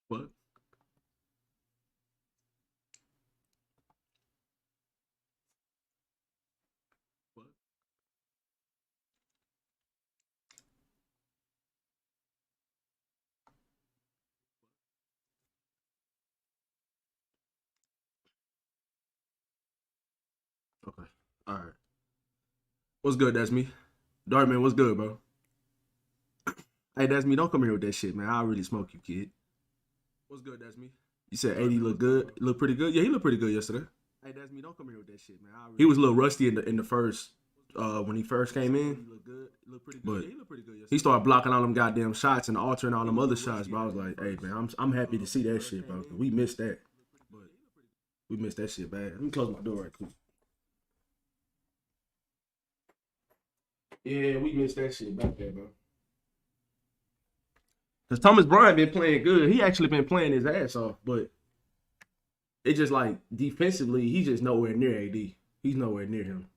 What? What? Okay. All right. What's good? That's me. Dark man, what's good, bro? Hey, that's me. Don't come here with that shit, man. I'll really smoke you, kid. What's good? That's me. You said 80 look good. Look pretty good. Yeah, he looked pretty good yesterday. Hey, that's me. Don't come here with that shit, man. He was a little rusty in the first when he first came in. But he started blocking all them goddamn shots and altering all them other shots. But I was like, hey man, I'm happy to see that shit, bro. We missed that. We missed that shit bad. Let me close my door right quick. Yeah, we missed that shit back there, bro. Because Thomas Bryant been playing good. He actually been playing his ass off, but it just like defensively, he's just nowhere near AD. He's nowhere near him.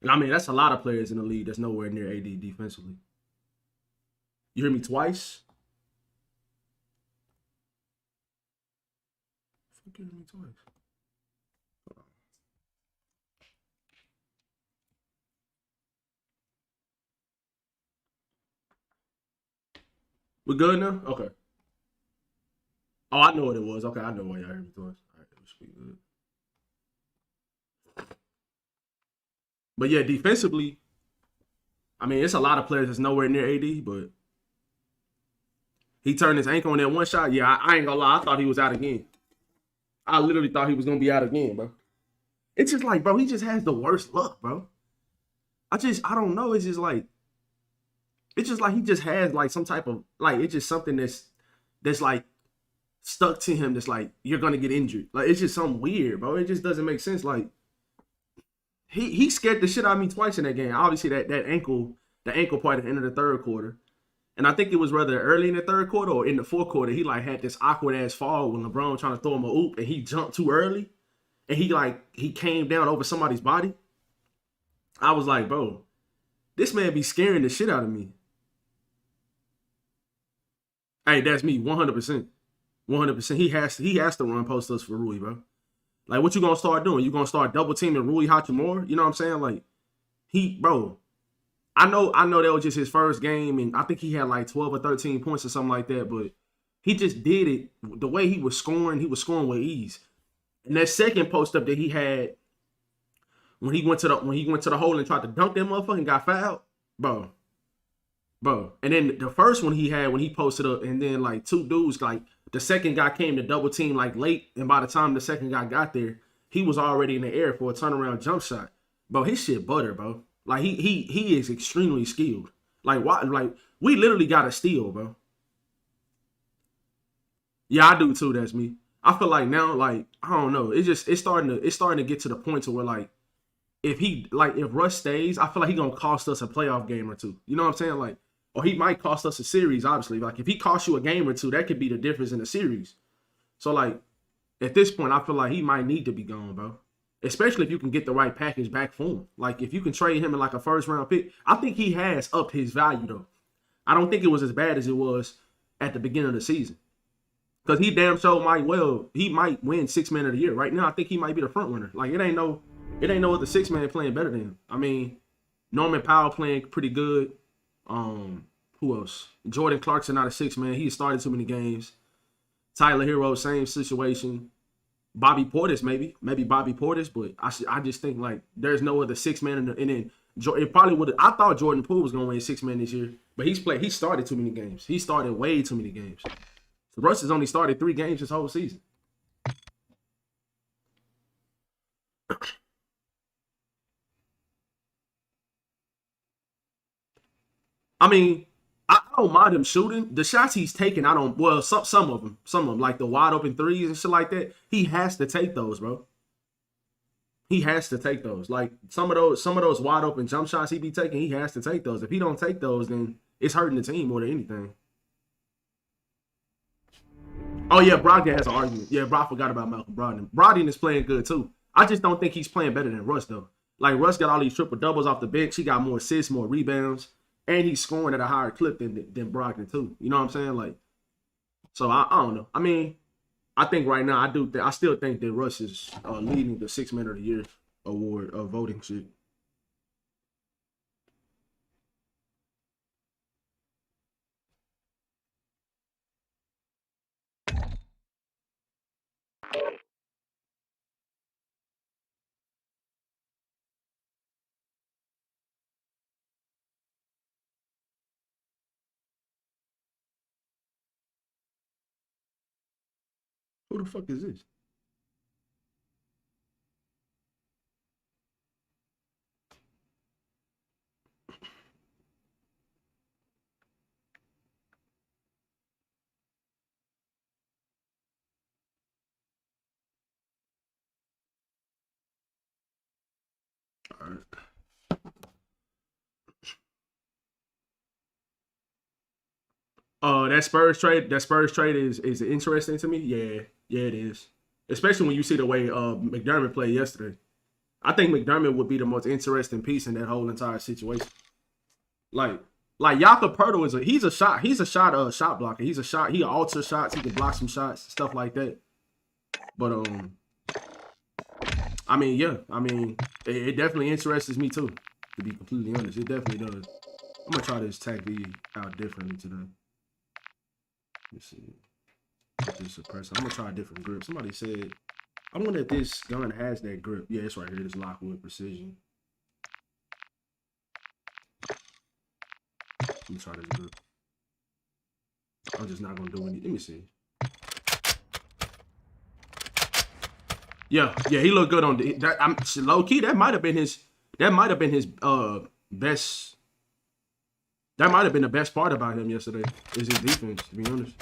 And I mean, that's a lot of players in the league that's nowhere near AD defensively. You hear me twice? Fuck, you hear me twice. We good now? Okay. Oh, I know what it was. Okay, I know why y'all heard me twice. All right, we should be good. But yeah, defensively, I mean, it's a lot of players that's nowhere near AD, but he turned his ankle on that one shot. Yeah, I ain't gonna lie. I thought he was out again. I literally thought he was gonna be out again, bro. It's just like, bro, he just has the worst luck, bro. I don't know. It's just like he just has like some type of like it's just something that's like stuck to him. That's like you're gonna get injured. Like it's just something weird, bro. It just doesn't make sense. Like he scared the shit out of me twice in that game. Obviously that ankle, the ankle part at the end of the third quarter. And I think it was rather early in the third quarter or in the fourth quarter. He like had this awkward ass fall when LeBron was trying to throw him a oop and he jumped too early and he came down over somebody's body. I was like, bro, this man be scaring the shit out of me. Hey, that's me, 100%. 100%. He has to run post us for Rui, bro. Like, what you gonna start doing? You gonna start double teaming Rui Hachimura? You know what I'm saying? Like, bro. I know that was just his first game, and I think he had like 12 or 13 points or something like that. But he just did it the way he was scoring. He was scoring with ease. And that second post up that he had when he went to the hole and tried to dunk that motherfucker and got fouled, bro. Bro. And then the first one he had when he posted up, and then like two dudes, like the second guy came to double team like late, and by the time the second guy got there, he was already in the air for a turnaround jump shot. Bro, his shit butter, bro. Like he is extremely skilled. Like why? Like we literally got a steal, bro. Yeah, I do too. That's me. I feel like now, like I don't know. It's starting to get to the point to where like if Russ stays, I feel like he gonna cost us a playoff game or two. You know what I'm saying? Like, or he might cost us a series. Obviously, like if he costs you a game or two, that could be the difference in the series. So like at this point, I feel like he might need to be gone, bro. Especially if you can get the right package back for him. Like if you can trade him in like a first round pick, I think he has upped his value though. I don't think it was as bad as it was at the beginning of the season. Because he damn sure he might win 6 man of the year. Right now, I think he might be the front runner. Like it ain't no other 6 man playing better than him. I mean, Norman Powell playing pretty good. Who else? Jordan Clarkson not a 6 man. He started too many games. Tyler Hero, same situation. Bobby Portis, maybe Bobby Portis, but I just think like there's no other 6 man and then it probably would. I thought Jordan Poole was gonna win 6 man this year, but he started too many games. He started way too many games. So Russ has only started 3 games this whole season. I mean, I don't mind him shooting. The shots he's taking, I don't. Well, some of them, like the wide open threes and shit like that. He has to take those, bro. He has to take those. Like some of those wide open jump shots he be taking, he has to take those. If he don't take those, then it's hurting the team more than anything. Oh yeah, Brogdon has an argument. Yeah, bro, I forgot about Malcolm Brogdon. Brogdon is playing good too. I just don't think he's playing better than Russ though. Like Russ got all these triple doubles off the bench. He got more assists, more rebounds, and he's scoring at a higher clip than Brogdon too. You know what I'm saying? Like So I don't know. I mean, I think right now I still think that Russ is leading the 6 Man of the Year award voting shit. Who the fuck is this? All right. That Spurs trade is interesting to me. Yeah, yeah, it is. Especially when you see the way McDermott played yesterday. I think McDermott would be the most interesting piece in that whole entire situation. Like Jakob Pertl he's a shot blocker. He alter shots, he can block some shots, stuff like that. But I mean, yeah, I mean, it definitely interests me too, to be completely honest. It definitely does. I'm gonna try this tag V out differently today. Let's see. Put this suppressor. I'm gonna try a different grip. Somebody said, I wonder if this gun has that grip. Yeah, it's right here. This Lockwood Precision. Let me try this grip. I'm just not gonna do any. Let me see. Yeah, he looked good on that. I'm low key. That might have been his. That might have been his best. That might have been the best part about him yesterday. Is his defense, to be honest.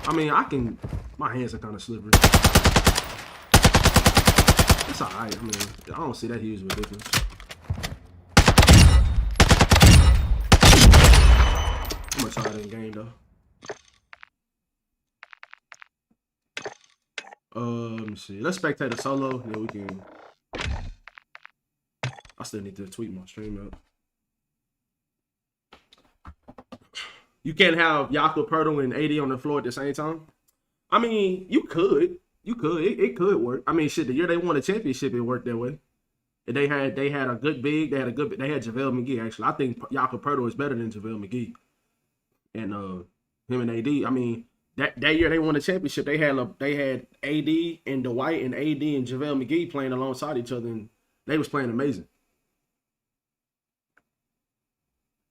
I mean, my hands are kind of slippery. It's alright. I mean, I don't see that huge of a difference. I'm gonna try it in game though. Let me see. Let's spectate a solo, then we can. I still need to tweak my stream out. You can't have Jakob Pertl and AD on the floor at the same time. I mean, you could. It could work. I mean, shit. The year they won a championship, it worked that way. And they had a good big. They had JaVale McGee actually. I think Jakob Pertl is better than JaVale McGee. And him and AD. I mean, that year they won the championship. They had AD and Dwight and AD and JaVale McGee playing alongside each other, and they was playing amazing.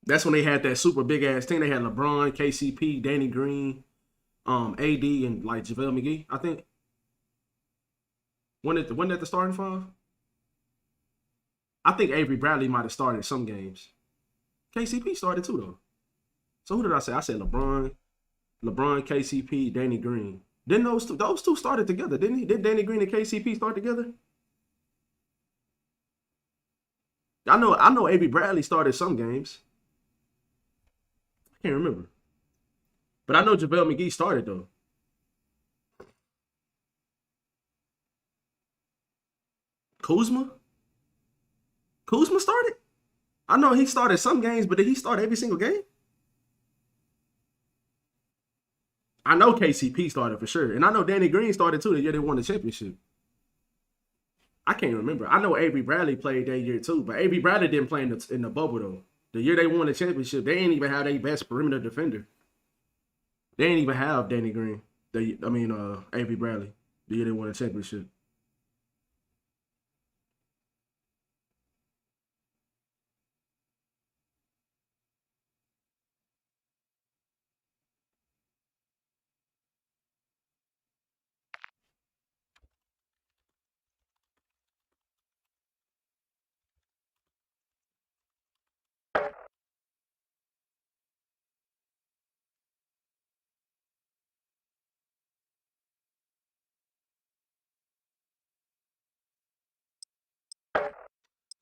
That's when they had that super big ass team. They had LeBron, KCP, Danny Green, AD, and like JaVale McGee. I think. Wasn't that the starting five? I think Avery Bradley might have started some games. KCP started too though. So who did I say? I said LeBron, KCP, Danny Green. Then those two started together, didn't he? Did Danny Green and KCP start together? I know Avery Bradley started some games. I can't remember. But I know JaVale McGee started though. Kuzma started? I know he started some games, but did he start every single game? I know KCP started for sure. And I know Danny Green started too the year they won the championship. I can't remember. I know Avery Bradley played that year too, but Avery Bradley didn't play in the bubble though. The year they won the championship, they didn't even have their best perimeter defender. They didn't even have Danny Green. Avery Bradley. The year they won the championship.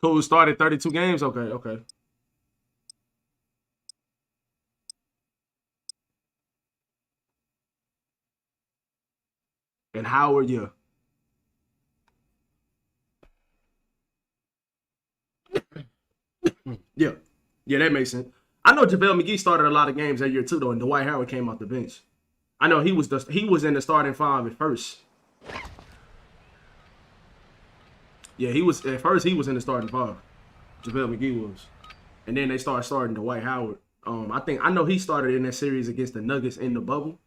Cool, started 32 games. Okay. And Howard, yeah. Yeah. Yeah, that makes sense. I know JaVale McGee started a lot of games that year too, though, and Dwight Howard came off the bench. I know he was in the starting 5 at first. Yeah, he was at first. He was in the starting 5. JaVale McGee was, and then they starting Dwight Howard. I know he started in that series against the Nuggets in the bubble,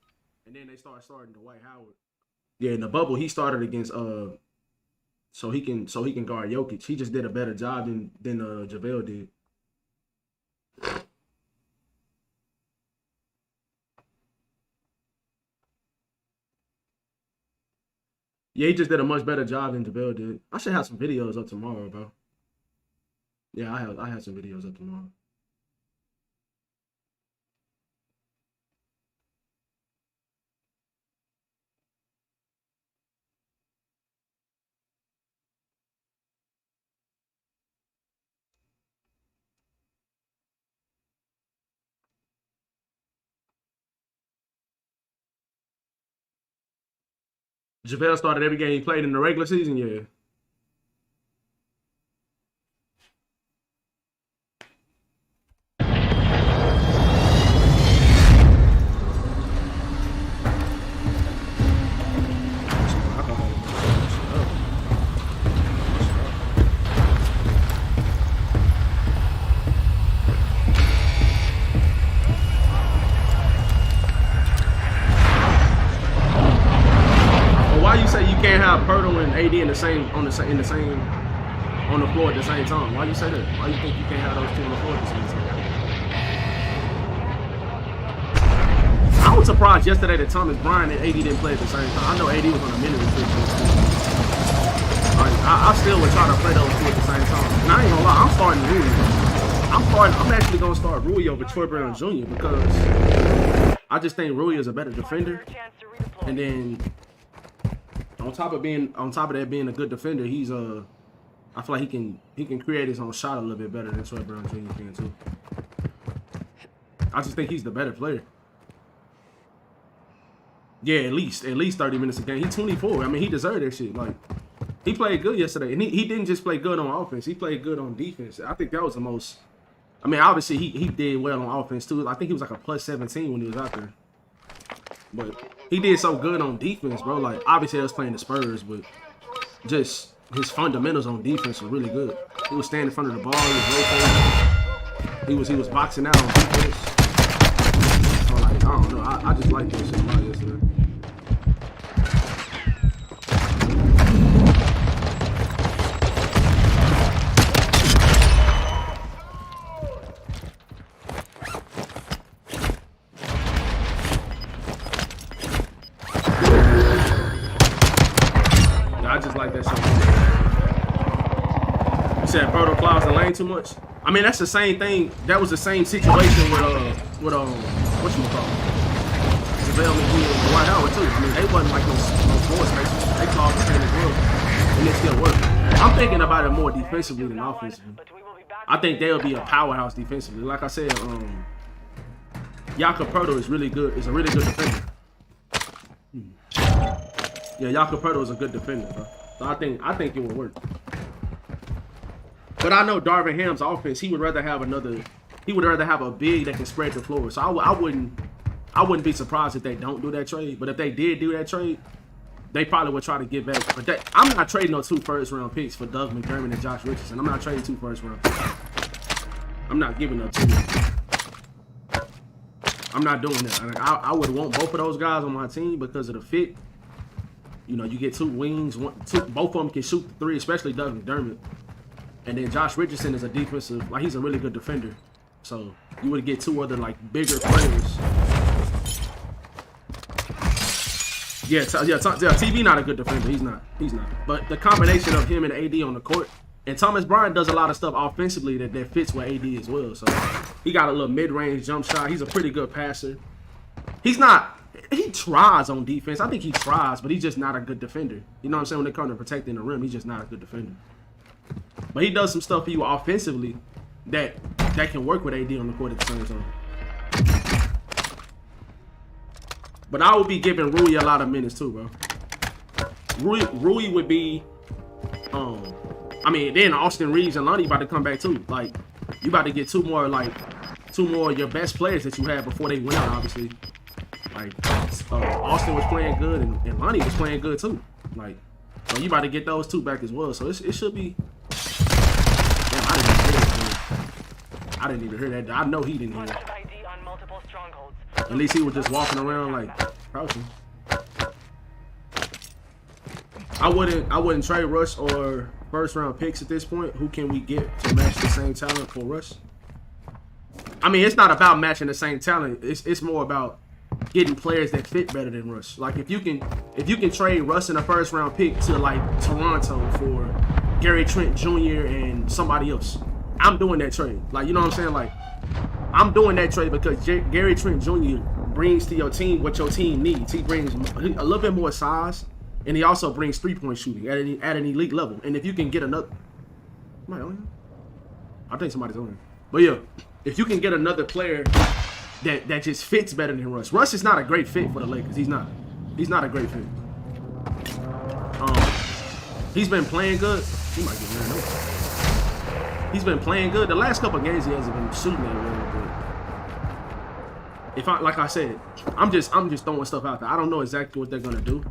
and then they starting Dwight Howard. Yeah, in the bubble he started against so he can guard Jokic. He just did a better job than JaVale did. Yeah, he just did a much better job than JaVale did. I should have some videos up tomorrow, bro. Yeah, I have some videos up tomorrow. JaVale started every game he played in the regular season, yeah. Can't have Pirtle and AD on the floor at the same time. Why you say that? Why you think you can't have those two on the floor at the same time? I was surprised yesterday that Thomas Bryant and AD didn't play at the same time. I know AD was on a minute restriction. I still would try to play those two at the same time. And I ain't gonna lie, I'm starting Rui. I'm actually gonna start Rui over Troy Brown Jr. because I just think Rui is a better defender. And then on top of that being a good defender, he's I feel like he can create his own shot a little bit better than Troy Brown Jr. can too. I just think he's the better player. Yeah, at least 30 minutes a game. He's 24. I mean, he deserved that shit. Like, he played good yesterday, and he didn't just play good on offense. He played good on defense. I think that was the most. I mean, obviously he did well on offense too. I think he was like a plus 17 when he was out there. But he did so good on defense, bro. Like, obviously I was playing the Spurs, but just his fundamentals on defense were really good. He was standing in front of the ball. He was rotating. He was boxing out on defense. So, like, I don't know. I just like this shit a lot yesterday. Said Proto clouds the lane too much. I mean, that's the same thing. That was the same situation with what you call it? JaVale McGee and Dwight Howard too. I mean, they wasn't like no floor spacers. They clogged the paint as well, and it still worked. I'm thinking about it more defensively than offensively. I think they'll be a powerhouse defensively. Like I said, Jakob Poeltl is really good. Is a really good defender. Yeah, Jakob Poeltl is a good defender, bro. So I think it will work. But I know Darvin Ham's offense, he would rather have a big that can spread the floor. So I wouldn't be surprised if they don't do that trade. But if they did do that trade, they probably would try to get back. But I'm not trading no 2 first-round picks for Doug McDermott and Josh Richardson. I'm not trading 2 first-round picks. I'm not giving up 2. I'm not doing that. Like, I would want both of those guys on my team because of the fit. You know, you get 2 wings. Both of them can shoot the 3, especially Doug McDermott. And then Josh Richardson is a defensive, like, he's a really good defender. So you would get 2 other, like, bigger players. Yeah, TV not a good defender. He's not. But the combination of him and AD on the court, and Thomas Bryant does a lot of stuff offensively that fits with AD as well. So he got a little mid-range jump shot. He's a pretty good passer. He tries on defense. I think he tries, but he's just not a good defender. You know what I'm saying? When it comes to protecting the rim, he's just not a good defender. But he does some stuff for you offensively that can work with AD on the court at the same time. But I would be giving Rui a lot of minutes too, bro. Rui would be, I mean, then Austin Reeves and Lonnie about to come back too. Like, You about to get two more of your best players that you had before they went out, obviously. Like, Austin was playing good and Lonnie was playing good too. Like, so you about to get those two back as well. So it should be. Damn, I didn't even hear that. I know he didn't hear it. At least he was just walking around like crouching. I wouldn't trade Russ or first round picks at this point. Who can we get to match the same talent for Russ? I mean, it's not about matching the same talent. It's more about getting players that fit better than Russ. Like if you can trade Russ in a first round pick to like Toronto for Gary Trent Jr. and somebody else, I'm doing that trade. Like, you know what I'm saying? Like, I'm doing that trade because Gary Trent Jr. brings to your team what your team needs. He brings a little bit more size, and he also brings 3-point shooting at an elite level. And if you can get another, am I on here? I think somebody's on here. But yeah, if you can get another player that just fits better than Russ. Russ is not a great fit for the Lakers. He's not a great fit. He's been playing good. He might get ran over. He's been playing good. The last couple of games he hasn't been shooting that well, but like I said, I'm just throwing stuff out there. I don't know exactly what they're gonna do,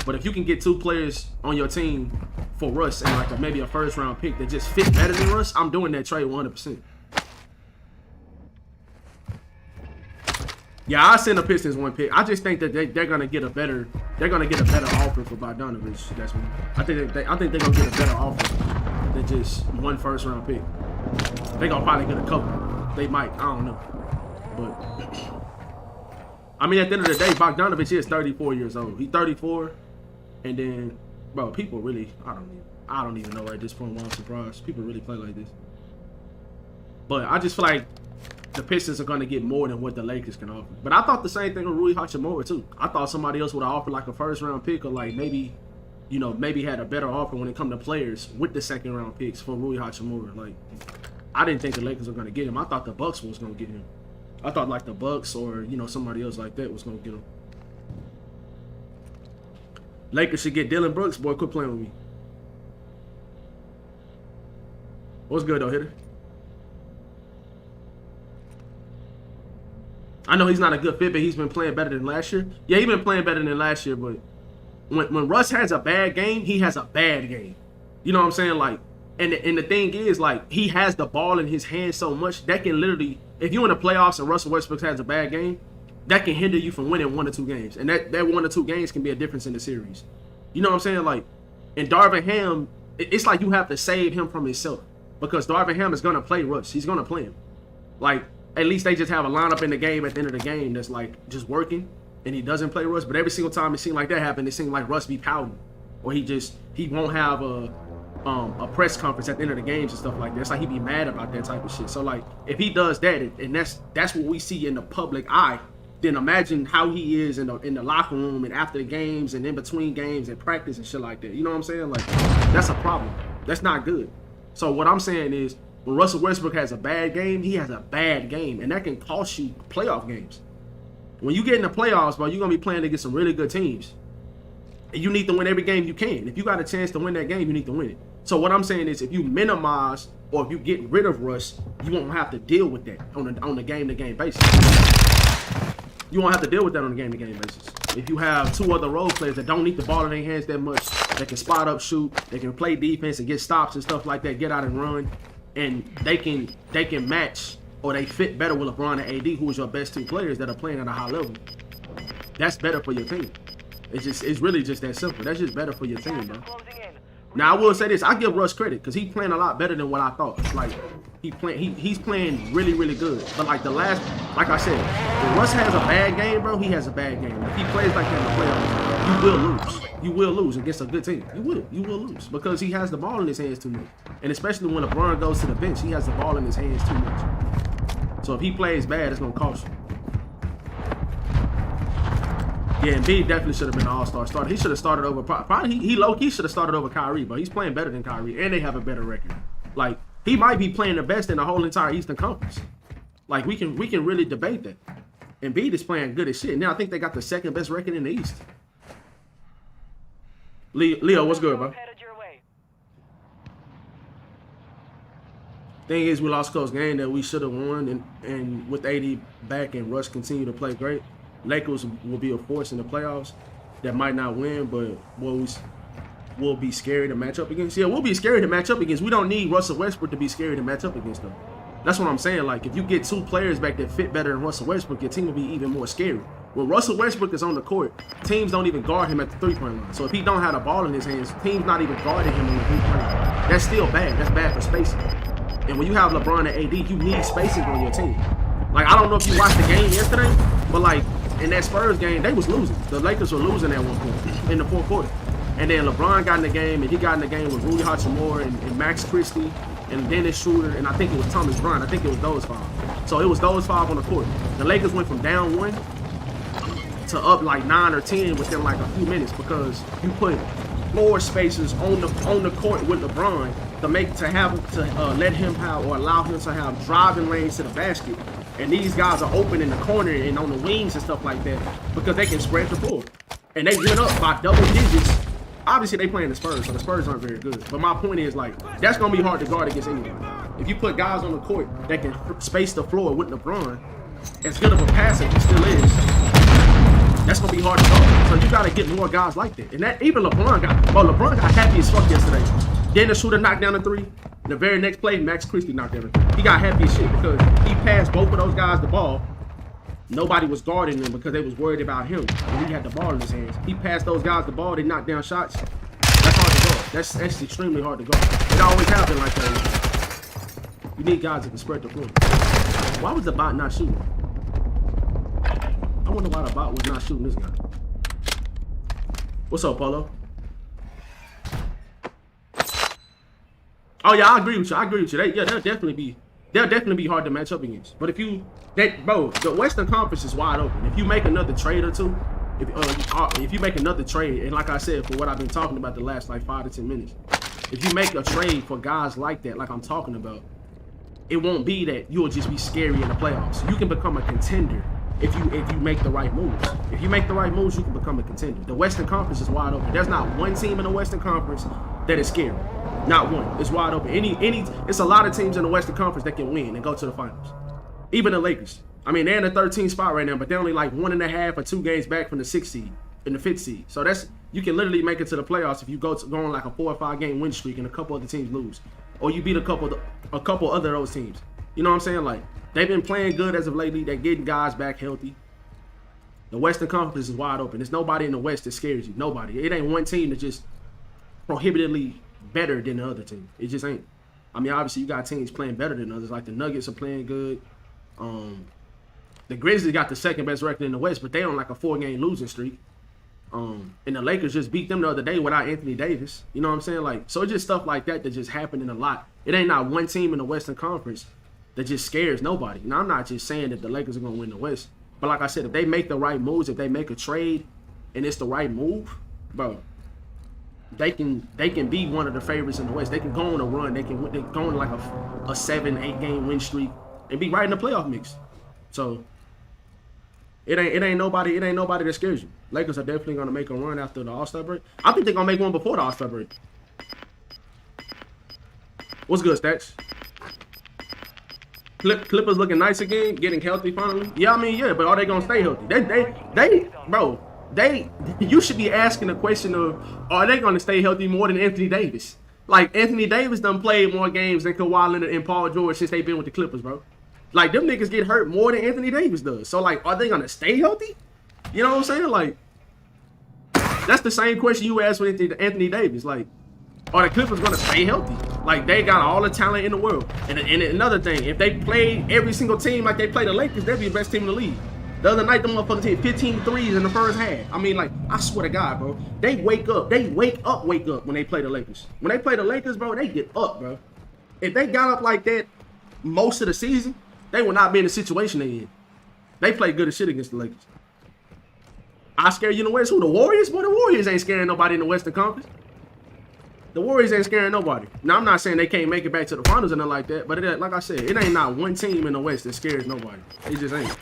but if you can get two players on your team for Russ and like maybe a first round pick that just fit better than Russ, I'm doing that trade 100%. Yeah, I send the Pistons one pick. I just think that they're gonna get a better offer for Bogdanovich. That's what I think they're gonna get a better offer than just one first round pick. They're gonna probably get a couple. They might, I don't know. But I mean, at the end of the day, Bogdanovich is 34 years old. He's 34, and then, bro, people really, I don't even know at this point why I'm surprised. People really play like this. But I just feel like the Pistons are going to get more than what the Lakers can offer. But I thought the same thing with Rui Hachimura too. I thought somebody else would have offered like a first round pick or like maybe had a better offer when it come to players with the second round picks for Rui Hachimura. Like, I didn't think the Lakers were going to get him. I thought the Bucks was going to get him. I thought like the Bucks or somebody else like that was going to get him. Lakers should get Dylan Brooks. Boy, quit playing with me. What's good though, hitter? I know he's not a good fit, but he's been playing better than last year. Yeah, he's been playing better than last year, but when Russ has a bad game, he has a bad game. You know what I'm saying? Like, and the thing is, like, he has the ball in his hands so much that can literally, if you're in the playoffs and Russell Westbrook has a bad game, that can hinder you from winning 1 or 2 games. And that 1 or 2 games can be a difference in the series. You know what I'm saying? Like, and Darvin Ham, it's like you have to save him from himself because Darvin Ham is going to play Russ. He's going to play him. Like, at least they just have a lineup in the game at the end of the game that's like just working, and he doesn't play Russ. But every single time it seemed like that happened, it seemed like Russ be pouting, or he won't have a press conference at the end of the games and stuff like that. It's like he be mad about that type of shit. So like if he does that, and that's what we see in the public eye, then imagine how he is in the locker room and after the games and in between games and practice and shit like that. You know what I'm saying? Like, that's a problem. That's not good. So what I'm saying is, when Russell Westbrook has a bad game, he has a bad game, and that can cost you playoff games. When you get in the playoffs, bro, you're going to be playing against some really good teams. And you need to win every game you can. If you got a chance to win that game, you need to win it. So what I'm saying is if you minimize or if you get rid of Russ, you won't have to deal with that on the game-to-game basis. You won't have to deal with that on a game-to-game basis. If you have 2 other role players that don't need the ball in their hands that much, that can spot up, shoot, they can play defense and get stops and stuff like that, get out and run, and they can match or they fit better with LeBron and AD, who is your best 2 players that are playing at a high level. That's better for your team. It's really just that simple. That's just better for your team, bro. Now I will say this: I give Russ credit because he's playing a lot better than what I thought. Like he's playing really, really good. But like like I said, if Russ has a bad game, bro, he has a bad game. If he plays like that in the playoffs, you will lose. You will lose against a good team. You will lose because he has the ball in his hands too much. And especially when LeBron goes to the bench, he has the ball in his hands too much. So if he plays bad, it's gonna cost you. Yeah, Embiid definitely should have been an all-star starter. He should have started over. Probably he low-key should have started over Kyrie, but he's playing better than Kyrie, and they have a better record. Like, he might be playing the best in the whole entire Eastern Conference. Like, we can really debate that. Embiid is playing good as shit. Now I think they got the 2nd best record in the East. Leo, what's good, bro? Thing is, we lost close game that we should have won, and with AD back and Russ continue to play great, Lakers will be a force in the playoffs that might not win, but will be scary to match up against. Yeah, we'll be scary to match up against. We don't need Russell Westbrook to be scary to match up against them. That's what I'm saying. Like, if you get 2 players back that fit better than Russell Westbrook, your team will be even more scary. When Russell Westbrook is on the court, teams don't even guard him at the 3-point line. So if he don't have the ball in his hands, teams not even guarding him on the 3-point line. That's still bad. That's bad for spacing. And when you have LeBron and AD, you need spacing on your team. Like, I don't know if you watched the game yesterday, but like in that Spurs game, they was losing. The Lakers were losing at one point in the 4th quarter. And then LeBron got in the game, and he got in the game with Rui Hachimura and Max Christie and Dennis Schroeder, and I think it was Thomas Bryant. I think it was those 5. So it was those 5 on the court. The Lakers went from down 1 to up like 9 or 10 within like a few minutes because you put floor spacers on the court with LeBron to let him have or allow him to have driving lanes to the basket. And these guys are open in the corner and on the wings and stuff like that because they can spread the floor. And they went up by double digits. Obviously, they playing the Spurs, so the Spurs aren't very good. But my point is, like, that's going to be hard to guard against anybody. If you put guys on the court that can space the floor with LeBron, as good of a passer he still is, that's going to be hard to guard. So you got to get more guys like that. And that even LeBron got happy as fuck yesterday. Dennis Schroeder knocked down a 3. The very next play, Max Christie knocked down a 3. He got happy as shit because he passed both of those guys the ball. Nobody was guarding him because they was worried about him. And he had the ball in his hands. He passed those guys the ball. They knocked down shots. That's hard to guard. That's extremely hard to guard. It always happened like that. You need guys that can spread the floor. Why was the bot not shooting? I wonder why the bot was not shooting this guy. What's up, Polo? Oh yeah, I agree with you. They'll definitely be hard to match up against. But the Western Conference is wide open. If you make another trade or two, if you make another trade, and like I said, for what I've been talking about the last like 5 to 10 minutes, if you make a trade for guys like that, like I'm talking about, it won't be that you'll just be scary in the playoffs. You can become a contender if you make the right moves. If you make the right moves, you can become a contender. The Western Conference is wide open. There's not one team in the Western Conference that is scary. Not one. It's wide open. It's a lot of teams in the Western Conference that can win and go to the finals. Even the Lakers. I mean, they're in the 13th spot right now, but they're only like 1.5 or 2 games back from the 6th seed and the 5th seed. So you can literally make it to the playoffs if you go on like a 4 or 5 game win streak and a couple other teams lose, or you beat a couple other those teams. You know what I'm saying? Like, they've been playing good as of lately. They're getting guys back healthy. The Western Conference is wide open. There's nobody in the West that scares you. Nobody. It ain't one team that's just prohibitively better than the other team. It just ain't. I mean, obviously, you got teams playing better than others. Like the Nuggets are playing good. The Grizzlies got the 2nd best record in the West, but they on like a 4-game losing streak. And the Lakers just beat them the other day without Anthony Davis. You know what I'm saying? Like, so it's just stuff like that just happening a lot. It ain't not one team in the Western Conference that just scares nobody. Now, I'm not just saying that the Lakers are going to win the West. But like I said, if they make the right moves, if they make a trade and it's the right move, bro, they can be one of the favorites in the West. They can go on a run. They can go on like a 7-8 game win streak and be right in the playoff mix. So it ain't nobody that scares you. Lakers are definitely gonna make a run after the All-Star break. I think they're gonna make one before the All-Star break. What's good, Stats? Clippers looking nice again, getting healthy finally. Yeah, I mean, yeah, but are they gonna stay healthy? You should be asking the question of, are they gonna stay healthy more than Anthony Davis? Like, Anthony Davis done played more games than Kawhi Leonard and Paul George since they've been with the Clippers, bro. Like, them niggas get hurt more than Anthony Davis does. So, like, are they gonna stay healthy? You know what I'm saying? Like, that's the same question you asked with Anthony Davis. Like, are the Clippers gonna stay healthy? Like, they got all the talent in the world. And another thing, if they played every single team like they play the Lakers, they'd be the best team in the league. The other night, them motherfuckers hit 15 threes in the first half. I mean, like, I swear to God, bro. They wake up when they play the Lakers. When they play the Lakers, bro, they get up, bro. If they got up like that most of the season, they will not be in the situation they in. They play good as shit against the Lakers. I scare you in the West. Who, the Warriors? Boy, the Warriors ain't scaring nobody in the Western Conference. The Warriors ain't scaring nobody. Now, I'm not saying they can't make it back to the finals or nothing like that, but like I said, it ain't not one team in the West that scares nobody. It just ain't.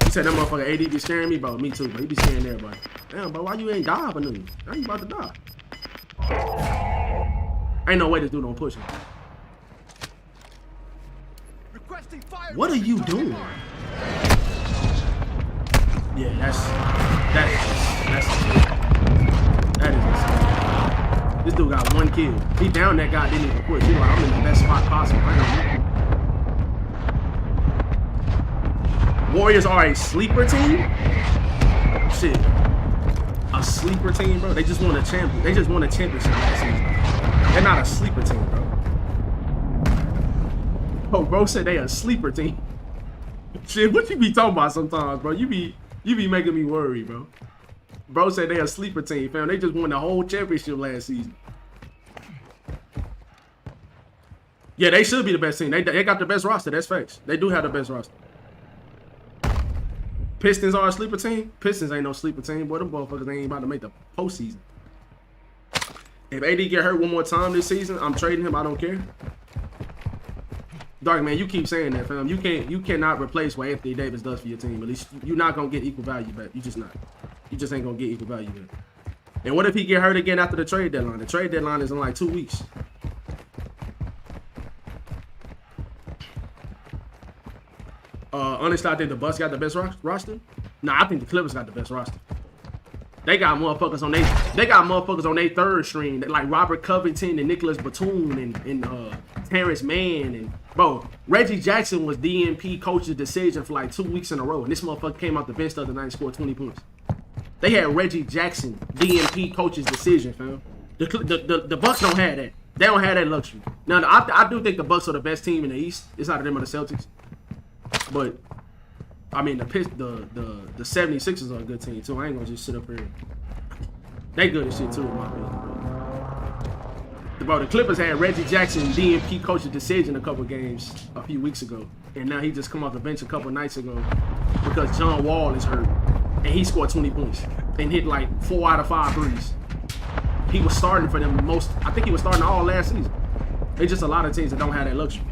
You said that motherfucker AD be scaring me, bro. Me too, bro. He be scaring everybody. Damn, bro, why you ain't die for nothing? Now you about to die. Ain't no way this dude don't push him. What are you doing? Yeah, that is insane. This dude got 1 kill. He down that guy, didn't even quit. He like, I'm in the best spot possible. Warriors are a sleeper team? Shit. A sleeper team, bro? They just won a champion. They just won a championship last season. They're not a sleeper team, bro. Oh, bro said they a sleeper team. Shit, what you be talking about sometimes, bro? You be making me worry, bro. Bro said they a sleeper team, fam. They just won the whole championship last season. Yeah, they should be the best team. They got the best roster. That's facts. They do have the best roster. Pistons are a sleeper team? Pistons ain't no sleeper team. Boy, them motherfuckers ain't about to make the postseason. If AD get hurt one more time this season, I'm trading him. I don't care. Dark man, you keep saying that, fam. You cannot replace what Anthony Davis does for your team. At least you're not gonna get equal value back. You just not. You just ain't gonna get equal value back. And what if he get hurt again after the trade deadline? The trade deadline is in like 2 weeks. Honestly, I think the Bucks got the best roster. Nah, I think the Clippers got the best roster. They got motherfuckers on their third string, like Robert Covington and Nicholas Batum and Terrence Mann and bro. Reggie Jackson was DNP coach's decision for like 2 weeks in a row, and this motherfucker came out the bench the other night and scored 20 points. They had Reggie Jackson DNP coach's decision, fam. The Bucks don't have that. They don't have that luxury. Now, I do think the Bucks are the best team in the East. It's out of them or the Celtics, but. I mean, the 76ers are a good team, too. I ain't gonna just sit up here. They good as shit, too, in my opinion. Bro, the Clippers had Reggie Jackson, DNP coach's decision a couple games a few weeks ago. And now he just come off the bench a couple nights ago because John Wall is hurt. And he scored 20 points and hit like 4 out of 5 threes. He was starting for them I think he was starting all last season. There's just a lot of teams that don't have that luxury.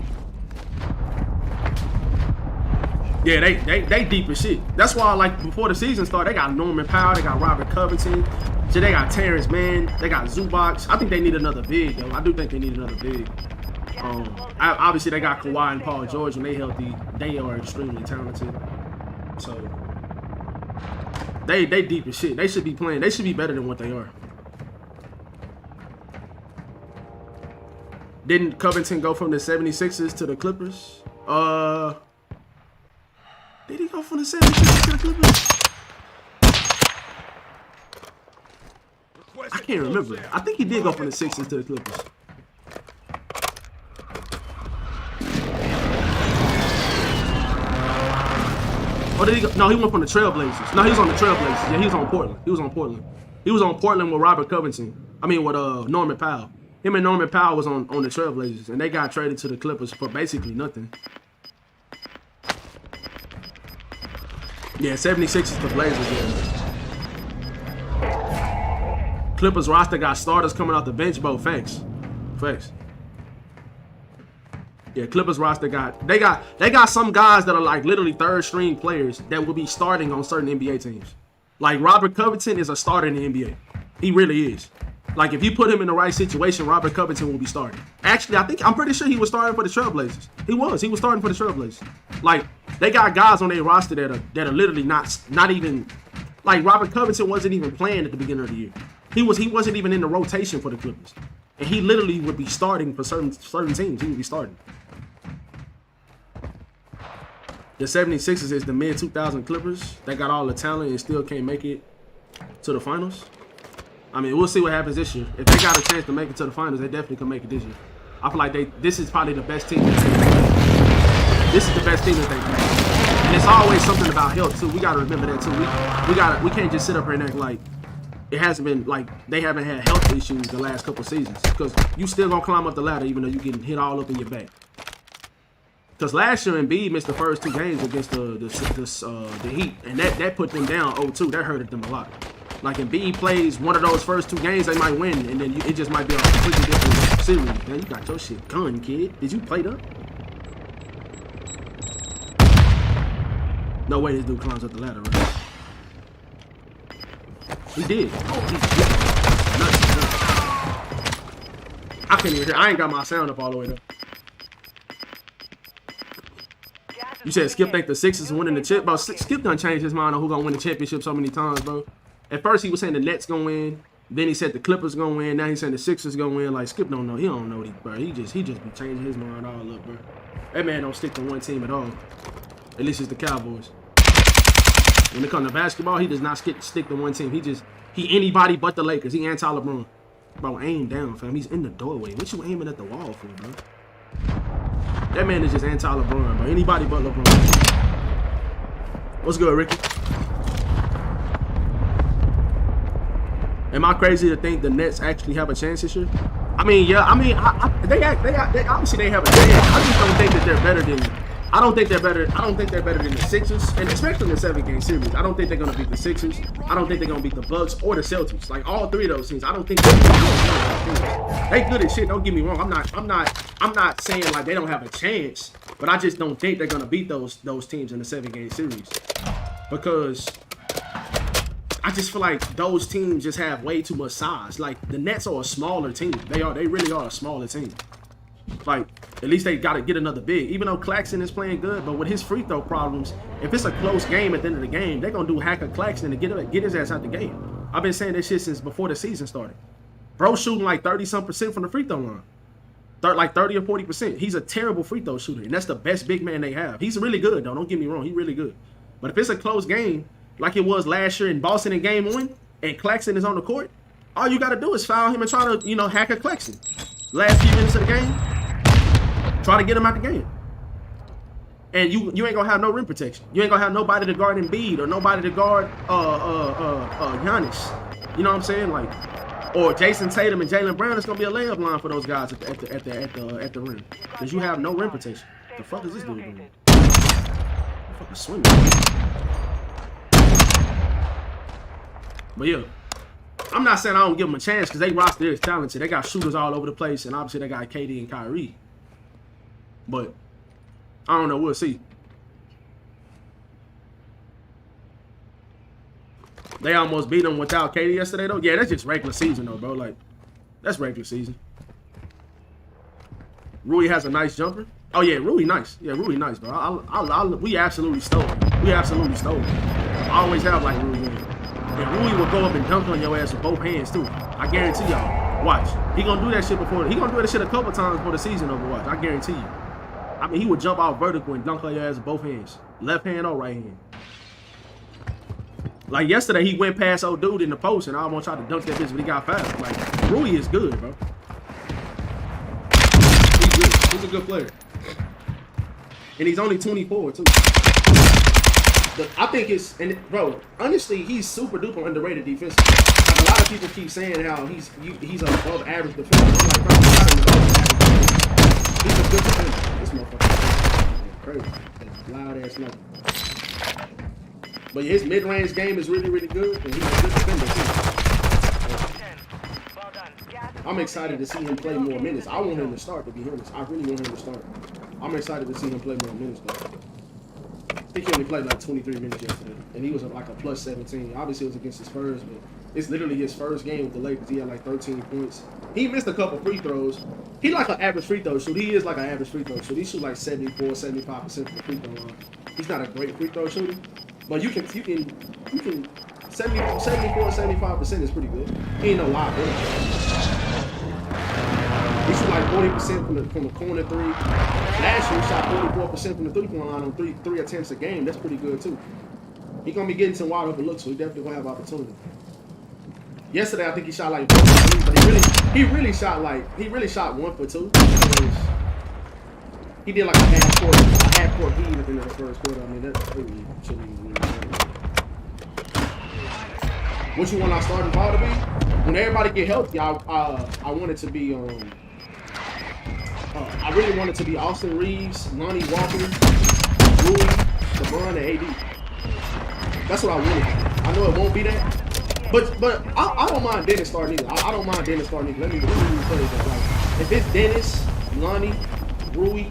Yeah, they deep as shit. That's why, like, before the season started, they got Norman Powell, they got Robert Covington, so they got Terrence Mann, they got Zubac. I think they need another big, though. I do think they need another big. Obviously, they got Kawhi and Paul George. When they healthy, they are extremely talented. So, they deep as shit. They should be playing. They should be better than what they are. Didn't Covington go from the 76ers to the Clippers? Did he go from the 76ers to the Clippers? I can't remember. I think he did go from the Sixers to the Clippers. Or did he go? No, he went from the Trailblazers. No, he was on the Trailblazers. Yeah, he was on Portland. He was on Portland. He was on Portland with Robert Covington. I mean, with Norman Powell. Him and Norman Powell was on the Trailblazers, and they got traded to the Clippers for basically nothing. Yeah, 76 is the Blazers, yeah. Clippers roster got starters coming off the bench, bro. Facts. Yeah, Clippers roster they got some guys that are like literally third string players that will be starting on certain NBA teams. Like Robert Covington is a starter in the NBA. He really is. Like if you put him in the right situation, Robert Covington will be starting. Actually, I'm pretty sure he was starting for the Trailblazers. He was starting for the Trailblazers. Like they got guys on their roster that are literally not even like Robert Covington wasn't even playing at the beginning of the year. He wasn't even in the rotation for the Clippers. And he literally would be starting for certain teams. He would be starting. The 76ers is the mid-2000 Clippers. They got all the talent and still can't make it to the finals. I mean, we'll see what happens this year. If they got a chance to make it to the finals, they definitely can make it this year. I feel like this is probably the best team. This is the best team that they've had. And it's always something about health, too. We got to remember that, too. We can't just sit up here and act like it hasn't been, like, they haven't had health issues the last couple seasons. Because you still going to climb up the ladder even though you're getting hit all up in your back. Because last year, Embiid missed the first 2 games against the Heat. And that put them down 0-2. That hurted them a lot. Like, Embiid plays one of those first 2 games, they might win. And then it just might be a completely different series. Man, you got your shit gun, kid. Did you play up? No way this dude climbs up the ladder, right? He did. Oh, he did. Nothing. I can't even hear. I ain't got my sound up all the way up. You said Skip think the Sixers winning the chip, bro. Skip done changed his mind on who gonna win the championship so many times, bro. At first he was saying the Nets gonna win, then he said the Clippers gonna win. Now he's saying the Sixers gonna win. Like Skip don't know, he don't know these, bro. He just be changing his mind all up, bro. That man don't stick to one team at all. At least it's the Cowboys. When it comes to basketball, he does not stick to one team. He anybody but the Lakers. He anti-LeBron. Bro, aim down, fam. He's in the doorway. What you aiming at the wall for, bro? That man is just anti-LeBron, bro. Anybody but LeBron. What's good, Ricky? Am I crazy to think the Nets actually have a chance this year? I mean, yeah. I mean, they obviously they have a chance. I just don't think that they're better than. I don't think they're better than the Sixers, and especially in the 7-game series. I don't think they're gonna beat the Sixers. I don't think they're gonna beat the Bucks or the Celtics. Like all three of those teams, I don't think they good as shit. Don't get me wrong. I'm not saying like they don't have a chance, but I just don't think they're gonna beat those teams in the 7-game series because I just feel like those teams just have way too much size. Like the Nets are a smaller team. They really are a smaller team. Like, at least they got to get another big. Even though Claxton is playing good, but with his free throw problems, if it's a close game at the end of the game, they're going to do hack of Claxton to get his ass out the game. I've been saying this shit since before the season started. Bro shooting like 30-some% from the free throw line. Like 30 or 40%. He's a terrible free throw shooter, and that's the best big man they have. He's really good, though. Don't get me wrong. He's really good. But if it's a close game, like it was last year in Boston in Game 1, and Claxton is on the court, all you got to do is foul him and try to, hack a Claxton. Last few minutes of the game, try to get him out the game. And you ain't gonna have no rim protection. You ain't gonna have nobody to guard Embiid or nobody to guard Giannis. You know what I'm saying? Like, or Jason Tatum and Jaylen Brown. It's gonna be a layup line for those guys at the rim because you have no rim protection. The fuck is this dude doing? Fucking swinging. But yeah, I'm not saying I don't give them a chance because they roster is talented. They got shooters all over the place, and obviously they got KD and Kyrie. But I don't know. We'll see. They almost beat them without KD yesterday, though. Yeah, that's just regular season, though, bro. Like, that's regular season. Rui has a nice jumper. Oh, yeah, Rui nice. Yeah, Rui nice, bro. We absolutely stole him. We absolutely stole him. I always have, like, Rui in. And Rui will go up and dunk on your ass with both hands, too. I guarantee y'all. Watch. He gonna do that shit before. He gonna do that shit a couple times before the season over. Watch. I guarantee you. I mean, he would jump out vertical and dunk on your ass with both hands. Left hand or right hand. Like yesterday, he went past old dude in the post, and I almost tried to dunk that bitch, but he got fouled. Like, Rui is good, bro. He's good. He's a good player. And he's only 24, too. I think it's, and bro, honestly, he's super duper underrated defensively. Like, a lot of people keep saying how he's an above average defender. I'm like, bro, he's not an above average. He's a good defender. This motherfucker crazy. Loud ass nothing. But his mid-range game is really, really good, and he's a good defender too. I'm excited to see him play more minutes. I want him to start, to be honest. I really want him to start. I'm excited to see him play more minutes, though. I think he only played like 23 minutes yesterday, and he was like a plus 17. Obviously, it was against his Spurs, but it's literally his first game with the Lakers. He had like 13 points. He missed a couple free throws. He like an average free throw shooter. He is like an average free throw shooter. He shoots like 74, 75% from the free throw line. He's not a great free throw shooter, but you can 74, 75% is pretty good. He ain't no liability. He shot like 40% from the corner three. Last year, he shot 44% from the three-point line on three attempts a game. That's pretty good, too. He's going to be getting some wide open looks, so he definitely going to have opportunity. Yesterday, I think he shot like 1 for 3, but he really shot 1 for 2. He did like a half-court heave at the end of the first quarter. I mean, that's really shouldn't even what you want our starting ball to be? When everybody get healthy, I want it to be I really want it to be Austin Reeves, Lonnie Walker, Rui, LeBron, and AD. That's what I want. I know it won't be that, but I don't mind Dennis starting either. I don't mind Dennis starting either. Let me play that. Like, if it's Dennis, Lonnie, Rui,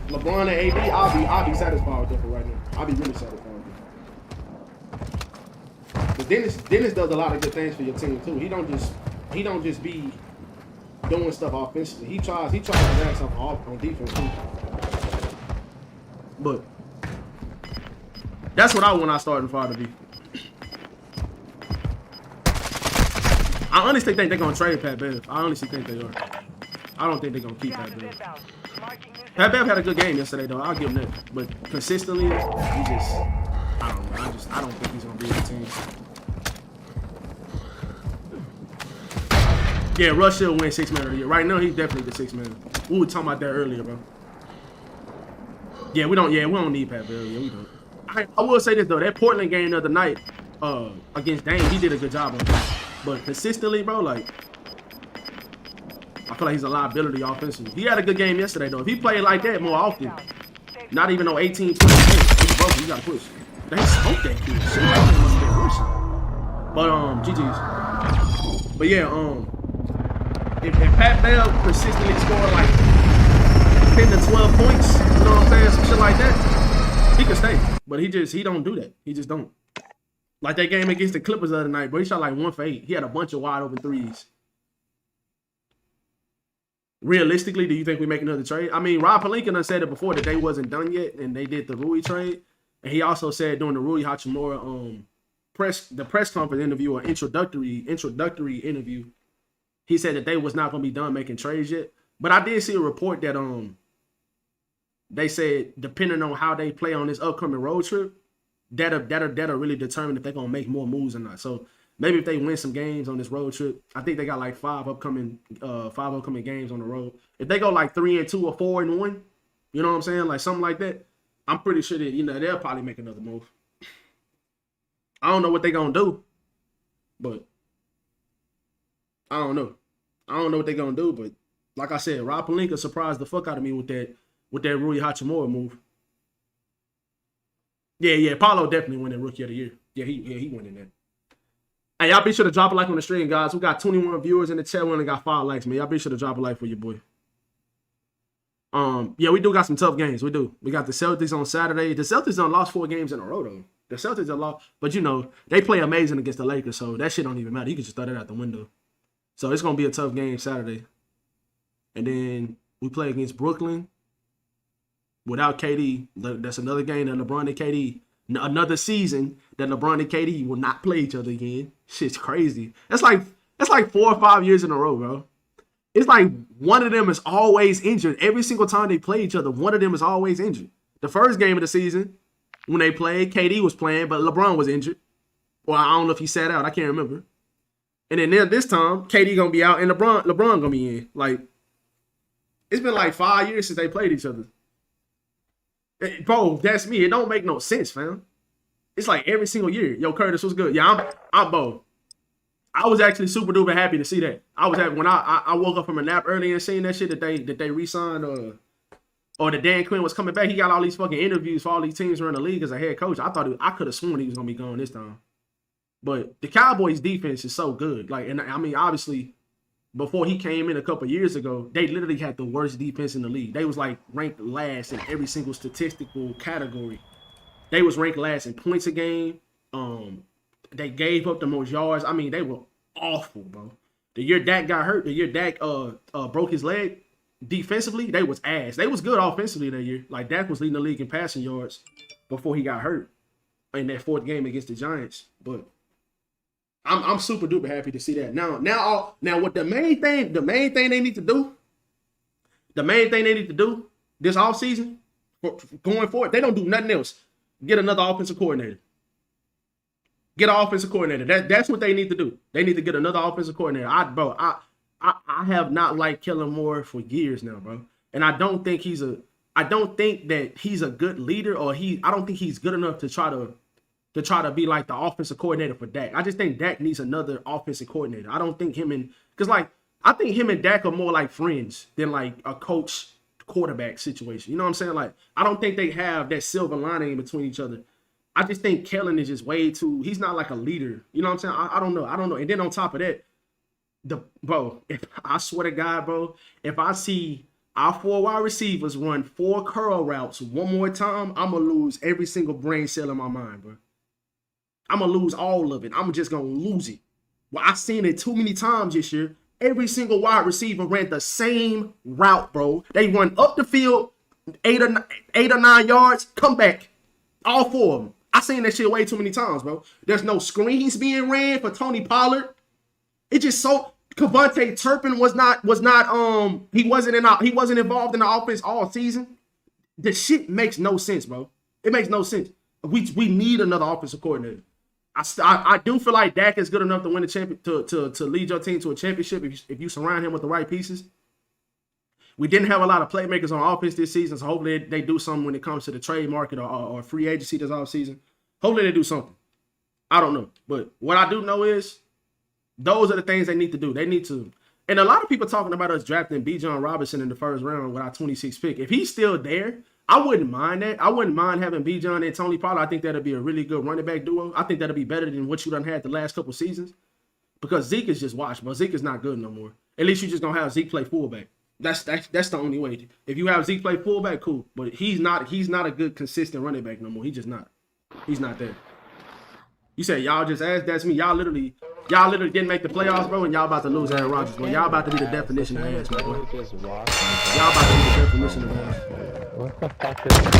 LeBron, and AD, I'll be satisfied with that for right now. I'll be really satisfied with that. But Dennis does a lot of good things for your team too. He don't just be doing stuff offensively. He tries to add stuff on defense too. But That's what I want our starting five to be. I honestly think they're gonna trade Pat Bev. I honestly think they are. I don't think they're gonna keep Pat Bev. Pat Bev had a good game yesterday though. I'll give him that. But consistently, he just I don't know. I don't think he's gonna be on the team. Yeah, Rush will win 6 man of the year. Right now, he's definitely the 6 man. We were talking about that earlier, bro. Yeah, we don't need Pat Bev. Yeah, we don't. I will say this though, that Portland game the other night, against Dame, he did a good job on that. But consistently, bro, like, I feel like he's a liability offensively. He had a good game yesterday, though. If he played like that more often, not even no 18, 20 games, he's broken. You gotta push. They smoked that kid. Shit, that must have been pushing. But, GG's. But yeah, if Pat Bell consistently scored like 10 to 12 points, you know what I'm saying, some shit like that, he could stay. But he don't do that. He just don't. Like that game against the Clippers the other night, bro. He shot like 1 for 8. He had a bunch of wide open threes. Realistically, do you think we make another trade? I mean, Rob Pelinka done said it before that they wasn't done yet, and they did the Rui trade. And he also said during the Rui Hachimura press conference interview or introductory interview, he said that they was not gonna be done making trades yet. But I did see a report that they said depending on how they play on this upcoming road trip, that'll really determine if they're gonna make more moves or not. So maybe if they win some games on this road trip, I think they got like 5 upcoming games on the road. If they go like 3-2 or 4-1, you know what I'm saying, like something like that, I'm pretty sure that they'll probably make another move. I don't know what they're gonna do, but I don't know. I don't know what they're gonna do, but like I said, Rob Pelinka surprised the fuck out of me with that Rui Hachimura move. Yeah, Paulo definitely won that Rookie of the Year. Yeah, he won in that. Hey, y'all be sure to drop a like on the stream, guys. We got 21 viewers in the chat. We only got 5 likes, man. Y'all be sure to drop a like for your boy. Yeah, we do got some tough games. We do. We got the Celtics on Saturday. The Celtics done lost 4 games in a row, though. The Celtics are lost, but they play amazing against the Lakers, so that shit don't even matter. You can just throw that out the window. So it's gonna be a tough game Saturday. And then we play against Brooklyn without KD. That's another game that LeBron and KD, another season that LeBron and KD will not play each other again. Shit's crazy. That's like 4 or 5 years in a row, bro. It's like one of them is always injured. Every single time they play each other, one of them is always injured. The first game of the season, when they played, KD was playing, but LeBron was injured. Well, I don't know if he sat out. I can't remember. And then this time, KD gonna be out and LeBron gonna be in. Like, it's been like 5 years since they played each other. Bro, that's me. It don't make no sense, fam. It's like every single year. Yo, Curtis, what's good? Yeah, I'm Bo. I was actually super duper happy to see that. I was happy when I woke up from a nap early and seen that shit that they re-signed or that Dan Quinn was coming back. He got all these fucking interviews for all these teams around the league as a head coach. I could have sworn he was gonna be gone this time. But the Cowboys defense is so good. Like, and I mean, obviously, before he came in a couple years ago, they literally had the worst defense in the league. They was like ranked last in every single statistical category. They was ranked last in points a game. They gave up the most yards. I mean, they were awful, bro. The year Dak got hurt, the year Dak broke his leg, defensively, they was ass. They was good offensively that year. Like, Dak was leading the league in passing yards before he got hurt in that 4th game against the Giants. But I'm super duper happy to see that. Now what the main thing they need to do this offseason, going forward, they don't do nothing else. Get another offensive coordinator. Get an offensive coordinator. That's what they need to do. They need to get another offensive coordinator. I have not liked Kellen Moore for years now, bro. And I don't think that he's a good leader, or I don't think he's good enough to try to be like the offensive coordinator for Dak. I just think Dak needs another offensive coordinator. I don't think I think him and Dak are more like friends than like a coach quarterback situation. You know what I'm saying? Like, I don't think they have that silver lining in between each other. I just think Kellen is just way too, he's not like a leader. You know what I'm saying? I don't know. And then on top of that, I swear to God, bro, if I see our 4 wide receivers run 4 curl routes one more time, I'm going to lose every single brain cell in my mind, bro. I'm going to lose all of it. I'm just going to lose it. Well, I've seen it too many times this year. Every single wide receiver ran the same route, bro. They run up the field, 8 or 9 yards, come back. All 4 of them. I seen that shit way too many times, bro. There's no screens being ran for Tony Pollard. It just so Cavante Turpin he wasn't involved in the offense all season. The shit makes no sense, bro. It makes no sense. We need another offensive coordinator. I do feel like Dak is good enough to win a champion to lead your team to a championship if you surround him with the right pieces. We didn't have a lot of playmakers on offense this season, so hopefully they do something when it comes to the trade market or free agency this offseason. Hopefully they do something. I don't know. But what I do know is those are the things they need to do. They need to. And a lot of people talking about us drafting Bijan Robinson in the first round with our 26th pick. If he's still there, I wouldn't mind that. I wouldn't mind having Bijan and Tony Pollard. I think that'd be a really good running back duo. I think that'd be better than what you done had the last couple seasons. Because Zeke is just washed, but Zeke is not good no more. At least you just gonna have Zeke play fullback. That's the only way. If you have Zeke play fullback, cool. But he's not a good consistent running back no more. He's just not. He's not there. You said y'all just asked. That's me. Y'all literally didn't make the playoffs, bro, and y'all about to lose Aaron Rodgers, bro. Y'all about to be the definition of ass, bro. Y'all about to be the definition of ass. What the fuck is that?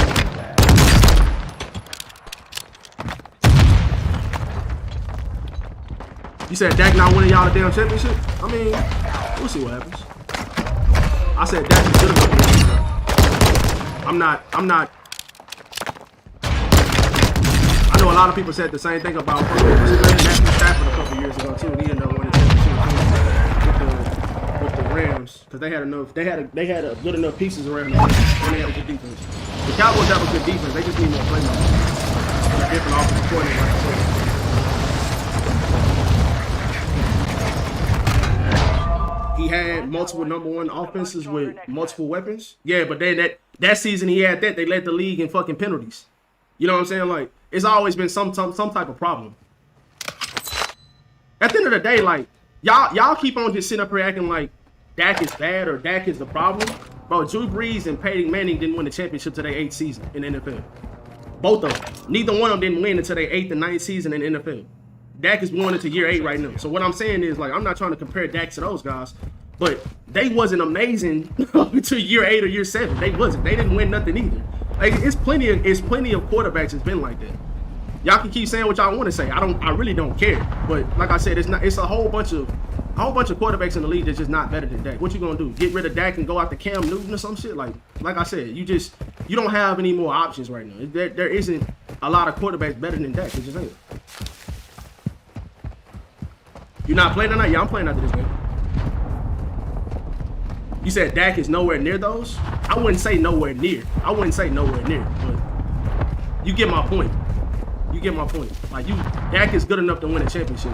You said Dak not winning y'all the damn championship? I mean, we'll see what happens. I said Dak is good enough to win, bro. I'm not. I know a lot of people said the same thing about Matthew Stafford a couple years ago too. He ended up winning the championship with the Rams because they had a good enough pieces around them and they had a good defense. The Cowboys have a good defense. They just need more playmakers. A different offensive coordinator, like I said. He had multiple number one offenses with multiple weapons. Yeah, but then that season he had they led the league in fucking penalties. You know what I'm saying? Like, it's always been some type of problem. At the end of the day, like, y'all keep on just sitting up here acting like Dak is bad or Dak is the problem. Bro, Drew Brees and Peyton Manning didn't win the championship till their 8th season in the NFL. Both of them. Neither one of them didn't win until their 8th and 9th season in the NFL. Dak is going into year 8 right now. So what I'm saying is, like, I'm not trying to compare Dak to those guys, but they wasn't amazing until year 8 or year 7. They wasn't. They didn't win nothing either. Like, it's plenty of quarterbacks that's been like that. Y'all can keep saying what y'all want to say. I really don't care. But like I said, it's a whole bunch of quarterbacks in the league that's just not better than Dak. What you gonna do? Get rid of Dak and go out to Cam Newton or some shit? Like I said, you don't have any more options right now. There isn't a lot of quarterbacks better than Dak. It just ain't. You not playing tonight? Yeah, I'm playing after this game. You said Dak is nowhere near those? I wouldn't say nowhere near. But you get my point. Like, Dak is good enough to win a championship.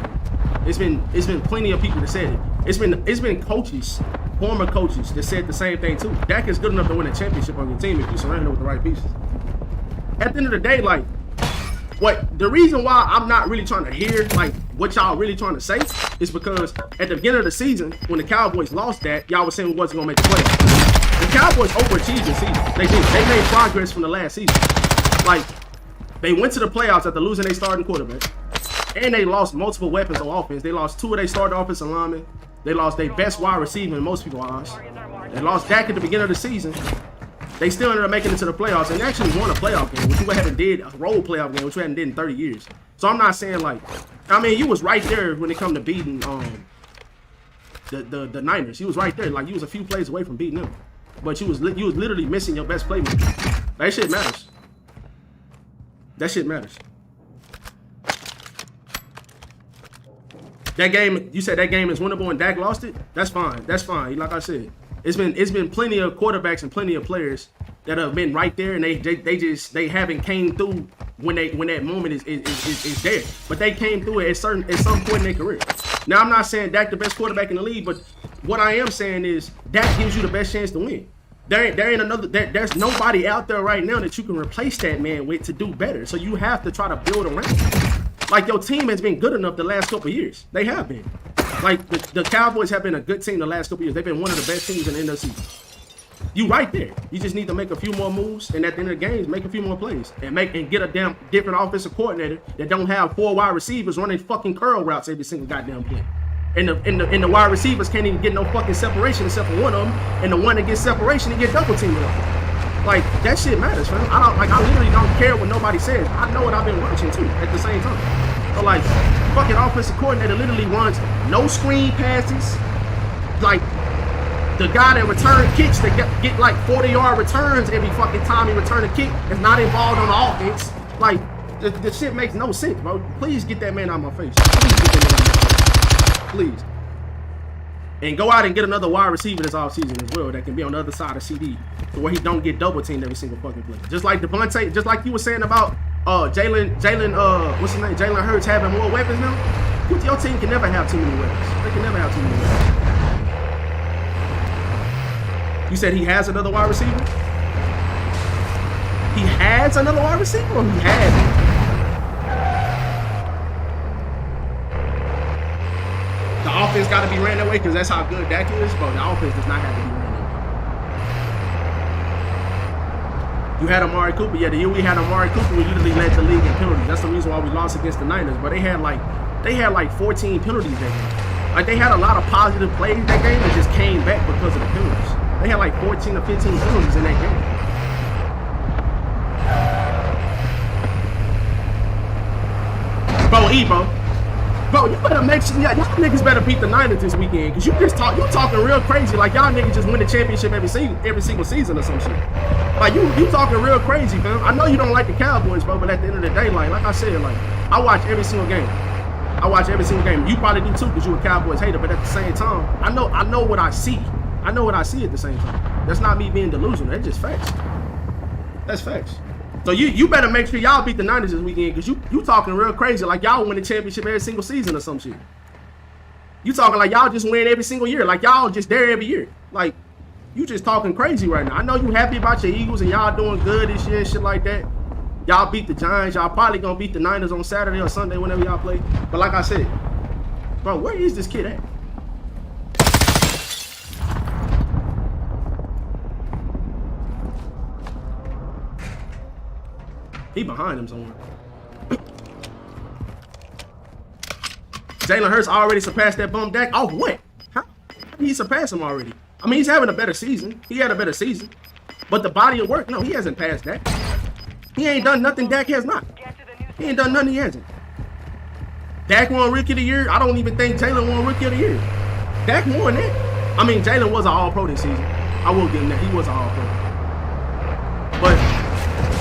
It's been plenty of people that said it. It's been coaches, former coaches that said the same thing too. Dak is good enough to win a championship on your team if you surround him with the right pieces. At the end of the day, like, the reason why I'm not really trying to hear like what y'all really trying to say is because at the beginning of the season, when the Cowboys lost that, y'all was saying we wasn't gonna make the playoffs. The Cowboys overachieved this season. They did. They made progress from the last season. Like, they went to the playoffs after losing their starting quarterback, and they lost multiple weapons on offense. They lost 2 of their starting offensive linemen. They lost their best wide receiver in most people's eyes. They lost Dak at the beginning of the season. They still ended up making it to the playoffs and actually won a playoff game, which we hadn't did, a role playoff game, which we hadn't did in 30 years. So I'm not saying like, I mean, you was right there when it come to beating the Niners. You was right there, like you was a few plays away from beating them, but you was literally missing your best playmaker. That shit matters. That shit matters. That game, you said that game is winnable and Dak lost it? That's fine. That's fine. Like I said, it's been plenty of quarterbacks and plenty of players that have been right there and they haven't came through when that moment is there. But they came through it at some point in their career. Now I'm not saying Dak the best quarterback in the league, but what I am saying is Dak gives you the best chance to win. There's nobody out there right now that you can replace that man with to do better. So you have to try to build around him. Like, your team has been good enough the last couple of years. They have been. Like, the Cowboys have been a good team the last couple of years. They've been one of the best teams in the NFC. You right there. You just need to make a few more moves, and at the end of the games, make a few more plays, and get a damn different offensive coordinator that don't have 4 wide receivers running fucking curl routes every single goddamn play. And the wide receivers can't even get no fucking separation except for one of them, and the one that gets separation, they get double teamed up. Like, that shit matters, fam. I literally don't care what nobody says. I know what I've been watching too at the same time. But like, fucking offensive coordinator literally runs no screen passes. Like, the guy that return kicks that get like 40-yard returns every fucking time he return a kick is not involved on the offense. Like, the shit makes no sense, bro. Please get that man out of my face. Please get that man out of my face. Please. And go out and get another wide receiver this offseason as well that can be on the other side of CD to where he don't get double teamed every single fucking play. Just like Devontae, just like you were saying about Jalen, what's his name? Jalen Hurts having more weapons now. Your team can never have too many weapons. They can never have too many weapons. You said he has another wide receiver? He has another wide receiver, or he has it? The offense got to be ran that way because that's how good Dak is, but the offense does not have to be ran that way. You had Amari Cooper. Yeah, the year we had Amari Cooper, we literally led the league in penalties. That's the reason why we lost against the Niners. But they had like 14 penalties that game. Like, they had a lot of positive plays that game that just came back because of the penalties. They had like 14 or 15 penalties in that game. Bro, you better make sure y'all niggas better beat the Niners this weekend, cause you talking real crazy like y'all niggas just win the championship every single season or some shit. Like you talking real crazy, fam. I know you don't like the Cowboys, bro, but at the end of the day, like I said, like I watch every single game. You probably do too, cause you a Cowboys hater. But at the same time, I know what I see. I know what I see at the same time. That's not me being delusional. That's just facts. That's facts. So you better make sure y'all beat the Niners this weekend, because you talking real crazy like y'all win the championship every single season or some shit. You talking like y'all just win every single year, like y'all just there every year. Like, you just talking crazy right now. I know you happy about your Eagles and y'all doing good this year and shit like that. Y'all beat the Giants. Y'all probably gonna beat the Niners on Saturday or Sunday whenever y'all play. But like I said, bro, where is this kid at? He behind him somewhere. Jalen Hurts already surpassed that bum Dak. Off what? How did he surpass him already? I mean, he's having a better season. He had a better season. But the body of work, no, he hasn't passed Dak. He ain't done nothing Dak has not. He ain't done nothing he hasn't. Dak won Rookie of the Year. I don't even think Jalen won Rookie of the Year. Dak won that. I mean, Jalen was an All-Pro this season. I will give him that. He was an All-Pro. But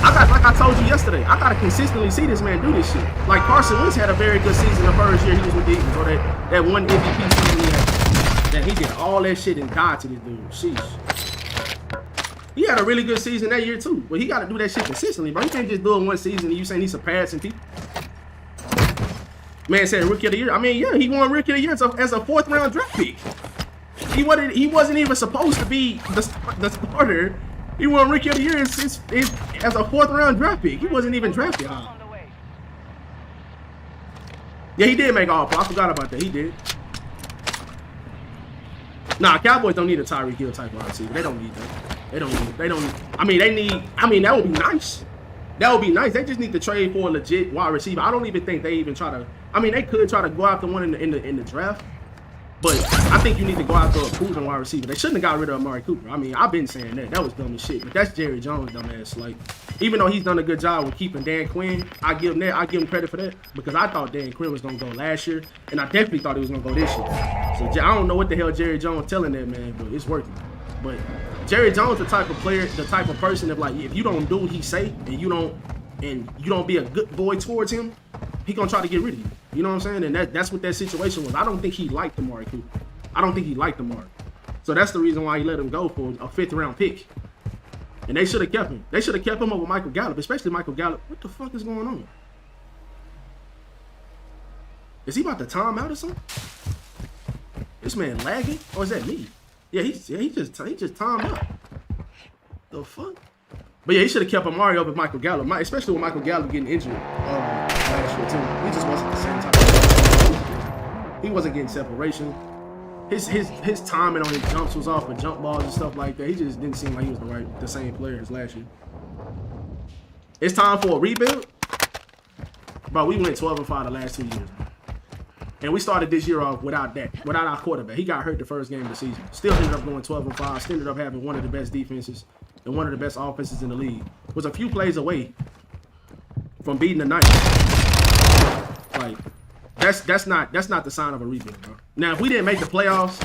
like I told you yesterday, I gotta consistently see this man do this shit. Like Carson Wentz had a very good season the first year he was with the Eagles, or that one MVP season he had. That he did all that shit and died to this dude. Sheesh. He had a really good season that year too, but he gotta do that shit consistently, bro. He can't just do it one season and you saying he's surpassing people. Man said Rookie of the Year. I mean, yeah, he won Rookie of the Year as a 4th round draft pick. He wasn't even supposed to be the starter. He won Rookie of the Year as a 4th round draft pick. He wasn't even drafted. Yeah, he did make All-Pro. I forgot about that. He did. Nah, Cowboys don't need a Tyreek Hill type wide receiver. They don't need that. They don't need. I mean, that would be nice. That would be nice. They just need to trade for a legit wide receiver. I don't even think they even try to. I mean, they could try to go after one in the draft. But I think you need to go after a proven wide receiver. They shouldn't have got rid of Amari Cooper. I mean, I've been saying that. That was dumb as shit. But that's Jerry Jones' dumbass. Like, even though he's done a good job with keeping Dan Quinn, I give him credit for that. Because I thought Dan Quinn was going to go last year. And I definitely thought he was going to go this year. So I don't know what the hell Jerry Jones telling that man, but it's working. But Jerry Jones, the type of player, the type of person that, like, if you don't do what he say and you don't be a good boy towards him, he gonna try to get rid of you. You know what I'm saying? And that's what that situation was. I don't think he liked Amari Cooper. So that's the reason why he let him go for a 5th round pick. And they should have kept him. They should have kept him over Michael Gallup, especially Michael Gallup. What the fuck is going on? Is he about to time out or something? This man lagging? Or is that me? Yeah, he just timed out. The fuck? But yeah, he should have kept Amari over Michael Gallup, especially with Michael Gallup getting injured last year too. He just wasn't the same type of player. He wasn't getting separation. His timing on his jumps was off for jump balls and stuff like that. He just didn't seem like he was the same player as last year. It's time for a rebuild. Bro, we went 12-5 the last 2 years. And we started this year off without our quarterback. He got hurt the first game of the season. Still ended up going 12-5. Still ended up having one of the best defenses and one of the best offenses in the league. Was a few plays away from beating the Knights. Like, that's not the sign of a rebuild, bro. Now, if we didn't make the playoffs,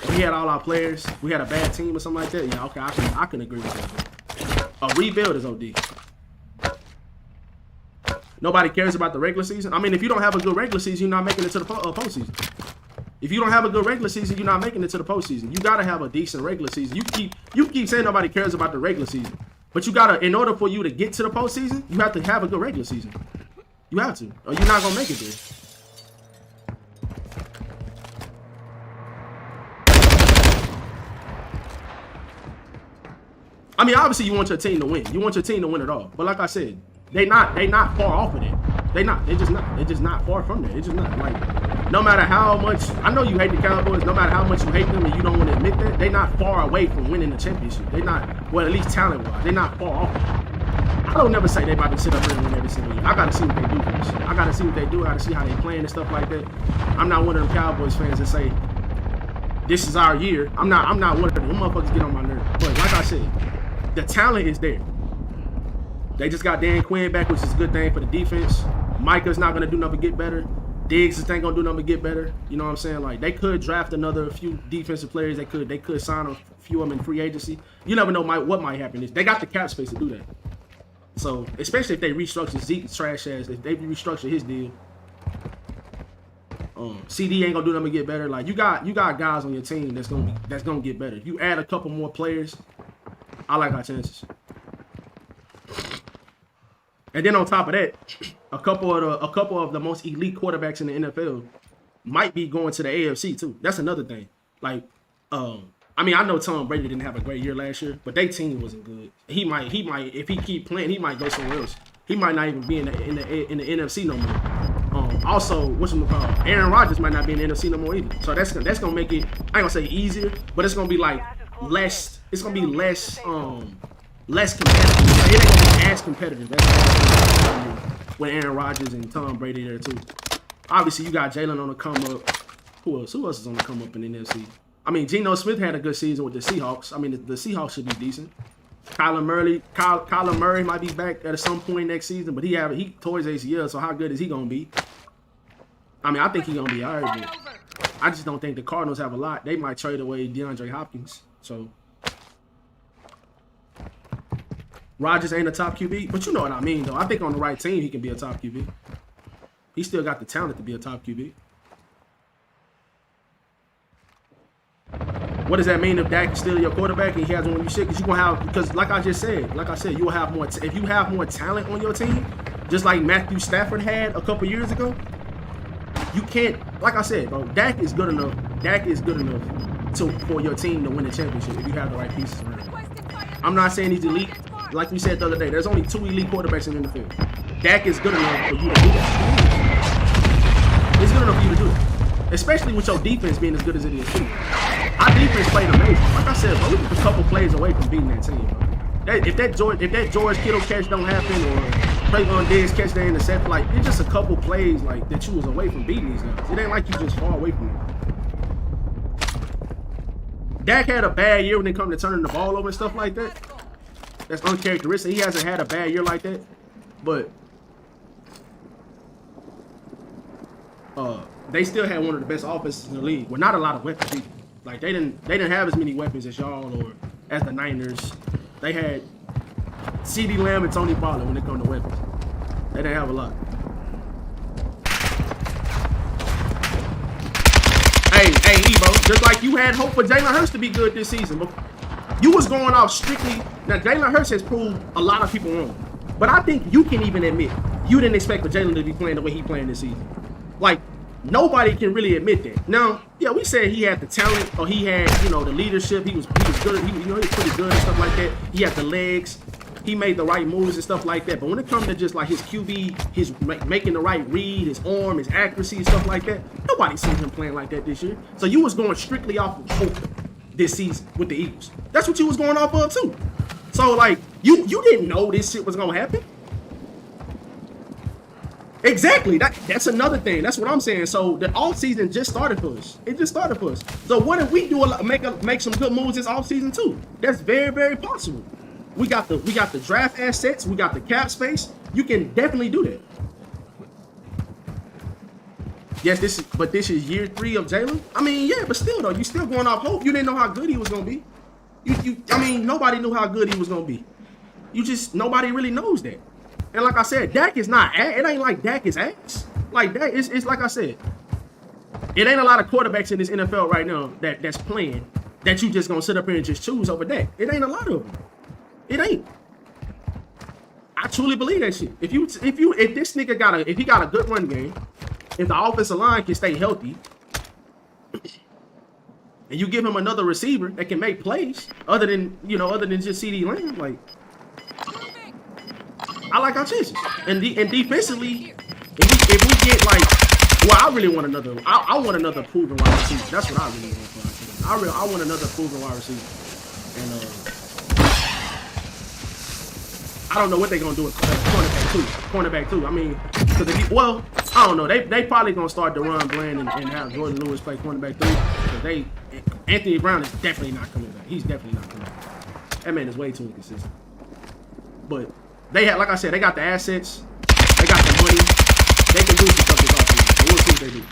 we had all our players, we had a bad team or something like that, yeah, okay, I can agree with that. Bro. A rebuild is OD. Nobody cares about the regular season. I mean, if you don't have a good regular season, you're not making it to the postseason. If you don't have a good regular season, you're not making it to the postseason. You gotta have a decent regular season. You keep saying nobody cares about the regular season, but you gotta, in order for you to get to the postseason, you have to have a good regular season. You have to, or you're not gonna make it there. I mean, obviously you want your team to win. You want your team to win it all. But like I said, they not far off of that. They're just not far from that. They're just not. Like, no matter how much, I know you hate the Cowboys, no matter how much you hate them and you don't want to admit that, they're not far away from winning the championship. They're not, well, at least talent-wise, they're not far off of it. I don't never say they about to sit up here and win every single year. I gotta see what they do first. I gotta see what they do. I gotta see how they playing and stuff like that. I'm not one of them Cowboys fans that say, this is our year. I'm not one of them. Them motherfuckers get on my nerves. But like I said, the talent is there. They just got Dan Quinn back, which is a good thing for the defense. Micah's not gonna do nothing but get better. Diggs ain't gonna do nothing but get better. You know what I'm saying? Like, they could draft another few defensive players. They could sign a few of them in free agency. You never know what might happen. They got the cap space to do that. So, especially if they restructure Zeke's trash ass, if they restructure his deal. CD ain't gonna do nothing but get better. Like, you got guys on your team that's gonna get better. You add a couple more players, I like our chances. And then on top of that, a couple of the most elite quarterbacks in the NFL might be going to the AFC too. That's another thing. Like, I mean, I know Tom Brady didn't have a great year last year, but their team wasn't good. He might, if he keep playing, he might go somewhere else. He might not even be in the NFC no more. Also, whatchamacallit, Aaron Rodgers might not be in the NFC no more either. So that's gonna make it, I ain't gonna say easier, but it's gonna be like less. It's gonna be less competitive. It ain't gonna be as competitive. That's with Aaron Rodgers and Tom Brady there too. Obviously, you got Jalen on the come up. Who else? Who else is on the come up in the NFC? I mean, Geno Smith had a good season with the Seahawks. I mean, the Seahawks should be decent. Kyler Murray might be back at some point next season, but he tore his ACL, so how good is he gonna be? I mean, I think he's gonna be all right, but I just don't think the Cardinals have a lot. They might trade away DeAndre Hopkins. So Rodgers ain't a top QB, but you know what I mean, though. I think on the right team, he can be a top QB. He still got the talent to be a top QB. What does that mean if Dak is still your quarterback and he has one of you shit? Because like I said, you will have more. If you have more talent on your team, just like Matthew Stafford had a couple years ago, you can't. Like I said, bro, Dak is good enough. Dak is good enough for your team to win the championship if you have the right pieces around him. I'm not saying he's elite. Like we said the other day, there's only 2 elite quarterbacks in the NFL. Dak is good enough for you to do that. It's good enough for you to do it, especially with your defense being as good as it is too. Our defense played amazing. Like I said, bro, we were a couple plays away from beating that team. Bro. If that George Kittle catch don't happen, or Trayvon Diggs catch that intercept, like, it's just a couple plays like that you was away from beating these guys. It ain't like you just far away from them. Dak had a bad year when it come to turning the ball over and stuff like that. That's uncharacteristic. He hasn't had a bad year like that, but they still had one of the best offenses in the league with not a lot of weapons either. Like, they didn't have as many weapons as y'all or as the Niners. They had CeeDee Lamb and Tony Pollard when it come to weapons. They didn't have a lot. Hey, Evo, just like you had hope for Jalen Hurts to be good this season, but you was going off strictly. Now, Jalen Hurts has proved a lot of people wrong, but I think you can even admit you didn't expect for Jalen to be playing the way he playing this season. Like, nobody can really admit that. Now, yeah, we said he had the talent, or he had, the leadership. He was good. He was pretty good and stuff like that. He had the legs. He made the right moves and stuff like that. But when it comes to just like his QB, his making the right read, his arm, his accuracy and stuff like that, nobody seen him playing like that this year. So you was going strictly off of hope this season with the Eagles. That's what you was going off of too. So like you didn't know this shit was gonna happen. Exactly. That's another thing. That's what I'm saying. So the offseason just started for us. It just started for us. So what if we do make some good moves this offseason too? That's very, very possible. We got the draft assets. We got the cap space. You can definitely do that. Yes, this is year 3 of Jalen. I mean, yeah, but still though, you still going off hope. You didn't know how good he was gonna be. I mean, nobody knew how good he was gonna be. Nobody really knows that. And like I said, Dak is not. It ain't like Dak is ass. Like that, it's like I said. It ain't a lot of quarterbacks in this NFL right now that's playing that you just gonna sit up here and just choose over Dak. It ain't a lot of them. It ain't. I truly believe that shit. If this nigga if he got a good run game, if the offensive line can stay healthy, and you give him another receiver that can make plays other than just CD Lamb, like I like our chances. And defensively, if we get like, well, I really want another. I want another proven wide receiver. That's what I really want for our team. I want another proven wide receiver. And I don't know what they're gonna do with cornerback too. I mean, because I don't know. They probably gonna start to run Bland and have Jordan Lewis play cornerback 3. Because Anthony Brown is definitely not coming back. He's definitely not coming back. That man is way too inconsistent. But they had, like I said, they got the assets, they got the money, they can do some stuff this offseason. So we'll see what they do.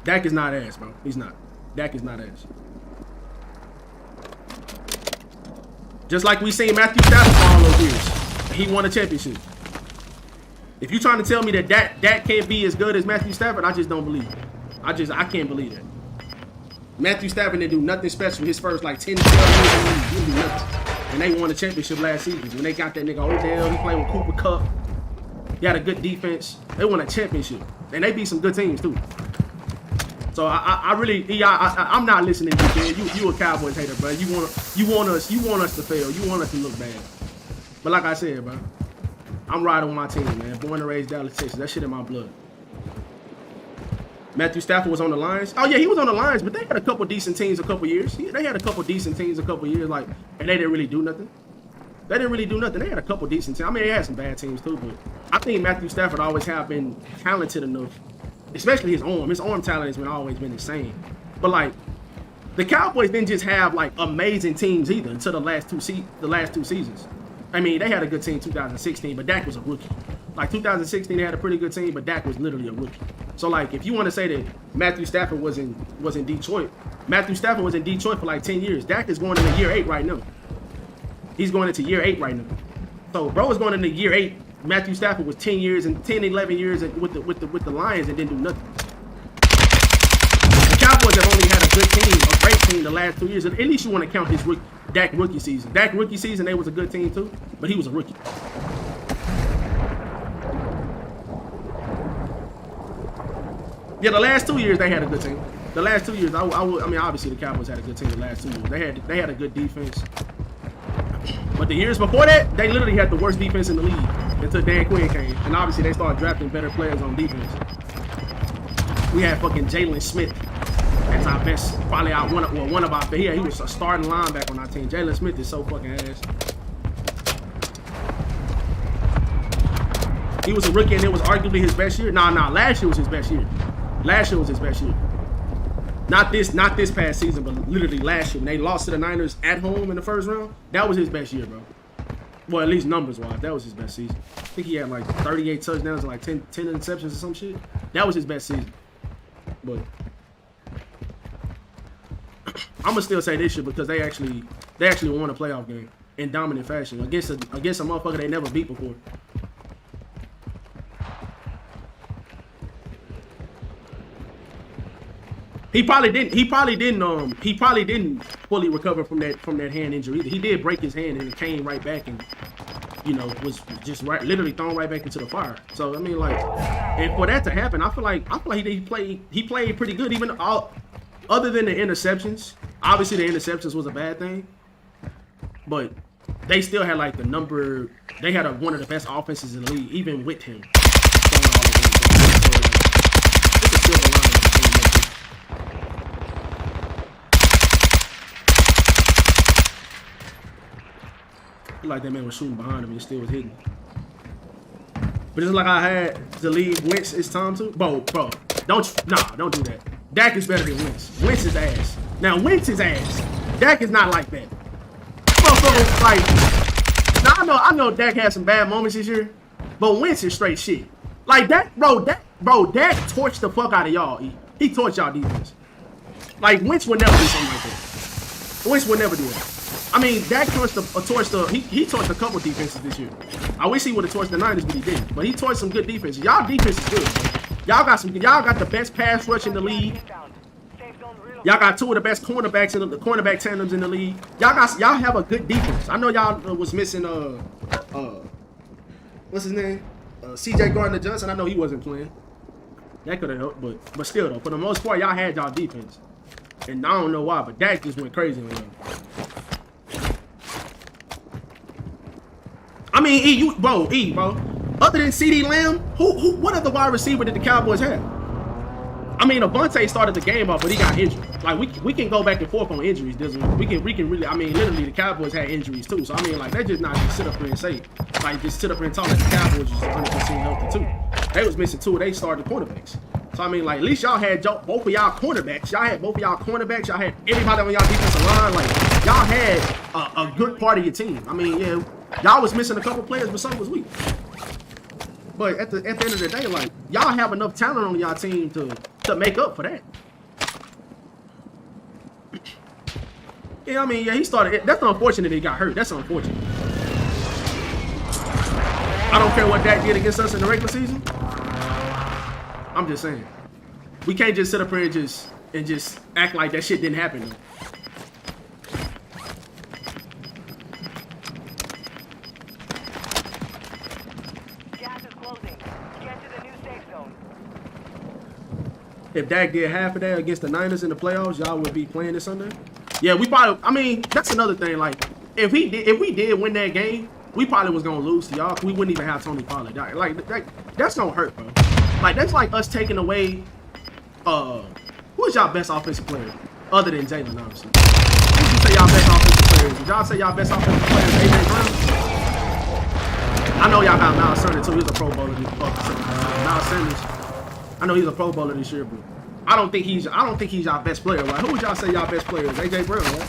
Dak is not ass, bro. He's not. Dak is not ass. Just like we seen Matthew Stafford for all those years. He won a championship. If you're trying to tell me that Dak can't be as good as Matthew Stafford, I just don't believe it. I can't believe that. Matthew Stafford didn't do nothing special his first like 10 to 12 years in the league. He didn't do nothing. And they won a championship last season. When they got that nigga Odell, he played with Cooper Kupp. He had a good defense. They won a championship. And they beat some good teams too. So I'm not listening to you, man. You a Cowboys hater, bro. You want us to fail. You want us to look bad. But like I said, bro, I'm riding with my team, man. Born and raised Dallas, Texas. That shit in my blood. Matthew Stafford was on the Lions. Oh yeah, he was on the Lions, but they had a couple decent teams a couple years. They had a couple decent teams a couple years, like, and they didn't really do nothing. They didn't really do nothing. They had a couple decent teams. I mean, they had some bad teams too, but I think Matthew Stafford always have been talented enough, especially his arm. His arm talent has always been insane. But like, the Cowboys didn't just have like amazing teams either until the last two seasons. I mean, they had a good team in 2016, but Dak was a rookie. Like 2016, they had a pretty good team, but Dak was literally a rookie. So like, if you want to say that Matthew Stafford was in Detroit, Matthew Stafford was in Detroit for like 10 years. Dak is going into year 8 right now. He's going into year 8 right now. So bro is going into year 8. Matthew Stafford was 10 years and 10, 11 years with the Lions and didn't do nothing. The Cowboys have only had a good team, a great team the last 2 years. At least you want to count his Dak rookie season. Dak rookie season, they was a good team too, but he was a rookie. Yeah, the last 2 years they had a good team. The last 2 years, I mean, obviously the Cowboys had a good team the last 2 years. They had a good defense. But the years before that, they literally had the worst defense in the league until Dan Quinn came. And obviously they started drafting better players on defense. We had fucking Jalen Smith as our best, probably one of our best. Yeah, he was a starting linebacker on our team. Jalen Smith is so fucking ass. He was a rookie and it was arguably his best year. Nah, last year was his best year. Last year was his best year. Not this past season, but literally last year. When they lost to the Niners at home in the first round, that was his best year, bro. Well, at least numbers-wise, that was his best season. I think he had like 38 touchdowns and like 10 interceptions or some shit. That was his best season. But I'm gonna still say this shit because they actually won a playoff game in dominant fashion against a motherfucker they never beat before. He probably didn't fully recover from that hand injury either. He did break his hand and it came right back and, you know, was just literally thrown right back into the fire. So I mean, like, and for that to happen, I feel like he played pretty good, even other than the interceptions. Obviously the interceptions was a bad thing, but they still had like they had one of the best offenses in the league, even with him. It's a silver lining. Like that man was shooting behind him and still was hitting. But just like I had to leave Wentz, it's time to. Bro, don't do that. Dak is better than Wentz. Wentz is ass. Now Wentz is ass. Dak is not like that. motherfucker, like, now I know Dak had some bad moments this year, but Wentz is straight shit. Like Dak torched the fuck out of y'all. He torched y'all defense. Like Wentz would never do something like that. Wentz would never do that. I mean, Dak torched he torched a couple defenses this year. I wish he would have torched the Niners, but he didn't. But he torched some good defenses. Y'all defense is good. Y'all got the best pass rush in the league. Y'all got two of the best cornerbacks in the cornerback tandems in the league. Y'all have a good defense. I know y'all was missing what's his name? CJ Gardner-Johnson. I know he wasn't playing. That could have helped, but still though, for the most part, y'all had y'all defense. And I don't know why, but Dak just went crazy on y'all. I mean, bro. Other than CeeDee Lamb, what other wide receiver did the Cowboys have? I mean, Avonte started the game off, but he got injured. Like we can go back and forth on injuries. We can really. I mean, literally, the Cowboys had injuries too. So I mean, like they just not just sit up here and say, like just sit up here and talk like the Cowboys was 100% healthy too. They was missing two of they started cornerbacks. So I mean, like at least y'all had both of y'all cornerbacks. Y'all had both of y'all cornerbacks. Y'all had everybody on y'all defensive line. Like y'all had a good part of your team. I mean, yeah, y'all was missing a couple players, but some was weak. But at the end of the day, like y'all have enough talent on y'all team to make up for that. Yeah, I mean, yeah, he started. That's unfortunate that he got hurt. That's unfortunate. I don't care what Dak did against us in the regular season. I'm just saying, we can't just sit up here and just act like that shit didn't happen though. If Dak did half of that against the Niners in the playoffs, y'all would be playing this Sunday. Yeah, we probably. I mean, that's another thing. Like, if we did win that game, we probably was gonna lose to y'all. We wouldn't even have Tony Pollard. Like that's gonna hurt, bro. Like that's like us taking away. Who is y'all best offensive player other than Jalen, obviously? Who would you say y'all best offensive players? Did y'all say y'all best offensive players AJ Brown? I know y'all got Miles Sanders too. He's a Pro Bowler. Miles Sanders. I know he's a Pro Bowler this year, but I don't think he's y'all best player, right? Who would y'all say y'all best player is? AJ Brown, right?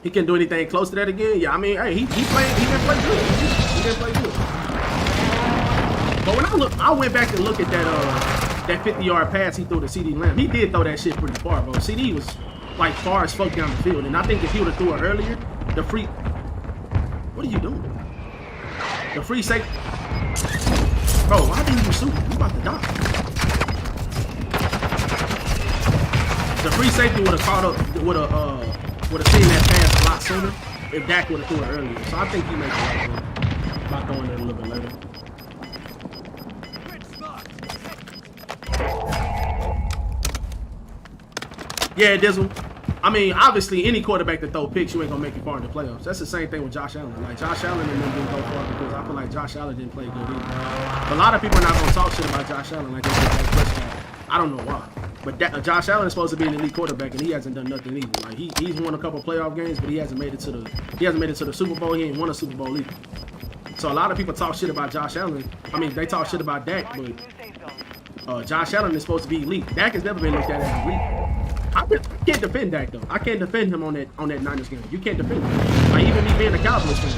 He can do anything close to that again? Yeah, I mean, hey, he didn't play good. He didn't play good. But when I went back and looked at that 50-yard pass he threw to CeeDee Lamb, he did throw that shit pretty far, bro. CeeDee was like far as fuck down the field, and I think if he would have threw it earlier, what are you doing? The free safety. Bro, why didn't you shoot him? You about to die. The free safety would have caught up, would have seen that pass a lot sooner if Dak would have threw it earlier. So I think he makes a right move by throwing it a little bit later. Yeah, Dizzle. I mean, obviously, any quarterback that throw picks, you ain't gonna make it far in the playoffs. That's the same thing with Josh Allen. Like Josh Allen and them didn't go far because I feel like Josh Allen didn't play good either. But a lot of people are not gonna talk shit about Josh Allen like they did Dak Prescott. I don't know why. But Josh Allen is supposed to be an elite quarterback, and he hasn't done nothing either. Like he's won a couple playoff games, but he hasn't made it to the Super Bowl. He ain't won a Super Bowl either. So a lot of people talk shit about Josh Allen. I mean, they talk shit about Dak, but Josh Allen is supposed to be elite. Dak has never been looked at as elite. I can't defend Dak though. I can't defend him on that Niners game. You can't defend him. Like even me being a Cowboys fan,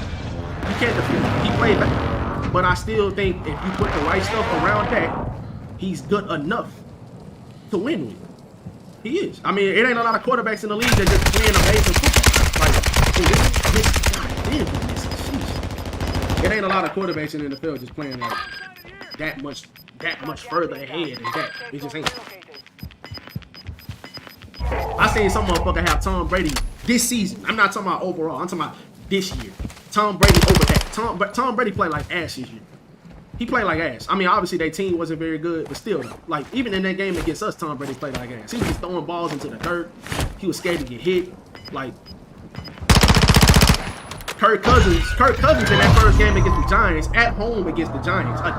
you can't defend him. He played back. But I still think if you put the right stuff around Dak, he's good enough to win with. He is. I mean, it ain't a lot of quarterbacks in the league that just playing amazing football. Like, it ain't a lot of quarterbacks in the NFL just playing like that much further ahead than that. It just ain't. I seen some motherfucker have Tom Brady this season. I'm not talking about overall. I'm talking about this year. Tom Brady over that. Tom Brady played like ass this year. He played like ass. I mean, obviously their team wasn't very good, but still, like even in that game against us, Tom Brady played like ass. He was just throwing balls into the dirt. He was scared to get hit. Like Kirk Cousins in that first game against the Giants, at home against the Giants. The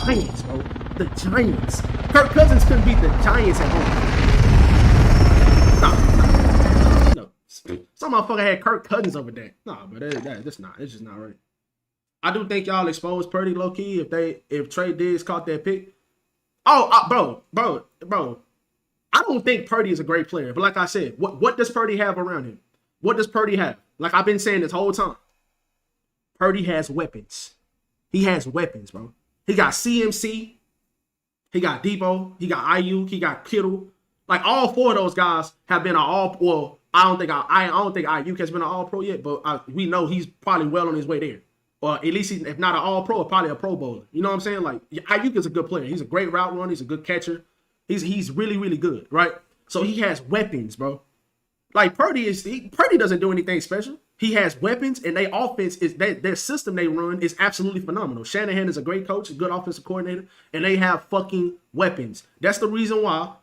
Giants, bro. The Giants. Kirk Cousins couldn't beat the Giants at home. No. Some motherfucker had Kirk Cousins over that. Nah, but that's not. It's just not right. I do think y'all exposed Purdy low key if Trey Diggs caught that pick. Oh, bro. I don't think Purdy is a great player, but like I said, what does Purdy have around him? What does Purdy have? Like I've been saying this whole time, Purdy has weapons. He has weapons, bro. He got CMC, he got Debo, he got Ayuk, he got Kittle. Like all four of those guys have been an all. Well, I don't think Ayuk has been an all pro yet, but we know he's probably well on his way there. Or at least if not an all pro, probably a pro bowler. You know what I'm saying? Like Ayuk is a good player. He's a great route runner. He's a good catcher. He's really, really good, right? So he has weapons, bro. Like Purdy doesn't do anything special. He has weapons, and their offense is their system they run is absolutely phenomenal. Shanahan is a great coach, a good offensive coordinator, and they have fucking weapons. That's the reason why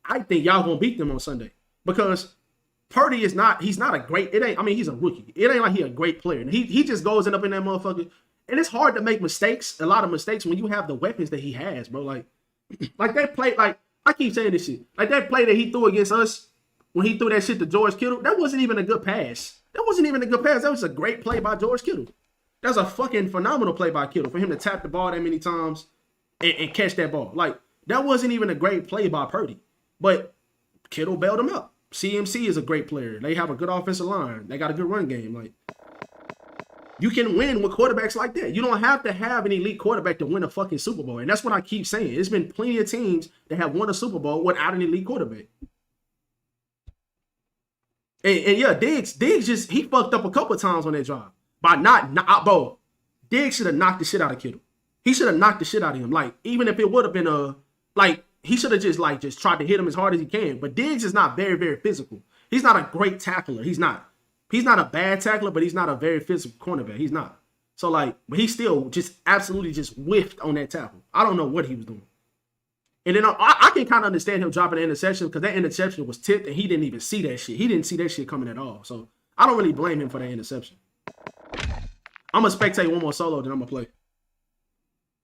I think y'all gonna beat them on Sunday. Because Purdy he's not a great, he's a rookie. It ain't like he a great player. He just goes up in that motherfucker. And it's hard to make mistakes, a lot of mistakes when you have the weapons that he has, bro. Like that play, like I keep saying this shit. Like that play that he threw against us when he threw that shit to George Kittle, that wasn't even a good pass. That wasn't even a good pass. That was a great play by George Kittle. That was a fucking phenomenal play by Kittle for him to tap the ball that many times and catch that ball. Like that wasn't even a great play by Purdy. But Kittle bailed him out. CMC is a great player. They have a good offensive line. They got a good run game. Like you can win with quarterbacks like that. You don't have to have an elite quarterback to win a fucking Super Bowl. And that's what I keep saying. There's been plenty of teams that have won a Super Bowl without an elite quarterback. And yeah, Diggs he fucked up a couple of times on that drive by bro. Diggs should have knocked the shit out of Kittle. He should have knocked the shit out of him. Like even if it would have been he should have just tried to hit him as hard as he can. But Diggs is not very, very physical. He's not a great tackler. He's not a bad tackler, but he's not a very physical cornerback. He's not. So but he still just absolutely just whiffed on that tackle. I don't know what he was doing. And then I can kind of understand him dropping the interception because that interception was tipped and he didn't even see that shit. He didn't see that shit coming at all. So I don't really blame him for that interception. I'm going to spectate one more solo, then I'm going to play.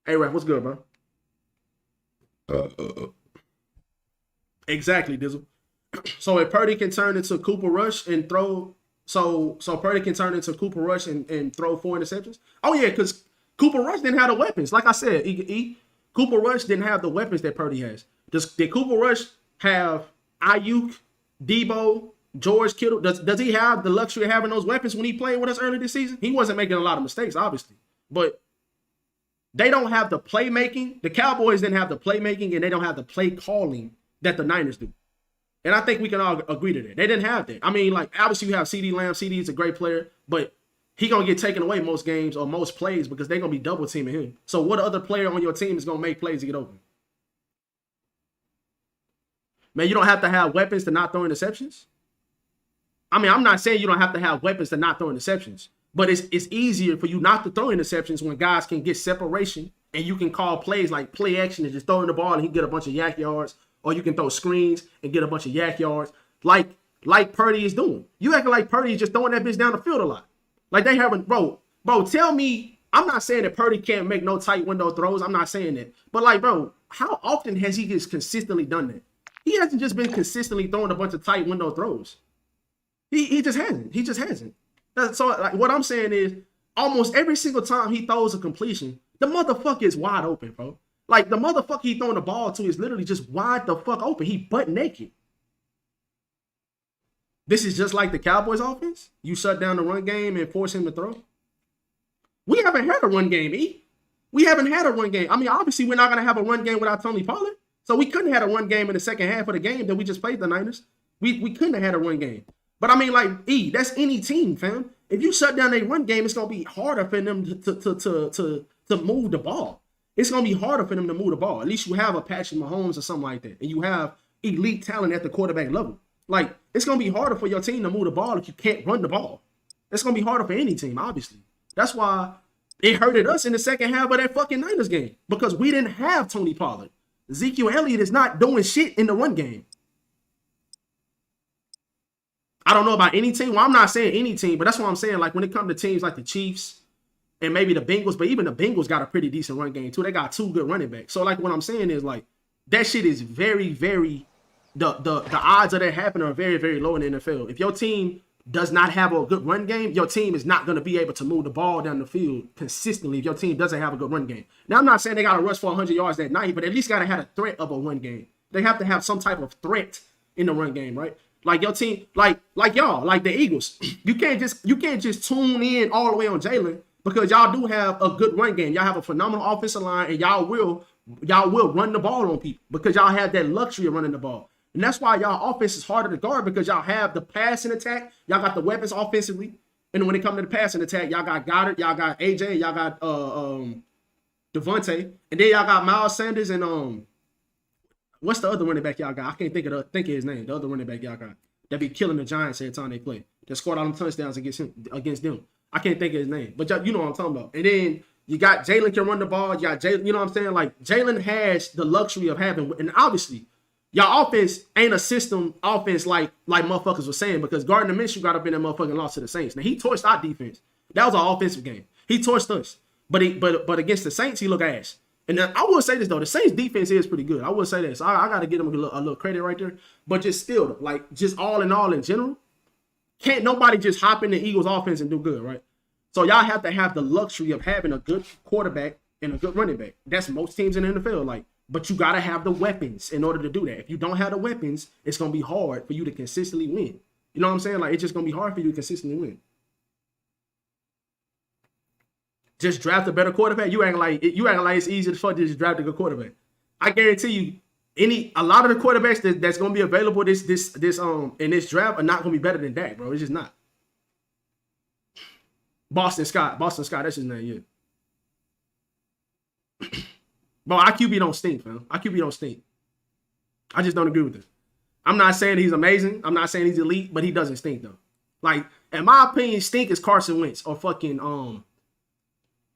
Hey, Rap, what's good, bro? Exactly, Dizzle. So if Purdy can turn into Cooper Rush and throw... So Purdy can turn into Cooper Rush and throw 4 interceptions? Oh, yeah, because Cooper Rush didn't have the weapons. Like I said, Cooper Rush didn't have the weapons that Purdy has. Did Cooper Rush have Ayuk, Debo, George Kittle? Does he have the luxury of having those weapons when he played with us early this season? He wasn't making a lot of mistakes, obviously. But they don't have the playmaking. The Cowboys didn't have the playmaking, and they don't have the play calling that the Niners do. And I think we can all agree to that. They didn't have that. I mean, like, obviously you have CeeDee Lamb. CeeDee is a great player, but he going to get taken away most games or most plays because they're going to be double teaming him. So what other player on your team is going to make plays to get open? Man, you don't have to have weapons to not throw interceptions. I mean, I'm not saying you don't have to have weapons to not throw interceptions, but it's easier for you not to throw interceptions when guys can get separation and you can call plays like play action and just throwing the ball and he get a bunch of yak yards, or you can throw screens and get a bunch of yak yards like Purdy is doing. You acting like Purdy is just throwing that bitch down the field a lot. Like they haven't, bro, tell me, I'm not saying that Purdy can't make no tight window throws. I'm not saying that. But like, bro, how often has he just consistently done that? He hasn't just been consistently throwing a bunch of tight window throws. He just hasn't. He just hasn't. So like what I'm saying is almost every single time he throws a completion, the motherfucker is wide open, bro. Like the motherfucker he throwing the ball to is literally just wide the fuck open. He butt naked. This is just like the Cowboys offense. You shut down the run game and force him to throw. We haven't had a run game, E. We haven't had a run game. I mean, obviously, we're not going to have a run game without Tony Pollard. So we couldn't have had a run game in the second half of the game that we just played the Niners. We couldn't have had a run game. But I mean, like, E, that's any team, fam. If you shut down a run game, it's going to be harder for them to move the ball. It's going to be harder for them to move the ball. At least you have a Patrick Mahomes or something like that. And you have elite talent at the quarterback level. Like, it's going to be harder for your team to move the ball if you can't run the ball. It's going to be harder for any team, obviously. That's why it hurted us in the second half of that fucking Niners game. Because we didn't have Tony Pollard. Ezekiel Elliott is not doing shit in the run game. I don't know about any team. Well, I'm not saying any team, but that's what I'm saying. Like, when it comes to teams like the Chiefs and maybe the Bengals, but even the Bengals got a pretty decent run game, too. They got 2 good running backs. So, like, what I'm saying is, like, that shit is very, very... The odds of that happening are very, very low in the NFL. If your team does not have a good run game, your team is not going to be able to move the ball down the field consistently if your team doesn't have a good run game. Now, I'm not saying they got to rush for 100 yards that night, but at least got to have a threat of a run game. They have to have some type of threat in the run game, right? Like your team, like y'all, like the Eagles. You can't just tune in all the way on Jalen because y'all do have a good run game. Y'all have a phenomenal offensive line, and y'all will run the ball on people because y'all have that luxury of running the ball. And that's why y'all offense is harder to guard because y'all have the passing attack. Y'all got the weapons offensively. And when it comes to the passing attack, y'all got Goddard, y'all got AJ, y'all got Devontae. And then y'all got Miles Sanders and what's the other running back y'all got? I can't think of his name. The other running back y'all got. That be killing the Giants every time they play. That scored all them touchdowns against them. I can't think of his name. But you know what I'm talking about. And then you got Jalen can run the ball. You got Jalen, you know what I'm saying? Like Jalen has the luxury of having, and obviously, y'all offense ain't a system offense like motherfuckers were saying because Gardner Minshew got up in that motherfucking loss to the Saints. Now he torched our defense. That was an offensive game. He torched us. But against the Saints, he looked ass. And I will say this though, the Saints defense is pretty good. I will say this. I got to give them a little credit right there. But just still, like just all in all in general, can't nobody just hop in the Eagles offense and do good, right? So y'all have to have the luxury of having a good quarterback and a good running back. That's most teams in the NFL. Like, but you got to have the weapons in order to do that. If you don't have the weapons, it's going to be hard for you to consistently win. You know what I'm saying? Like, it's just going to be hard for you to consistently win. Just draft a better quarterback. You acting like it's easy to just draft a good quarterback. I guarantee you, a lot of the quarterbacks that's going to be available in this draft are not going to be better than Dak, bro. It's just not. Boston Scott, that's his name, yeah. Bro, IQB don't stink, fam. IQB don't stink. I just don't agree with it. I'm not saying he's amazing. I'm not saying he's elite, but he doesn't stink though. Like, in my opinion, stink is Carson Wentz or fucking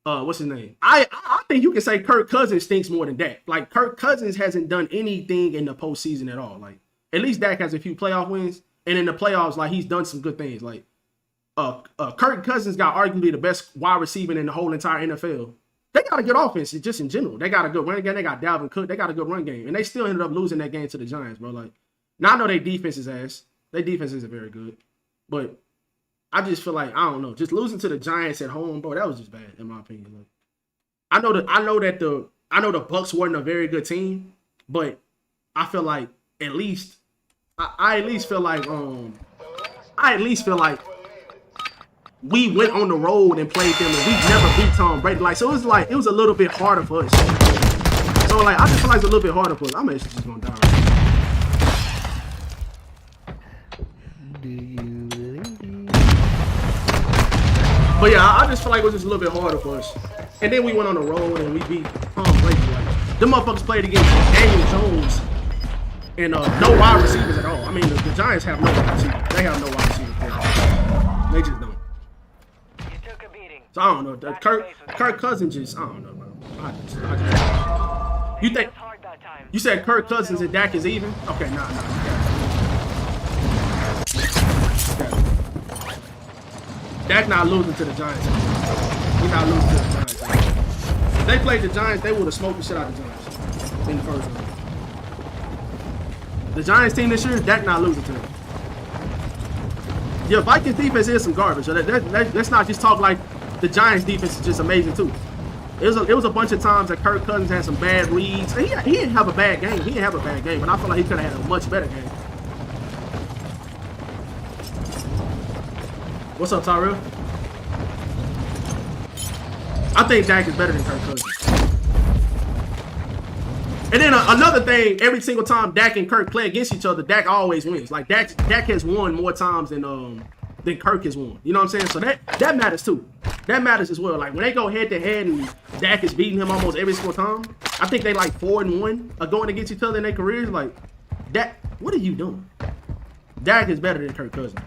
what's his name? I think you can say Kirk Cousins stinks more than Dak. Like, Kirk Cousins hasn't done anything in the postseason at all. Like, at least Dak has a few playoff wins, and in the playoffs, like he's done some good things. Like, Kirk Cousins got arguably the best wide receiver in the whole entire NFL. They got a good offense just in general. They got a good run game. They got Dalvin Cook. They got a good run game. And they still ended up losing that game to the Giants, bro. Like, now I know their defense is ass. Their defense isn't very good. But I just feel like, I don't know. Just losing to the Giants at home, bro, that was just bad, in my opinion. Like, I know the Bucks weren't a very good team, but I feel like I at least feel like we went on the road and played them, and we never beat Tom Brady. Like, so it was a little bit harder for us. So like, I just feel like it's a little bit harder for us. I'm actually just gonna die right now. Do you believe? But yeah, I just feel like it was just a little bit harder for us. And then we went on the road and we beat Tom Brady. Like, them motherfuckers played against Daniel Jones and no wide receivers at all. I mean, the Giants have no wide receivers. They have no wide receivers. They just don't. So I don't know. Kirk Cousins just, I don't know, bro. You think you said Kirk Cousins and Dak is even? Okay, nah. Dak not losing to the Giants. He's not losing to the Giants. If they played the Giants, they would have smoked the shit out of the Giants in the first round. The Giants team this year, Dak not losing to them. Yeah, Vikings defense is some garbage. So let's not just talk like the Giants defense is just amazing too. It was a bunch of times that Kirk Cousins had some bad reads. He didn't have a bad game. He didn't have a bad game, but I feel like he could have had a much better game. What's up, Tyrell? I think Dak is better than Kirk Cousins. And then another thing, every single time Dak and Kirk play against each other, Dak always wins. Like Dak has won more times than Kirk has won. You know what I'm saying? So that matters too. That matters as well. Like when they go head to head and Dak is beating him almost every single time, I think they like 4-1 going against each other in their careers. Like, Dak, what are you doing? Dak is better than Kirk Cousins, bro.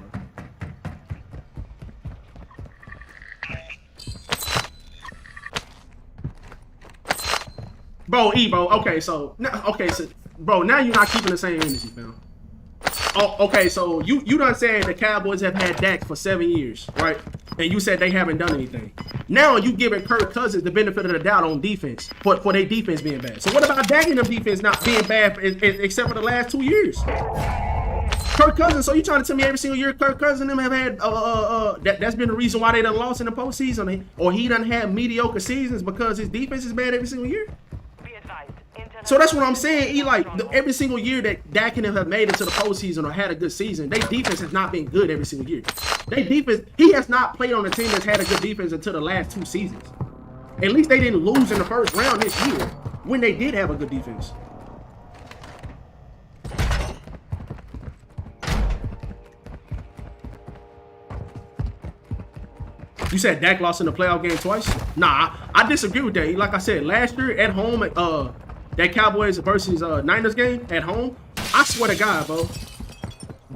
Bro, okay, so bro, now you're not keeping the same energy, fam. Oh, okay, so you done said the Cowboys have had Dak for 7 years, right? And you said they haven't done anything. Now you giving Kirk Cousins the benefit of the doubt on defense for their defense being bad. So what about Dak and them defense not being bad except for the last 2 years? Kirk Cousins, so you trying to tell me every single year Kirk Cousins and them have had that's been the reason why they done lost in the postseason, or he done had mediocre seasons because his defense is bad every single year? So that's what I'm saying. Every single year that Dak and them have made it to the postseason or had a good season, their defense has not been good every single year. Their defense, he has not played on a team that's had a good defense until the last 2 seasons. At least they didn't lose in the first round this year when they did have a good defense. You said Dak lost in the playoff game twice? Nah, I disagree with that. Like I said, last year at home, that Cowboys versus Niners game at home, I swear to God, bro,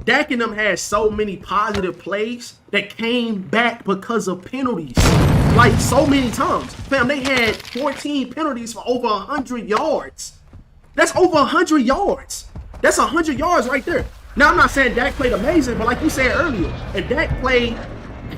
Dak and them had so many positive plays that came back because of penalties. Like, so many times. Fam, they had 14 penalties for over 100 yards. That's over 100 yards. That's 100 yards right there. Now, I'm not saying Dak played amazing, but like you said earlier, if Dak played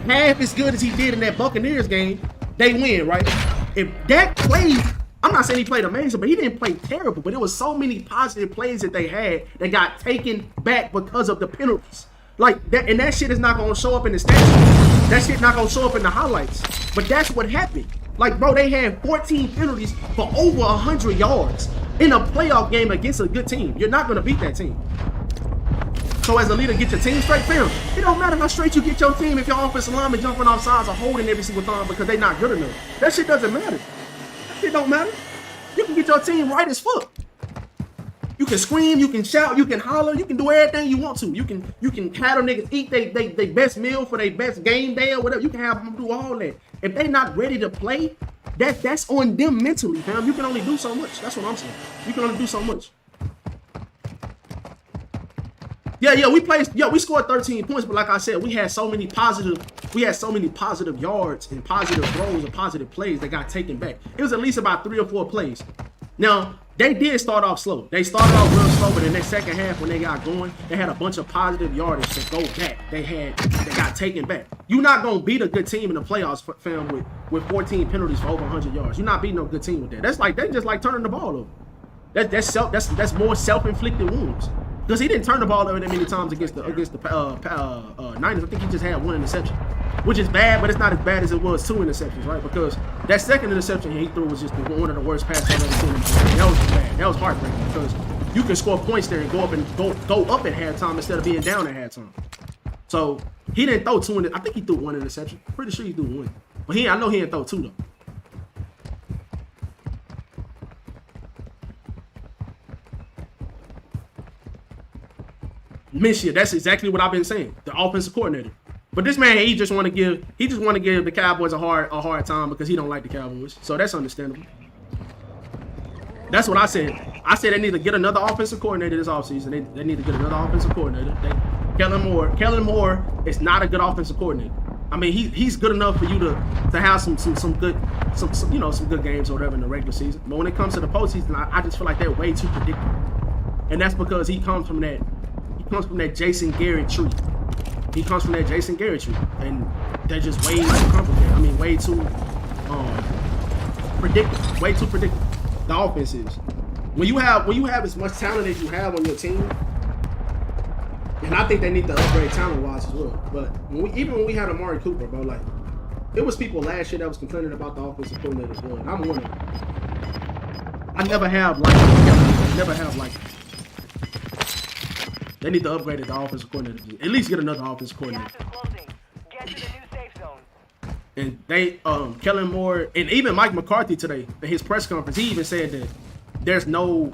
half as good as he did in that Buccaneers game, they win, right? If Dak played, I'm not saying he played amazing, but he didn't play terrible. But there was so many positive plays that they had that got taken back because of the penalties. Like that, and that shit is not gonna show up in the stats. That shit not gonna show up in the highlights. But that's what happened. Like, bro, they had 14 penalties for over 100 yards in a playoff game against a good team. You're not gonna beat that team. So as a leader, get your team straight, fam. It don't matter how straight you get your team if your offensive lineman jumping off sides or holding every single time because they're not good enough. That shit doesn't matter. That shit don't matter. You can get your team right as fuck. You can scream, you can shout, you can holler, you can do everything you want to. You can have them niggas eat they best meal for their best game day or whatever. You can have them do all that. If they not ready to play, that's on them mentally, fam. You can only do so much. That's what I'm saying. You can only do so much. We scored 13 points, but like I said, we had so many positive yards and positive throws and positive plays that got taken back. It was at least about 3 or 4 plays. Now, they did start off slow. They started off real slow, but in that second half when they got going, they had a bunch of positive yardage to go back. They got taken back. You're not gonna beat a good team in the playoffs, fam, with 14 penalties for over 100 yards. You're not beating no good team with that. They just like turning the ball over. That's more self-inflicted wounds. Because he didn't turn the ball over that many times against the Niners. I think he just had 1 interception, which is bad, but it's not as bad as it was 2 interceptions, right? Because that second interception he threw was just one of the worst passes I've ever seen. That was bad. That was heartbreaking because you can score points there and go up at halftime instead of being down at halftime. So he didn't throw 2. I think he threw 1 interception. Pretty sure he threw 1, but I know he didn't throw 2 though. Minshew, that's exactly what I've been saying. The offensive coordinator. But this man, he just want to give the Cowboys a hard time because he don't like the Cowboys. So that's understandable. That's what I said. I said they need to get another offensive coordinator this offseason. They need to get another offensive coordinator. Kellen Moore is not a good offensive coordinator. I mean, he's good enough for you to have some good games or whatever in the regular season. But when it comes to the postseason, I just feel like they're way too predictable. And that's because he comes from that Jason Garrett tree. And they're just way too complicated. I mean, way too predictable. Way too predictable. The offense is. When you have as much talent as you have on your team, and I think they need to upgrade talent-wise as well. But even when we had Amari Cooper, bro, like, there was people last year that was complaining about the offensive coordinator as well. And I'm one of them. I never have liked him. Never have liked him. They need to upgrade the offensive coordinator. At least get another offensive coordinator. Get to the new safe zone. And they, Kellen Moore, and even Mike McCarthy today, in his press conference, he even said that there's no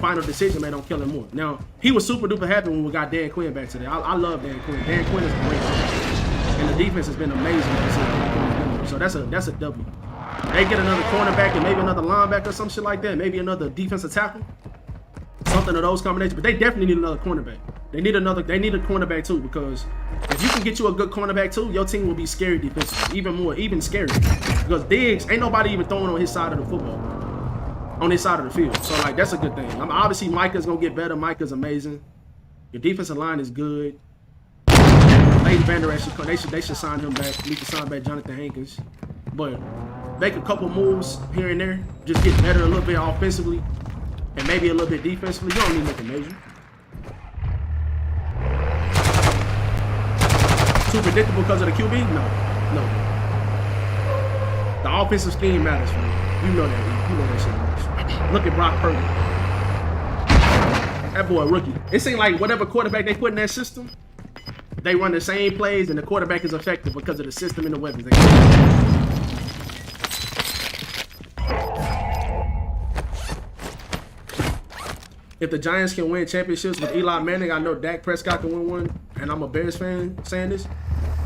final decision made on Kellen Moore. Now, he was super duper happy when we got Dan Quinn back today. I love Dan Quinn. Dan Quinn is a great coach. And the defense has been amazing. So that's a W. They get another cornerback and maybe another linebacker or some shit like that. Maybe another defensive tackle. Something of those combinations, but they definitely need another cornerback. They need a cornerback too, because if you can get you a good cornerback too, your team will be scary defensively, even scarier. Because Diggs, ain't nobody even throwing on his side of the football, on his side of the field. So like that's a good thing. Obviously Micah's gonna get better. Micah's amazing. Your defensive line is good. Leighton Vander Esch, they should sign him back. We can sign back Jonathan Hankins, but make a couple moves here and there. Just get better a little bit offensively. And maybe a little bit defensively. You don't need to make a major. Too predictable because of the QB? No. The offensive scheme matters for me. You know that. You know that shit works. Look at Brock Purdy. That boy a rookie. It seems like whatever quarterback they put in that system, they run the same plays and the quarterback is effective because of the system and the weapons they got. If the Giants can win championships with Eli Manning, I know Dak Prescott can win one, and I'm a Bears fan saying this.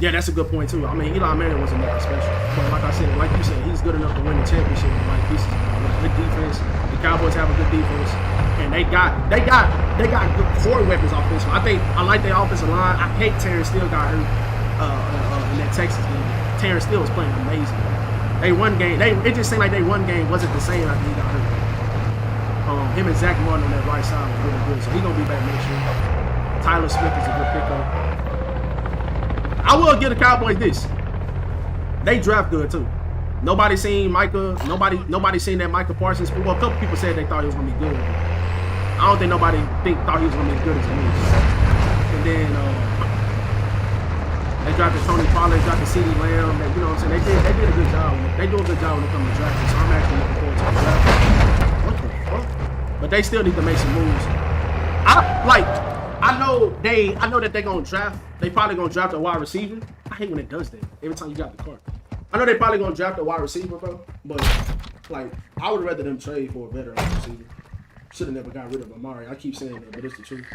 Yeah, that's a good point too. I mean, Eli Manning wasn't nothing special, but like I said, like you said, he's good enough to win the championship with the right pieces. With a good defense, the Cowboys have a good defense, and they got good core weapons offensively. I like their offensive line. I hate Terrence Steele got hurt in that Texas game. Terrence Steele was playing amazing. They won game. It just seemed like they won game wasn't the same after he got hurt. Him and Zach Martin on that right side was really good, so he's gonna be back next year. Tyler Smith is a good pickup. I will give the Cowboys this. They draft good too. Nobody seen Micah. Nobody seen that Micah Parsons. Well, a couple people said they thought he was gonna be good. I don't think nobody thought he was gonna be as good as he is. And then they drafted Tony Pollard, drafted CeeDee Lamb. You know what I'm saying? They did a good job. They do a good job when it comes to drafting. So I'm actually looking forward to the draft. What the fuck? But they still need to make some moves. I know that they're gonna draft. They probably gonna draft a wide receiver. I hate when it does that. Every time you got the card. I know they probably gonna draft a wide receiver, bro. But like, I would rather them trade for a better wide receiver. Should have never got rid of Amari. I keep saying that, but it's the truth.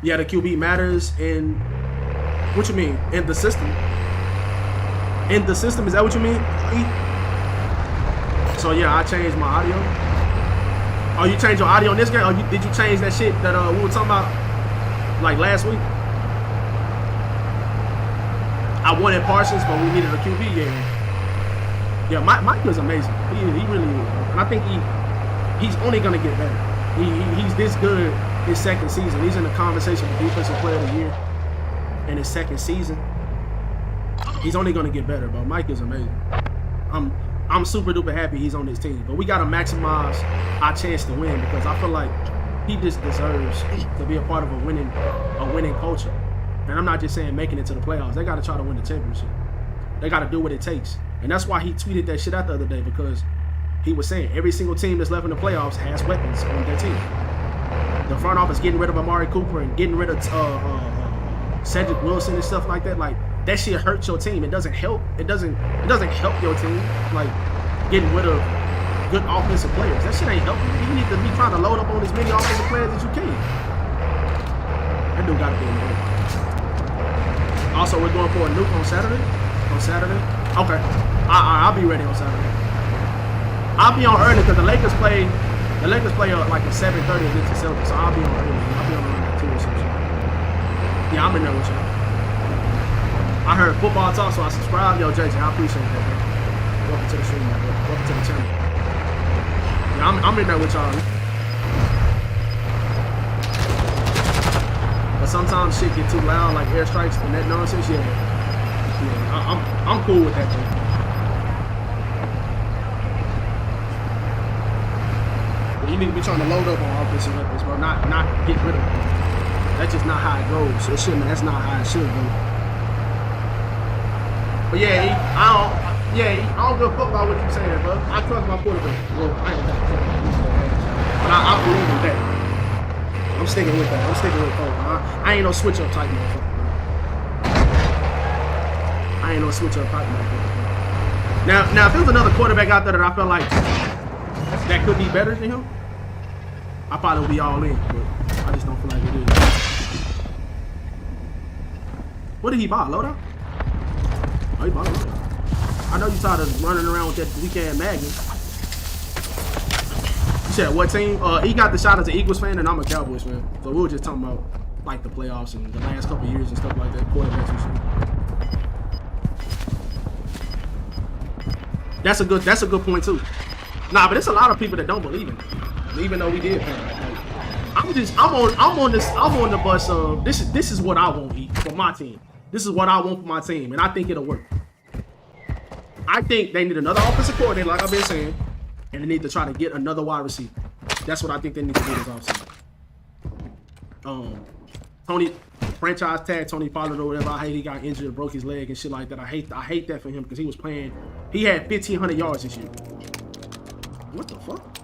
Yeah, the QB matters in. What you mean? In the system? In the system? Is that what you mean? So yeah, I changed my audio. Oh, you changed your audio in this game? Or did you change that shit that we were talking about like last week? I wanted Parsons, but we needed a QB. Yeah, Mike was amazing. He really is, and I think he's only gonna get better. He's this good his second season. He's in the conversation for Defensive Player of the Year in his second season. He's only gonna get better, bro. Mike is amazing. I'm super duper happy he's on this team, but we gotta maximize our chance to win because I feel like he just deserves to be a part of a winning culture. And I'm not just saying making it to the playoffs. They gotta try to win the championship. They gotta do what it takes, and that's why he tweeted that shit out the other day because he was saying every single team that's left in the playoffs has weapons on their team. The front office getting rid of Amari Cooper and getting rid of Cedric Wilson and stuff like that. Like that shit hurts your team. It doesn't help. It doesn't help your team. Like getting rid of good offensive players. That shit ain't helping. You need to be trying to load up on as many offensive players as you can. That dude gotta be in there. Also, we're going for a nuke on Saturday. Okay. I'll be ready on Saturday. I'll be on early because the Lakers play like at 7:30 against the Celtics, so I'll be on early. I'll be on early at 2 or something. Yeah, I'm in there with y'all. I heard football talk, so I subscribed. Yo, JJ, I appreciate that, bro. Welcome to the stream, man, bro. Welcome to the channel. Yeah, I'm in there with y'all. But sometimes shit get too loud, like airstrikes and that nonsense. Yeah, I'm cool with that, though. You need to be trying to load up on offensive weapons, bro. Not get rid of them. That's just not how it goes. That's not how it should go. But yeah, I don't give a fuck about what you're saying, bro. I trust my quarterback. Well, I ain't got to trust my quarterback. But I believe in that. I'm sticking with that. I'm sticking with Cole. I ain't no switch up type motherfucker, bro. I ain't no switch up type motherfucker. Now if there was another quarterback out there that I felt like that could be better than him, I probably would be all in, but I just don't feel like it is. What did he buy? Loadout? Oh, he bought Loadout. I know you tired of running around with that weekend magnet. You said what team? He got the shot as an Eagles fan, and I'm a Cowboys fan. So we were just talking about like the playoffs and the last couple of years and stuff like that. Quarterbacks and shit. That's a good point too. Nah, but there's a lot of people that don't believe in it, even though we did. I'm on the bus of this is what I want to eat for my team. This is what I want for my team, and I think it'll work. I think they need another offensive coordinator, like I've been saying, and they need to try to get another wide receiver. That's what I think they need to do this offseason. franchise tag Tony Pollard or whatever. I hate he got injured, broke his leg and shit like that. I hate that for him because he was playing. He had 1,500 yards this year. What the fuck?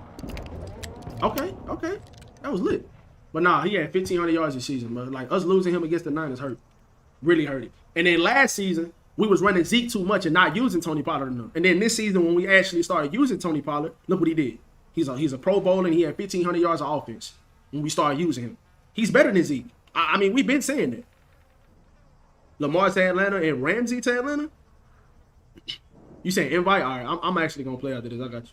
Okay, that was lit. But nah, he had 1,500 yards this season. But like us losing him against the Niners hurt, really hurt it. And then last season we was running Zeke too much and not using Tony Pollard enough. And then this season when we actually started using Tony Pollard, look what he did. He's a Pro Bowler and he had 1,500 yards of offense when we started using him. He's better than Zeke. I mean, we've been saying that. Lamar to Atlanta and Ramsey to Atlanta? You saying invite? All right, I'm actually going to play after this. I got you.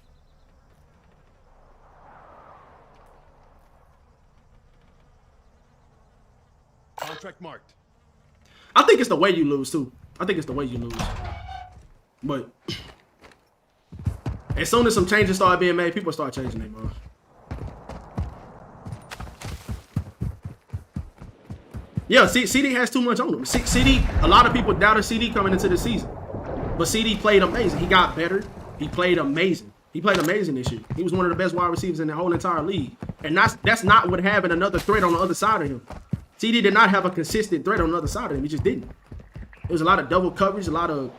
Contract marked. I think it's the way you lose, too. I think it's the way you lose. But as soon as some changes start being made, people start changing their minds. Yeah, CD has too much on him. CD, a lot of people doubted CD coming into the season. But CD played amazing. He got better. He played amazing. He played amazing this year. He was one of the best wide receivers in the whole entire league. And that's not what having another threat on the other side of him. CD did not have a consistent threat on the other side of him. He just didn't. There was a lot of double coverage, a lot of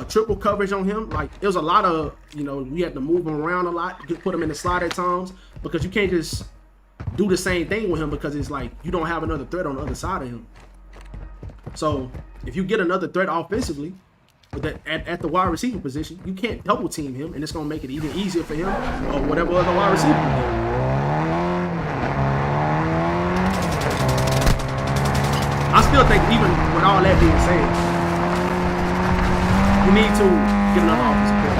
triple coverage on him. Like, it was a lot of, you know, we had to move him around a lot, put him in the slot at times, because you can't just do the same thing with him because it's like you don't have another threat on the other side of him. So if you get another threat offensively at the wide receiver position, you can't double team him, and it's going to make it even easier for him or whatever other wide receiver can do. I still think even with all that being said, you need to get another offensive player.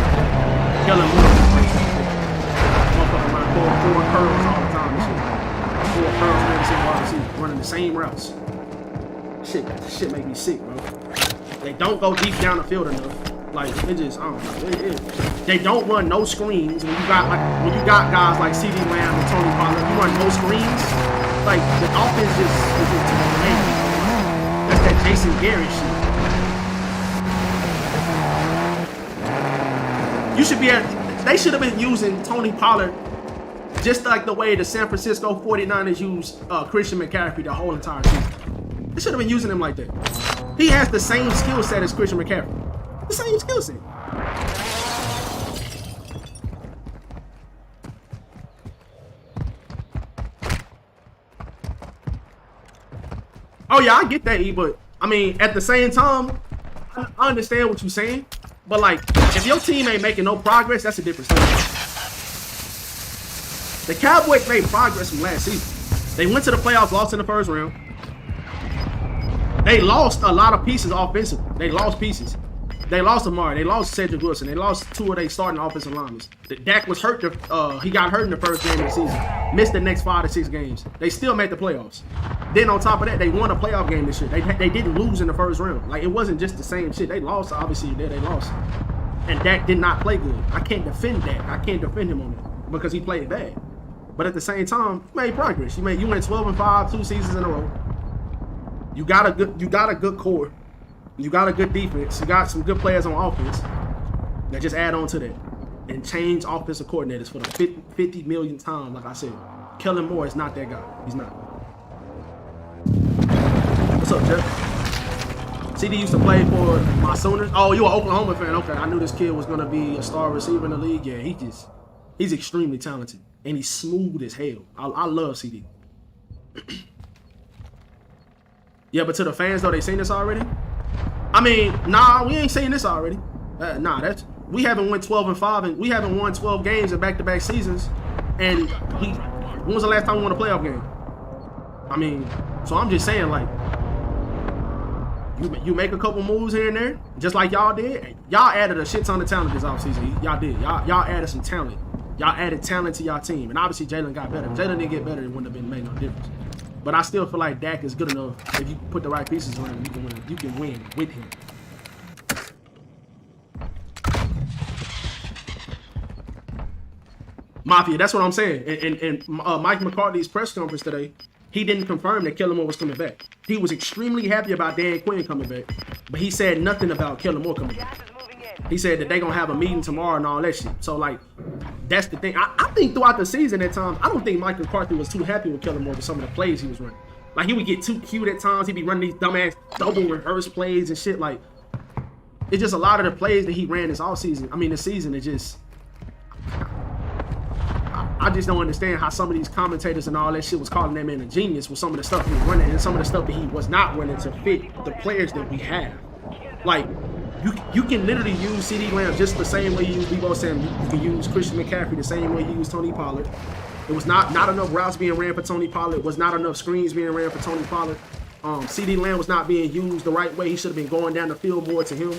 Kellen Moore is great. Motherfucker run four curls all the time and shit. 4 curls and every single wide receiver running the same routes. Shit make me sick, bro. They don't go deep down the field enough. Like, it just, I don't know. They don't run no screens. When you got guys like CD Lamb and Tony Pollard, you run no screens. Like, the offense is just too amazing. That's that Jason Garrett shit. You should be they should have been using Tony Pollard just like the way the San Francisco 49ers used Christian McCaffrey the whole entire season. They should have been using him like that. He has the same skill set as Christian McCaffrey. The same skill set. Oh yeah, I get that, E, but I mean, at the same time, I understand what you're saying. But like, if your team ain't making no progress, that's a different story. The Cowboys made progress from last season. They went to the playoffs, lost in the first round. They lost a lot of pieces offensively. They lost pieces. They lost Amari. They lost Cedric Wilson. They lost 2 of their starting offensive linemen. Dak was hurt. He got hurt in the first game of the season. Missed the next 5 to 6 games. They still made the playoffs. Then on top of that, they won a playoff game this year. They didn't lose in the first round. Like, it wasn't just the same shit. They lost, obviously. They lost. And Dak did not play good. I can't defend Dak. I can't defend him on it because he played bad. But at the same time, you made progress. You went 12-5 2 seasons in a row. You got a good core. You got a good defense. You got some good players on offense. That just add on to that and change offensive coordinators for the 50 millionth time. Like I said, Kellen Moore is not that guy. He's not. What's up, Jeff? CD used to play for my Sooners. Oh, you an Oklahoma fan? Okay, I knew this kid was gonna be a star receiver in the league. Yeah, he's extremely talented and he's smooth as hell. I love CD. Yeah, but to the fans though, they seen this already. I mean, nah, we ain't saying this already. We haven't won 12-5 and we haven't won 12 games in back-to-back seasons. And when was the last time we won a playoff game? I mean, so I'm just saying, like, you make a couple moves here and there, just like y'all did. Y'all added a shit ton of talent this offseason. Y'all did. Y'all added some talent. Y'all added talent to y'all team. And obviously Jalen got better. If Jalen didn't get better, it wouldn't have been made no difference. But I still feel like Dak is good enough. If you put the right pieces around him, you can win with him. Mafia, that's what I'm saying. And Mike McCarthy's press conference today, he didn't confirm that Kellen Moore was coming back. He was extremely happy about Dan Quinn coming back, but he said nothing about Kellen Moore coming back. He said that they're going to have a meeting tomorrow and all that shit. So, like, that's the thing. I think throughout the season at times, I don't think Mike McCarthy was too happy with Kellen Moore with some of the plays he was running. Like, he would get too cute at times. He'd be running these dumbass double reverse plays and shit. Like, it's just a lot of the plays that he ran this offseason. I mean, this season, it just... I just don't understand how some of these commentators and all that shit was calling that man a genius with some of the stuff he was running and some of the stuff that he was not running to fit the players that we have. Like, you can literally use CD Lamb just the same way you use Debo Samuel. You can use Christian McCaffrey the same way you use Tony Pollard. It was not enough routes being ran for Tony Pollard. It was not enough screens being ran for Tony Pollard. CD Lamb was not being used the right way. He should have been going down the field more to him.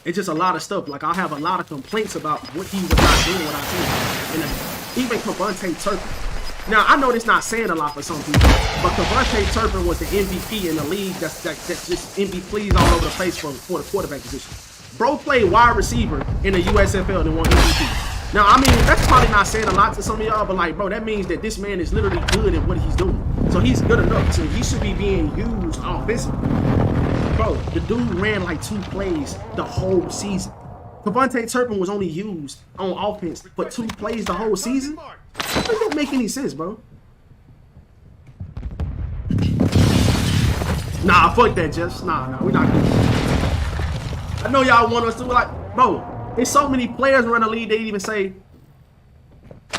It's just a lot of stuff. Like, I have a lot of complaints about what he was not doing with our team. And even Cavante Turpin. Now, I know this not saying a lot for some people, but Cavante Turpin was the MVP in the league that's just MVPs all over the place for the quarterback position. Bro played wide receiver in the USFL and won MVP. Now, I mean, that's probably not saying a lot to some of y'all, but like, bro, that means that this man is literally good at what he's doing. So he's good enough. So he should be being used offensively. Bro, the dude ran like 2 plays the whole season. Cavante Turpin was only used on offense for 2 plays the whole season. That don't make any sense, bro. Nah, fuck that, Jess. Nah, we not good. I know y'all want us to, like, bro, there's so many players around the league, they even say,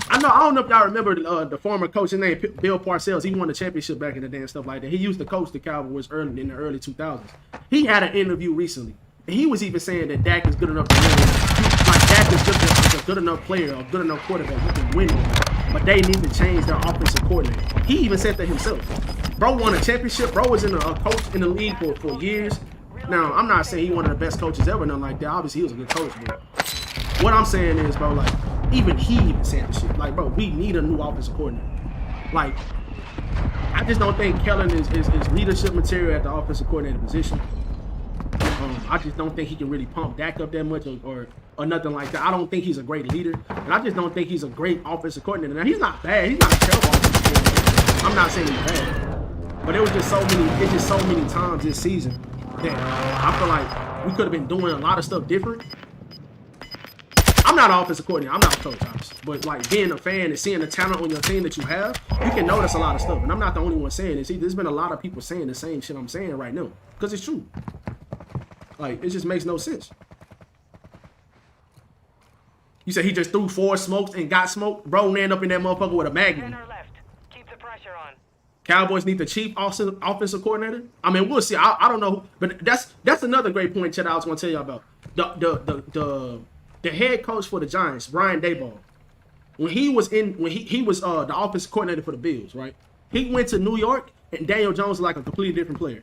I don't know if y'all remember the former coach, his name Bill Parcells. He won the championship back in the day and stuff like that. He used to coach the Cowboys in the early 2000s. He had an interview recently, and he was even saying that Dak is good enough to win. Like, Dak is just a good enough player, a good enough quarterback who can win with him. But they need to change their offensive coordinator. He even said that himself. Bro won a championship. Bro was a coach in the league for years. Now, I'm not saying he one of the best coaches ever, nothing like that. Obviously, he was a good coach, but what I'm saying is, bro, like, even he even said the shit. Like, bro, we need a new offensive coordinator. Like, I just don't think Kellen is leadership material at the offensive coordinator position. I just don't think he can really pump Dak up that much or nothing like that. I don't think he's a great leader, and I just don't think he's a great offensive coordinator. Now, he's not bad. He's not a terrible offensive coordinator. I'm not saying he's bad, but it was just so many times this season that I feel like we could have been doing a lot of stuff different. I'm not an offensive coordinator. I'm not a coach, obviously. But, like, being a fan and seeing the talent on your team that you have, you can notice a lot of stuff. And I'm not the only one saying this. See, there's been a lot of people saying the same shit I'm saying right now. Because it's true. Like, it just makes no sense. You said he just threw 4 smokes and got smoked? Bro ran up in that motherfucker with a magnum. Left. Keep the pressure on. Cowboys need the chief offensive coordinator? I mean, we'll see. I don't know. But that's another great point, Chet, I was going to tell you about. The head coach for the Giants, Brian Daboll, when he was the offensive coordinator for the Bills, right? He went to New York, and Daniel Jones was like a completely different player.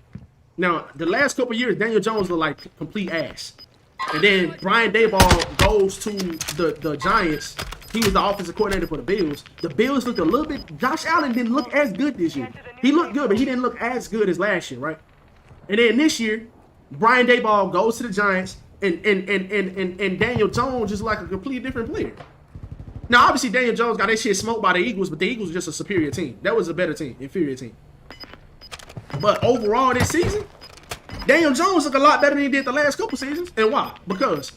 Now, the last couple of years, Daniel Jones was like complete ass. And then Brian Daboll goes to the Giants. He was the offensive coordinator for the Bills. The Bills looked a little bit... Josh Allen didn't look as good this year. He looked good, but he didn't look as good as last year, right? And then this year, Brian Daboll goes to the Giants, and Daniel Jones is like a completely different player. Now, obviously, Daniel Jones got that shit smoked by the Eagles, but the Eagles were just a superior team. That was a better team, inferior team. But overall this season, Daniel Jones looked a lot better than he did the last couple seasons. And why? Because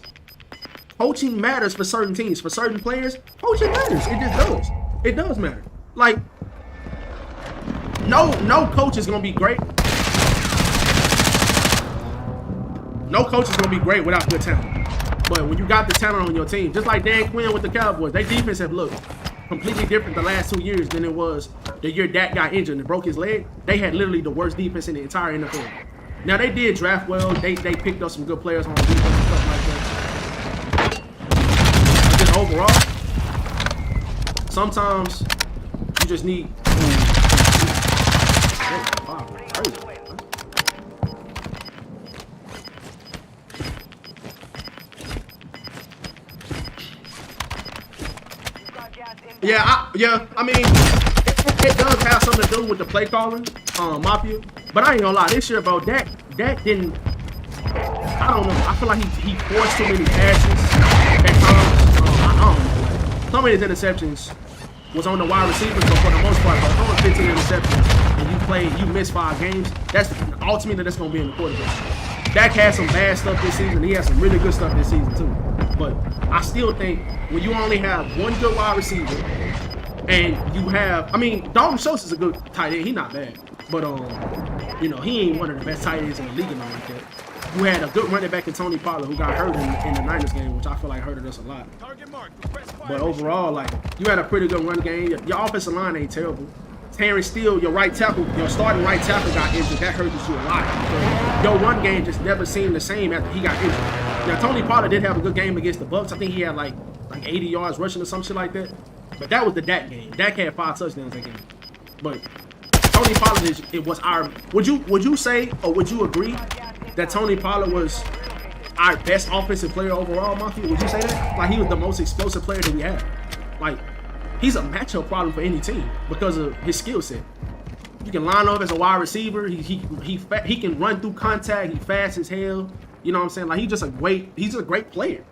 coaching matters for certain teams. For certain players, coaching matters. It just does. It does matter. Like, no coach is going to be great. No coach is going to be great without good talent. But when you got the talent on your team, just like Dan Quinn with the Cowboys, their defense have looked completely different the last 2 years than it was the year Dak got injured and broke his leg. They had literally the worst defense in the entire NFL. Now, they did draft well. They picked up some good players on defense and stuff like that. But just overall, sometimes you just need... Wow, crazy. I mean, it does have something to do with the play calling, Mafia. But I ain't gonna lie, this year, bro, Dak didn't. I don't know. I feel like he forced too many passes at times. I don't know. Some of his interceptions was on the wide receivers, but for the most part, bro, throwing 15 interceptions and you miss 5 games, that's ultimately that's gonna be in the quarterback. Dak had some bad stuff this season. He had some really good stuff this season too. But I still think when you only have one good wide receiver and you have, I mean, Dalton Schultz is a good tight end. He's not bad. But you know, he ain't one of the best tight ends in the league and all like that. You had a good running back in Tony Pollard who got hurt in the Niners game, which I feel like hurted us a lot. Target marked. Request fire But overall, like, you had a pretty good run game. Your offensive line ain't terrible. Terrence Steele, your right tackle, your starting right tackle got injured. That hurt you a lot. Because your run game just never seemed the same after he got injured. Now, Tony Pollard did have a good game against the Bucs. I think he had like 80 yards rushing or some shit like that. But that was the Dak game. Dak had 5 touchdowns that game. But Tony Pollard it was our. Would you say or would you agree that Tony Pollard was our best offensive player overall, Monty? Would you say that? Like, he was the most explosive player that we had. Like, he's a matchup problem for any team because of his skill set. You can line up as a wide receiver. He can run through contact. He fast as hell. You know what I'm saying? Like, he's a great player.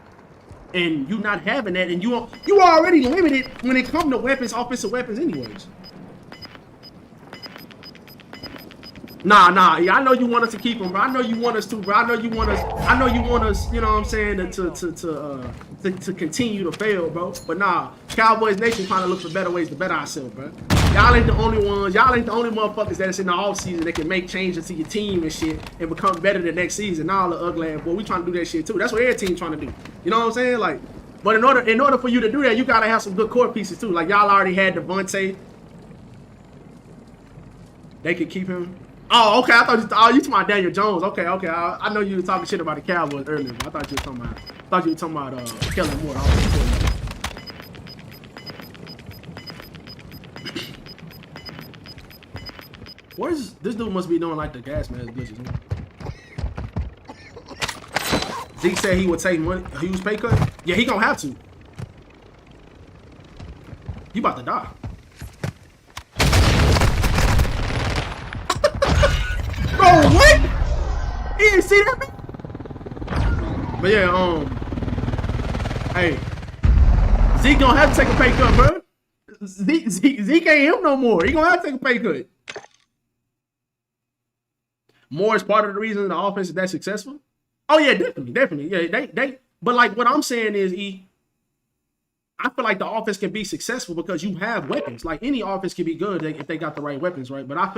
And you not having that, and you are already limited when it comes to weapons, offensive weapons, anyways. Nah. Yeah, I know you want us to keep him, bro. I know you want us to, bro. I know you want us. You know what I'm saying? To continue to fail, bro. But nah, Cowboys Nation trying to look for better ways to better ourselves, bro. Y'all ain't the only ones. Y'all ain't the only motherfuckers that's in the off season that can make changes to your team and shit and become better the next season. All the ugly ass boy, we trying to do that shit too. That's what every team trying to do. You know what I'm saying? Like, but in order for you to do that, you gotta have some good core pieces too. Like, y'all already had Devontae. They could keep him. Oh, okay. I thought you talking about Daniel Jones. Okay. I know you were talking shit about the Cowboys earlier, but I thought you were talking about Kellen Moore. Where's this dude? Must be doing like the gas mask glitches. Zeke said he would take money, a huge pay cut. Yeah, he gonna have to. You about to die. Bro, what? You didn't see that? But yeah, hey, Zeke gonna have to take a pay cut, bro. Zeke ain't him no more. He gonna have to take a pay cut. Moore is part of the reason the offense is that successful. Oh yeah, definitely. Yeah, they. But like what I'm saying is, I feel like the offense can be successful because you have weapons. Like any offense can be good if they got the right weapons, right? But I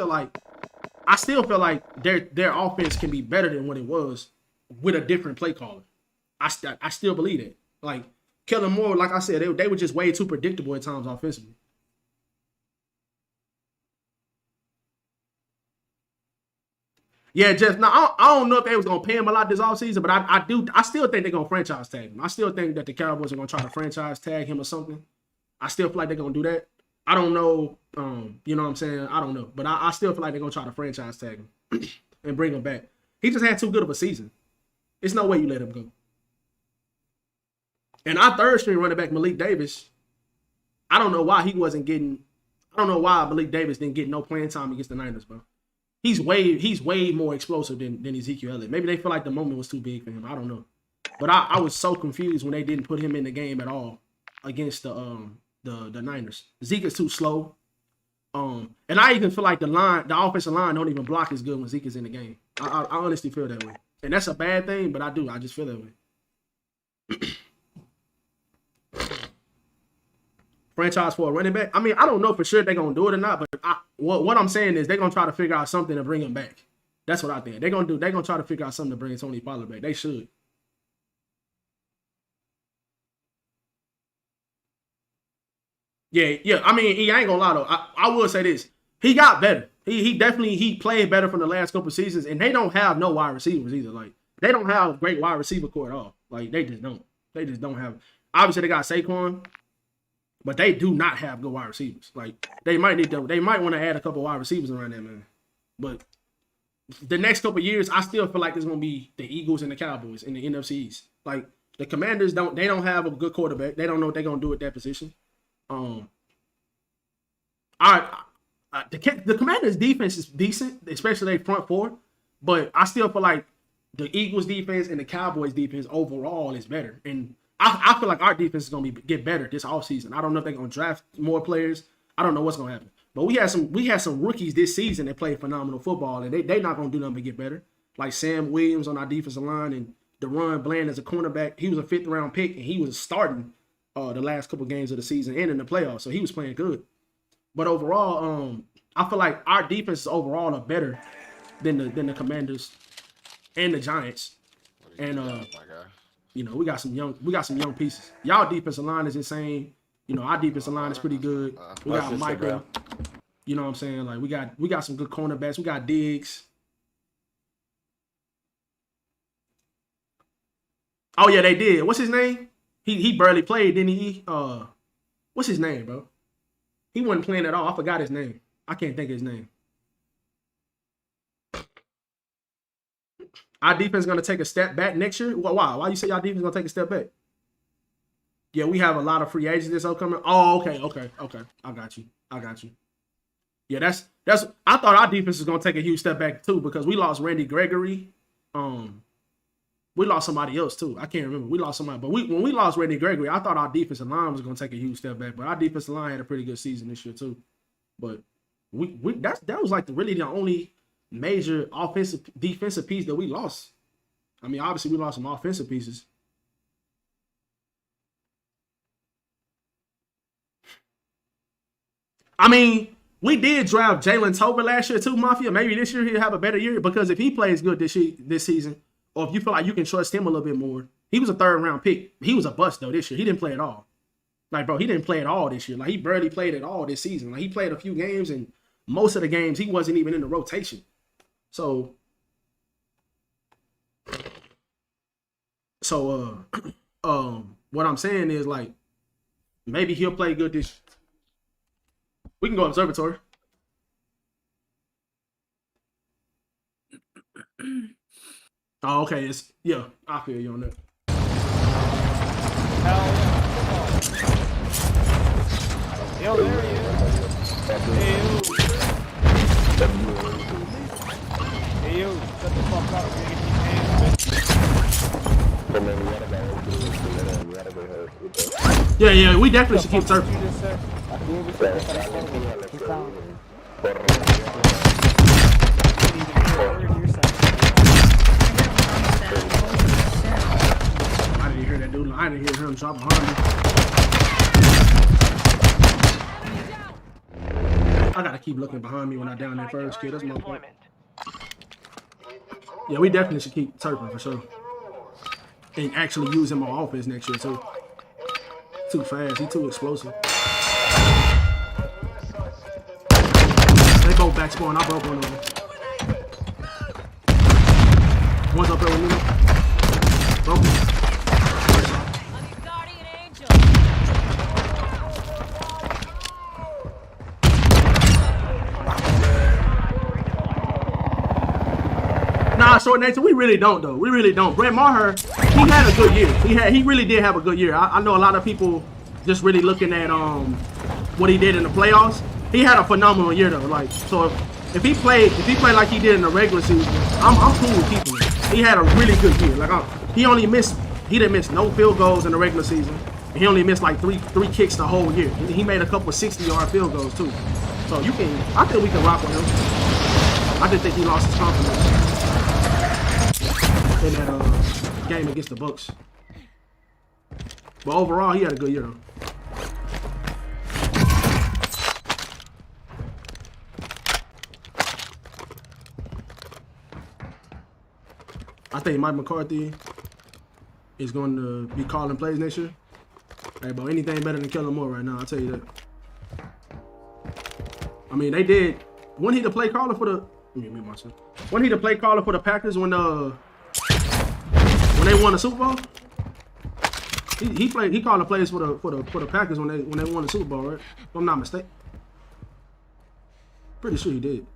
still feel like their offense can be better than what it was with a different play caller. I still believe that. Like Kellen Moore, like I said, they were just way too predictable at times offensively. Yeah, Jeff. Now I don't know if they was gonna pay him a lot this offseason, but I still think they're gonna franchise tag him. I still think that the Cowboys are gonna try to franchise tag him or something. I still feel like they're gonna do that. I don't know. You know what I'm saying? I don't know. But I still feel like they're gonna try to franchise tag him and bring him back. He just had too good of a season. There's no way you let him go. And our third string running back, Malik Davis, I don't know why Malik Davis didn't get no playing time against the Niners, bro. He's way more explosive than Ezekiel Elliott. Maybe they feel like the moment was too big for him. I don't know. But I was so confused when they didn't put him in the game at all against the Niners. Zeke is too slow. And I even feel like the offensive line don't even block as good when Zeke is in the game. I honestly feel that way. And that's a bad thing, but I do. I just feel that way. Franchise for a running back. I mean, I don't know for sure if they're going to do it or not, but what I'm saying is they're going to try to figure out something to bring him back. That's what I think. They're going to try to figure out something to bring Tony Pollard back. They should. Yeah. I mean, I ain't going to lie, though. I will say this. He got better. He definitely played better from the last couple seasons, and they don't have no wide receivers either. Like, they don't have a great wide receiver core at all. Like, they just don't. They just don't have. Obviously, they got Saquon. But they do not have good wide receivers. Like, they might want to add a couple wide receivers around there, man. But the next couple years, I still feel like it's gonna be the Eagles and the Cowboys in the NFC East. Like, the Commanders don't have a good quarterback. They don't know what they're gonna do at that position. The Commanders' defense is decent, especially their front four. But I still feel like the Eagles' defense and the Cowboys' defense overall is better. And I feel like our defense is going to get better this offseason. I don't know if they're going to draft more players. I don't know what's going to happen. But we had some rookies this season that played phenomenal football, and they not going to do nothing but get better. Like Sam Williams on our defensive line and Deron Bland as a cornerback. He was a 5th-round pick, and he was starting the last couple games of the season and in the playoffs, so he was playing good. But overall, I feel like our defense overall are better than the Commanders and the Giants. And you know, we got some young pieces. Y'all defensive line is insane. You know, our defensive line is pretty good. We got Micah. You know what I'm saying? Like we got some good cornerbacks. We got Diggs. Oh yeah, they did. What's his name? He barely played, didn't he? What's his name, bro? He wasn't playing at all. I forgot his name. I can't think of his name. Our defense is gonna take a step back next year. Why? Why you say our defense is gonna take a step back? Yeah, we have a lot of free agents this upcoming. Oh, okay. I got you. Yeah, that's. I thought our defense was gonna take a huge step back too because we lost Randy Gregory. We lost somebody else too. I can't remember. We lost somebody, but when we lost Randy Gregory, I thought our defensive line was gonna take a huge step back. But our defensive line had a pretty good season this year too. But that was like really the only major defensive piece that we lost. I mean, obviously we lost some offensive pieces. I mean, we did draft Jalen Tolbert last year too, Mafia. Maybe this year he'll have a better year because if he plays good this season, or if you feel like you can trust him a little bit more, he was a 3rd round pick. He was a bust though this year. He didn't play at all. Like, bro, he didn't play at all this year. Like, he barely played at all this season. Like, he played a few games, and most of the games he wasn't even in the rotation. So what I'm saying is like maybe he'll play good this. We can go observatory. Oh, okay. I feel you on that. Yo, there he is. Hey, yo, shut the fuck up. Yeah, we definitely should keep surfing. I didn't hear that dude. I didn't hear him drop behind me. I gotta keep looking behind me when I down that first kid. That's my point. Yeah, we definitely should keep surfing for sure. And actually use him on offense next year too. Too fast. He too explosive. They both back spawn. I broke one of them. One's up there with me. Broke him. Nah, short nature, we really don't though. We really don't. Brett Maher, he had a good year. He really did have a good year. I know a lot of people just really looking at what he did in the playoffs. He had a phenomenal year though. Like, so if he played like he did in the regular season, I'm cool with keeping him. He had a really good year. Like he didn't miss no field goals in the regular season. And he only missed like three kicks the whole year. He made a couple 60-yard field goals too. So I think we can rock with him. I just think he lost his confidence in that game against the Bucks. But overall, he had a good year though. I think Mike McCarthy is going to be calling plays next year. Hey, bro, anything better than Kellen Moore right now, I'll tell you that. I mean, they did. Wasn't he the play caller for the? Let me watch it. Wasn't he the play caller for the Packers when they won the Super Bowl? He called the plays for the Packers when they won the Super Bowl, right? If I'm not mistaken. Pretty sure he did.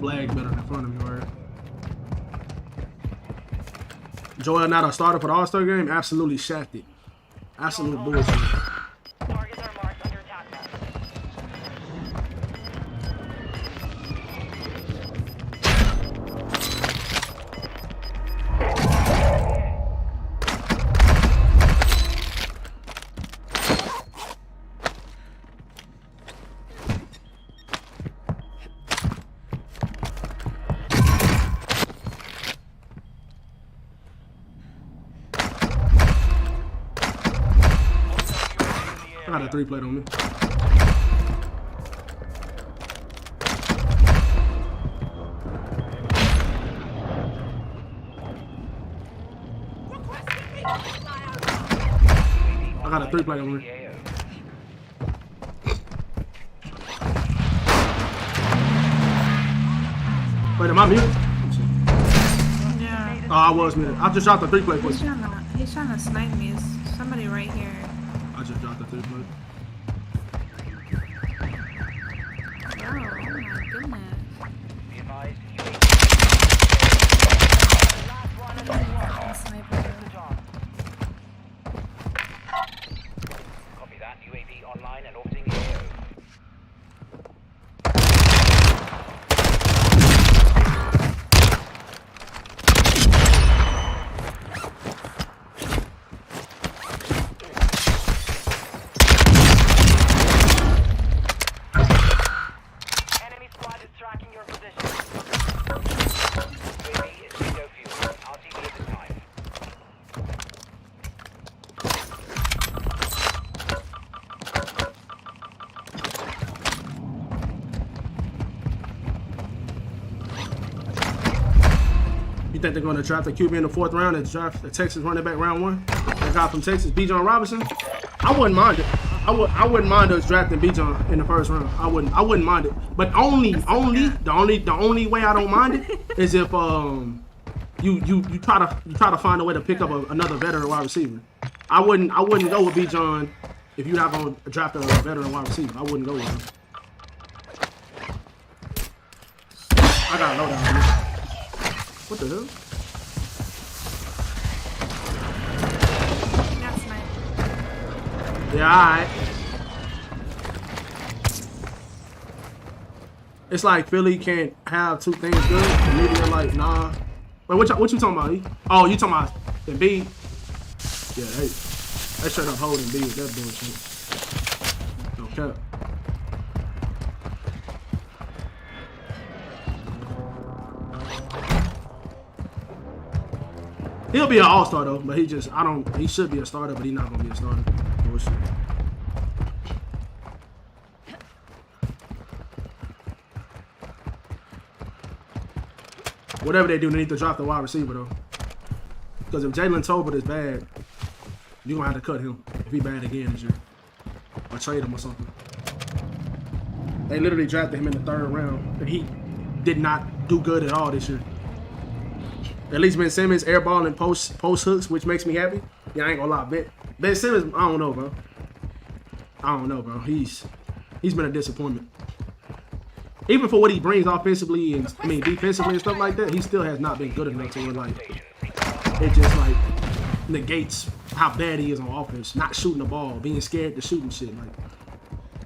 Flag better in front of me, right? Joel not a starter for the All-Star game? Absolutely shafted. Absolute bullshit. Targets are marked under attack map. I got a 3 plate on me. I got a 3 plate on me. Wait, am I muted? Yeah. Oh, I was muted. I just dropped the 3 plate for you. He's trying to snipe me. It's somebody right here. I just dropped the 3 plate. Oh my goodness. Be advised, Sniper. Good job. Copy that. UAV online and orbiting the AO. Enemy squad is tracking your position. UAV is window fuel. RTV at this time. You think they're going to draft the QB in the 4th round and draft the Texas running back round 1? The guy from Texas, B. John Robinson? I wouldn't mind it. I wouldn't mind us drafting B. John in the 1st round. I wouldn't mind it. But the only way I don't mind it is if you try to find a way to pick up another veteran wide receiver. I wouldn't go with B. John if you're not going to draft a veteran wide receiver. I wouldn't go with him. I got a loadout here. What the hell? Got sniped. Yeah, alright. It's like Philly can't have 2 things good. And maybe they're like, nah. Wait, what you talking about, E? Oh, you talking about Embiid? Yeah, they straight up holding Embiid with that bullshit. No cap. He'll be an all-star though, but he should be a starter, but he's not gonna be a starter. Bullshit. Whatever they do, they need to drop the wide receiver though. Because if Jalen Tolbert is bad, you're gonna have to cut him if he bad again this year. Or trade him or something. They literally drafted him in the 3rd round, and he did not do good at all this year. At least Ben Simmons airballing post hooks, which makes me happy. Yeah, I ain't gonna lie. Ben Simmons, I don't know, bro. He's been a disappointment. Even for what he brings offensively and defensively and stuff like that, he still has not been good enough to where like it just like negates how bad he is on offense. Not shooting the ball, being scared to shoot and shit. Like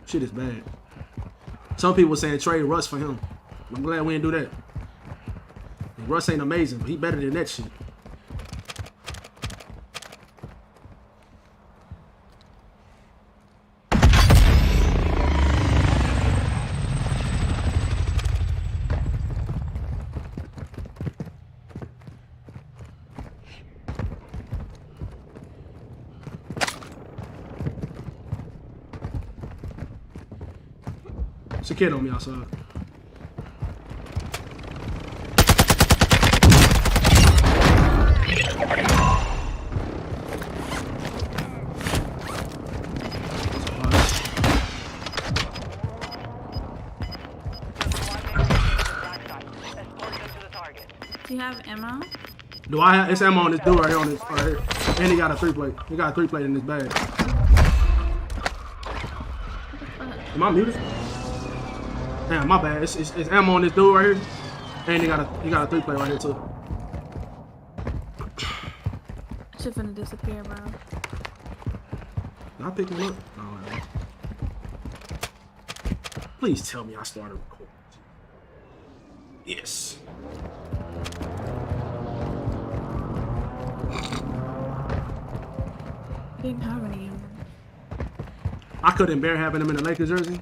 shit is bad. Some people saying trade Russ for him. I'm glad we didn't do that. Russ ain't amazing, but he better than that shit. It's a kid on me outside. Do you have ammo? Do I have? It's ammo on this dude right here on this right here, and he got a 3 plate. He got a 3 plate in his bag. Am I muted? Damn, my bad. It's ammo on this dude right here, and he got a 3 plate right here too. Shit finna disappear, bro. Did I pick one up? No, I didn't. Please tell me I started recording. Yes. I didn't have any. I couldn't bear having him in the Lakers jersey.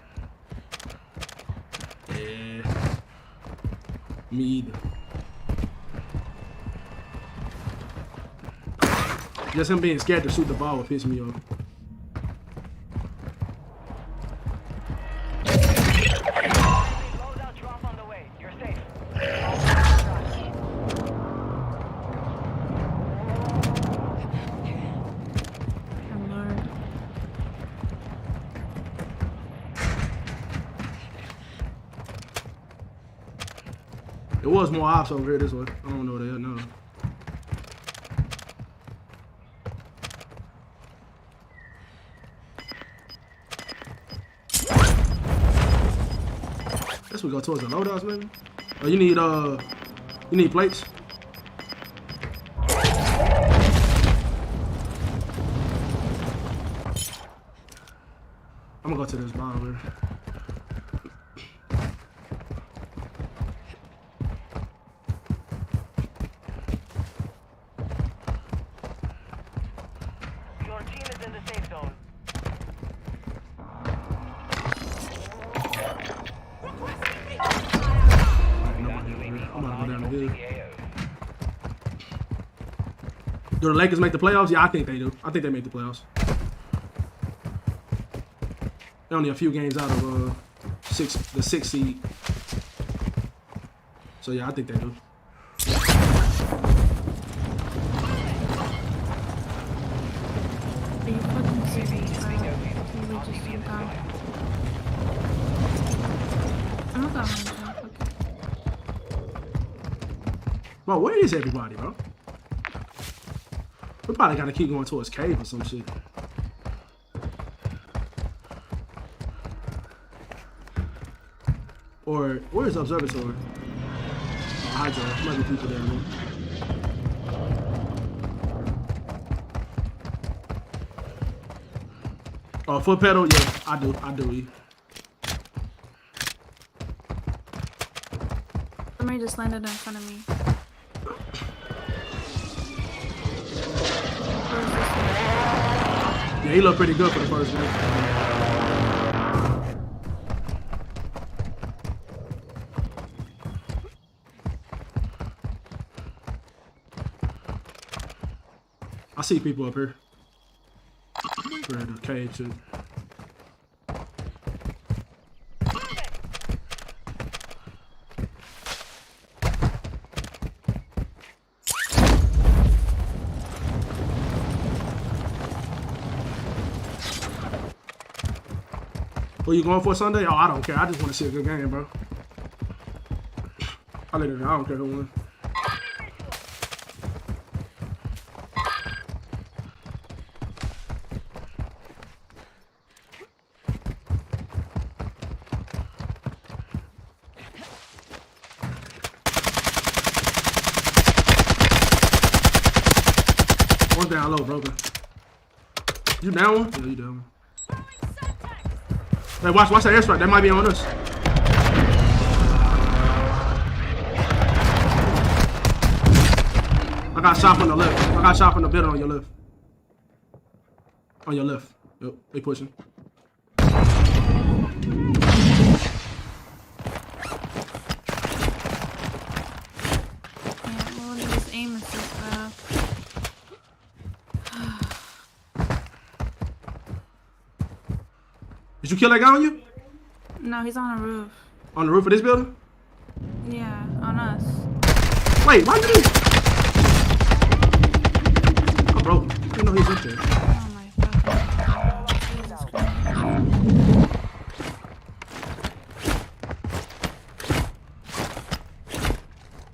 Yeah. Me either. Just him being scared to shoot the ball would piss me off. Loadout drop on the way. You're safe. Oh, Lord. It was more ops over here this way. I don't know that, no. Guess we go towards the loadouts, maybe. Oh, you need plates? I'm gonna go to this bar over here. Your team is in the safe zone. I'm about to go down the hill. Do the Lakers make the playoffs? Yeah, I think they do. I think they make the playoffs. They're only a few games out of the 6th seed. So yeah, I think they do. Are you fucking serious, bro? You just jumped out. I'm gonna go home, bro. Bro, where is everybody, bro? We probably gotta keep going towards cave or some shit. Or where's observatory? Oh, Hydro. Might be people there, man. Oh, foot pedal? Yeah, I do. Somebody just landed in front of me. Yeah, he looked pretty good for the first game. I see people up here. We're in the cave too. Who you going for Sunday? Oh, I don't care. I just want to see a good game, bro. I don't care who won. One's down low, broken. You down one? Yeah, you down one. Hey, watch that airstrike. That might be on us. I got shot from the left. I got shot from the building on your left. On your left. Yep, they pushing. Did you kill that guy on you? No, he's on a roof. On the roof of this building? Yeah, on us. Wait, why did you? I'm broken. I didn't know he was up there. Oh my fucking Jesus Christ.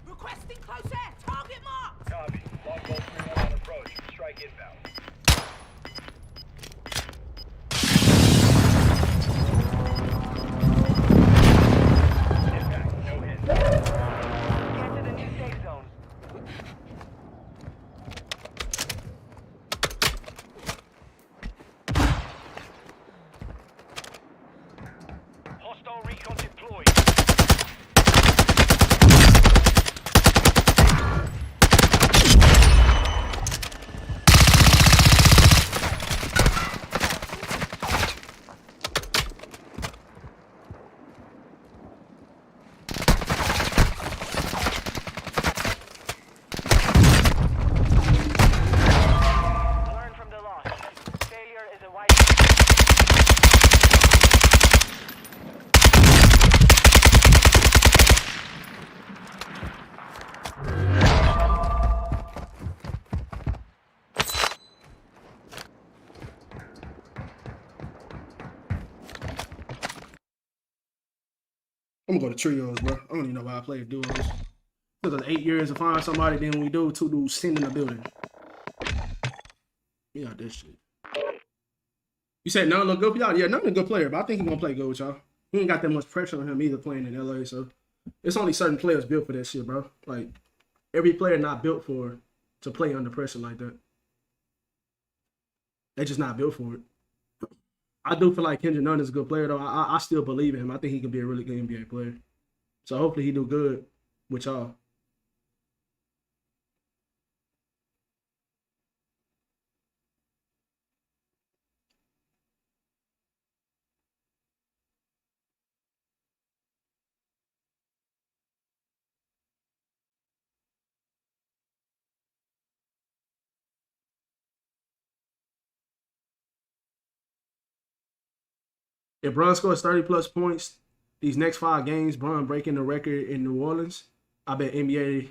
Requesting close air. Target mark. Copy. Longbow 3 on approach. Strike inbound. Impact. No hit. Get to the new safe zone. I'm gonna go to trios, bro. I don't even know why I play duos. Took us 8 years to find somebody. Then when we do, 2 dudes sitting in the building. Yeah, this shit. You said none look good for y'all? Yeah, none a good player, but I think he's gonna play good with y'all. He ain't got that much pressure on him either playing in LA, so it's only certain players built for that shit, bro. Like every player not built for to play under pressure like that. They just not built for it. I do feel like Kendrick Nunn is a good player though. I still believe in him. I think he can be a really good NBA player. So hopefully he do good with y'all. If Bron scores 30 plus points these next 5 games, Bron breaking the record in New Orleans, I bet NBA.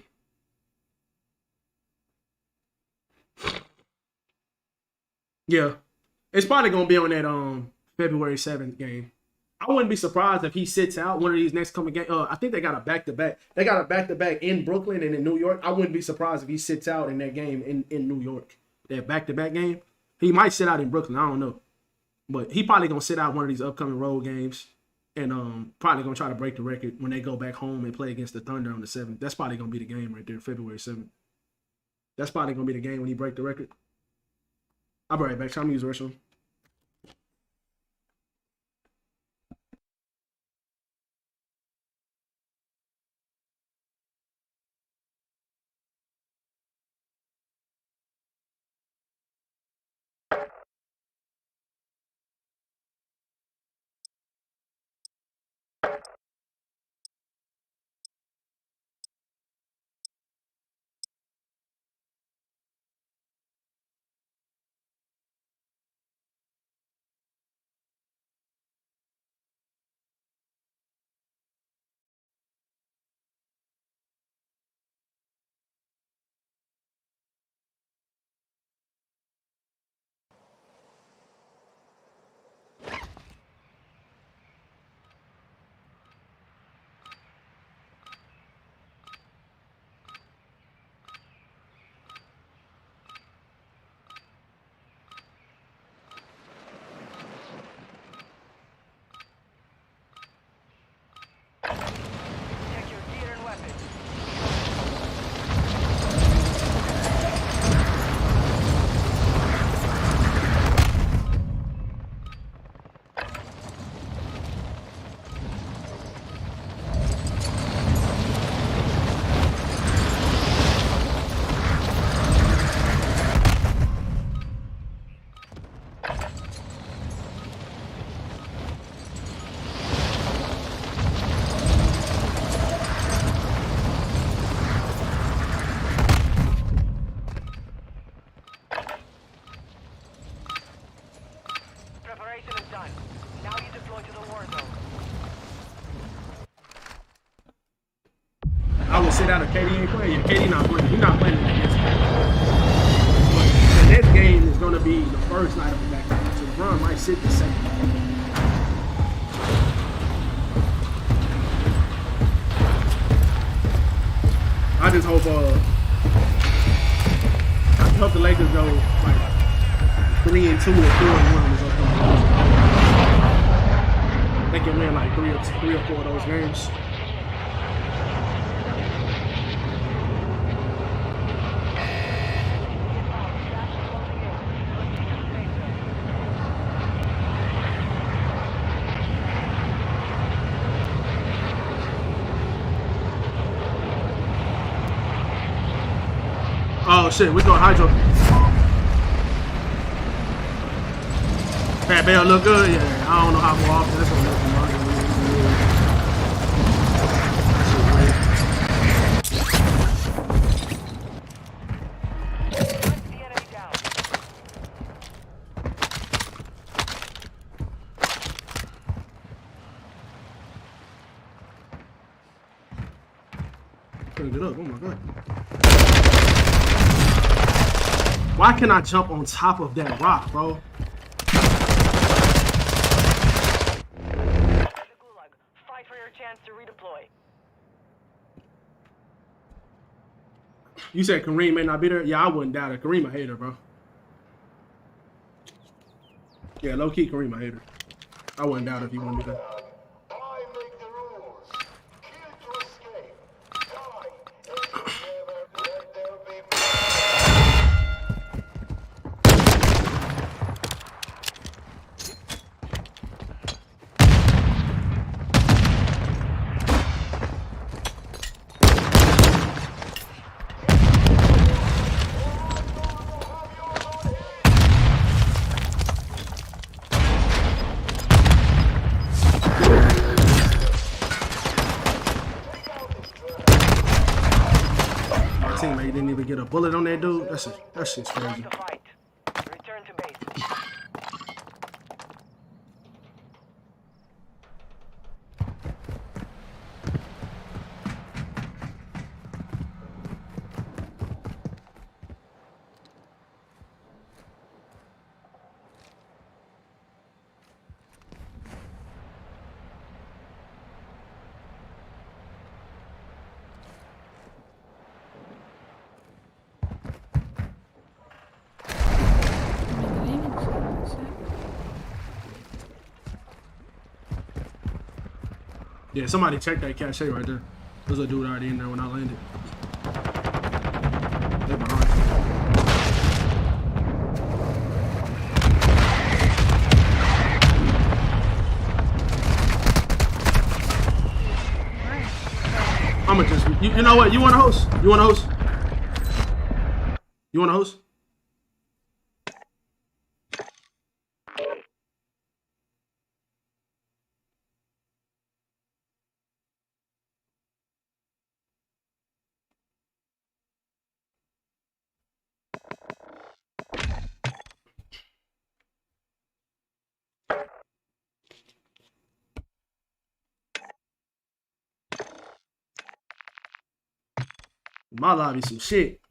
Yeah. It's probably gonna be on that February 7th game. I wouldn't be surprised if he sits out one of these next coming games. I think they got a back-to-back. They got a back-to-back in Brooklyn and in New York. I wouldn't be surprised if he sits out in that game in New York. That back-to-back game. He might sit out in Brooklyn. I don't know. But he probably gonna sit out one of these upcoming road games and probably gonna try to break the record when they go back home and play against the Thunder on the 7th. That's probably gonna be the game right there, February 7th. That's probably gonna be the game when he break the record. I'll be right back. Try to use the restroom. Check your gear and weapons. Preparation is done. Now you deploy to the Warzone. I would sit out if KD ain't playing. Yeah, KD not playing. He's not playing against me. But the next game is gonna be the first night of the back game. So Bron might sit the second. I just hope the Lakers go like 3-2 or 4-1 is okay. They can win like 3 or 4 of those games. Oh shit, we going hydro. Fat Bell look good? Yeah, I don't know how more often this one look. The enemy down. Pick it up, oh my god. Why can't I jump on top of that rock, bro? Fight for your chance to redeploy. You said Kareem may not be there? Yeah, I wouldn't doubt it. Kareem a hater, bro. Yeah, low key Kareem a hater. I wouldn't doubt it if he wouldn't be there. I make the rules. Kill to escape. Die and never let there be. My teammate didn't even get a bullet on that dude. That shit's Time crazy. to fight. Return to base. Yeah, somebody check that cache right there. There's a dude already in there when I landed. They're behind. I'ma just you know what? You want to host? You want to host? You want to host? My lobby some shit.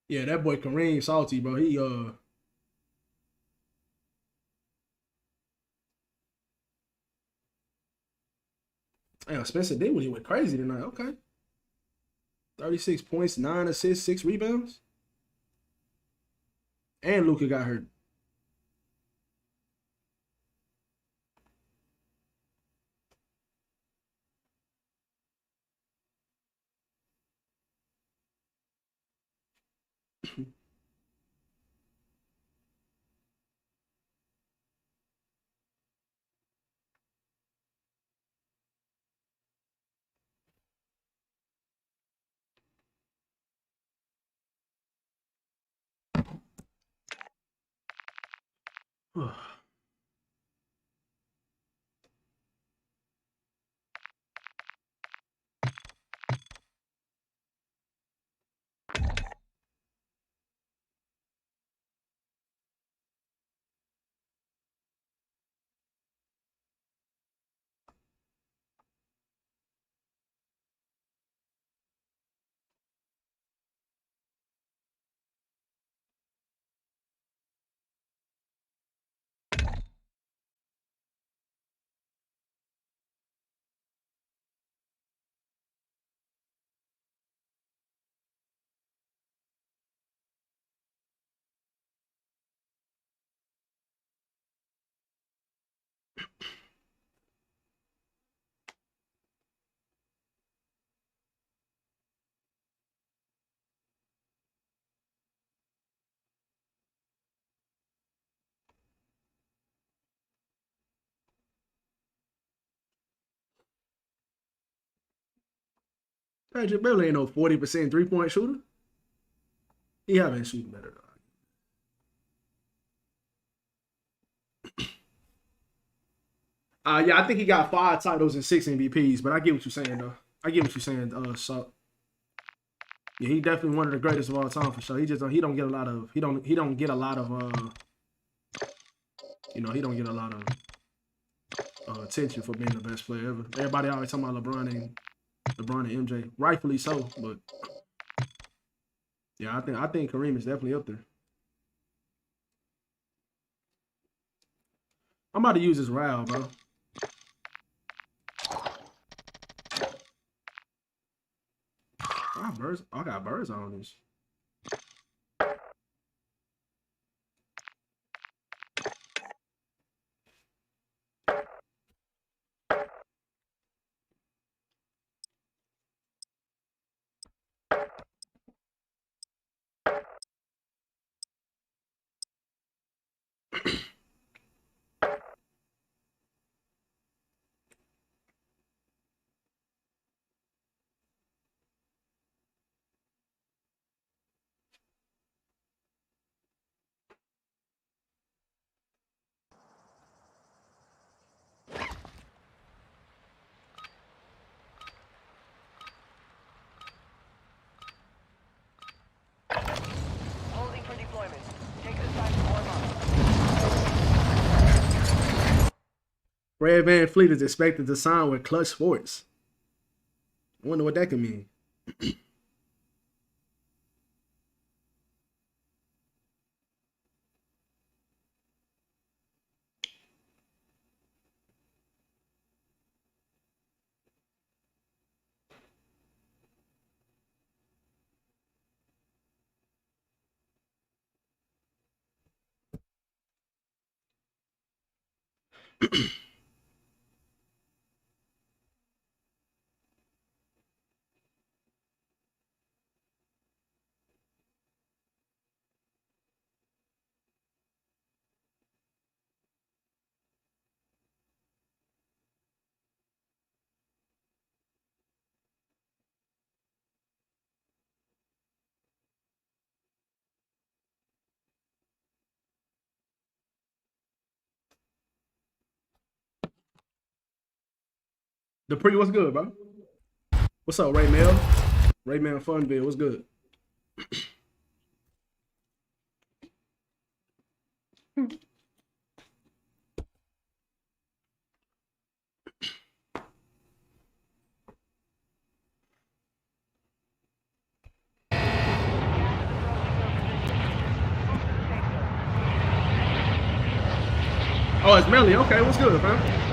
Yeah, that boy Kareem salty, bro. He damn, Spencer Dinwiddie went crazy tonight. Okay. 36 points, 9 assists, 6 rebounds. And Luka got hurt. Patrick Beverly ain't no 40% 3-point shooter. He haven't shooting better though. Yeah, I think he got 5 titles and 6 MVPs, but I get what you're saying though. I get what you're saying, so yeah, he definitely one of the greatest of all time for sure. He just he don't get a lot of he don't get a lot of he don't get a lot of attention for being the best player ever. Everybody always talking about LeBron and MJ, rightfully so, but yeah, I think Kareem is definitely up there. I'm about to use this RAL, bro. I got birds on this. Holding for deployment. Take this time to warm up. Fred VanVleet is expected to sign with Clutch Sports. I wonder what that could mean. Dupree, what's good, bro? What's up, Ray Mel? Rayman Funville, what's good? Oh, it's Melly. Okay, what's good, fam?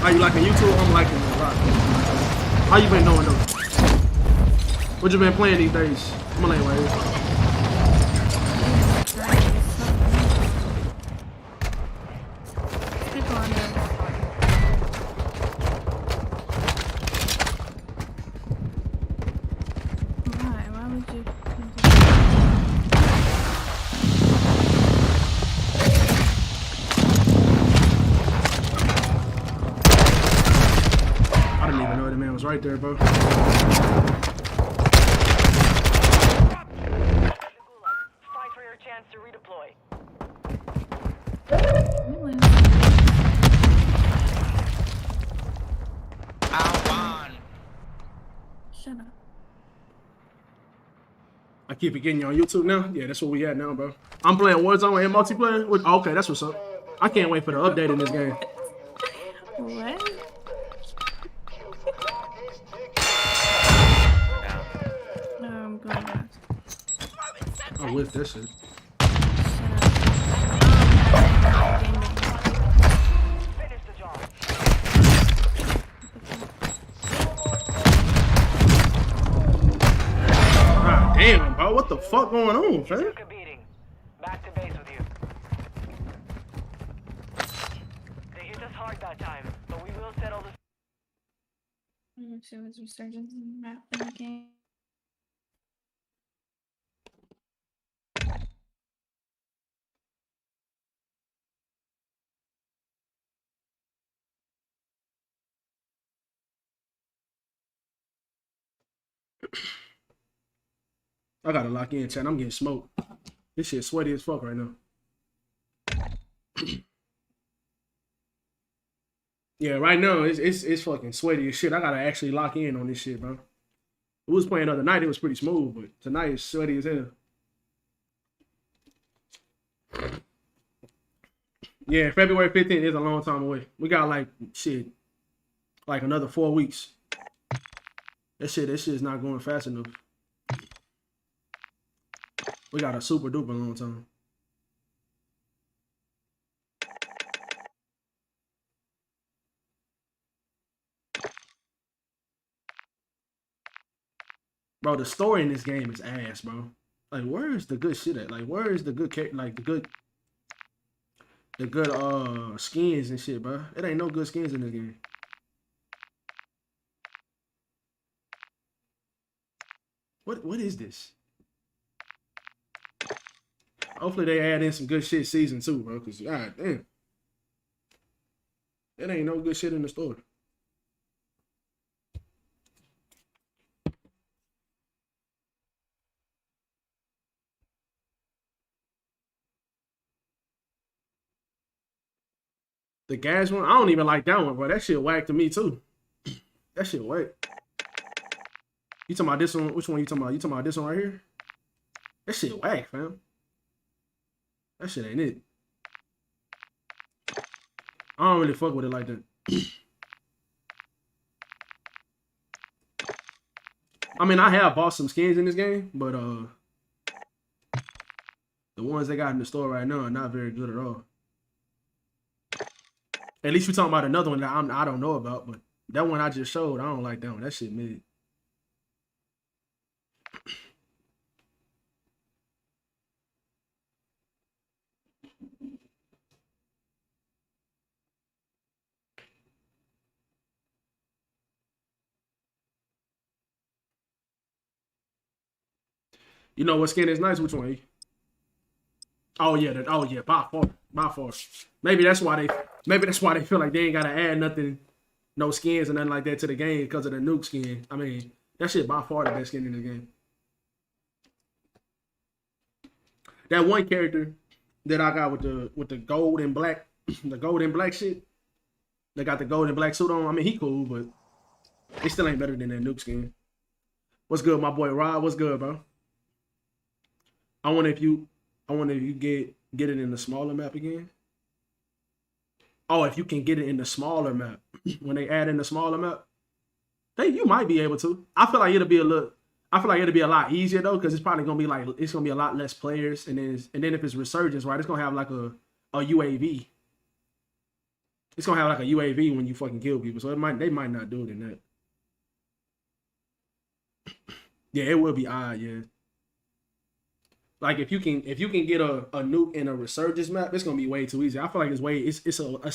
How you liking YouTube? I'm liking it a lot. How you been doing though? What you been playing these days? I'm gonna lay right here. People on there. Why would you? right there, bro. Fight for your chance to redeploy. Shut up. I keep forgetting you on YouTube now. Yeah, that's what we at now, bro. I'm playing Warzone and multiplayer. Oh, okay, that's what's up. I can't wait for the update in this game. What? Oh god. I whiff that shit. Finish the job. God damn, bro. What the fuck going on, fam? Took a beating. Back to base with you. They hit us hard that time, but we will settle this. So it's resurgence in the map in the game. I gotta lock in, chat. I'm getting smoked. This shit sweaty as fuck right now. Yeah, right now it's fucking sweaty as shit. I gotta actually lock in on this shit, bro. We was playing the other night, it was pretty smooth, but tonight it's sweaty as hell. Yeah, February 15th is a long time away. We got like shit, like another 4 weeks. That shit's not going fast enough. We got a super duper long time. Bro, the story in this game is ass, bro. Like, where is the good shit at? Like, where is the good, like, the good skins and shit, bro? It ain't no good skins in this game. What is this? Hopefully they add in some good shit season 2, bro. Cause god damn, it ain't no good shit in the store. The gas one, I don't even like that one, bro. That shit whack to me too. That shit whack. You talking about this one? Which one you talking about? You talking about this one right here? That shit whack, fam. That shit ain't it. I don't really fuck with it like that. I mean, I have bought some skins in this game, but the ones they got in the store right now are not very good at all. At least you're talking about another one that I don't know about, but that one I just showed, I don't like that one. That shit mid. You know what skin is nice? Which one? E? Oh yeah, by far. Maybe that's why they feel like they ain't gotta add nothing, no skins or nothing like that to the game because of the nuke skin. I mean, that shit by far the best skin in the game. That one character that I got with the gold and black, the gold and black shit. They got the gold and black suit on. I mean, he cool, but it still ain't better than that nuke skin. What's good, my boy Rob? What's good, bro? I wonder if you get it in the smaller map again. Oh, if you can get it in the smaller map when they add in the smaller map, you might be able to. I feel like it'll be a lot easier though, because it's probably gonna be like it's gonna be a lot less players, and then if it's resurgence, right, it's gonna have like a UAV. It's gonna have like a UAV when you fucking kill people, so they might not do it in that. Yeah, it will be odd, yeah. Like if you can get a nuke in a resurgence map, it's gonna be way too easy. I feel like it's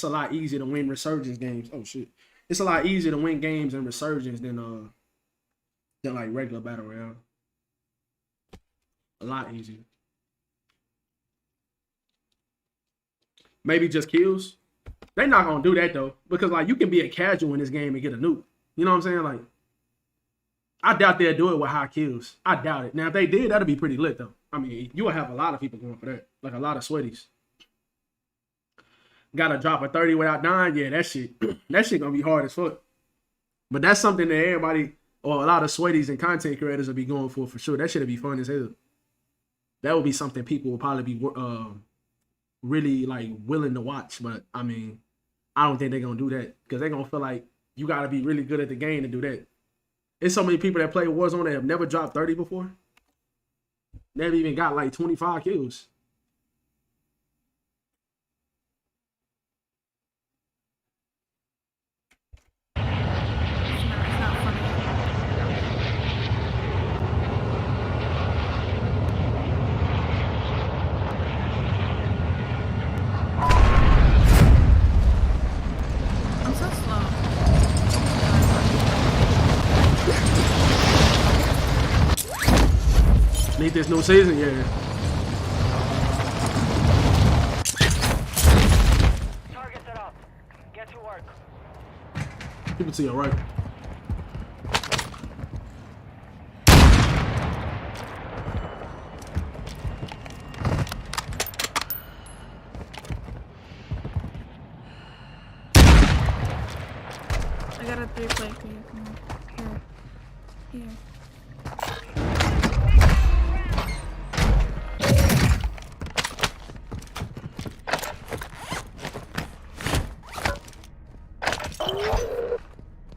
a lot easier to win resurgence games. Oh shit, it's a lot easier to win games in resurgence than like regular battle royale. A lot easier. Maybe just kills. They're not gonna do that though, because like you can be a casual in this game and get a nuke. You know what I'm saying? Like I doubt they'll do it with high kills. I doubt it. Now, if they did, that'd be pretty lit, though. I mean, you would have a lot of people going for that. Like, a lot of sweaties. Gotta drop a 30 without dying. Yeah, that shit gonna be hard as fuck. But that's something that everybody, or a lot of sweaties and content creators will be going for sure. That shit'll be fun as hell. That would be something people will probably be really, like, willing to watch. But, I mean, I don't think they're gonna do that. Because they're gonna feel like you gotta be really good at the game to do that. There's so many people that play Warzone that have never dropped 30 before. Never even got like 25 kills. It's not funny. I'm so slow. Need this new season, yeah. Target set up. Get to work. People to your right. I got a 3-plate for you. Come on. Here.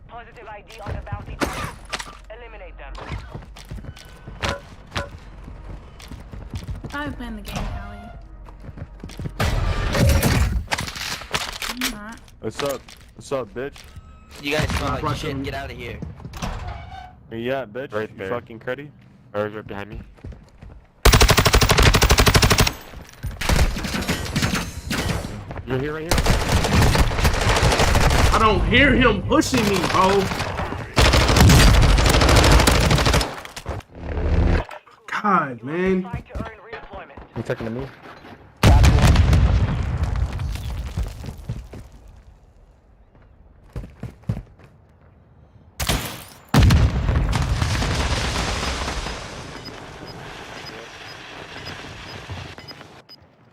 Positive ID on the bounty target. Eliminate them. Probably playing the game, Callie. I'm not. What's up? What's up, bitch? You guys smell like Rush shit. him. Get out of here. Where you at, bitch? Right You there. fucking cruddy? Or right behind me. You're here, right here. I don't hear him pushing me, bro. God, man. Fight to earn redeployment. You talking to me?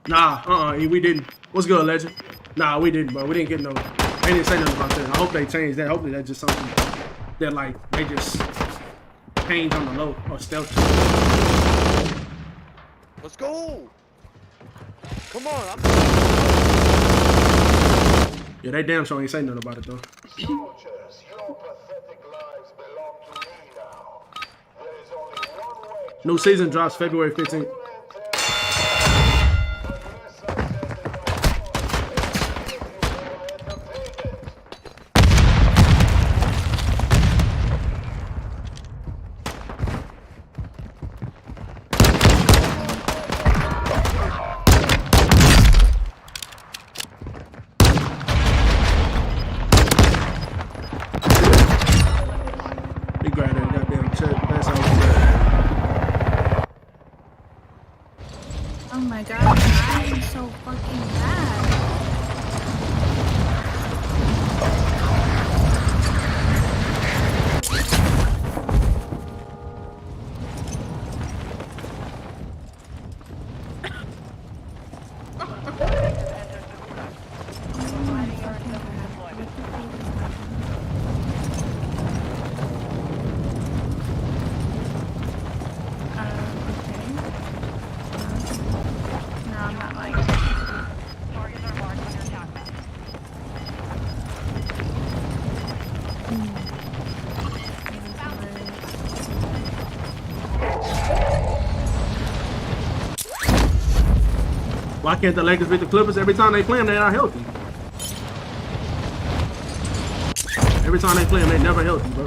Nah, we didn't. What's good, legend? Nah, we didn't, bro. We didn't get no. They didn't say nothing about that. I hope they change that. Hopefully that's just something that, like, they just change on the low or stealth. Let's go! Come on, Yeah, they damn sure ain't say nothing about it, though. Soldiers, your pathetic lives belong to me now. There is only one way to New season drops February 15th. enter. Unless I send it out, if you will entertain it. He grabbed that goddamn check. That's how. Oh my god, I am so fucking bad. No, I'm not like Targets are marked on your attack map. Why can't the Lakers beat the Clippers every time they play them? They're not healthy. Every time they play them, they're never healthy, bro.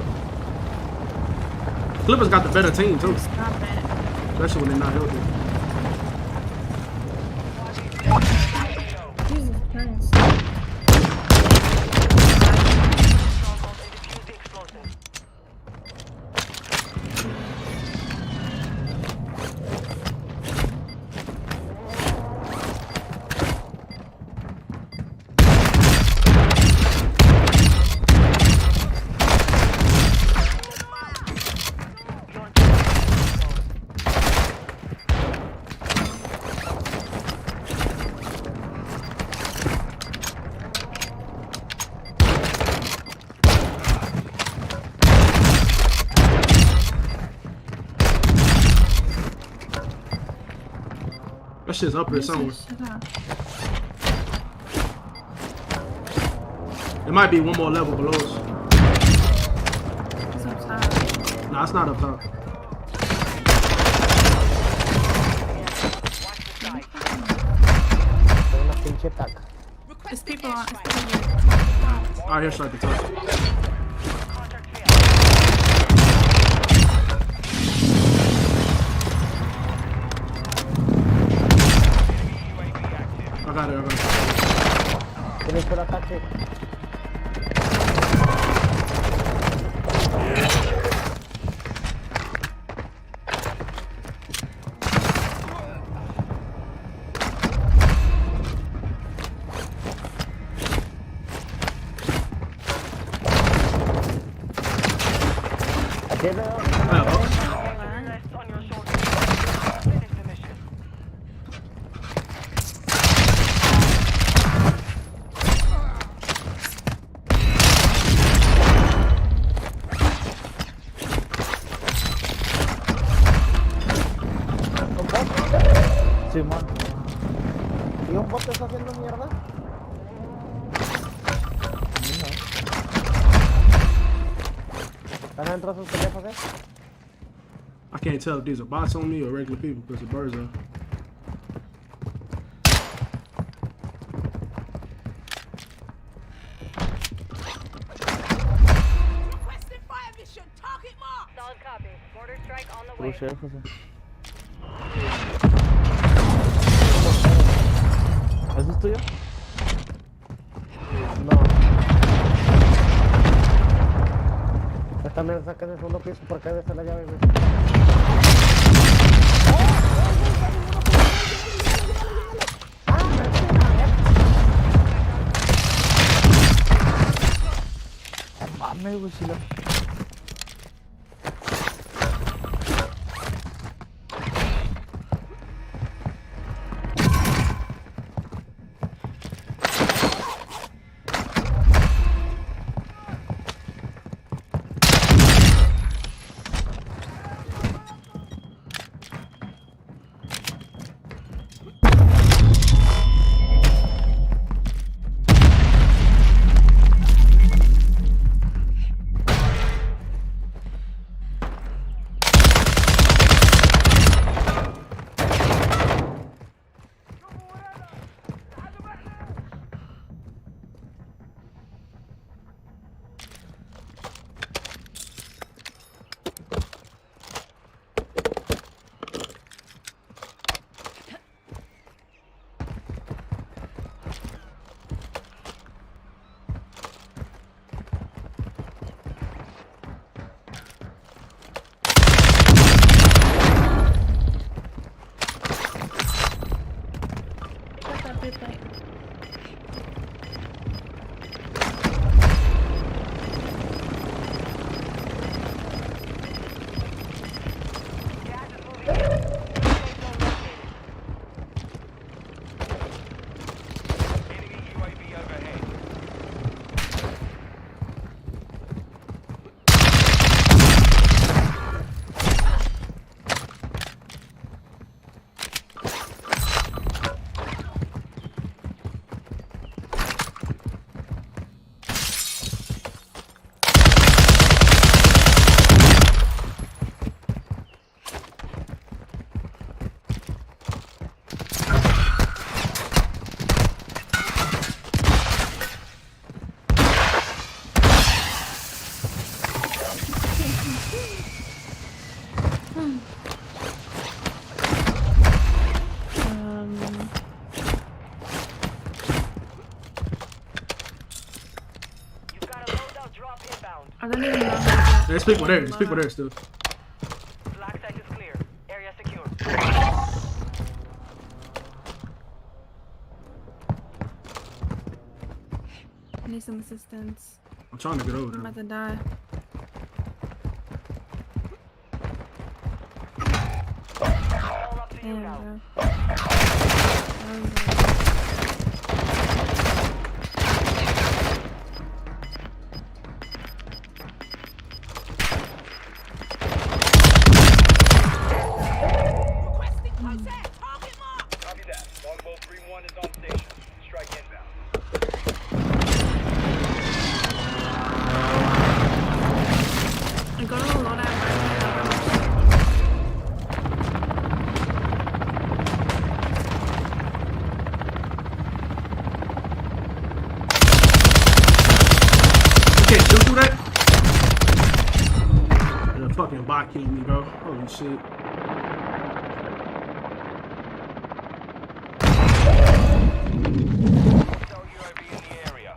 Clippers got the better team too, stop it. especially when they're not healthy. Jesus Christ. Stronghold to defuse the explosive. That shit's up here Where's somewhere. this shit at? It might be one more level below us. It's up top. Nah, it's not up top. Una pinche taca. It's people on. Alright, here's right the top. I got it. Tienes por ataque. Aquí veo. Rest on your shoulders. Finish the mission. Simón. ¿Y un bote está haciendo mierda? ¿Están adentro de sus teléfonos, I can't tell if these are bots on me or regular people because the birds are. Solid copy. Mortar strike on the Cruce, José. ¿Eso es tuyo? No. También sacas el segundo piso porque debe ser la llave, güey. Mames, güey, si la... I don't even know how to There's people there. There's people there still. Black site is clear. Area secure. I need some assistance. I'm trying to get over I'm there. about to die. All up to you Damn, now. bro. Copy can't shoot through that? The fucking bot killed me, bro. Holy shit. Hostile UAV in the area.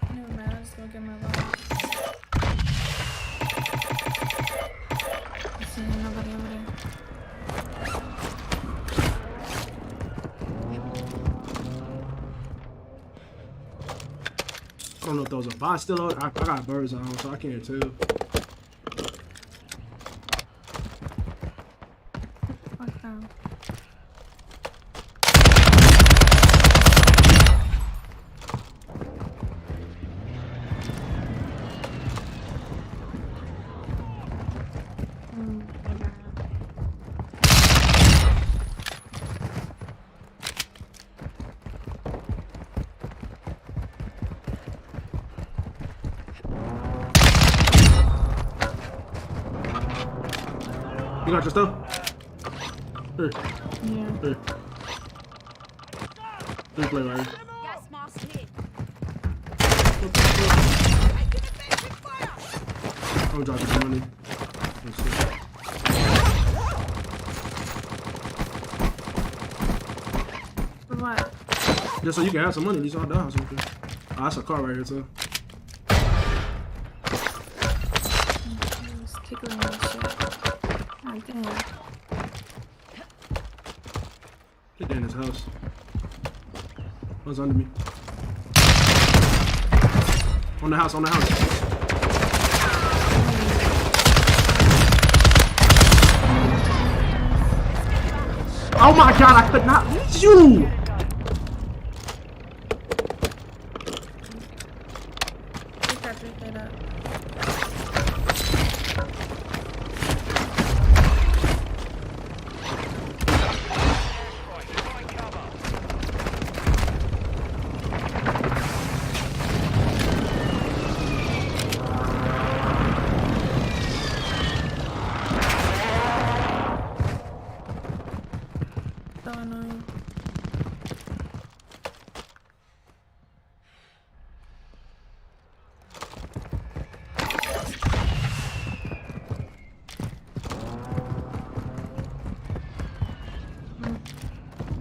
No matter, let's go get my loadout. I see nobody over there. I don't know if those are bots still on. I got birds on, so I can't tell. Fuck them. My God. You got your stuff? Here, Yeah. here. Just play right here. Gas mask here. I'm dropping the money. Let's see. For what? Just so you can have some money, at least I'll die or something. Oh, that's a car right here too. It's tickling my shit. God damn. Get in his house. What's under me? On the house, on the house. Oh my god, I could not reach you! Pick that up. So annoying.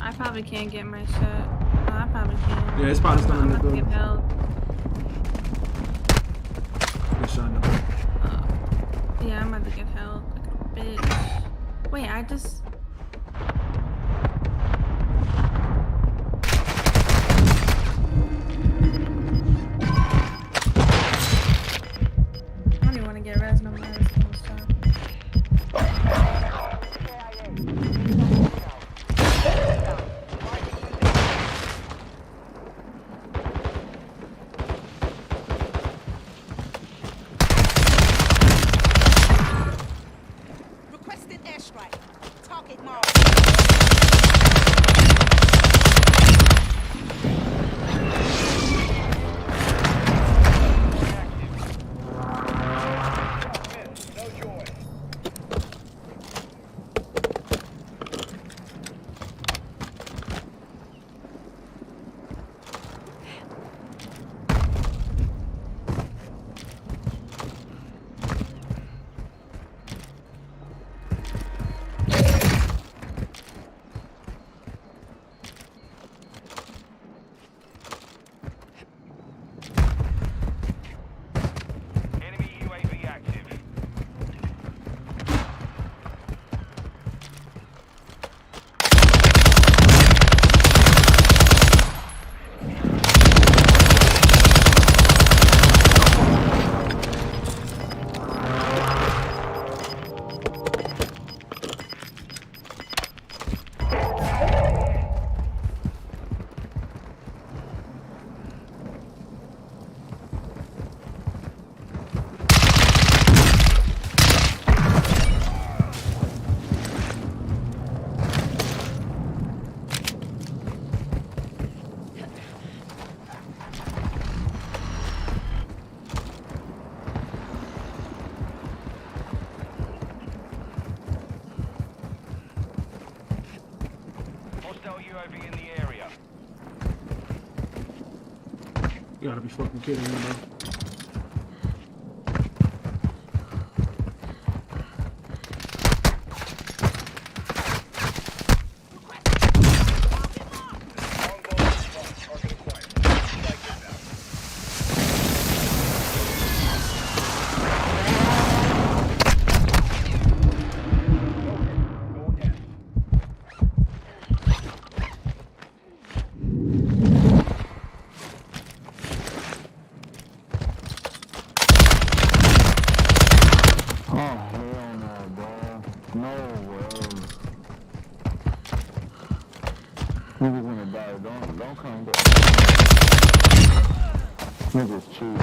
I probably can't get my shit. Oh, I probably can. Yeah, it's probably still in I'm the about to building. get held. Good shot in the back. Yeah, I'm about to get held. Like a bitch. Wait, I just. I don't even want to get res no more. This thing was tough. Requesting airstrike. Target UAV in the area. You gotta be fucking kidding me, bro. Oh, hell no, bro. No way. Niggas gonna die. Don't come back. Niggas cheating.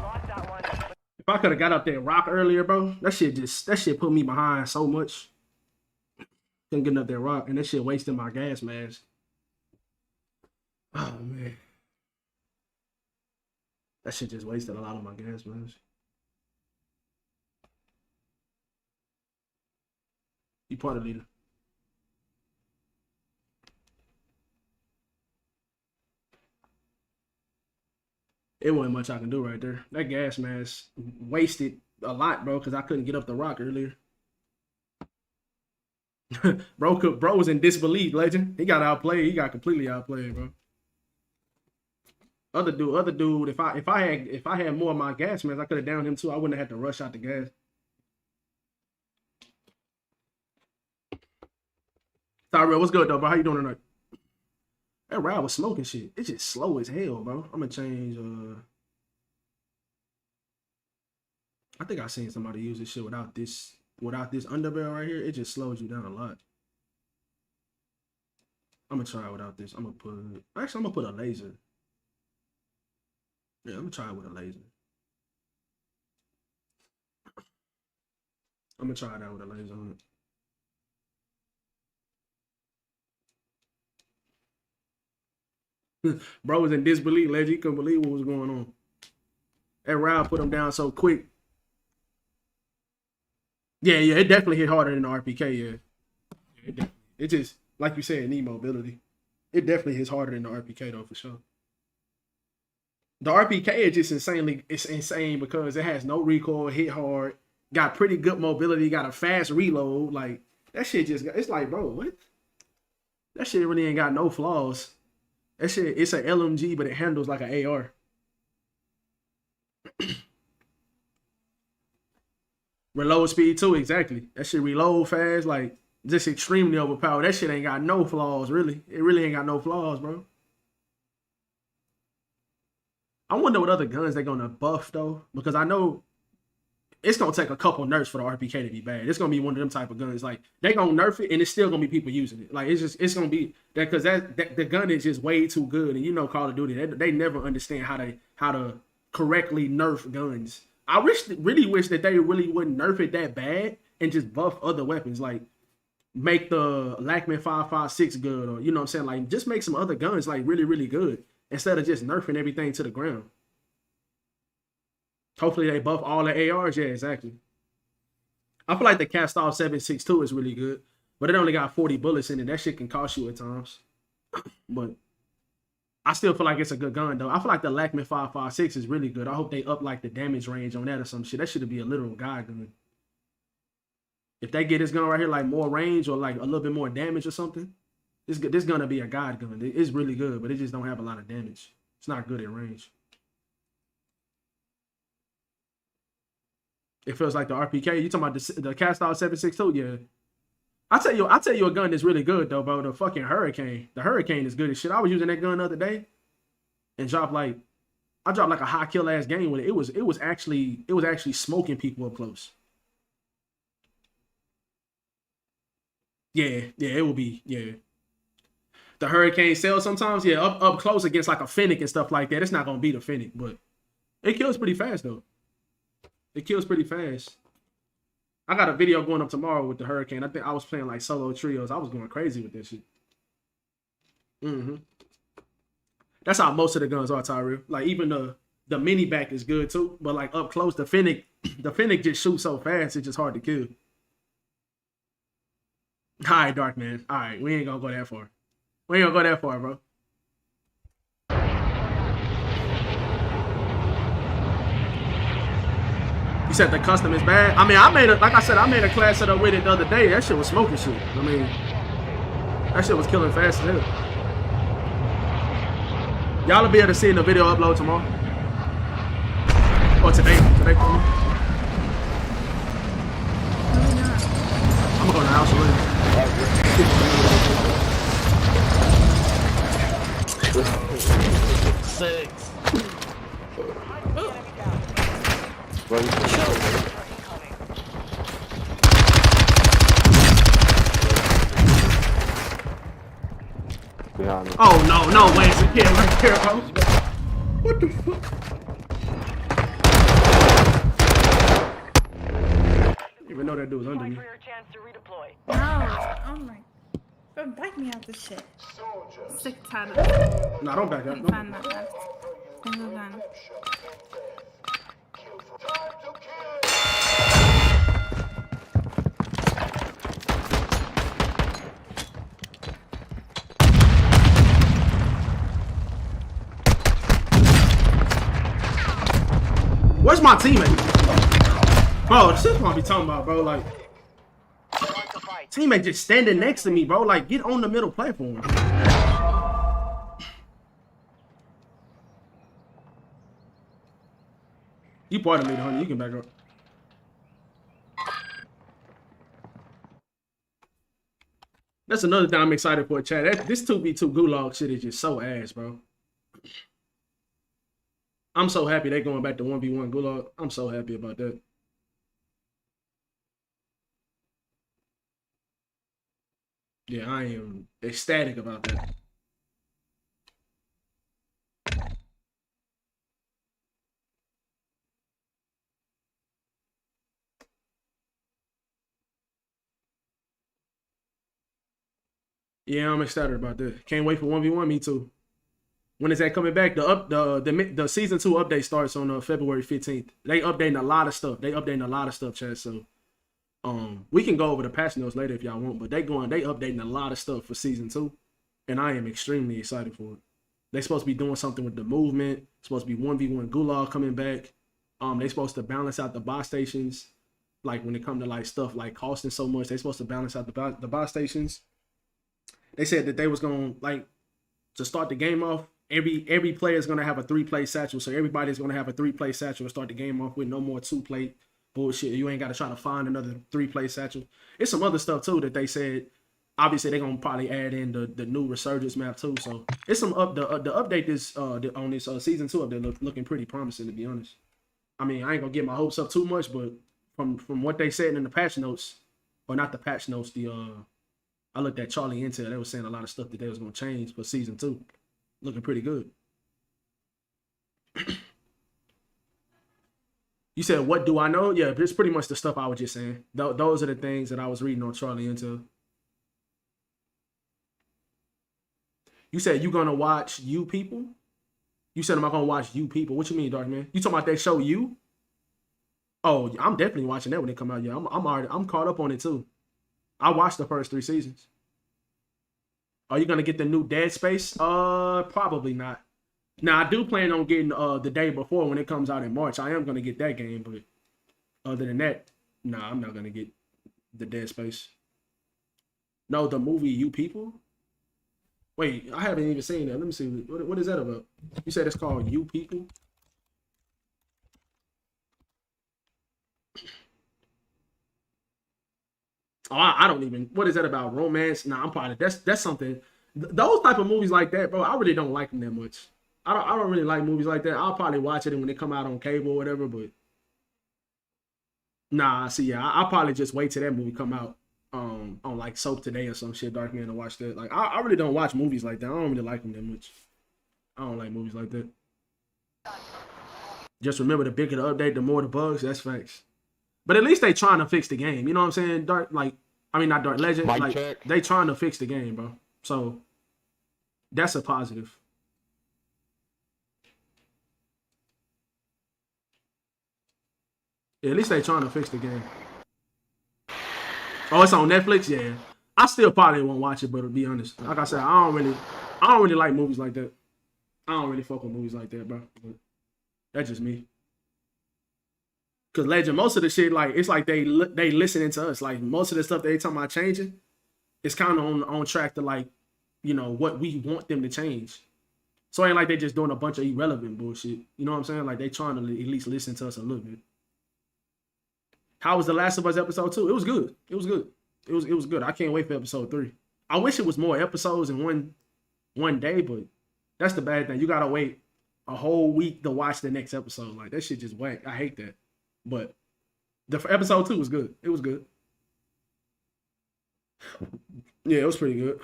Lost that one. If I could have got up that rock earlier, bro, that shit put me behind so much. Couldn't get up that rock, and that shit wasted my gas mask. Oh man, that shit just wasted a lot of my gas mask. You part of leader. It wasn't much I can do right there. That gas mask wasted a lot, bro, because I couldn't get up the rock earlier. Bro was in disbelief, legend. He got outplayed. He got completely outplayed, bro. Other dude. If I had more of my gas mask, I could have downed him too. I wouldn't have had to rush out the gas. Tyrell, what's good though, bro? How you doing tonight? That ride was smoking shit. It's just slow as hell, bro. I'm gonna change. I think I seen somebody use this shit without this underbarrel right here. It just slows you down a lot. I'm gonna try it without this. I'm gonna put a laser. Yeah, I'm gonna try it with a laser. I'm gonna try it out with a laser on it. Bro was in disbelief, legend. He couldn't believe what was going on. That round put him down so quick. Yeah, it definitely hit harder than the RPK, yeah. It just, like you said, need mobility. It definitely hits harder than the RPK, though, for sure. The RPK is just it's insane because it has no recoil, hit hard, got pretty good mobility, got a fast reload. Like, that shit just, it's like, bro, what? That shit really ain't got no flaws. That shit, it's an LMG, but it handles like an AR. Reload speed too, exactly. That shit reload fast, like just extremely overpowered. That shit ain't got no flaws, really. It really ain't got no flaws, bro. I wonder what other guns they're gonna buff though, because I know it's gonna take a couple nerfs for the RPK to be bad. It's gonna be one of them type of guns. Like they gonna nerf it, and it's still gonna be people using it. Like it's gonna be that because that the gun is just way too good. And you know, Call of Duty, they never understand how to correctly nerf guns. I really wish that they really wouldn't nerf it that bad and just buff other weapons, like make the Lackman 5.56 good, or you know what I'm saying, like just make some other guns like really, really good instead of just nerfing everything to the ground. Hopefully they buff all the ARs. Yeah, exactly. I feel like the cast off 7.62 is really good, but it only got 40 bullets in it. That shit can cost you at times. But I still feel like it's a good gun though. I feel like the Lackman 5.56 is really good. I hope they up like the damage range on that or some shit. That should be a literal guy gun. If they get this gun right here like more range or like a little bit more damage or something, this gonna be a god gun. It's really good, but it just don't have a lot of damage. It's not good at range. It feels like the RPK. You talking about the cast off 7.62? Yeah. I tell you a gun that's really good though, bro. The fucking Hurricane. The Hurricane is good as shit. I was using that gun the other day and I dropped like a high kill ass game with it. It was actually smoking people up close. Yeah, it will be, yeah. The Hurricane sells sometimes, yeah, up close against like a Fennec and stuff like that. It's not gonna beat a Fennec, but it kills pretty fast though. It kills pretty fast. I got a video going up tomorrow with the Hurricane. I think I was playing like solo trios. I was going crazy with this shit. That's how most of the guns are, Tyrell. Like even the mini back is good too, but like up close, the Fennec just shoots so fast, it's just hard to kill. All right, Dark Man. All right, we ain't gonna go that far. We ain't gonna go that far, bro. You said the custom is bad. I mean, like I said, I made a class setup with it the other day. That shit was smoking shit. I mean, that shit was killing fast as hell. Y'all will be able to see in the video upload tomorrow. Or today. Today for me. I'm gonna go to the house already. 6. Behind me. Oh no way, it's a kid right there, bro. What the fuck? Didn't even know that dude was under Fight me. for your chance to redeploy. No. Oh my. Bro, back me out this shit. Soldiers, Sick tired of Nah, don't back up. it. Don't. Find that left. Then go down. time to kill. Where's my teammate? Bro, this is what I be talking about, bro. Like, Want to fight? teammate just standing next to me, bro. Like, get on the middle platform. You part of me, honey. You can back up. That's another thing I'm excited for, chat. This 2v2 gulag shit is just so ass, bro. I'm so happy they going back to 1v1 gulag. I'm so happy about that. Yeah, I am ecstatic about that. Yeah, I'm excited about that. Can't wait for 1v1, me too. When is that coming back? The season 2 update starts on February 15th. They updating a lot of stuff. Chad. So we can go over the patch notes later if y'all want, but they updating a lot of stuff for season 2, and I am extremely excited for it. They supposed to be doing something with the movement. Supposed to be 1v1 gulag coming back. They supposed to balance out the buy stations. Like when it comes to like stuff like costing so much, they supposed to balance out the buy stations. They said that they was gonna like to start the game off. Every player is gonna have a 3-play satchel, so everybody's gonna have a 3-play satchel to start the game off with. No more 2-play bullshit. You ain't gotta try to find another 3-play satchel. It's some other stuff too that they said. Obviously, they're gonna probably add in the new resurgence map too. So it's some the update this on this season 2 update looking pretty promising, to be honest. I mean, I ain't gonna get my hopes up too much, but from what they said in the patch notes, or not the patch notes, I looked at Charlie Intel. They were saying a lot of stuff that they was gonna change for season 2. Looking pretty good. You said, what do I know? Yeah, it's pretty much the stuff I was just saying. Those are the things that I was reading on Charlie Intel. You said you gonna watch You People? You said, am I gonna watch You People? What you mean, Dark Man? You talking about that show You? Oh, I'm definitely watching that when it come out. Yeah, I'm caught up on it too. I watched the first 3 seasons. Are you gonna get the new Dead Space? Probably not. Now I do plan on getting the day before when it comes out in March. I am gonna get that game, but other than that, nah, I'm not gonna get the Dead Space. No, the movie You People. Wait, I haven't even seen that. Let me see. What is that about? You said it's called You People? Oh, I don't even. What is that about? Romance? Nah, I'm probably that's something. Those type of movies like that, bro. I really don't like them that much. I don't really like movies like that. I'll probably watch it when they come out on cable or whatever. But nah, see, yeah, I'll probably just wait till that movie come out on like Soap Today or some shit, Dark Man, to watch that. Like I really don't watch movies like that. I don't really like them that much. I don't like movies like that. Just remember, the bigger the update, the more the bugs. That's facts. But at least they trying to fix the game. You know what I'm saying? Not Dark Legend. Mic like check. they trying to fix the game, bro. So that's a positive. Yeah, at least they trying to fix the game. Oh, it's on Netflix. Yeah, I still probably won't watch it, but to be honest, like I said, I don't really like movies like that. I don't really fuck with movies like that, bro. But that's just me. Cause Legend, most of the shit, like it's like they listening to us. Like most of the stuff they talking about changing, it's kind of on track to like, you know, what we want them to change. So it ain't like they just doing a bunch of irrelevant bullshit. You know what I'm saying? Like they trying to at least listen to us a little bit. How was The Last of Us episode 2? It was good. It was good. It was good. I can't wait for episode 3. I wish it was more episodes in one day, but that's the bad thing. You gotta wait a whole week to watch the next episode. Like that shit just whack. I hate that. But the episode 2 was good. It was good. Yeah, it was pretty good.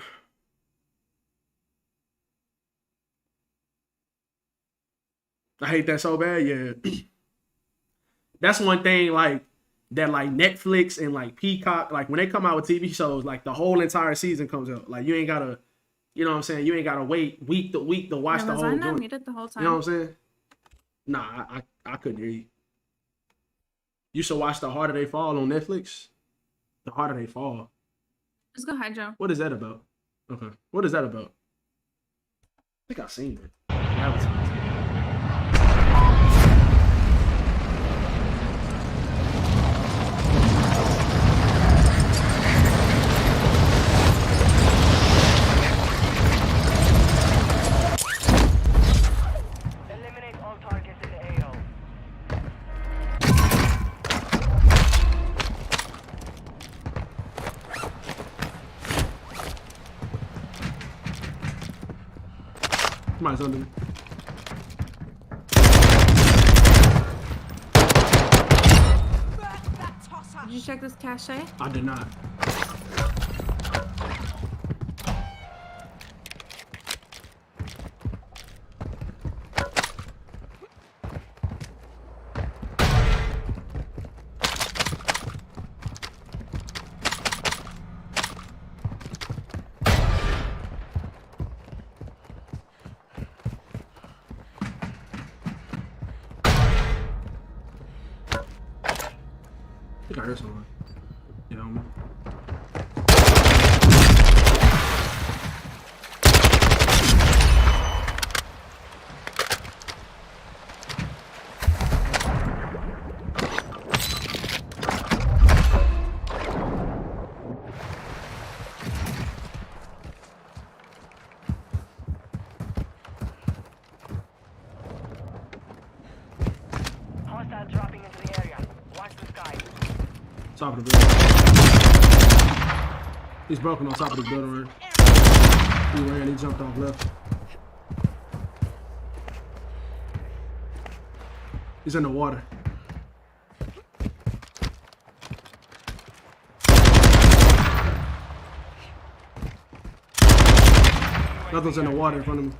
I hate that so bad. Yeah. That's one thing like that like Netflix and like Peacock, like when they come out with TV shows, like the whole entire season comes out. Like you ain't gotta, you know what I'm saying? You ain't gotta wait week to week to watch the whole Was I not joint. muted the whole time? You know what I'm saying? Nah, I couldn't hear you. You should watch The Harder They Fall on Netflix. The Harder They Fall. Let's go Hydro. What is that about? Okay. What is that about? I think I've seen it. Advertised. Eliminate all targets in the AO. Somebody's under me. Did you check this cache? I did not. I think I heard someone. Yeah, on me. Hostile dropping into the area. Watch the sky. Top of the building. He's broken on top of the building right. He ran, he jumped off left. He's in the water. Nothing's in the water in front of me.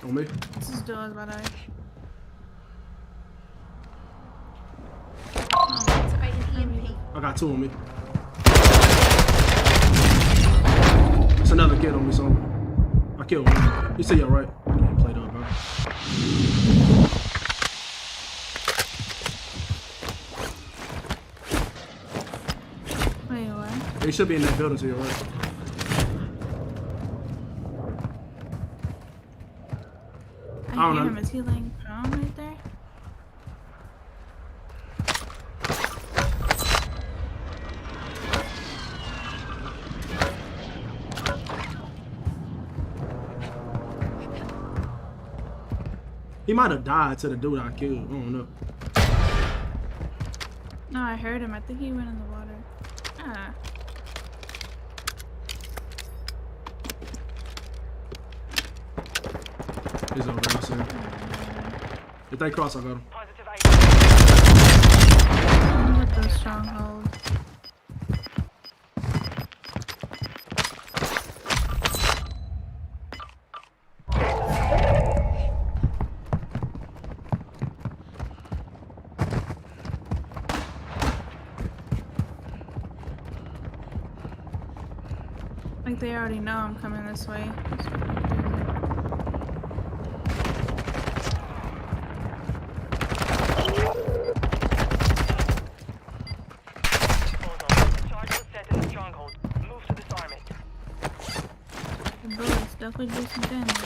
On me. This is doors, by the way. I got 2 on me. It's another kid on me, so I killed one. You say you're right. I can't play that, bro. Wait, what? They should be in that building to your right. I don't hear know. him. Is he laying prone right there? He might have died to the dude I killed. I don't know. No, I heard him. I think he went in the water. Ah. He's over there, I see him. If they cross, I got him. Positive ID. I'm with the stronghold. Like they already know I'm coming this way. It's fucking Charge was set in the stronghold. Move to disarm it. crazy. The bullets definitely do some damage.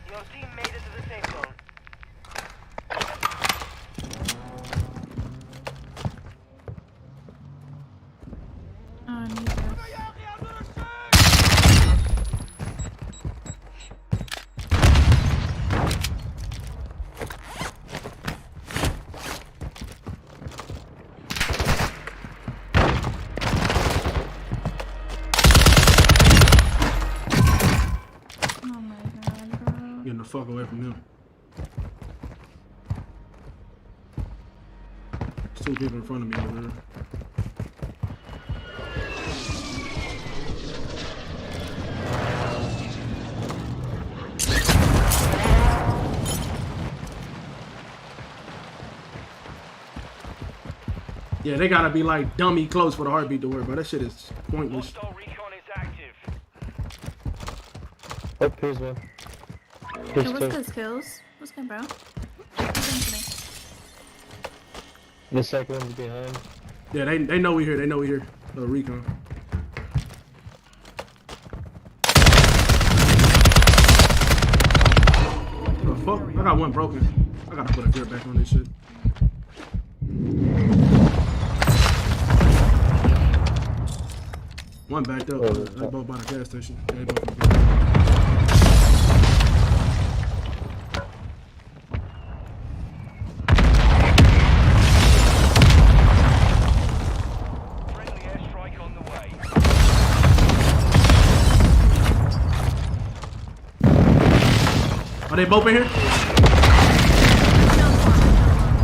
Your team made it to the safe zone. Oh, I need this. Oh my god, bro. Getting the fuck away from them. There's 2 people in front of me over there. Yeah, they gotta be like dummy close for the heartbeat to work, but that shit is pointless. Hostile recon is active. Oh, here's one. Hey, Here's what's two. good, skills? What's good, bro? What's doing today? The second one's behind. Yeah, they know we here. They know we here. Recon. The fuck? I got one broken. I gotta put a grip back on this shit. One backed up. They both by the gas station. They both on Friendly airstrike on the way. Are they both in here?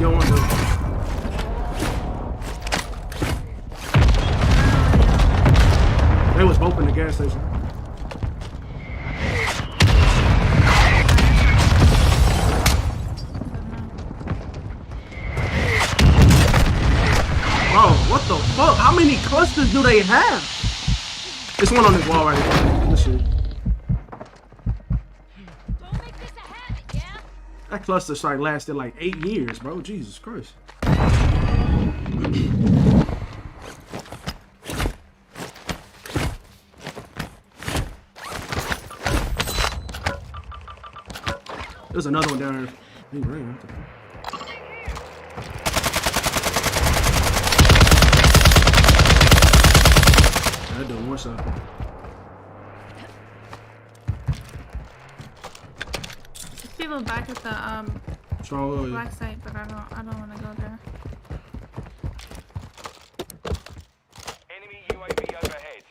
Yo, one dude. They was both in the gas station. Bro, what the fuck? How many clusters do they have? There's one on this wall right here. This shit. That cluster strike lasted like 8 years, bro. Jesus Christ. There's another one down here. He ran. What the fuck? That doing one shot. There's people back at the Strong black site, but I don't want to go there. Enemy UAV overhead.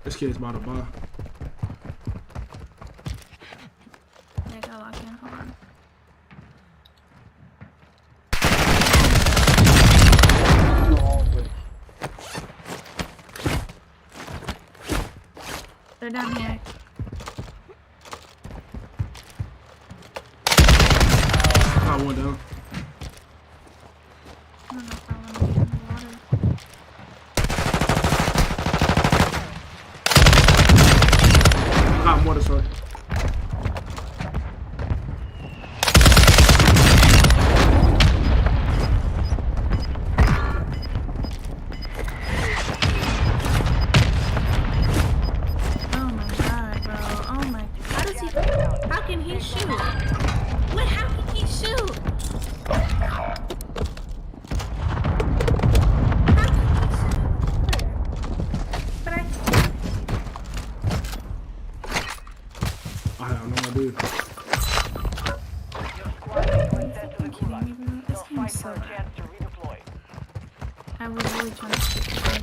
This kid's about to buy. Yeah, I gotta lock in. Hold on. They're down here. Got one down. I don't know if I want to get in the water. Got more to start. Oh my god, bro. Oh my. How does he? How can he shoot? What? How can he shoot? How can he shoot? But I have no idea. Your squad mate was sent to the kidding me, gulag. bro? This They'll game fight is so for a bad. chance to redeploy. I was really trying to stick to the game.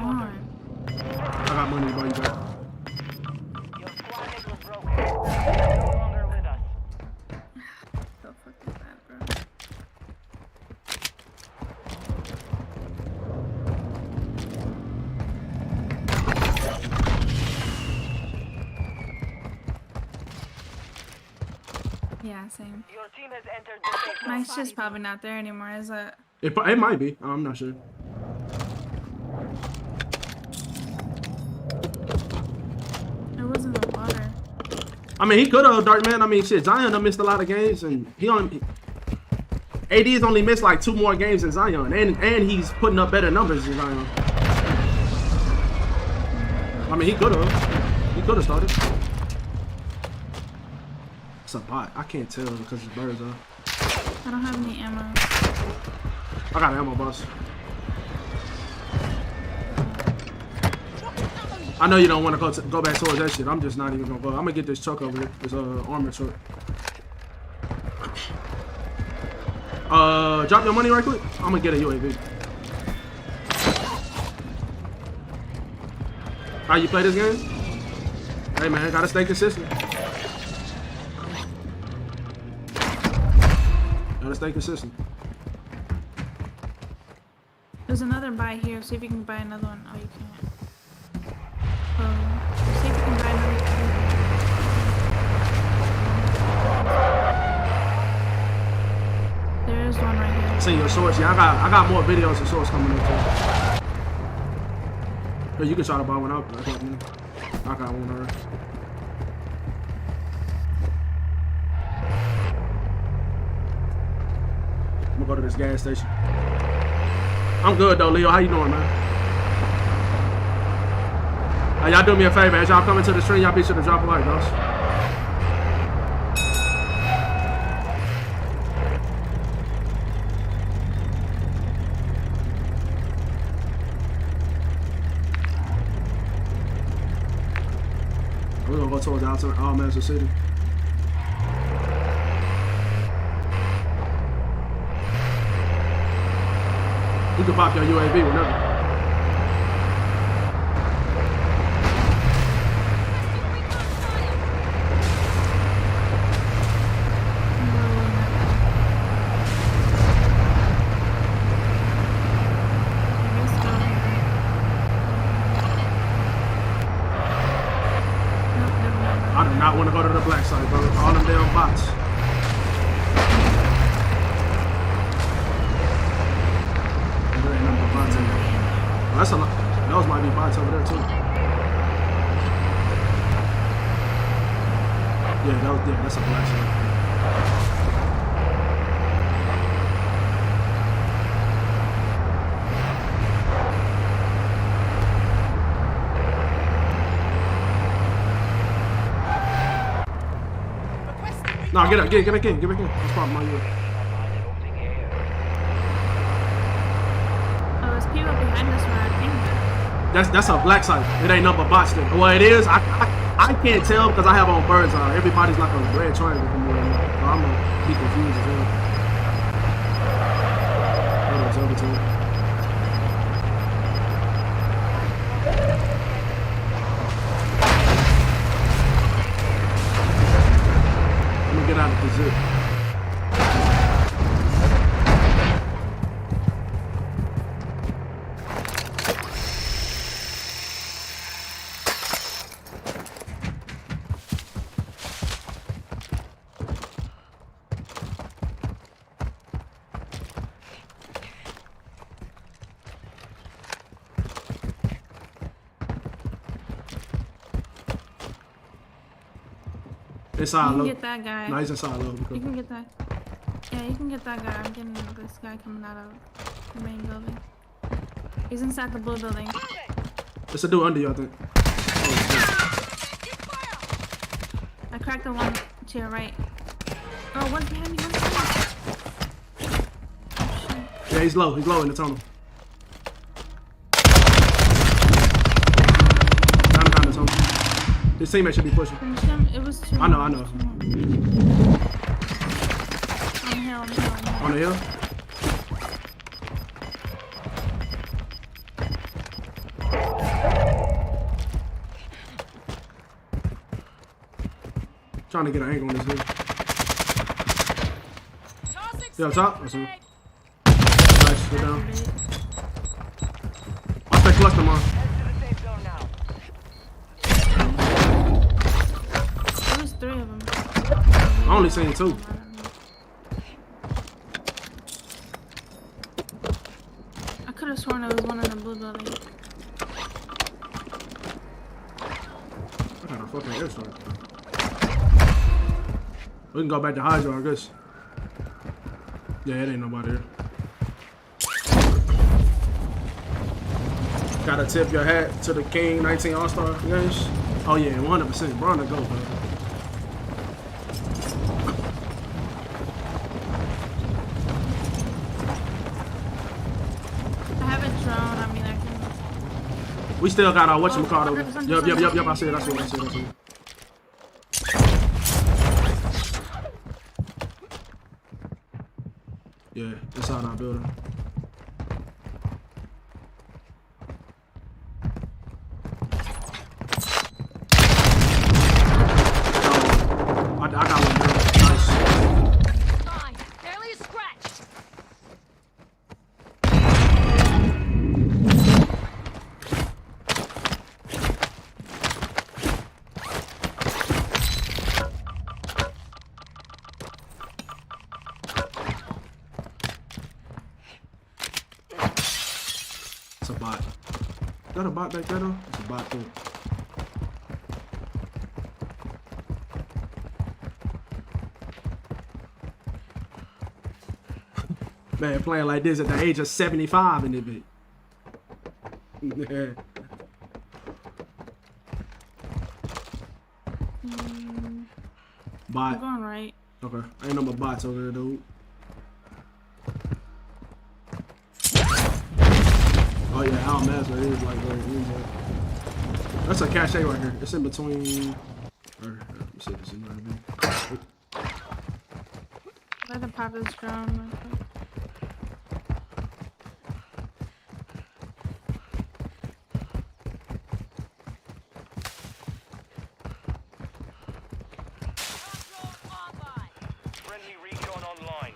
on? I got money to buy you back. Your squad mate was broken. They're no longer with us. The fuck is that, bro? Yeah, same. Your team has entered the safe zone. My shit's probably not there anymore, is it? It might be. I'm not sure. It was in the water. I mean, he could have, Dark Man. I mean, shit, Zion done missed a lot of games, and AD's only missed like 2 more games than Zion, and he's putting up better numbers than Zion. I mean, he could have started. It's a bot. I can't tell because it's birds up. I don't have any ammo. I got an ammo boss. I know you don't want to go back towards that shit. I'm just not even gonna go. I'm gonna get this truck over here. This armor truck. Drop your money right quick. I'm gonna get a UAV. How you play this game? Hey man, gotta stay consistent. Gotta stay consistent. There's another buy here. See if you can buy another one. Oh, you can't. See if you can buy another one. There is one right here. See your shorts. Yeah, I got more videos of shorts coming in too. But you can try to buy one up. I got one already. I'm gonna go to this gas station. I'm good though, Leo. How you doing, man? Hey, y'all do me a favor. As y'all coming to the stream, y'all be sure to drop a like, boss. We're gonna go towards Manchester City. You can pop your UAV whenever. I do not want to go to the black side, bro. All them damn bots. There ain't nothing but bots in there. Oh, that's a lot. Those might be bots over there too. Yeah, that's a black side. No, get back in. That's probably my unit. Oh, there's people behind us where I came. That's a black site. It ain't nothing but bots there. Well, it is. I can't tell because I have on birds. Everybody's like a red triangle from where I'm gonna be confused as well. Hold on, it's over to it. Get out of the zip. Inside You can low. get that guy. No, he's inside low. You can get that. Yeah, you can get that guy. I'm getting this guy coming out of the main building. He's inside the blue building. It's a dude under you, I think. I cracked the one to your right. Oh, one's behind me. One's behind me. Oh, shit. Yeah, he's low. He's low in the tunnel. Down behind the tunnel. His teammate should be pushing. Finish him. It was two. I know. On the hill. On the hill? Trying to get an angle on this dude. Yeah, top. That's him. Nice, go down. Watch that cluster, man. Head to the safe zone now. There was 3 of them. I only seen 2. I could have sworn there was one in the blue building. I got a fucking airstrike. We can go back to Hydro, I guess. Yeah, it ain't nobody here. Gotta tip your hat to the King 19 All-Star games. Oh yeah, 100%. Bro, on the go, bro. I have a drone. I mean, I can. We still got our whatchamacallit over. 100%. Yup. I see it. Yeah, inside our building. I got one, bro. Nice. Fine. Barely a scratch. It's a bot. Is that a bot back there though? It's a bot too. Man, playing like this at the age of 75 in this bit. Yeah. I'm Bot. going right. Okay. Ain't no more bots over there, dude. Oh yeah, Al Mazda is like very easy. That's a cache right here. It's in between. Let me see if it's in there. Let them pop this drone. Friendly recon online.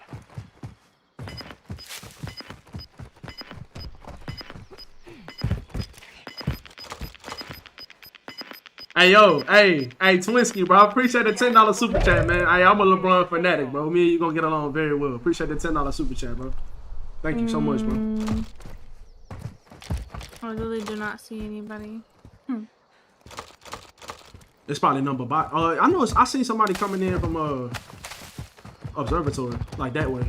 Hey yo, hey Twinsky, bro. I appreciate the $10 super chat, man. Hey, I'm a LeBron fanatic, bro. Me and you gonna get along very well. Appreciate the $10 super chat, bro. Thank you so much, bro. I really do not see anybody. It's probably number bot. I know. I seen somebody coming in from observatory, like that way,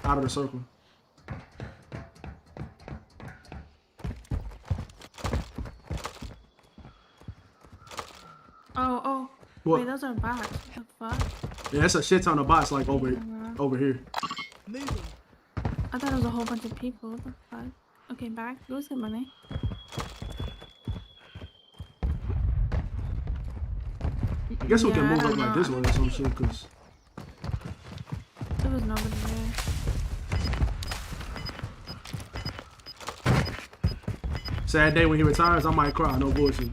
out of the circle. Oh. What? Wait, those are bots. What the fuck? Yeah, it's a shit ton of bots like over here. I thought it was a whole bunch of people. What the fuck? Okay, back. Go get money. I guess we can Yeah, I move don't up like know. this way or some shit, cause There was nobody there. sad day when he retires, I might cry. No bullshit.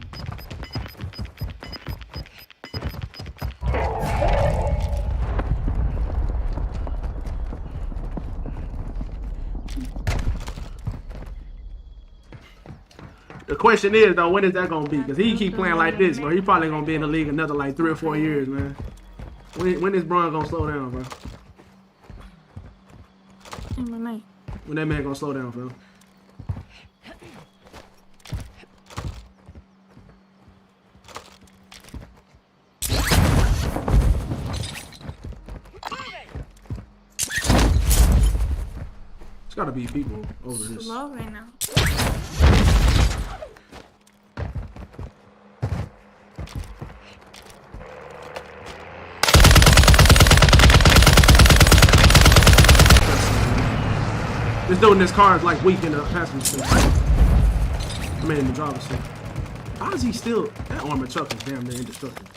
The question is though, when is that gonna be? Cause he keep playing like this, bro. He probably gonna be in the league another like 3 or 4 years, man. When is Bron gonna slow down, bro? When that man gonna slow down, bro? There's gotta be people over this. Slow right now. This dude in this car is like weak in the passenger seat. I mean in the driver's seat. How is he still? That armored truck is damn near indestructible.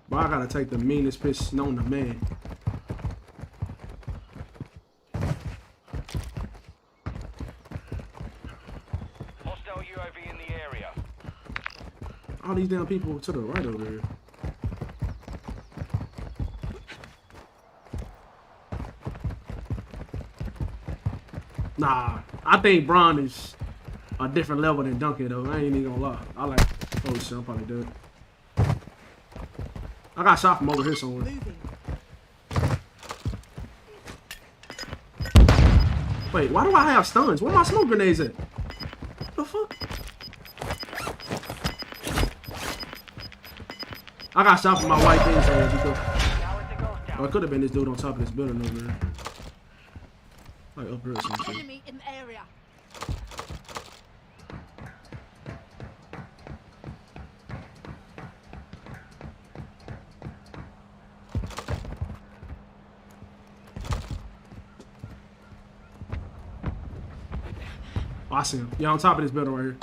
Bro, I gotta take the meanest piss known to man. Hostile UAV all these damn people to the right over here. Nah, I think Braun is a different level than Duncan though. I ain't even gonna lie. I like. Oh shit, I'm probably dead. I got shot from over here somewhere. Wait, why do I have stuns? Where my smoke grenades at? The fuck? I got shot from my white thing somewhere because. Oh, it could have been this dude on top of this building over there. Like up here or something. Enemy in the area. Oh, I see him. Yeah, on top of this building right here.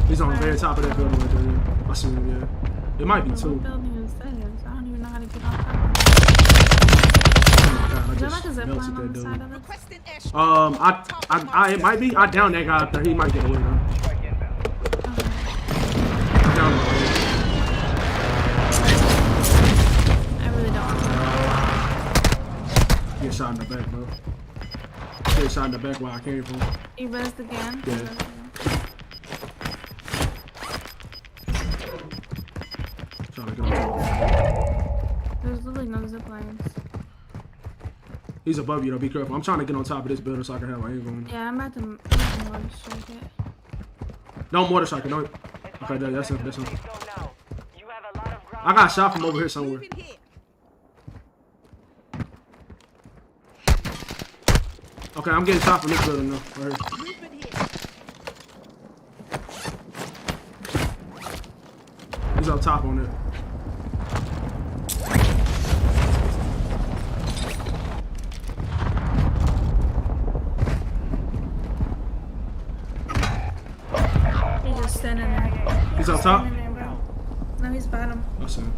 He's on the very top of that building right there. Yeah. I see him, yeah. It might be two. What building is this? I don't even know how to get on top of it. Oh my god, I Is there just like a zip melted line on that the dude. side of it? It might be. I downed that guy up there. He might get away though. I downed him. I really don't want to. Get shot in the back, bro. Get shot in the back where I came from. You rezzed again? Yeah. You rezzed again. Trying to get on top. There's literally no zip lines. He's above you though. Be careful. I'm trying to get on top of this building so I can have my aim going. Yeah, I'm about to mortar strike it. Don't mortar strike it. Don't. Okay, that's him. That's him. Please go now. You have a lot of ground. I got shot from over here somewhere. Okay, I'm getting shot from this building though. Right here. He's up top on it. He's just standing there. He's up top. Standing there, bro. No, he's bottom. I see him.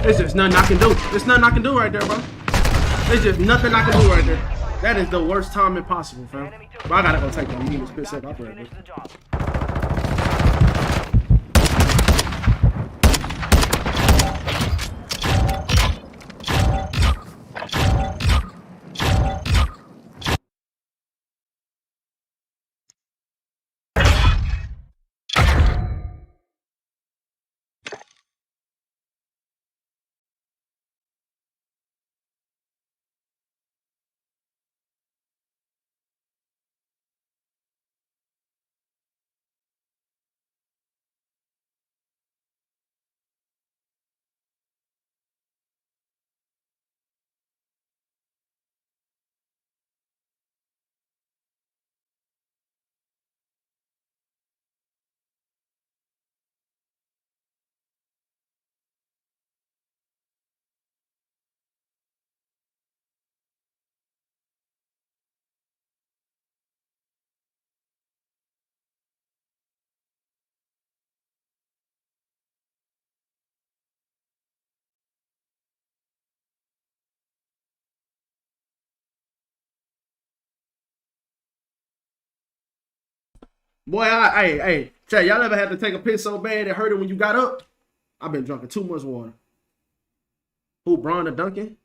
There's just nothing I can do. There's nothing I can do right there, bro. There's just nothing I can do right there. That is the worst timing possible, fam. But I gotta go take that. You need to spit set up right Finish there. the job. Boy, hey, Chad, y'all ever had to take a piss so bad it hurt it when you got up? I've been drinking too much water. Who, Braun or Duncan?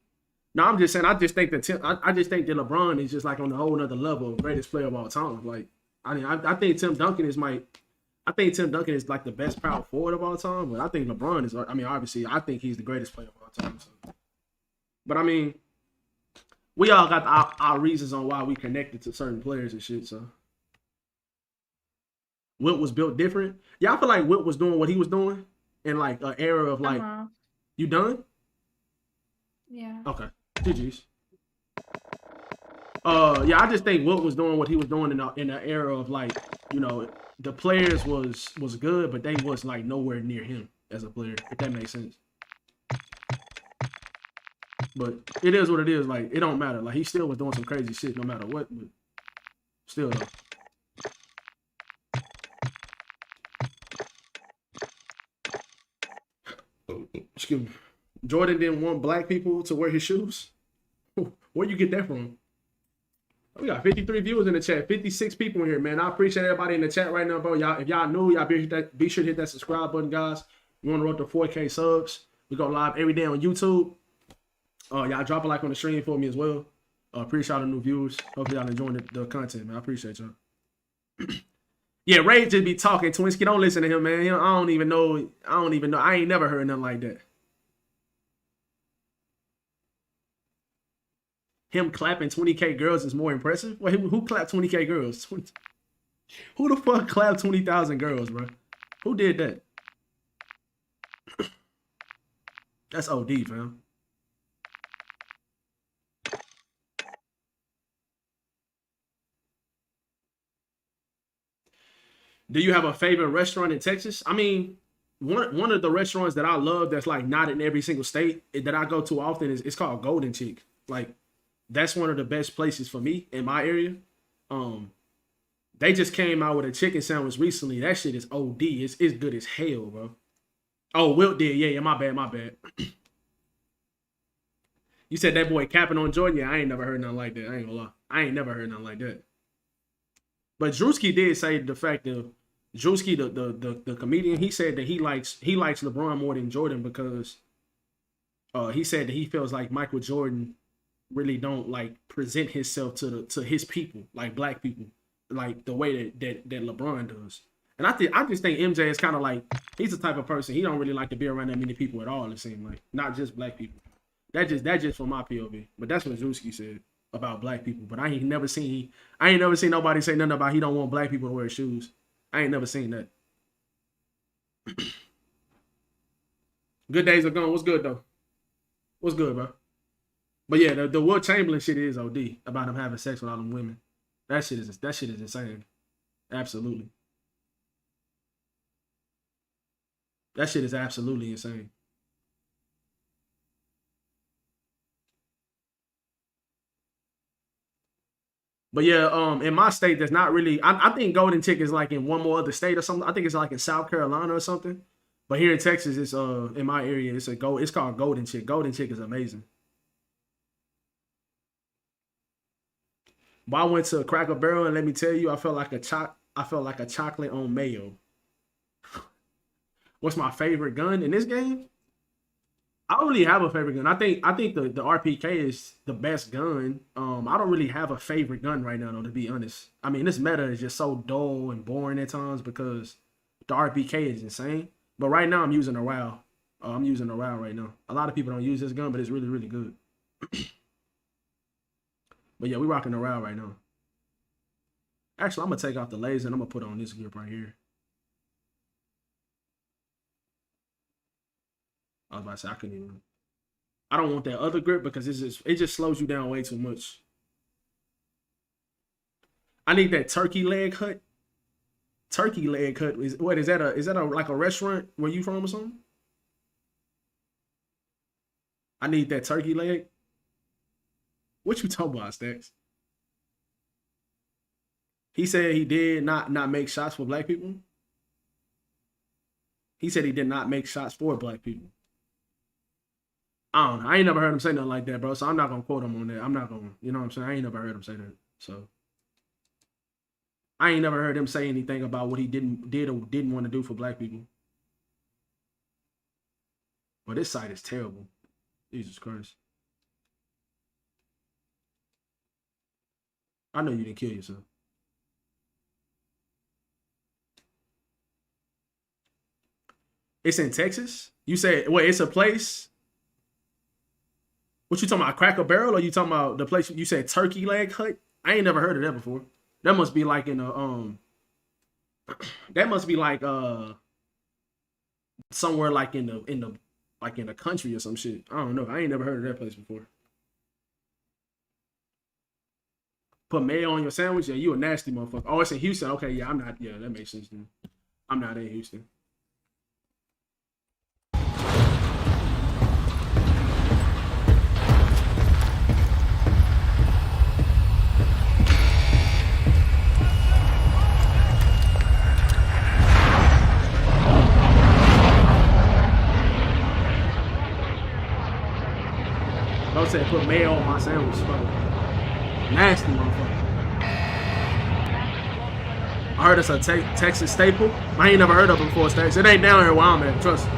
No, I'm just saying. I just think that LeBron is just like on a whole nother level, greatest player of all time. Like, I think Tim Duncan is like the best power forward of all time. But I think LeBron is. I mean, obviously, I think he's the greatest player of all time. So. But I mean, we all got our reasons on why we connected to certain players and shit. So. Wilt was built different. Yeah, I feel like Wilt was doing what he was doing in like an era of like, you done? Yeah. Okay. GG's. Yeah, I just think Wilt was doing what he was doing in the era of like, you know, the players was good, but they was like nowhere near him as a player, if that makes sense. But it is what it is. Like, it don't matter. Like, he still was doing some crazy shit no matter what. But still, though. Excuse me. Jordan didn't want black people to wear his shoes. Where you get that from? We got 53 viewers in the chat, 56 people in here, man. I appreciate everybody in the chat right now, bro. Y'all, if y'all new, y'all be sure to hit that subscribe button, guys. We want to roll to 4K subs. We go live every day on YouTube. Y'all drop a like on the stream for me as well. Appreciate all the new viewers. Hopefully y'all enjoying the content, man. I appreciate y'all. Yeah, Ray just be talking. Twinsky, don't listen to him, man. I don't even know. I ain't never heard nothing like that. Him clapping 20K girls is more impressive? Well, who clapped 20K girls? Who the fuck clapped 20,000 girls, bro? Who did that? That's OD, fam. Do you have a favorite restaurant in Texas? I mean, one of the restaurants that I love that's like not in every single state that I go to often is it's called Golden Chick. Like, that's one of the best places for me in my area. They just came out with a chicken sandwich recently. That shit is OD. It's good as hell, bro. Oh, Wilt did. Yeah, my bad. You said that boy capping on Jordan? Yeah, I ain't never heard nothing like that. I ain't gonna lie. I ain't never heard nothing like that. But Drewski did say the fact that Drewski, the comedian, he said that he likes LeBron more than Jordan because he said that he feels like Michael Jordan really don't like present himself to his people, like black people, like the way that LeBron does. And I just think MJ is kind of like, he's the type of person, he don't really like to be around that many people at all, it seems like. Not just black people. That just from my POV. But that's what Drewski said about black people. But I ain't never seen nobody say nothing about he don't want black people to wear shoes. I ain't never seen that. Good days are gone. What's good though? What's good, bro? But yeah, the Will Chamberlain shit is OD about him having sex with all them women. That shit is insane. Absolutely. That shit is absolutely insane. But yeah, in my state, there's not really. I think Golden Chick is like in one more other state or something. I think it's like in South Carolina or something. But here in Texas, it's in my area, it's called Golden Chick. Golden Chick is amazing. But I went to Cracker Barrel and let me tell you, I felt like a chocolate on mayo. What's my favorite gun in this game? I don't really have a favorite gun. I think the RPK is the best gun. I don't really have a favorite gun right now, though, to be honest. I mean, this meta is just so dull and boring at times because the RPK is insane. But right now, I'm using a RAL. I'm using a RAL right now. A lot of people don't use this gun, but it's really, really good. But yeah, we rocking the RAL right now. Actually, I'm going to take off the laser and I'm going to put on this grip right here. I was about to say, I don't want that other grip because it just slows you down way too much. I need that turkey leg hut. Turkey leg hut is that like a restaurant where you from or something? I need that turkey leg. What you talking about, Stacks? He said he did not make shots for black people. He said he did not make shots for black people. I don't know. I ain't never heard him say nothing like that, bro. So I'm not gonna quote him on that. I'm not gonna, you know what I'm saying? I ain't never heard him say that. So I ain't never heard him say anything about what he did or didn't want to do for black people. But this site is terrible. Jesus Christ. I know you didn't kill yourself. It's in Texas? You said, wait, it's a place? What you talking about, Cracker Barrel, or you talking about the place you said Turkey Leg Hut? I ain't never heard of that before. That must be like in a that must be like somewhere like in the country or some shit. I don't know. I ain't never heard of that place before. Put mayo on your sandwich? Yeah, you a nasty motherfucker. Oh, it's in Houston. Okay, yeah, I'm not. Yeah, that makes sense then. I'm not in Houston. said put mayo on my sandwich. Fuck. Nasty motherfucker. I heard it's a Texas staple. I ain't never heard of it before. Stacks. It ain't down here where I'm at. Trust me.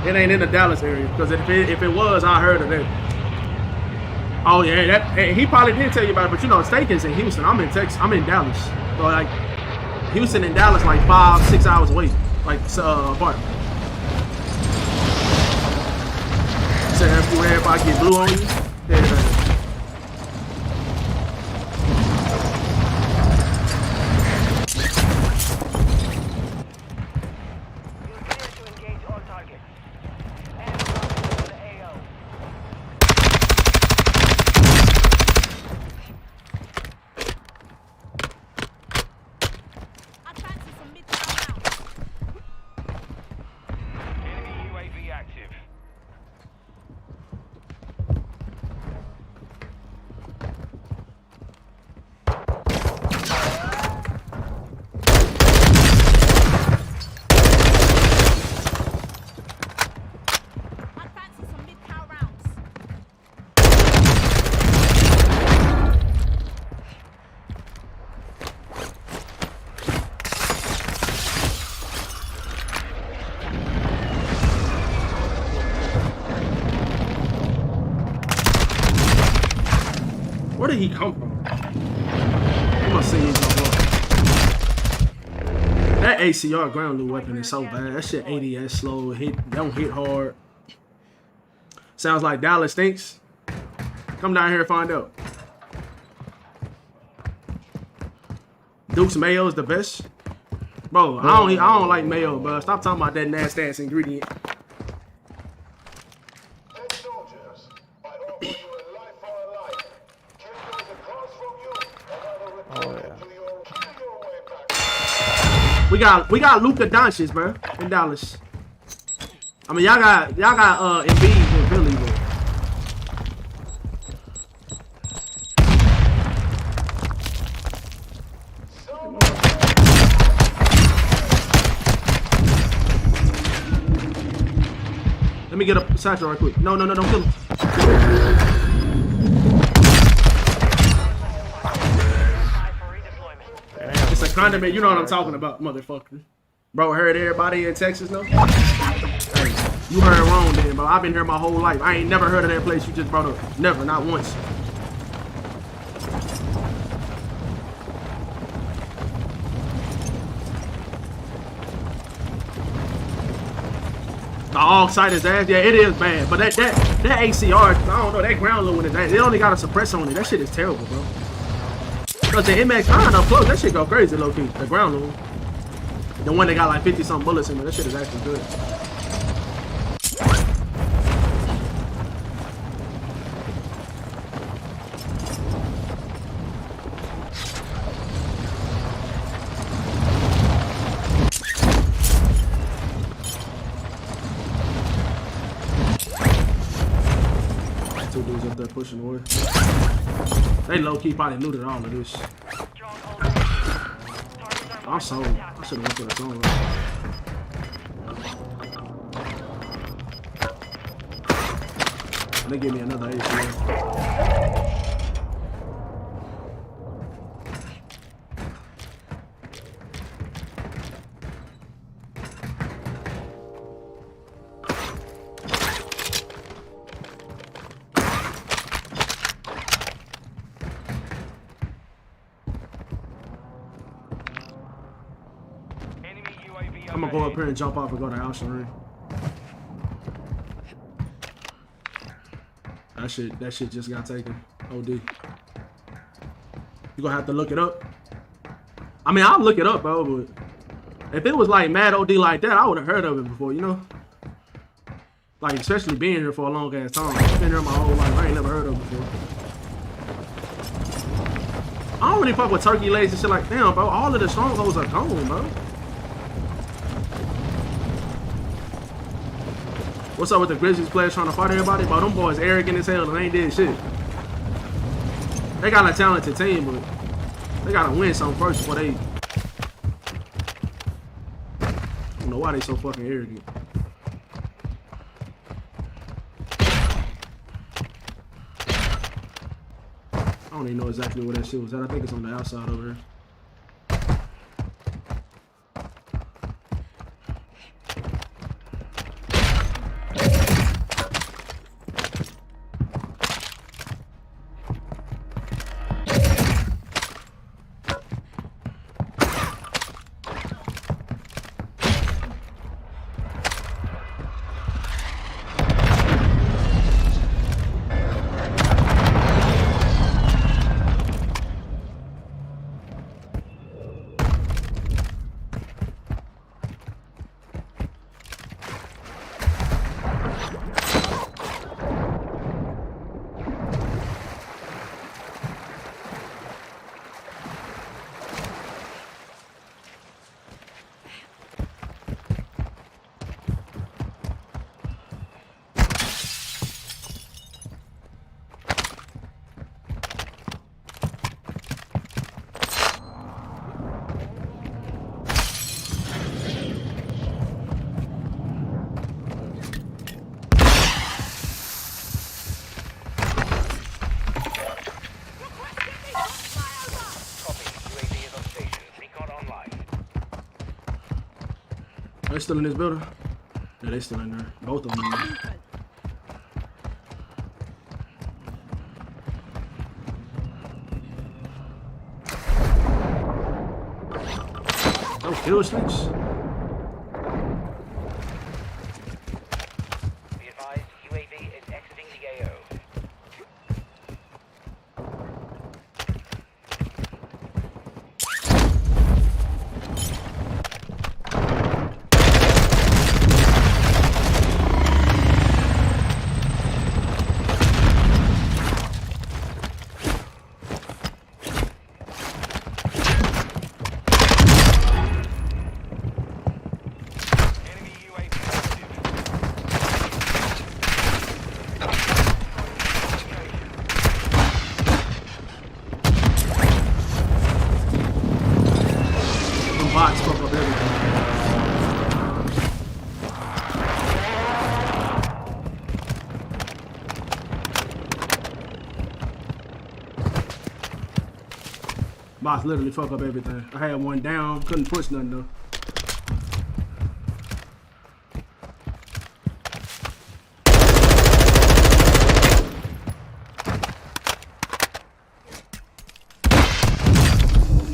It ain't in the Dallas area. Because if it was, I heard of it. Oh yeah, hey, he probably did tell you about it. But you know, steak is in Houston. I'm in Texas. I'm in Dallas. So like, Houston and Dallas like 5-6 hours away, like apart. Say everywhere if I get blue on you. Yeah. Where did he come from? I'm gonna see his That ACR ground loot weapon is so bad. That shit ADS slow, don't hit hard. Sounds like Dallas stinks. Come down here and find out. Duke's mayo is the best. Bro, I don't like mayo, bro. Stop talking about that nasty ass ingredient. We got Luka Doncic, bro, in Dallas. I mean, y'all got Embiid in Philly, bro. Let me get a satchel right quick. No, don't kill him. It's a condiment. You know what I'm talking about, motherfucker. Bro, heard everybody in Texas know? Hey, you heard wrong then, bro. I've been here my whole life. I ain't never heard of that place you just brought up. Never, not once. The all sight is ass. Yeah, it is bad. But that ACR, I don't know, that ground loot is ass. It only got a suppressor on it. That shit is terrible, bro. Cause the MX9 up close, that shit go crazy, low key. The ground loot. The one that got like 50-something bullets in it. That shit is actually good. Two dudes up there pushing away. They low-key probably looted all of this. I'm sold. I should have went for the zone. They give me another ACR. I'm gonna go up here and jump off and go to House Ring. That shit just got taken. OD. You gonna have to look it up. I mean, I'll look it up, bro, but if it was like mad OD like that, I would have heard of it before, you know? Like, especially being here for a long ass time. I've been here my whole life. I ain't never heard of it before. I don't really fuck with turkey legs and shit like, damn, bro. All of the strongholds are gone, bro. What's up with the Grizzlies players trying to fight everybody? Bro, them boys arrogant as hell and they ain't did shit. They got a talented team, but they gotta win something first before they... I don't know why they so fucking arrogant. don't even know exactly where that shit was at. I think it's on the outside over here. Copy. UAV is on station. Recon online. They still in this building? Yeah, they still in there. Both of them. In there. Those kill streaks? Be advised, UAV is exiting the AO. Enemy UAV active. Them bots fuck up everything. Bots literally fuck up everything. I had one down, couldn't push nothing though.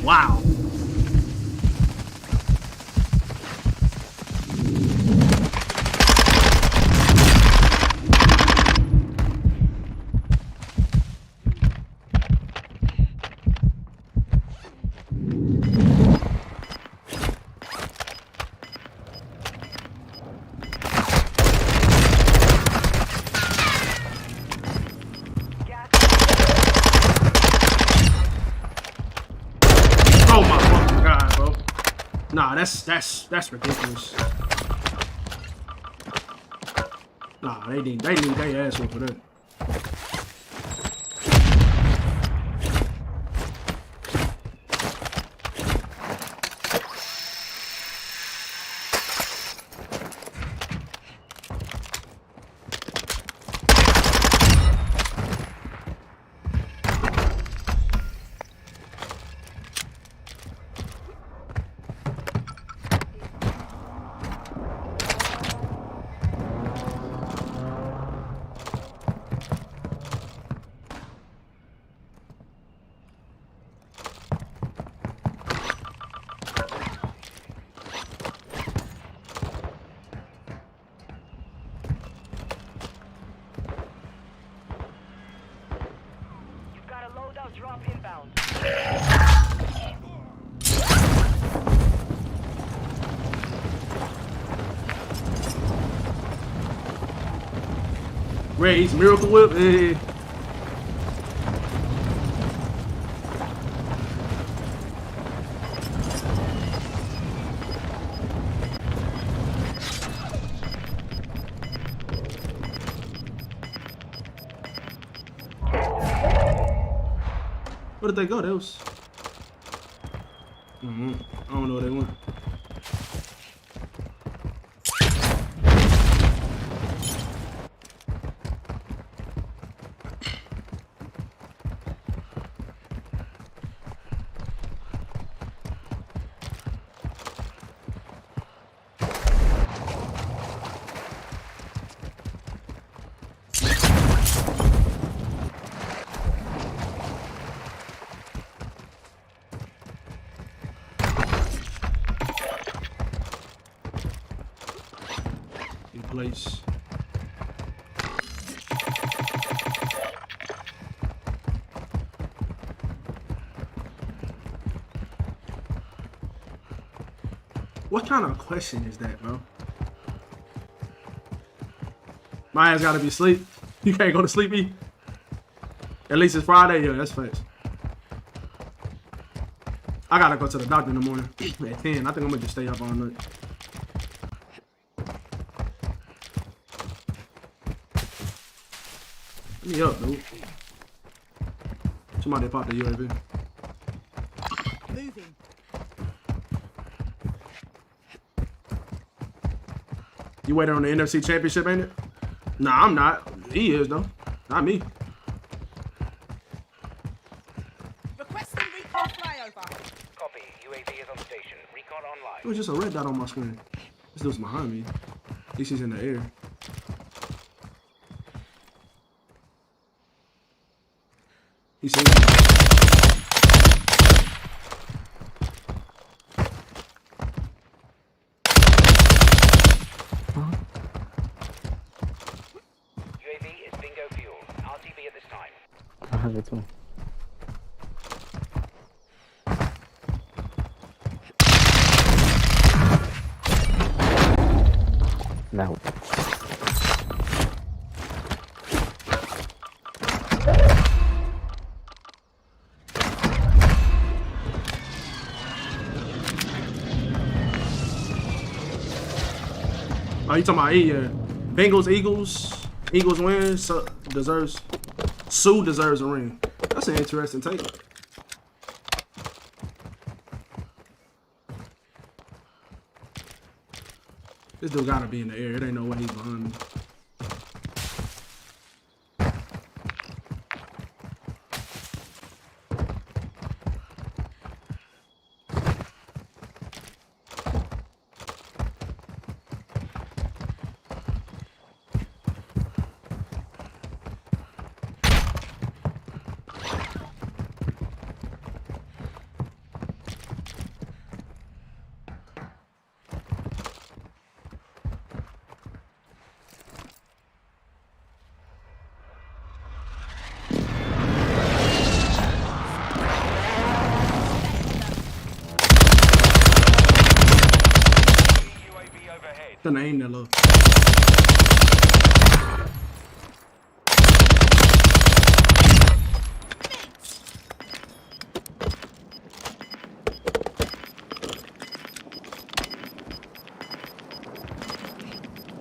Wow. Oh my fucking god, bro. Nah, that's ridiculous. Nah, they need their ass whooped for that. You've got a loadout drop inbound. Ray's Miracle Whip. Hey. Where did they go? They was. I don't know where they went. place. What kind of question is that, bro? My ass gotta be asleep. You can't go to sleep, E? At least it's Friday. Yeah, that's facts. I gotta go to the doctor in the morning at 10. I think I'm gonna just stay up all night. Let me up, dude. Somebody popped the UAV. Moving. You waiting on the NFC Championship, ain't it? Nah, I'm not. He is, though. Not me. Requesting recon flyover. Copy. UAV is on station. Recon online. It was just a red dot on my screen. This dude's behind me. At least he's in the air. He's in UAV is bingo fuel. RTB at this time. I have it too. No. Oh, you talking about E? Yeah. Bengals, Eagles. Eagles win. Sue deserves a ring. That's an interesting take. This dude gotta be in the air. It ain't no way he's behind me. UAV overhead. Gonna aim that low.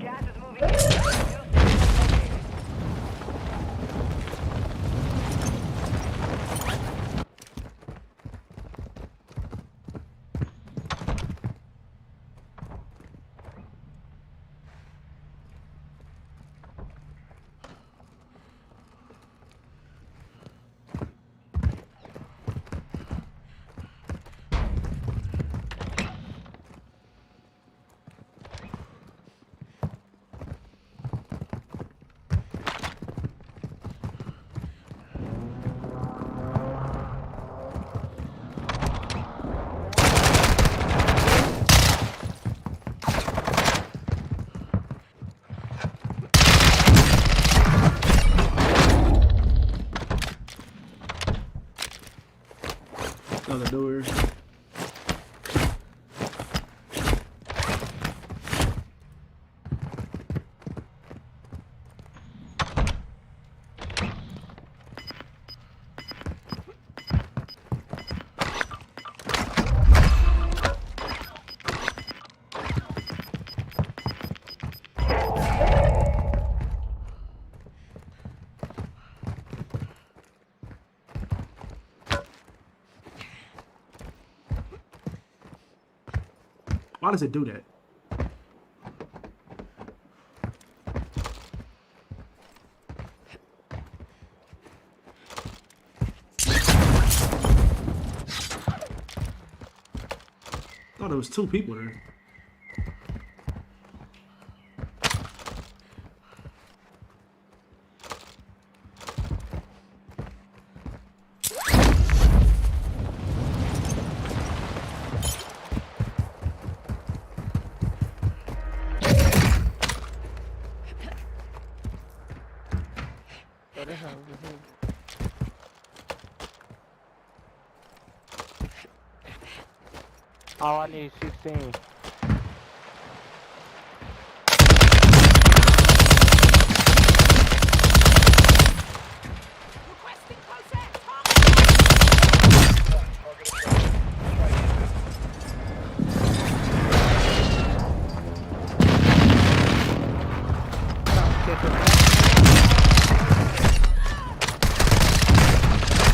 Gas is moving in. Fuel station located. Another door. Why does it do that? Thought there was two people there. Oh, I need 16.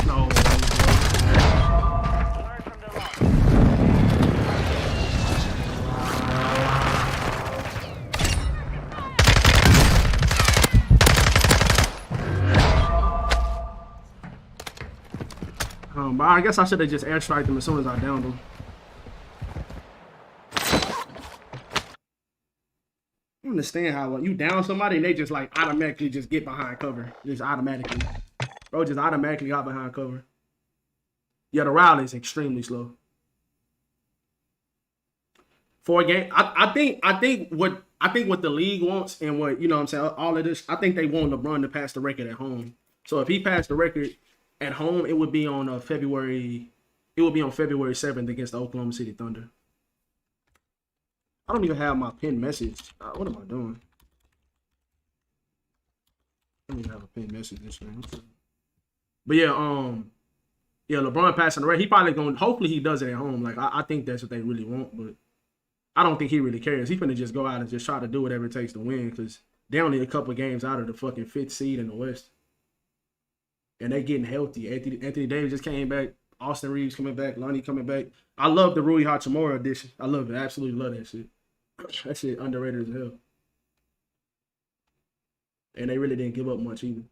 No. Learn from the loss. But I guess I should have just airstriked him as soon as I downed him. I understand how you down somebody and they just like automatically just get behind cover. Just automatically. Bro just automatically got behind cover. Yeah, the rally is extremely slow. 4 games. I think what the league wants and what, you know what I'm saying, all of this, I think they want LeBron to pass the record at home. So if he passed the record at home, it would be on February 7th against the Oklahoma City Thunder. I don't even have my pinned message. What am I doing? I don't even have a pinned message this thing. But yeah, LeBron passing the record. He probably going. Hopefully he does it at home. Like I think that's what they really want, but I don't think he really cares. He's gonna just go out and just try to do whatever it takes to win because they're only a couple of games out of the fucking 5th seed in the West, and they getting healthy. Anthony Davis just came back. Austin Reeves coming back. Lonnie coming back. I love the Rui Hachimura edition. I love it. I absolutely love that shit. That shit underrated as hell. And they really didn't give up much either.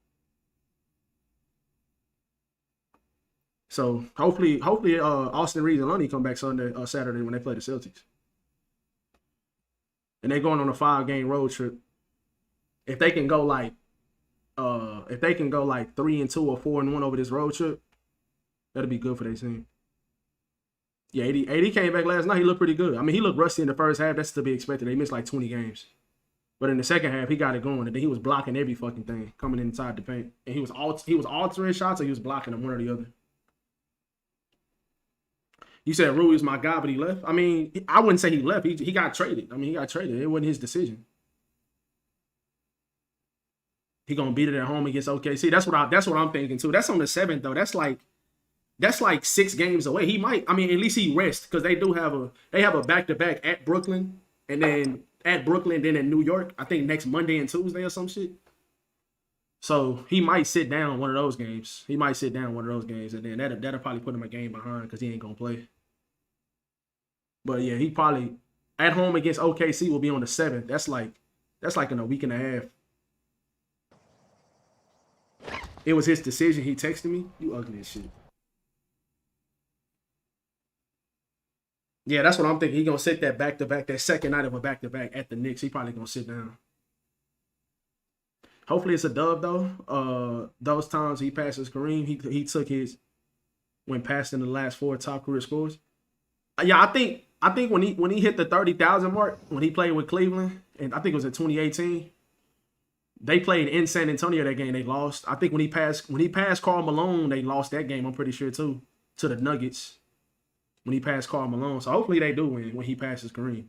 So hopefully, Austin Reeves and Lonnie come back Saturday when they play the Celtics. And they're going on a 5-game road trip. If they can go like 3-2 or 4-1 over this road trip, that'll be good for their team. Yeah, AD came back last night. He looked pretty good. I mean, he looked rusty in the first half. That's to be expected. They missed like 20 games. But in the second half, he got it going. And then he was blocking every fucking thing coming inside the paint. And he was altering shots or he was blocking them, one or the other. You said Rui was my guy, but he left. I mean, I wouldn't say he left. He got traded. I mean, he got traded. It wasn't his decision. He gonna beat it at home against OKC. That's what I'm thinking too. That's on the 7th though. That's like 6 games away. He might. I mean, at least he rests because they have a back-to-back at Brooklyn and then at Brooklyn, then in New York. I think next Monday and Tuesday or some shit. So he might sit down one of those games. And then that'll probably put him a game behind because he ain't gonna play. But yeah, he probably at home against OKC will be on the 7th. That's like in a week and a half. It was his decision. He texted me. You ugly as shit. Yeah, that's what I'm thinking. He gonna sit that back-to-back, that second night of a back-to-back at the Knicks. He probably gonna sit down. Hopefully it's a dub though. Those times he passes Kareem, he took his when passing the last 4 top career scores. Yeah, I think when he hit the 30,000 mark when he played with Cleveland, and I think it was in 2018. They played in San Antonio that game. They lost. I think when he passed Karl Malone, they lost that game. I'm pretty sure too to the Nuggets. When he passed Karl Malone. So hopefully they do win when he passes Kareem.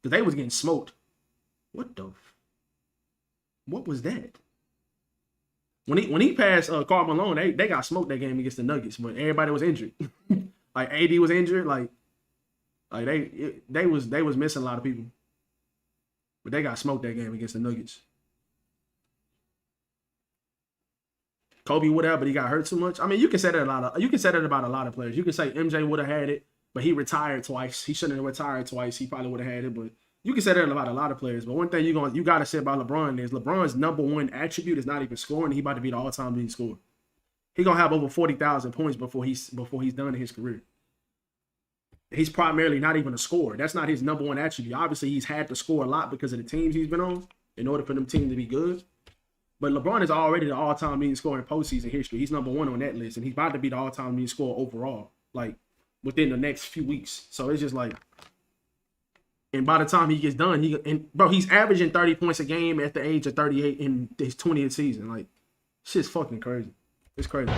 Because they was getting smoked. What was that? When he passed Karl Malone, they got smoked that game against the Nuggets, but everybody was injured. Like AD was injured, like they was missing a lot of people. But they got smoked that game against the Nuggets. Kobe would have, but he got hurt too much. I mean, you can say that about a lot of players. You can say MJ would have had it, but he retired twice. He shouldn't have retired twice. He probably would have had it, but you can say that about a lot of players. But one thing you got to say about LeBron is LeBron's number one attribute is not even scoring. He about to be the all-time leading scorer. He gonna have over 40,000 points before he's done in his career. He's primarily not even a scorer. That's not his number one attribute. Obviously, he's had to score a lot because of the teams he's been on in order for them teams to be good. But LeBron is already the all-time leading scorer in postseason history. He's number one on that list, and he's about to be the all-time leading scorer overall, like within the next few weeks. So it's just like, and by the time he gets done, he's averaging 30 points a game at the age of 38 in his 20th season. Like, shit's fucking crazy. It's crazy.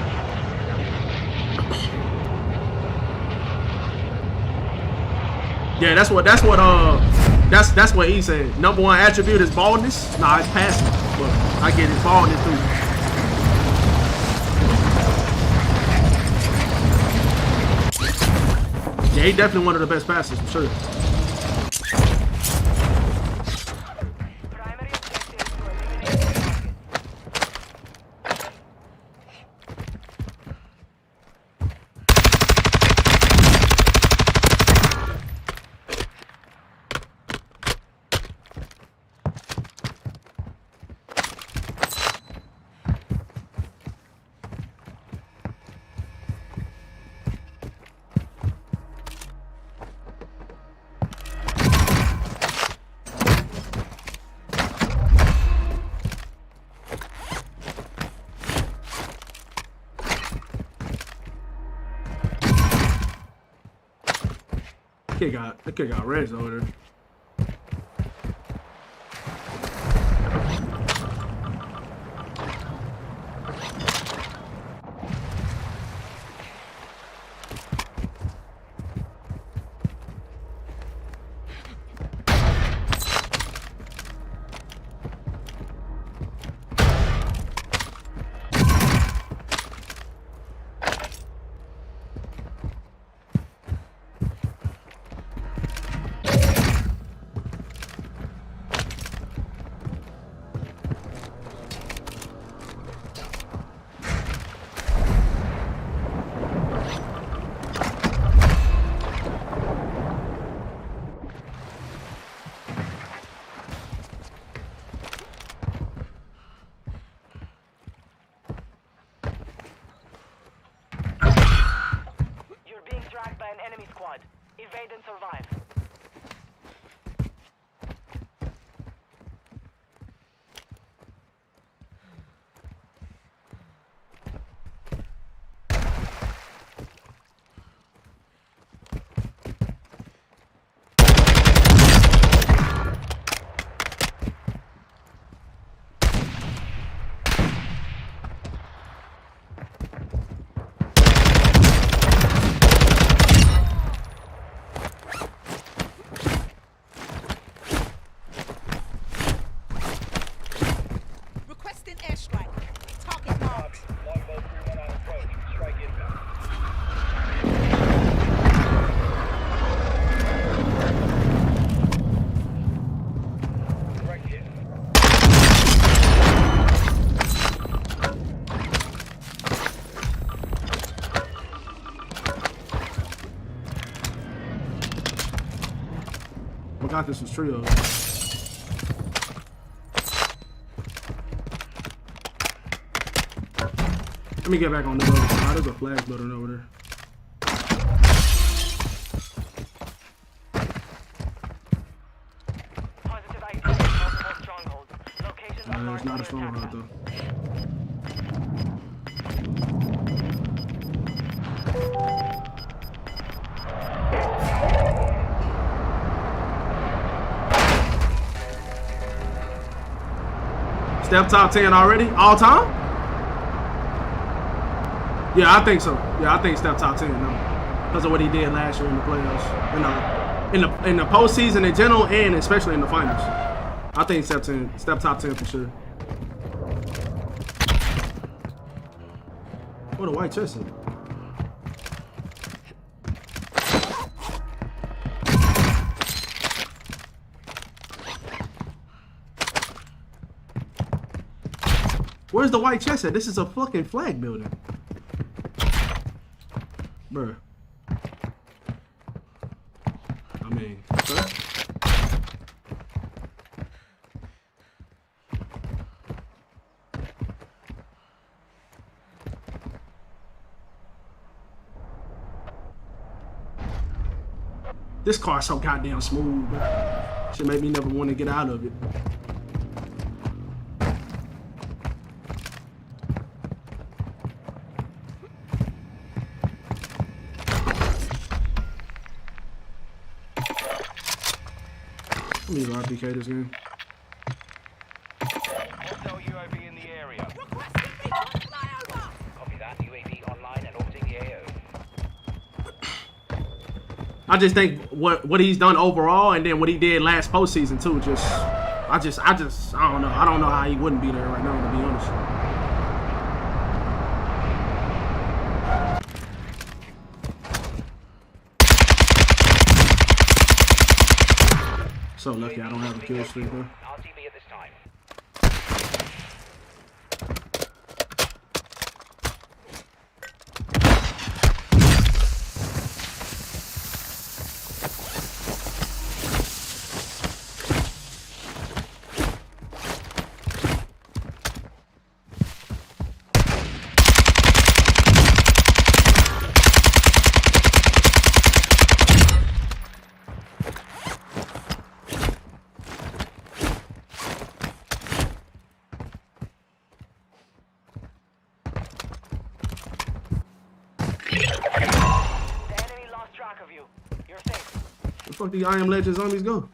Yeah, that's what he said. Number one attribute is baldness. Nah, it's passing, but I get his baldness too. Yeah, he definitely one of the best passers for sure. Primary objective is to eliminate the target. The kid got res over there. You're being tracked by an enemy squad. Evade and survive. Requesting airstrike. Target marked. Longbow 3-1 on approach. Strike inbound. Direct hit. Forgot this was trio. Let me get back on the other side. There's a flag building over there. Positive ID on multiple strongholds. Locations are It's marked not on a your stronghold attack though. map. Step top 10 already? All time? Yeah, I think so. Yeah, I think step top 10 now. Because of what he did last year in the playoffs. In the postseason in general and especially in the finals. I think step top 10 for sure. What a white chest. Where's the white chest at? This is a fucking flag building. Bruh. I mean, okay. This car's so goddamn smooth, bro. Should make me never want to get out of it. Let me RPK this game. Hostile UAV in the area. Requesting recon flyover. Copy that. UAV online and orbiting the AO. I just think what he's done overall, and then what he did last postseason too. I don't know. I don't know how he wouldn't be there right now, to be honest. So lucky I don't have a kill streak, bro. RTV at this time. The enemy lost track of you. You're safe. Where the fuck these I Am Legend zombies go?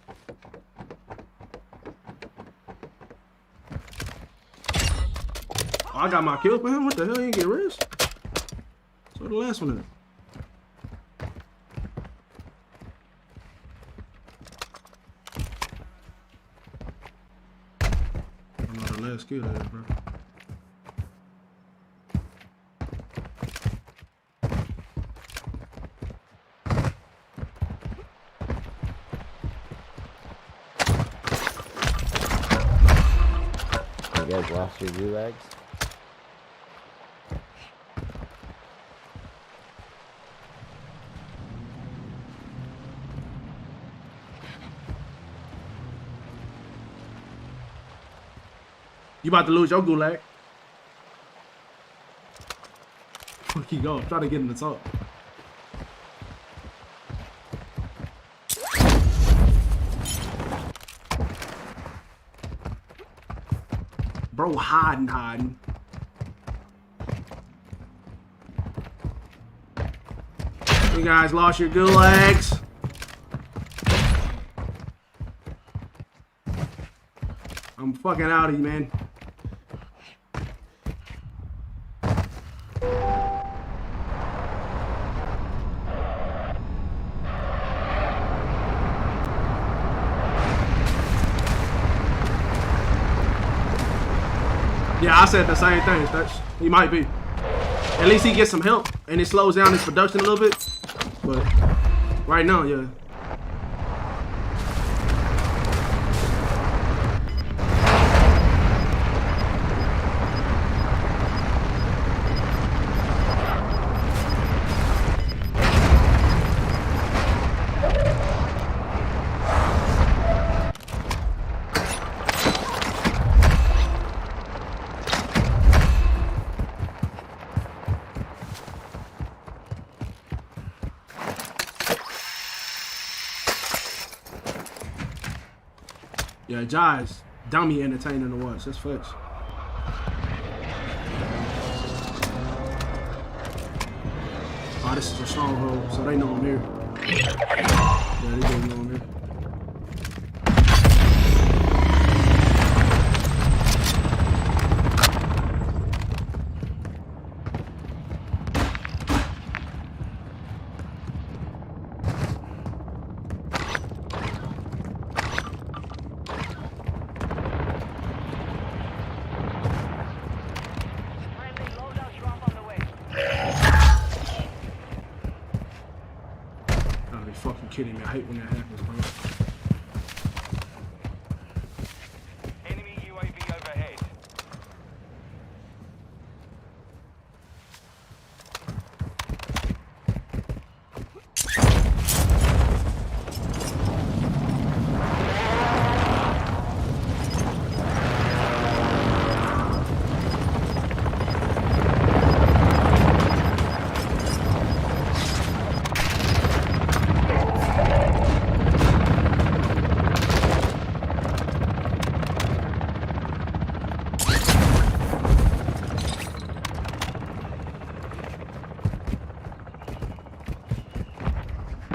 Oh, I got my kill for him. What the hell? He didn't get rest? So the last one at? I don't know the last kill there, bro. You guys lost your gulags? You about to lose your gulag. Fuck you go. Try to get in the top. Bro, hiding. You guys lost your gulags. I'm fucking out of you, man. Yeah, I said the same thing, Stretch. He might be. At least he gets some help, and it slows down his production a little bit. But right now, yeah. Yeah, Jai's dummy entertaining to watch. That's facts. Oh, this is a stronghold, so they know I'm here. Yeah, they do know I'm here. Friendly loadout drop on the way. Gotta be fucking kidding me. I hate when that happens, bro. Enemy UAV overhead.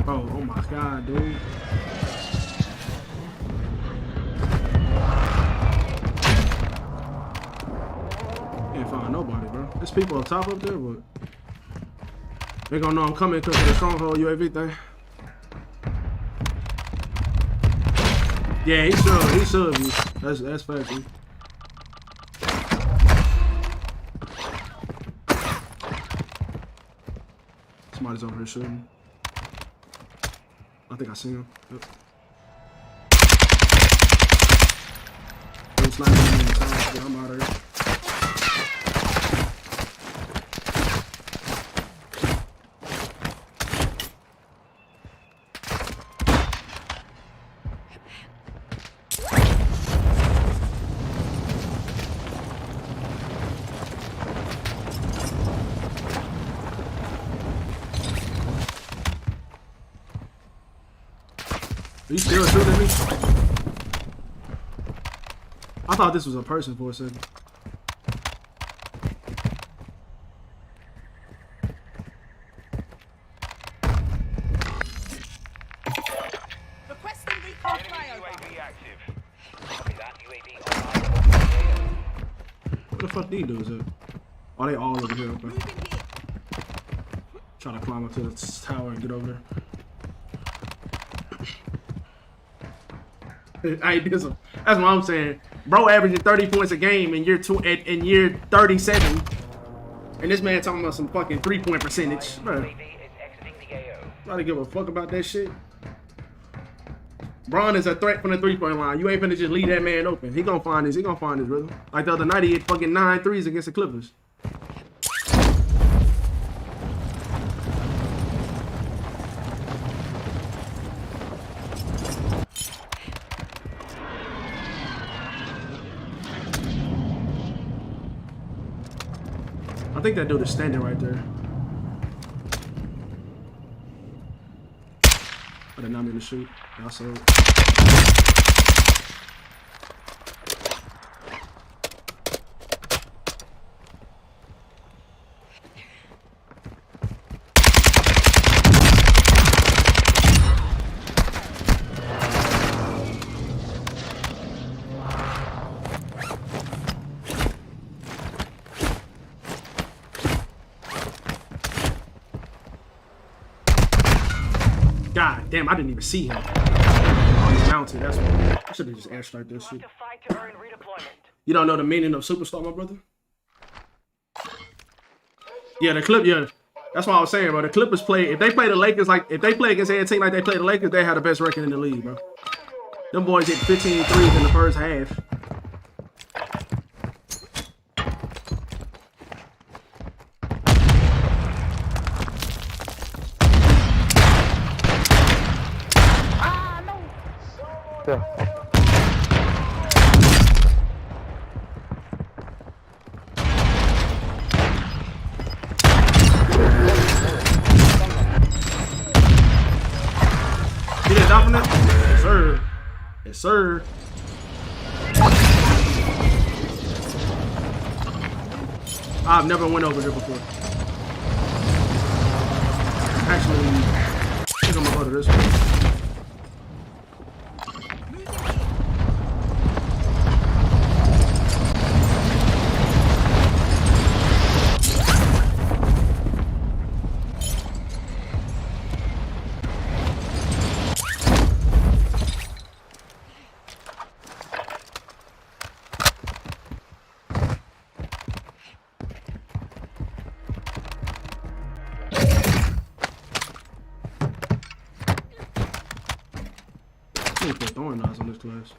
Bro, oh my god, dude. Can't find nobody, bro. There's people up top up there, but they gonna know I'm coming because of the stronghold UAV thing. Yeah, he should. He should be. That's fact. Dude. Somebody's over here shooting. I think I see him. Yep. He's sniping me in the time, but I'm out of here. Are you still shooting me? I thought this was a person for a second. Requesting recon flyover. UAV active. Copy that. UAV online. What the fuck these dudes at? Oh, they all over here. Okay. Moving here. Trying to climb up to the tower and get over there. That's what I'm saying. Bro averaging 30 points a game in year 37. And this man talking about some fucking 3-point percentage. Bro, UAV is exiting the AO. I don't give a fuck about that shit. Braun is a threat from the 3-point line. You ain't finna just leave that man open. He gonna find this. He gonna find this, brother. Like the other night, he hit fucking 9 threes against the Clippers. I think that dude is standing right there. I did not mean to shoot. I saw it. God damn, I didn't even see him. Oh, he's mounted. That's what. I should have just airstriked this shit. To fight to earn redeployment. You don't know the meaning of superstar, my brother? Yeah, the clip. Yeah, that's what I was saying, bro. The Clippers play. If they play the Lakers like, if they play against any team like they play the Lakers, they have the best record in the league, bro. Them boys hit 15 threes in the first half. You didn't drop on that? Yes, sir. Yes, sir. I've never went over here before. Actually, I think I'm gonna go to this one. I need to put throwing knives on this class.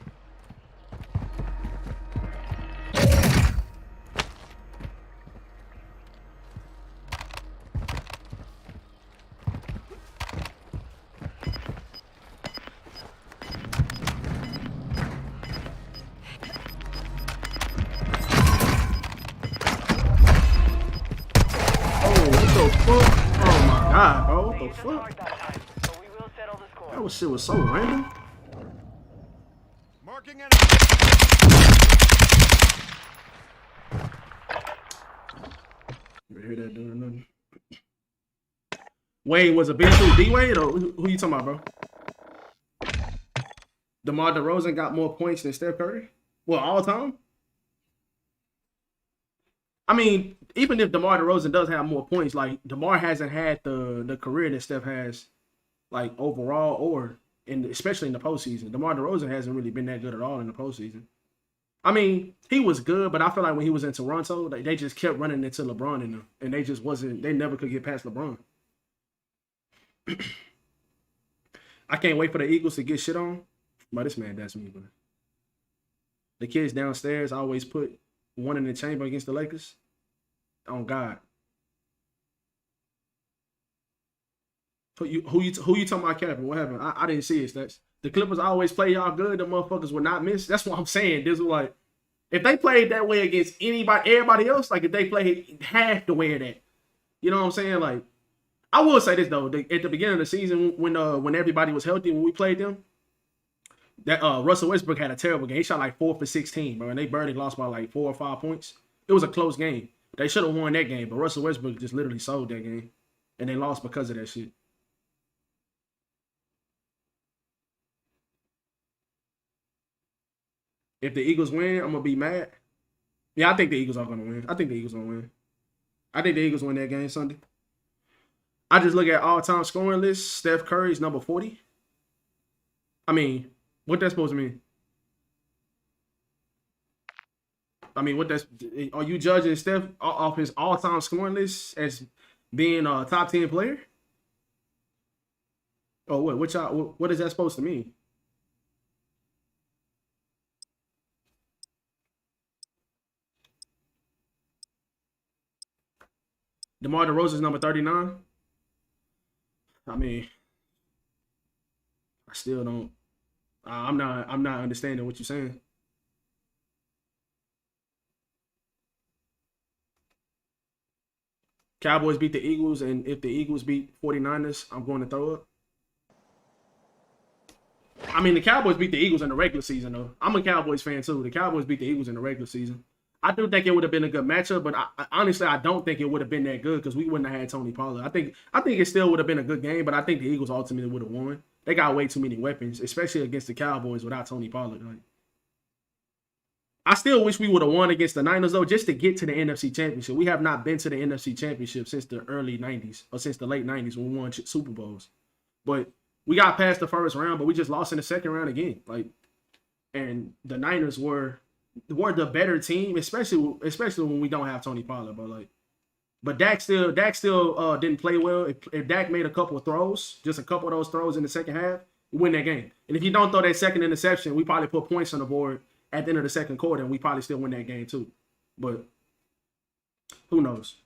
Oh, what the fuck? Oh my god, bro. What the fuck? But we will settle the score. That shit was so random. Marking enemy. You hear that dude or nothing? Wade was a big two. D-Wade or who you talking about, bro? DeMar DeRozan got more points than Steph Curry? Well, all time? I mean, even if DeMar DeRozan does have more points, like DeMar hasn't had the career that Steph has, like overall or and especially in the postseason. DeMar DeRozan hasn't really been that good at all in the postseason. I mean, he was good, but I feel like when he was in Toronto, they just kept running into LeBron in them, and they just wasn't. They never could get past LeBron. I can't wait for the Eagles to get shit on. But this man, that's me, bro. The kids downstairs always put one in the chamber against the Lakers. On God. Who you talking about, Captain? What happened? I didn't see it, Stats. The Clippers always play y'all good. The motherfuckers would not miss. That's what I'm saying. This was like, if they played that way against everybody else, like if they played half the way of that, you know what I'm saying? Like, I will say this though, at the beginning of the season, when everybody was healthy, when we played them, that Russell Westbrook had a terrible game. He shot like 4 for 16, bro, and they barely lost by like 4 or 5 points. It was a close game. They should have won that game, but Russell Westbrook just literally sold that game, and they lost because of that shit. If the Eagles win, I'm gonna be mad. Yeah, I think the Eagles are gonna win. I think the Eagles win that game Sunday. I just look at all-time scoring list. Steph Curry's number 40. I mean, what that's supposed to mean? I mean, are you judging Steph off his all-time scoring list as being a top 10 player? Oh, what is that supposed to mean? DeMar DeRozan's number 39. I mean, I still don't. I'm not understanding what you're saying. Cowboys beat the Eagles, and if the Eagles beat 49ers, I'm going to throw up. I mean, the Cowboys beat the Eagles in the regular season, though. I'm a Cowboys fan, too. The Cowboys beat the Eagles in the regular season. I do think it would have been a good matchup, but honestly, I don't think it would have been that good because we wouldn't have had Tony Pollard. I think it still would have been a good game, but I think the Eagles ultimately would have won. They got way too many weapons, especially against the Cowboys without Tony Pollard. Like, I still wish we would have won against the Niners, though, just to get to the NFC Championship. We have not been to the NFC Championship since the early 90s or since the late 90s when we won Super Bowls. But we got past the first round, but we just lost in the second round again. Like, and the Niners were the better team, especially when we don't have Tony Pollard. But Dak still didn't play well. If Dak made a couple of throws, just a couple of those throws in the second half, we win that game. And if you don't throw that second interception, we probably put points on the board at the end of the second quarter, and we probably still win that game too. But who knows?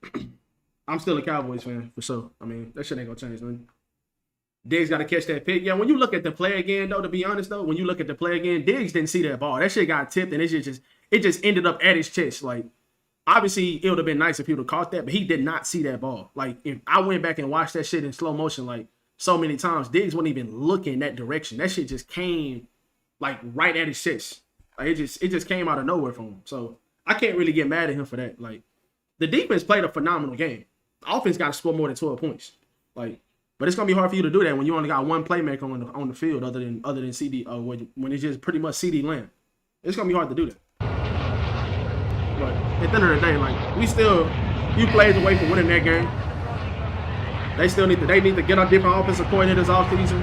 I'm still a Cowboys fan for sure. I mean, that shit ain't gonna change, man. Diggs got to catch that pick. Yeah, when you look at the play again, though, to be honest, though, when you look at the play again, Diggs didn't see that ball. That shit got tipped, and it just ended up at his chest. Like, obviously, it would have been nice if he would have caught that, but he did not see that ball. Like, if I went back and watched that shit in slow motion, like, so many times, Diggs wasn't even looking that direction. That shit just came, like, right at his chest. Like, it just came out of nowhere from him. So, I can't really get mad at him for that. Like, the defense played a phenomenal game. The offense got to score more than 12 points. Like, but it's gonna be hard for you to do that when you only got one playmaker on the field, other than CD. When it's just pretty much CD Lamb, it's gonna be hard to do that. But at the end of the day, like, you plays away from winning that game. They need to get on different offensive coordinators off season,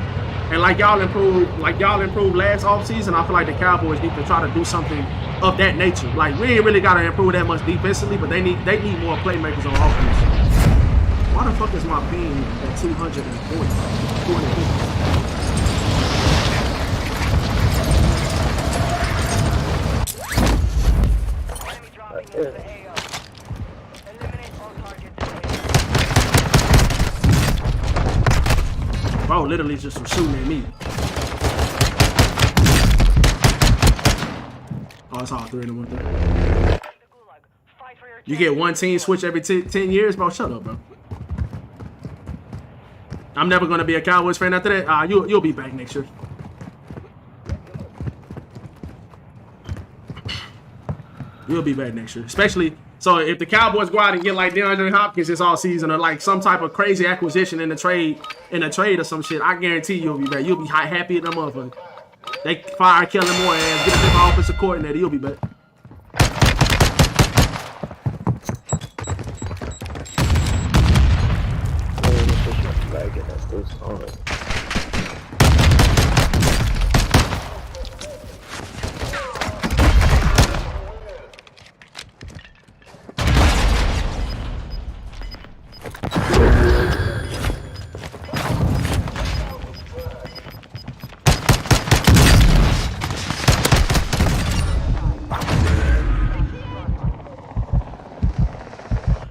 and like y'all improved last off season. I feel like the Cowboys need to try to do something of that nature. Like, we ain't really gotta improve that much defensively, but they need more playmakers on offense. Why the fuck is my ping at 240? Enemy dropping into the AO. Eliminate all targets. Bro, literally just was shooting at me. Oh, it's all three of them with that. You get one team switch every 10 years, bro. Shut up, bro. I'm never gonna be a Cowboys fan after that. You'll be back next year. You'll be back next year. Especially, so if the Cowboys go out and get like DeAndre Hopkins this all season, or like some type of crazy acquisition in the trade or some shit, I guarantee you'll be back. You'll be happy at the motherfucker. They fire Kellen Moore and get a different offensive coordinator. You'll be back.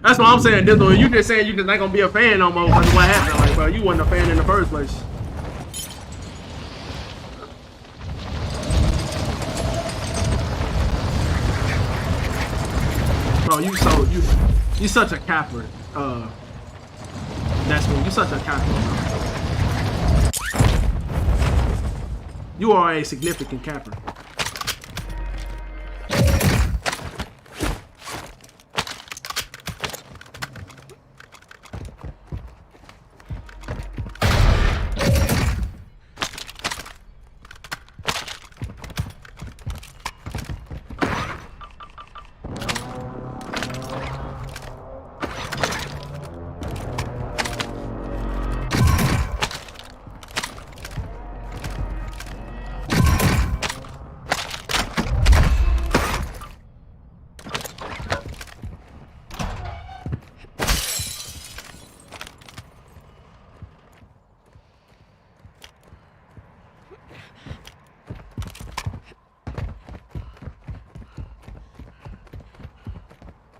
That's what I'm saying. This one, you just saying you just ain't gonna be a fan no more. Because what happened? Like, bro, you wasn't a fan in the first place. Bro, you such a capper. That's what you such a capper. Bro. You are a significant capper.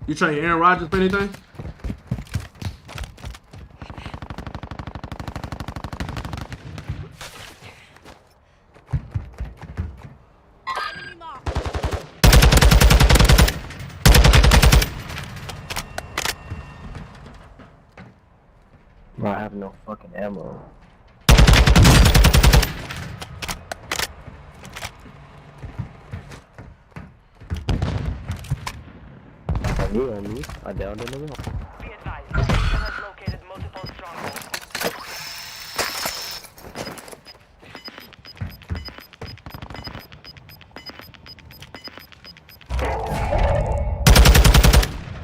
You trade Aaron Rodgers for anything? Enemy mark. Bro, I have no fucking ammo. On me. I downed in the wall. Be advised, the system has located multiple strongholds.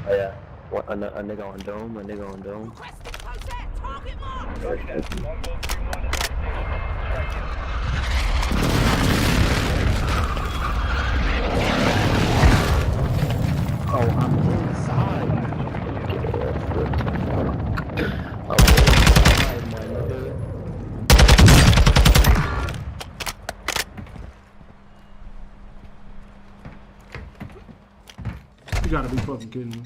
Oh yeah. What, a nigga on dome, a nigga on dome. Requesting close air. Target mark. Oh, I'm inside. I'm inside, my nigga. You gotta be fucking kidding me.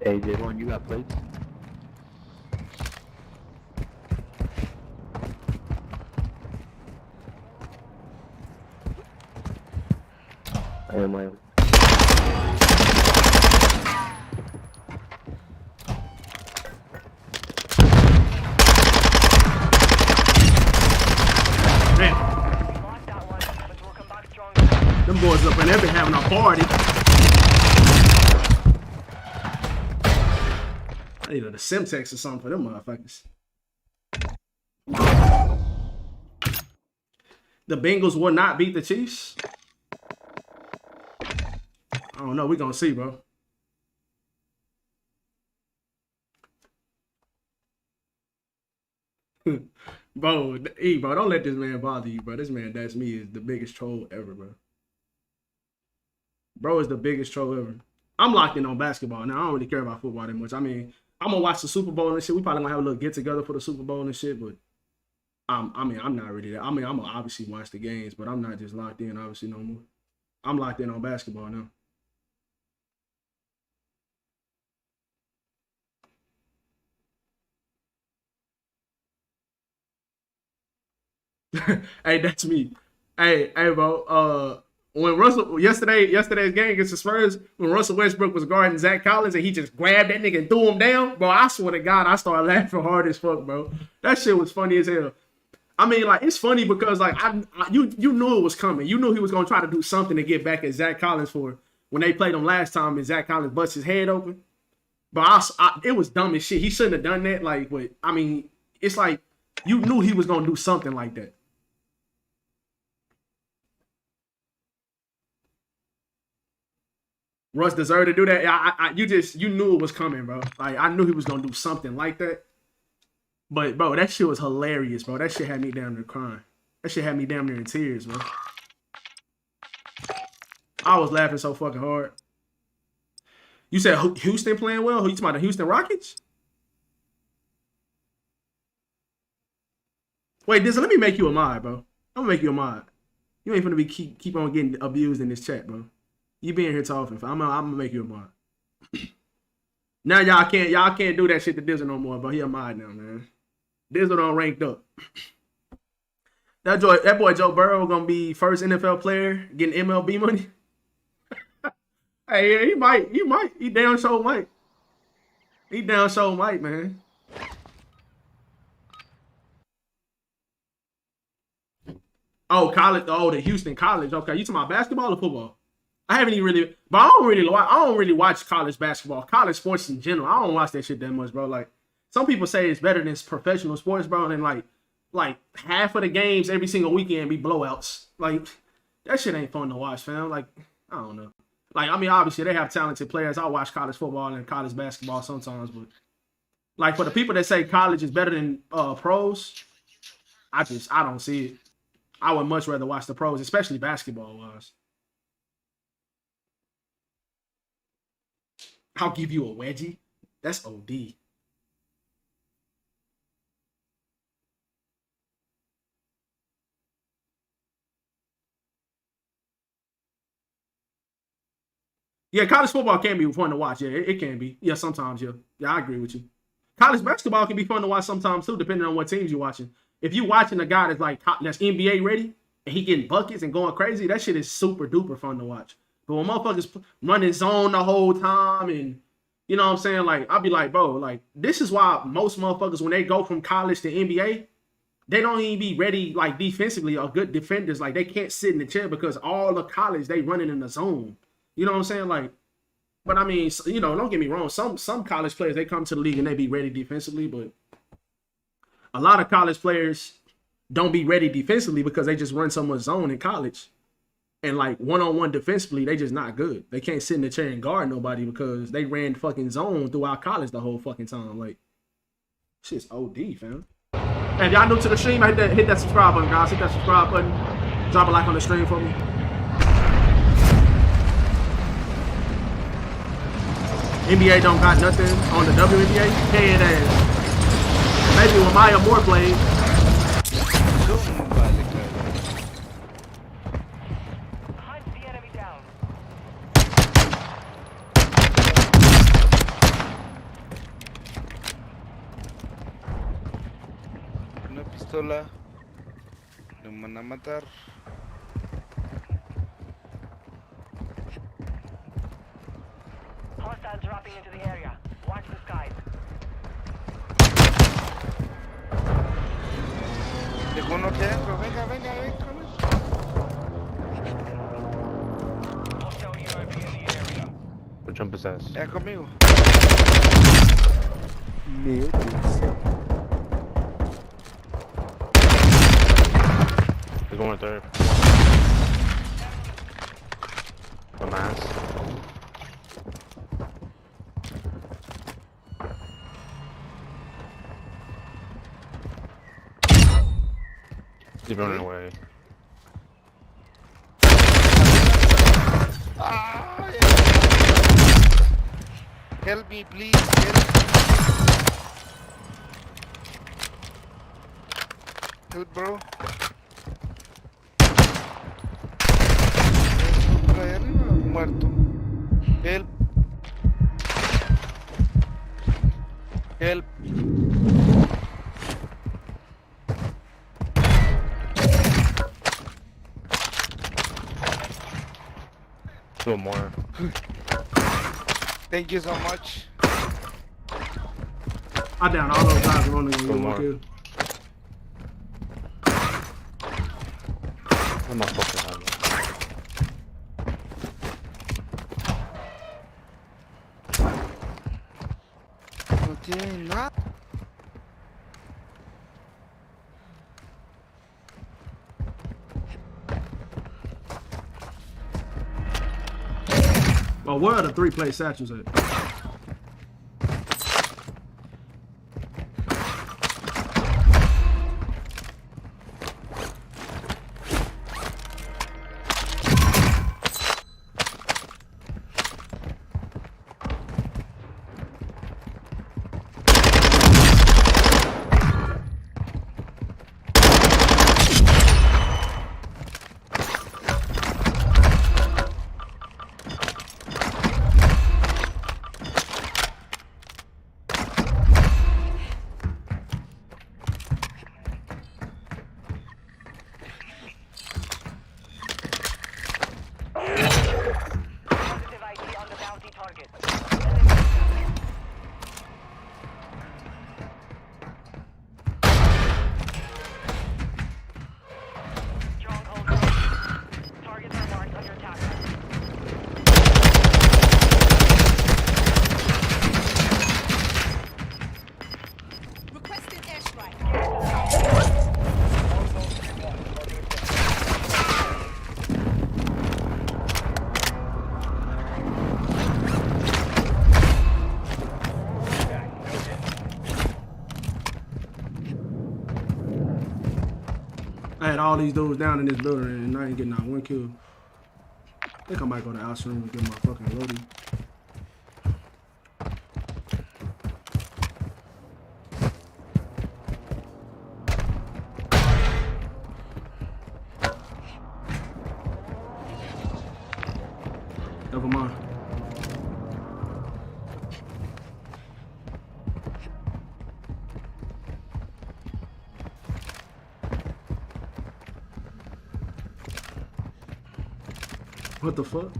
Hey, J1, you got plates? I am my own. Man, Lost that one, but we'll come back stronger. them boys up in there been having a party. I need a Semtex or something for them motherfuckers. The Bengals will not beat the Chiefs. I don't know. We're gonna see, bro. Bro, bro, don't let this man bother you, bro. This man, that's me, is the biggest troll ever, bro. Bro is the biggest troll ever. I'm locked in on basketball now. I don't really care about football that much. I mean, I'm gonna watch the Super Bowl and shit. We probably gonna have a little get together for the Super Bowl and shit, but I mean, I'm not really that. I mean, I'm gonna obviously watch the games, but I'm not just locked in, obviously, no more. I'm locked in on basketball now. Hey, that's me. Hey, bro. When yesterday's game against the Spurs, when Russell Westbrook was guarding Zach Collins and he just grabbed that nigga and threw him down, bro, I swear to God, I started laughing hard as fuck, bro. That shit was funny as hell. I mean, like, it's funny because, like, you knew it was coming. You knew he was gonna try to do something to get back at Zach Collins for when they played him last time and Zach Collins bust his head open. But it was dumb as shit. He shouldn't have done that. Like, but I mean, it's like you knew he was gonna do something like that. Russ deserved to do that. You knew it was coming, bro. Like I knew he was gonna do something like that. But bro, that shit was hilarious, bro. That shit had me damn near crying. That shit had me damn near in tears, bro. I was laughing so fucking hard. You said Houston playing well? Who you talking about, the Houston Rockets? Wait, Dizzle, let me make you a mod, bro. I'm gonna make you a mod. You ain't gonna be keep on getting abused in this chat, bro. You being here talking. I'm gonna make you a mod. Now y'all can't do that shit to Dizzle no more, bro. He a mod now, man. Dizzle done ranked up. That boy Joe Burrow gonna be first NFL player getting MLB money. Hey, he might. He down so might. He down so might, man. Oh, college. Oh, the Houston College. Okay, you talking about basketball or football? I haven't even really, but I don't really watch college basketball, college sports in general. I don't watch that shit that much, bro. Like some people say it's better than professional sports, bro. And like half of the games every single weekend be blowouts. Like that shit ain't fun to watch, fam. Like I don't know. Like I mean, obviously they have talented players. I watch college football and college basketball sometimes, but like for the people that say college is better than pros, I don't see it. I would much rather watch the pros, especially basketball wise. I'll give you a wedgie. That's OD. Yeah, college football can be fun to watch. Yeah, it can be. Yeah, sometimes, yeah. Yeah, I agree with you. College basketball can be fun to watch sometimes, too, depending on what teams you're watching. If you're watching a guy that's NBA ready, and he getting buckets and going crazy, that shit is super duper fun to watch. But when motherfuckers running zone the whole time and, you know what I'm saying? Like, I'll be like, bro, like, this is why most motherfuckers, when they go from college to NBA, they don't even be ready, like, defensively or good defenders. Like, they can't sit in the chair because all the college, they running in the zone. You know what I'm saying? Like, but I mean, you know, don't get me wrong. Some college players, they come to the league and they be ready defensively, but a lot of college players don't be ready defensively because they just run so much zone in college. And like one-on-one defensively, they just not good. They can't sit in the chair and guard nobody because they ran fucking zone throughout college the whole fucking time. Like, shit's OD, fam. And if y'all new to the stream, hit that subscribe button, guys. Hit that subscribe button. Drop a like on the stream for me. NBA don't got nothing on the WNBA. Head ass. Maybe when Maya Moore played. Hunt the enemy down. Una pistola. Lo van a matar. Hostiles dropping into the area. Watch the skies. Dejó uno aquí adentro. Venga. Hostile UAV in the area. We'll jump his ass. Ya conmigo. Meu Deus. There's one right there. The mask. He's running away. Ah, yeah. Help me, please. Help, bro. Ahí arriba, muerto. Help. Help. Two more. Thank you so much. I down all those guys running in One one more. kill. I'm not fucking having it. No tiene nada. Oh, where are the 3-play satchels at? Positive ID on the bounty target. Eliminate them. Stronghold located. Targets are marked on your attack map. Requested airstrike. I had all these dudes down in this building and I ain't getting not one kill. I think I might go to outside and get my fucking loading. Never mind. What the fuck?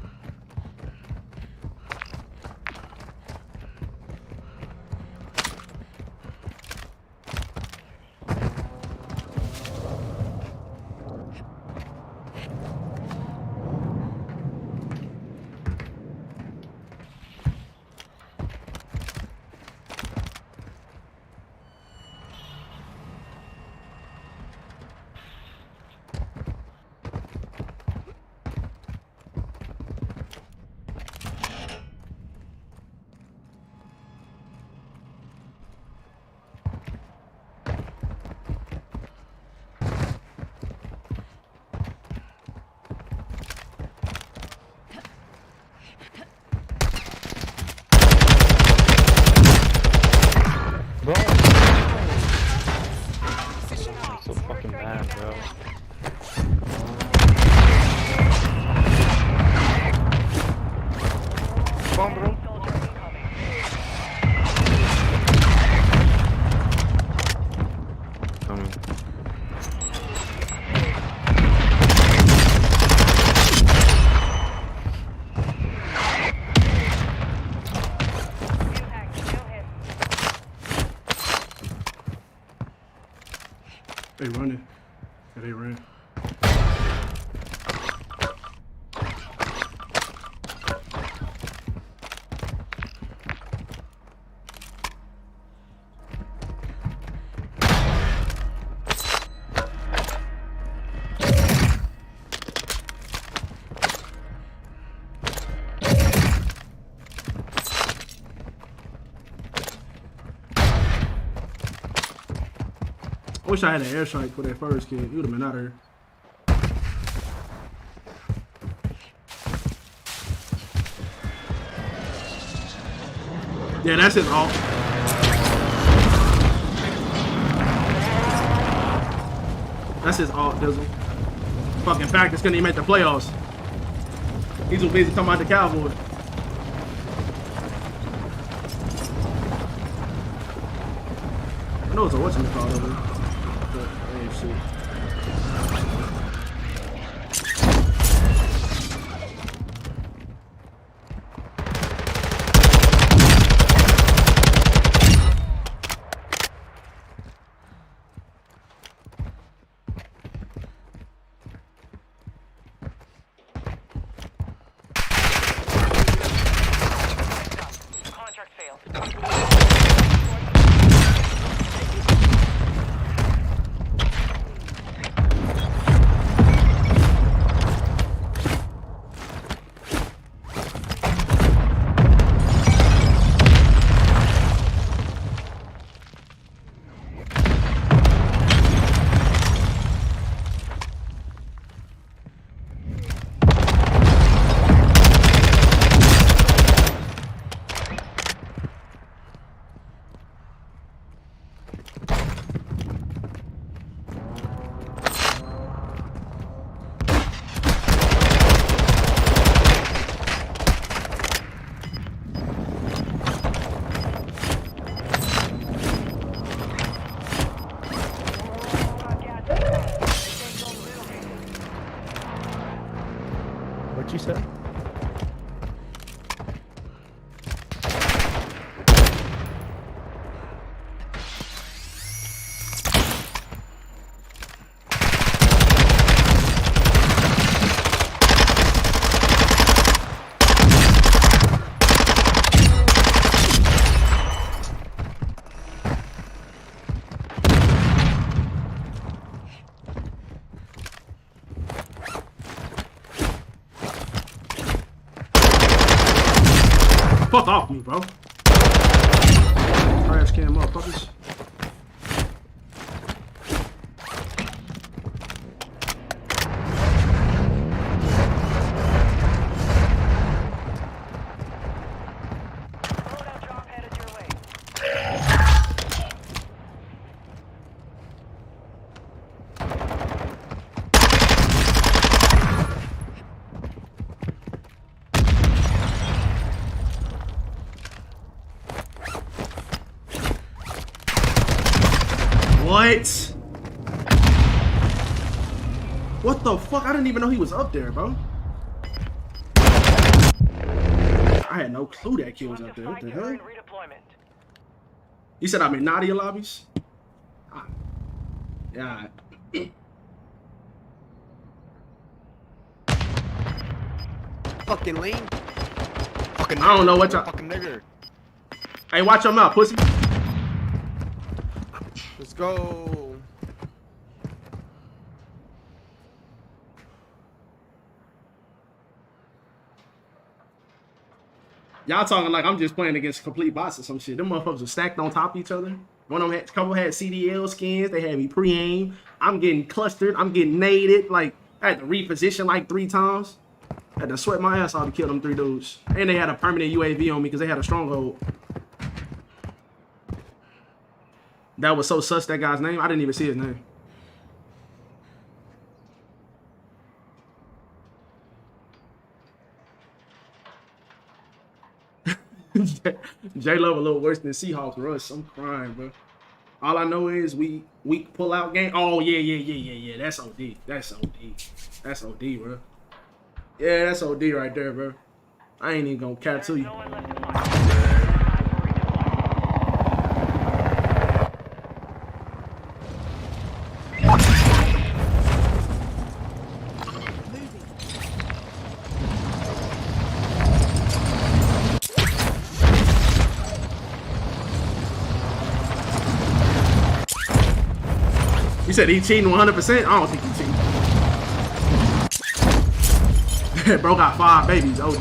Bro. I'm so fucking mad, bro. Come on, bro. Soldier incoming. Coming. Impact. Kill him. They running. Yeah, they ran. I wish I had an airstrike for that first kid. He would have been out of here. Yeah, that's his alt. That's his alt, Dizzle. Fucking Packers couldn't even make the playoffs. He's too busy talking about the Cowboys. I know it's a whatchamacallit over there. But I ain't shit. Contract failed. fuck off me, bro. Trash can motherfuckers. Loadout drop headed your way. What? What the fuck? I didn't even know he was up there, bro. I had no clue that kid was up there. What the hell? Redeployment. You said I'm in Nadia lobbies? Ah. Yeah. Fucking lean. Fucking I don't know what y'all. fucking nigger. Hey, watch your mouth, pussy. Let's go. Y'all talking like I'm just playing against complete bots or some shit. Them motherfuckers are stacked on top of each other. One of them had, couple had CDL skins. They had me pre-aim. I'm getting clustered. I'm getting naded. Like, I had to reposition like 3 times. I had to sweat my ass off to kill them 3 dudes. And they had a permanent UAV on me because they had a stronghold. That was so sus, that guy's name. I didn't even see his name. J-Love a little worse than Seahawks Russ. I'm crying, bro. All I know is we pull out game. Oh, yeah. That's OD. That's OD. That's OD, bro. Yeah, that's OD right there, bro. I ain't even gonna cap to you. No one left to fight. Time for redeployment. You said he cheating 100%? I don't think he cheating. Bro got 5 babies, OD. Oh,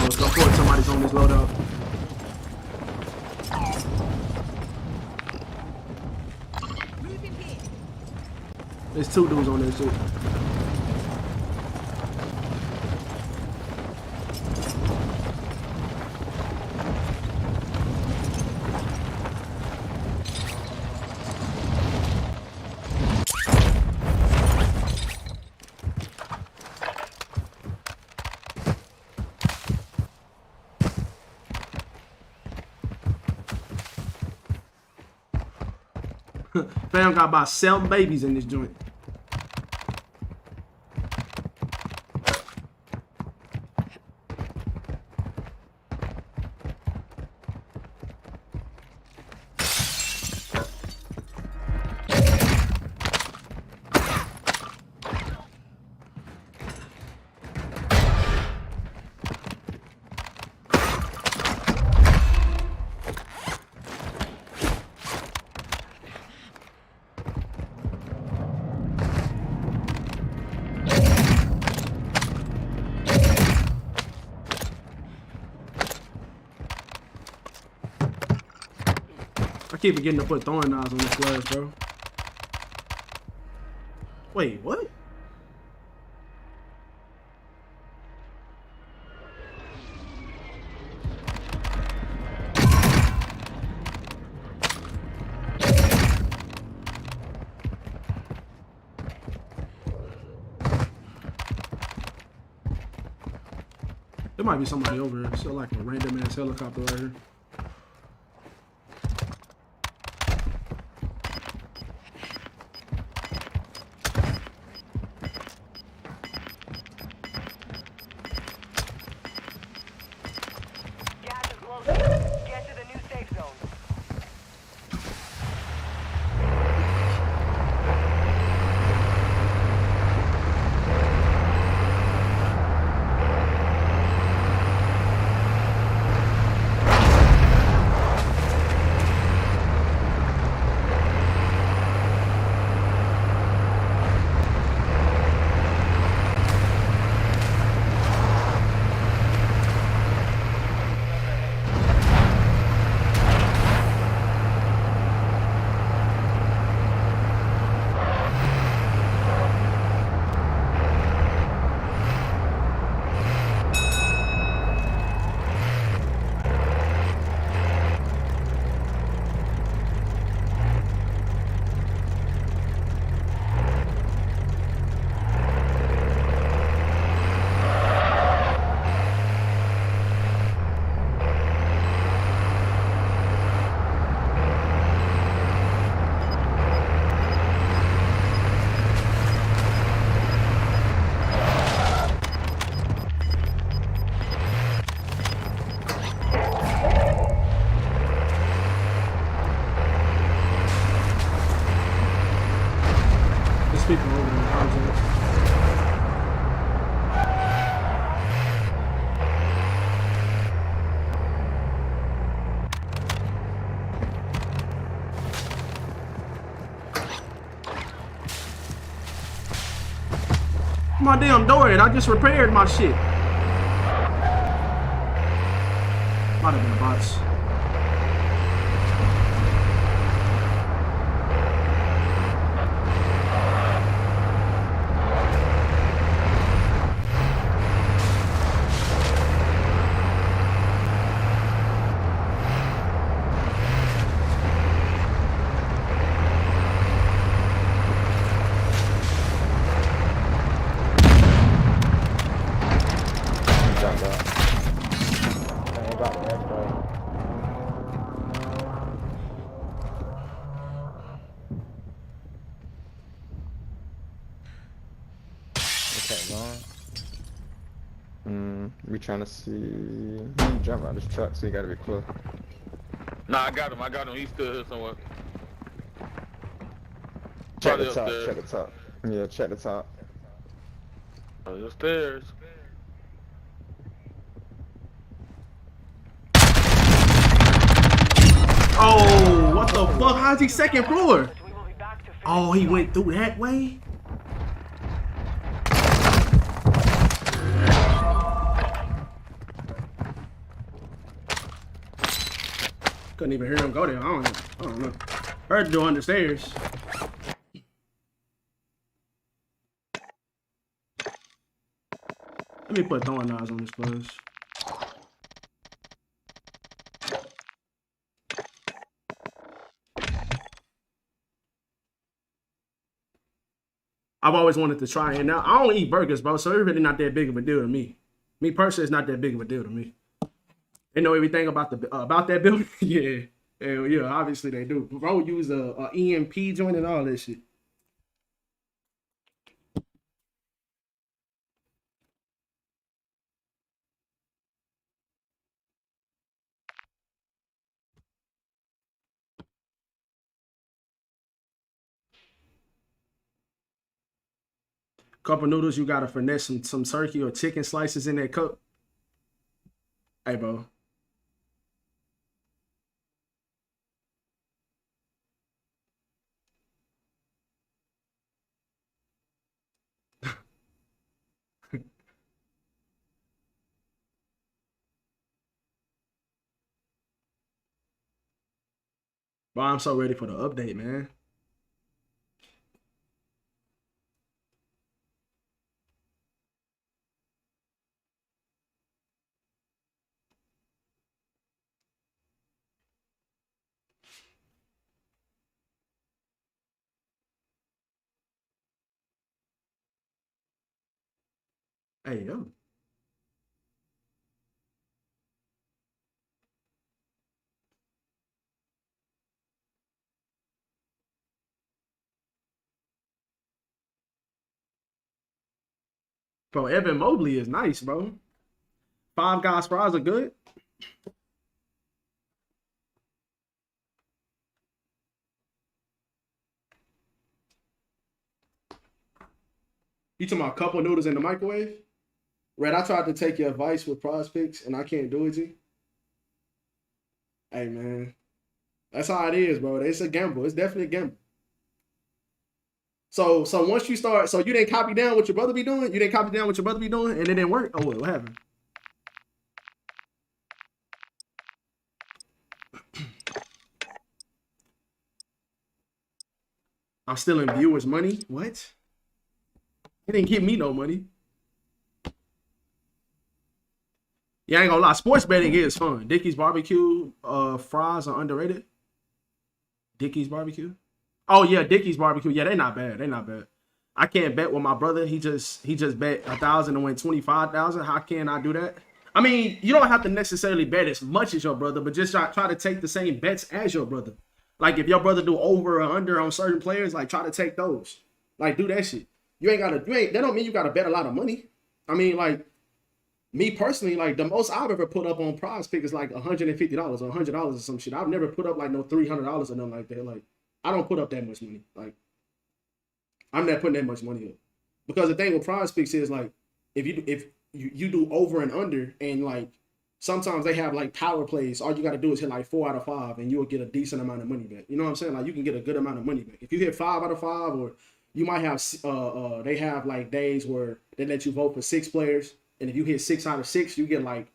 let's go for it. Somebody's on this loadout. There's 2 dudes on this shit. Fam got about 7 babies in this joint. I keep forgetting to put throwing knives on this glass, bro. Wait, what? There might be somebody over here. Still like a random ass helicopter right here. Gas is closing. Get to the new safe zone. my damn door at? I just repaired my shit. Might have been bots. We trying to see. He jump out of this truck, so you gotta be close. Nah, I got him. He's still here somewhere. Check the Probably top. upstairs. Check the top. Yeah, check the top. Upstairs. Oh, what the fuck? How's he second floor? Oh, he went through that way? Couldn't even hear him go there. I don't know. Heard the door on the stairs. Let me put throwing knives on this place. I've always wanted to try it. Now, I don't eat burgers, bro, so it's really not that big of a deal to me. Me personally, it's not that big of a deal to me. They know everything about the about that building. yeah, obviously they do. Bro use a EMP joint and all that shit. Cup of noodles, you gotta finesse some turkey or chicken slices in that cup. Hey, bro. Bro, I'm so ready for the update, man. Hey, yo. Bro, Evan Mobley is nice, bro. Five Guys fries are good. You talking about cup of noodles in the microwave? Red, I tried to take your advice with prize picks, and I can't do it, G. Hey, man. That's how it is, bro. It's a gamble. It's definitely a gamble. So once you start, so you didn't copy down what your brother be doing? You didn't copy down what your brother be doing, and it didn't work? Oh, what happened? I'm stealing viewers' money? What? He didn't give me no money. Yeah, I ain't gonna lie. Sports betting is fun. Dickie's barbecue fries are underrated. Dickie's barbecue. Oh yeah, Dickie's barbecue. Yeah, they not bad. They not bad. I can't bet with my brother. He just bet 1,000 and win 25,000. How can I do that? I mean, you don't have to necessarily bet as much as your brother, but just try to take the same bets as your brother. Like if your brother do over or under on certain players, like try to take those. Like do that shit. That don't mean you gotta bet a lot of money. I mean, like me personally, like the most I've ever put up on prize pick is like $150 or $100 or some shit. I've never put up like no $300 or nothing like that. Like I don't put up that much money. Like I'm not putting that much money up. Because the thing with prize picks is like if you do over and under, and like sometimes they have like power plays, all you got to do is hit like 4 out of 5 and you'll get a decent amount of money back. You know what I'm saying? Like you can get a good amount of money back. If you hit 5 out of 5 or you might have they have like days where they let you vote for 6 players, and if you hit 6 out of 6, you get like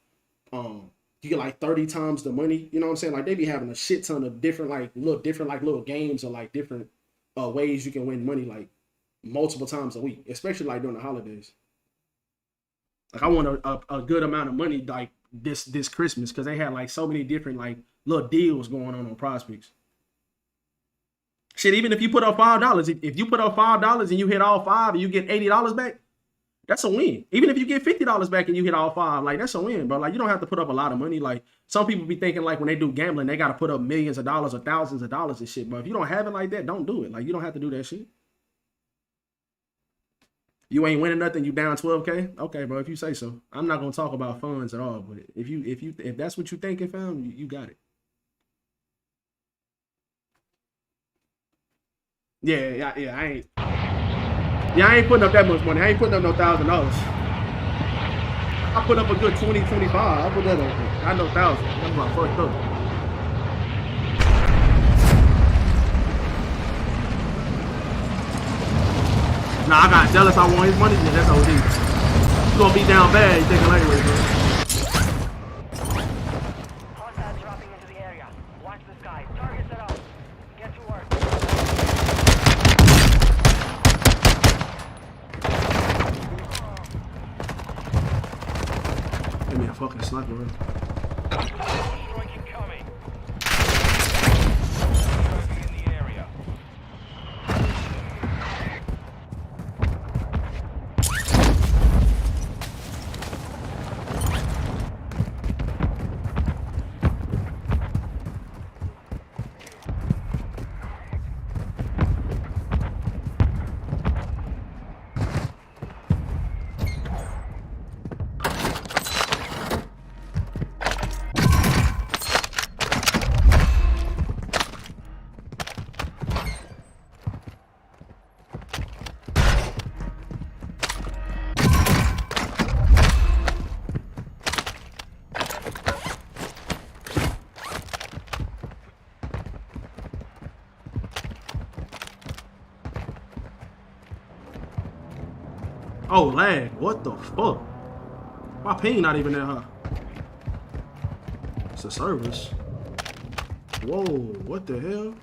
30 times the money. You know what I'm saying? Like they be having a shit ton of different little games or like different ways you can win money like multiple times a week, especially like during the holidays. Like I won a good amount of money like this Christmas because they had like so many different like little deals going on Prospects. Shit, even if you put up $5, if you put up $5 and you hit all 5 and you get $80 back, that's a win. Even if you get $50 back and you hit all 5, like that's a win, bro. Like you don't have to put up a lot of money. Like some people be thinking like when they do gambling, they got to put up millions of dollars or thousands of dollars and shit. But if you don't have it like that, don't do it. Like you don't have to do that shit. You ain't winning nothing. You down 12K. Okay, bro. If you say so, I'm not gonna talk about funds at all. But if that's what you thinking, fam, you got it. Yeah. I ain't putting up that much money. I ain't putting up no $1,000. I put up a good 20, 25. I put that up. I know 1,000. That's my first up. Nah, I got jealous. I want his money. Yeah, that's OD. You gonna be down bad. You thinking like bro. Hostiles dropping into the area. Watch the sky. Target set up. Get to work. Give me a fucking sniper. Bro. Strike incoming. Traffic in the area. Oh, lag. What the fuck? My ping not even that high. It's a service. Whoa, what the hell?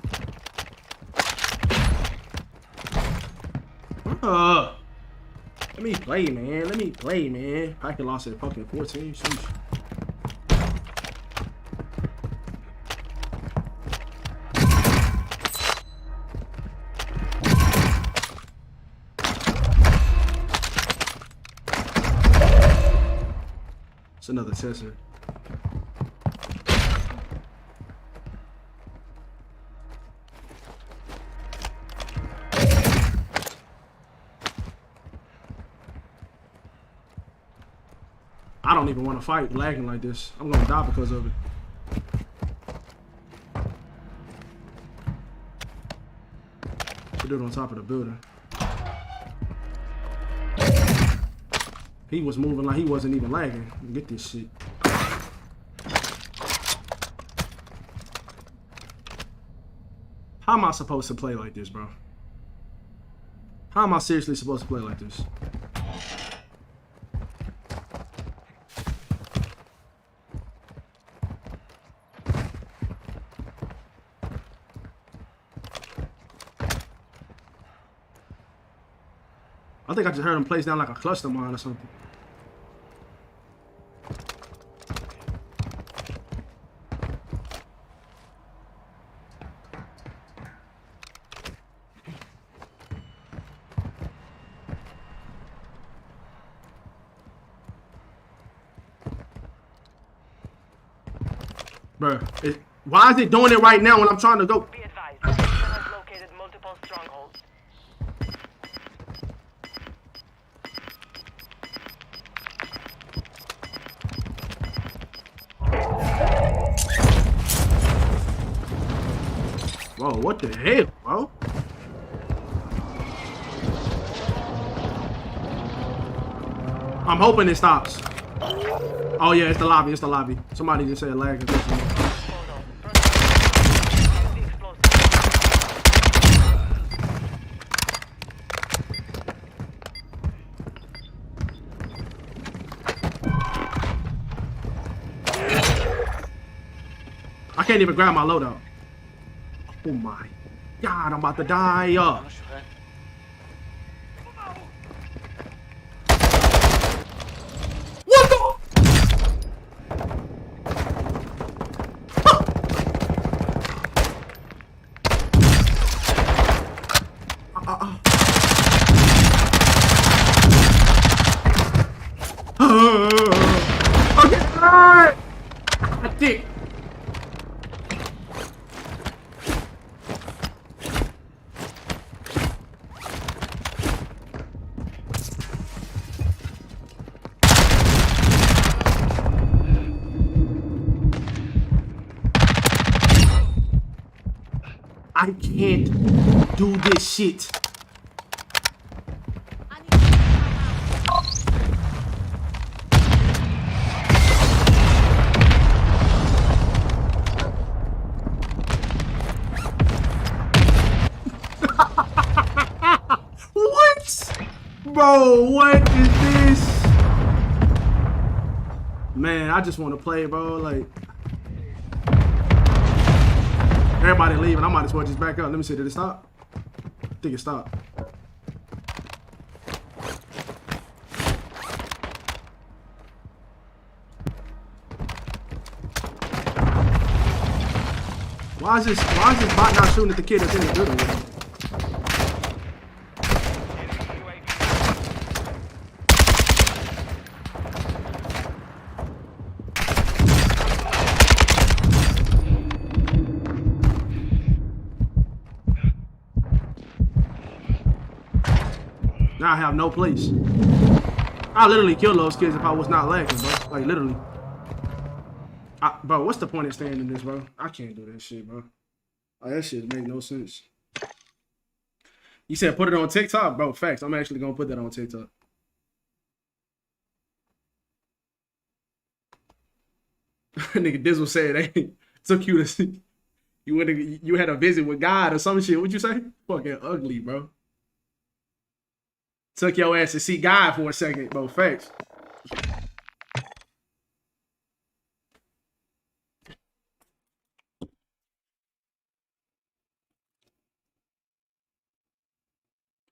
Let me play, man. Let me play, man. Packet lost at fucking 14. Sheesh. It's another sensor. I don't even want to fight lagging like this. I'm gonna die because of it. Should do it on top of the building. He was moving like he wasn't even lagging. Get this shit. How am I supposed to play like this, bro? How am I seriously supposed to play like this? I think I just heard him place down like a cluster mine or something. Bro, why is it doing it right now when I'm trying to go? Be advised, the mission has located multiple strongholds. Whoa, what the hell, bro? I'm hoping it stops. Oh yeah, it's the lobby, it's the lobby. Somebody just said lag. can't even grab my loadout. Oh my God, I'm about to die. What the? Okay, dick. I can't do this shit. What? Bro, what is this? Man, I just want to play, bro. Like, everybody leaving. I might as well just back up. Let me see. Did it stop? I think it stopped. Why is this bot not shooting at the kid that's in the building with him? Now I have no place. I literally kill those kids if I was not lagging, bro. Like, literally. Bro, what's the point of staying in this, bro? I can't do that shit, bro. Like, that shit make no sense. You said put it on TikTok? Bro, facts. I'm actually gonna put that on TikTok. Nigga Dizzle said, hey, so cute to see. You had a visit with God or some shit. What'd you say? Fucking ugly, bro. Took your ass to see God for a second, bro. Facts.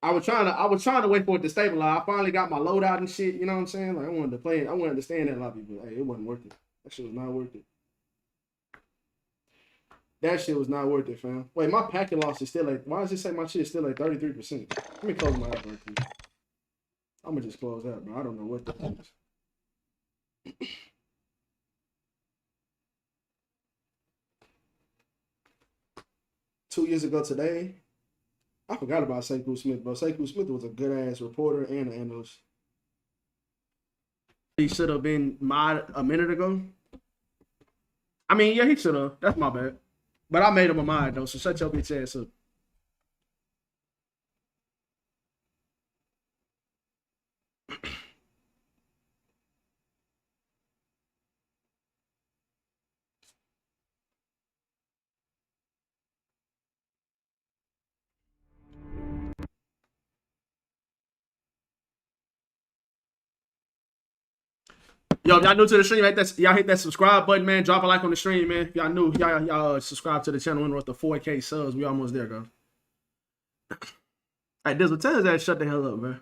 I was trying to wait for it to stabilize. I finally got my loadout and shit. You know what I'm saying? Like, I wanted to play it. I wanted to stand that lobby, but hey, it wasn't worth it. That shit was not worth it. That shit was not worth it, fam. Wait, my packet loss is still like. Why does it say my shit is still like 33%? Let me close my app right quick. I'm gonna just close that, bro. I don't know what that is. 2 years ago today, I forgot about Sekou Smith, bro. Sekou Smith was a good ass reporter and an analyst. He should have been mod a minute ago. I mean, yeah, he should have. That's my bad. But I made him a mod though, so shut your bitch ass up. Yo, if y'all new to the stream, y'all hit that subscribe button, man. Drop a like on the stream, man. If y'all new, y'all subscribe to the channel. We're with the 4K subs. We almost there, guys. Hey, Dizzle, tell us that shut the hell up, bro.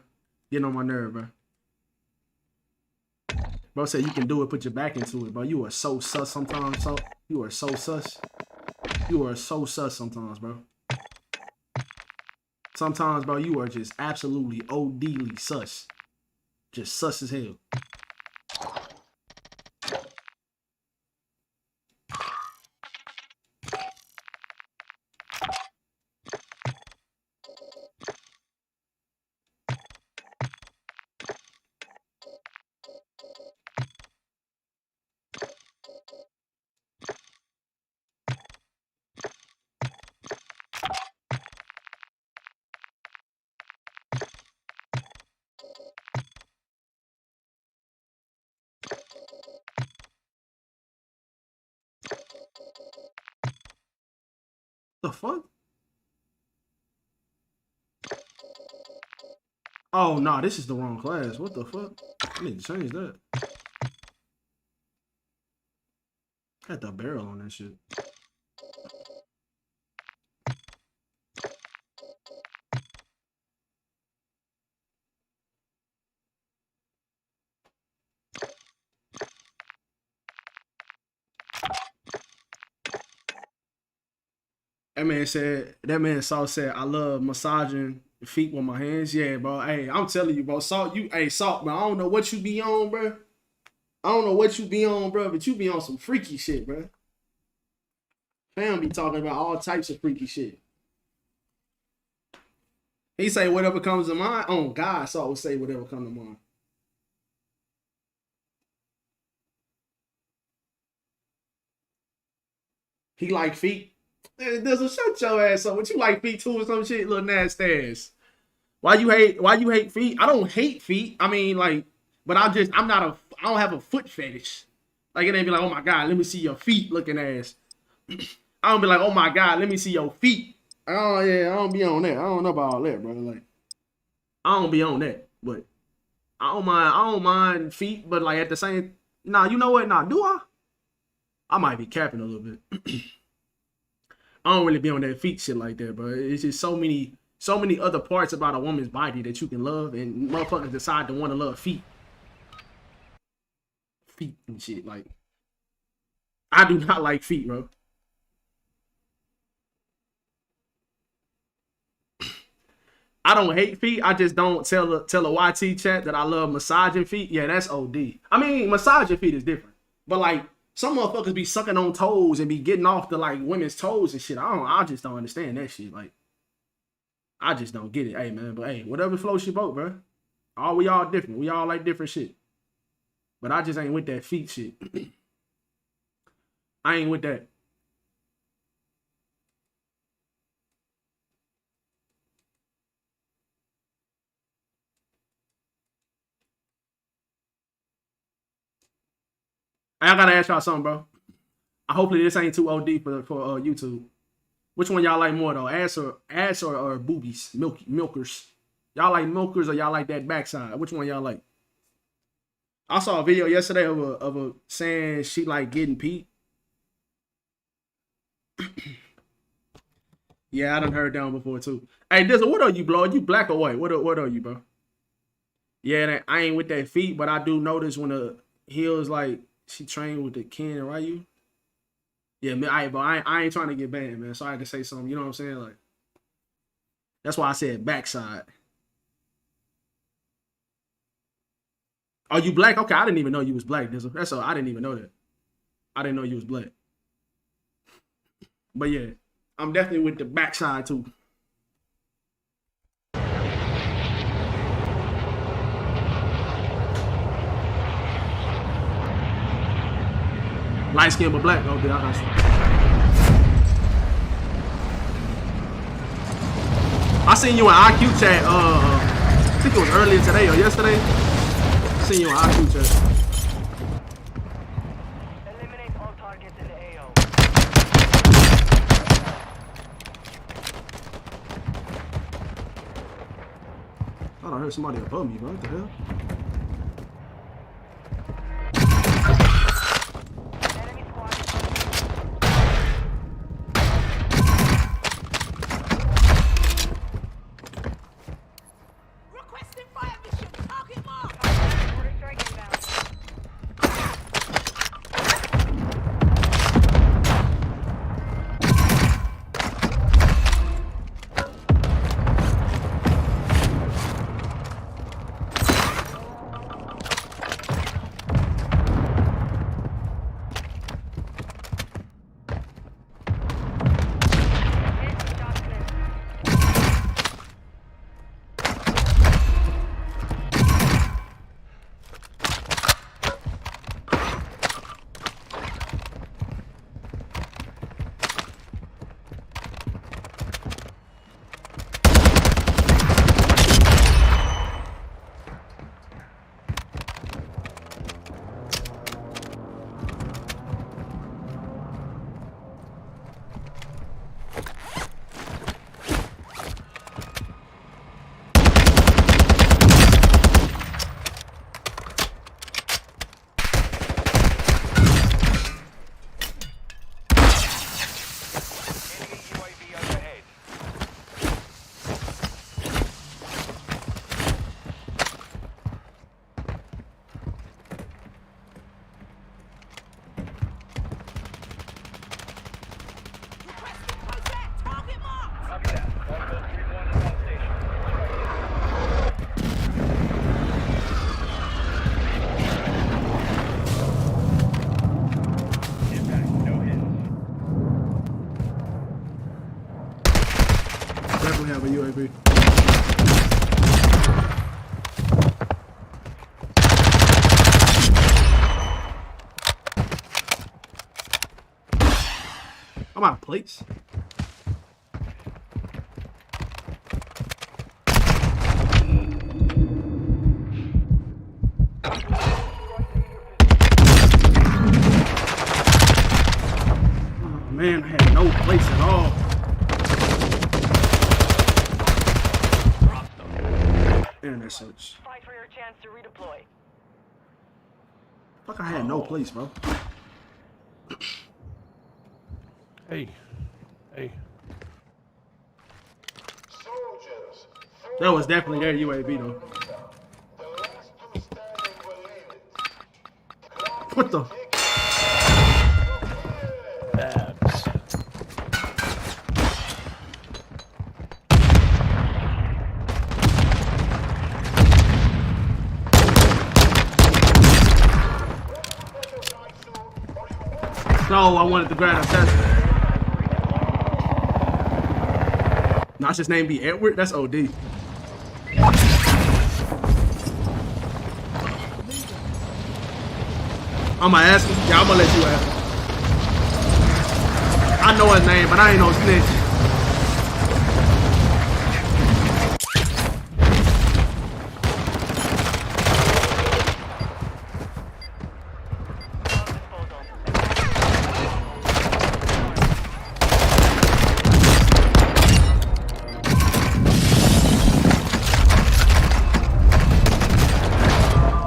Getting on my nerve, bro. Bro said you can do it, put your back into it, bro. You are so sus sometimes. You are so sus. You are so sus sometimes, bro. Sometimes, bro, you are just absolutely ODly sus. Just sus as hell. The fuck? Oh, nah, this is the wrong class. What the fuck? I need to change that. Got the barrel on that shit. That man Salt said, I love massaging feet with my hands. Yeah, bro. Hey, I'm telling you, bro. Salt, Salt, bro. I don't know what you be on, bro. I don't know what you be on, bro, but you be on some freaky shit, bro. Fam be talking about all types of freaky shit. He say whatever comes to mind. Oh, God, Salt would say whatever comes to mind. He like feet. There's a shut your ass up. What you like feet too or some shit, little nasty ass. Why you hate feet? I don't hate feet. I mean, like, but I don't have a foot fetish. Like, it ain't be like, oh my God, let me see your feet looking ass. I don't be like, oh my God, let me see your feet. Oh yeah, I don't be on that. I don't know about all that, brother. Like, I don't be on that. But I don't mind feet, but like at the same, nah, you know what? Nah, do I? I might be capping a little bit. I don't really be on that feet shit like that, bro. It's just so many other parts about a woman's body that you can love, and motherfuckers decide to want to love feet. Feet and shit. Like, I do not like feet, bro. I don't hate feet. I just don't tell a YT chat that I love massaging feet. Yeah, that's OD. I mean, massaging feet is different. But like, some motherfuckers be sucking on toes and be getting off the like women's toes and shit. I just don't understand that shit. Like, I just don't get it. Hey man, but hey, whatever floats your boat, bro. We all different. We all like different shit. But I just ain't with that feet shit. I ain't with that. I gotta ask y'all something, bro. Hopefully this ain't too OD for YouTube. Which one y'all like more though? Ass or boobies? Milkers. Y'all like milkers or y'all like that backside? Which one y'all like? I saw a video yesterday of a saying she like getting Pete. Yeah, I done heard that one before too. Hey, Dizzle, what are you, bro? Are you black or white? What are you, bro? Yeah, I ain't with that feet, but I do notice when the heels like she trained with the Ken and Ryu. Yeah, man, I ain't trying to get banned, man. So I had to say something. You know what I'm saying? Like, that's why I said backside. Are you black? Okay, I didn't even know you was black, Dizzle. That's all. I didn't even know that. I didn't know you was black. But yeah, I'm definitely with the backside too. Light skin but black. Okay, I got you. I seen you in IQ chat. I think it was earlier today or yesterday. I seen you in IQ chat. Eliminate all targets in the AO. I thought I heard somebody above me, bro. What the hell? I'm out of plates. Oh, man, I had no place at all. And that sucks. Fight for your chance to redeploy. Fuck, I had no place, bro. Hey. Hey. Soldiers, That was definitely their UAV, though. the last two standing will lead it. What the? Babs. No, I wanted to grab a test. Not his name be Edward? That's OD. I'ma ask him. Yeah, I'm gonna let you ask him. I know his name, but I ain't no snitch.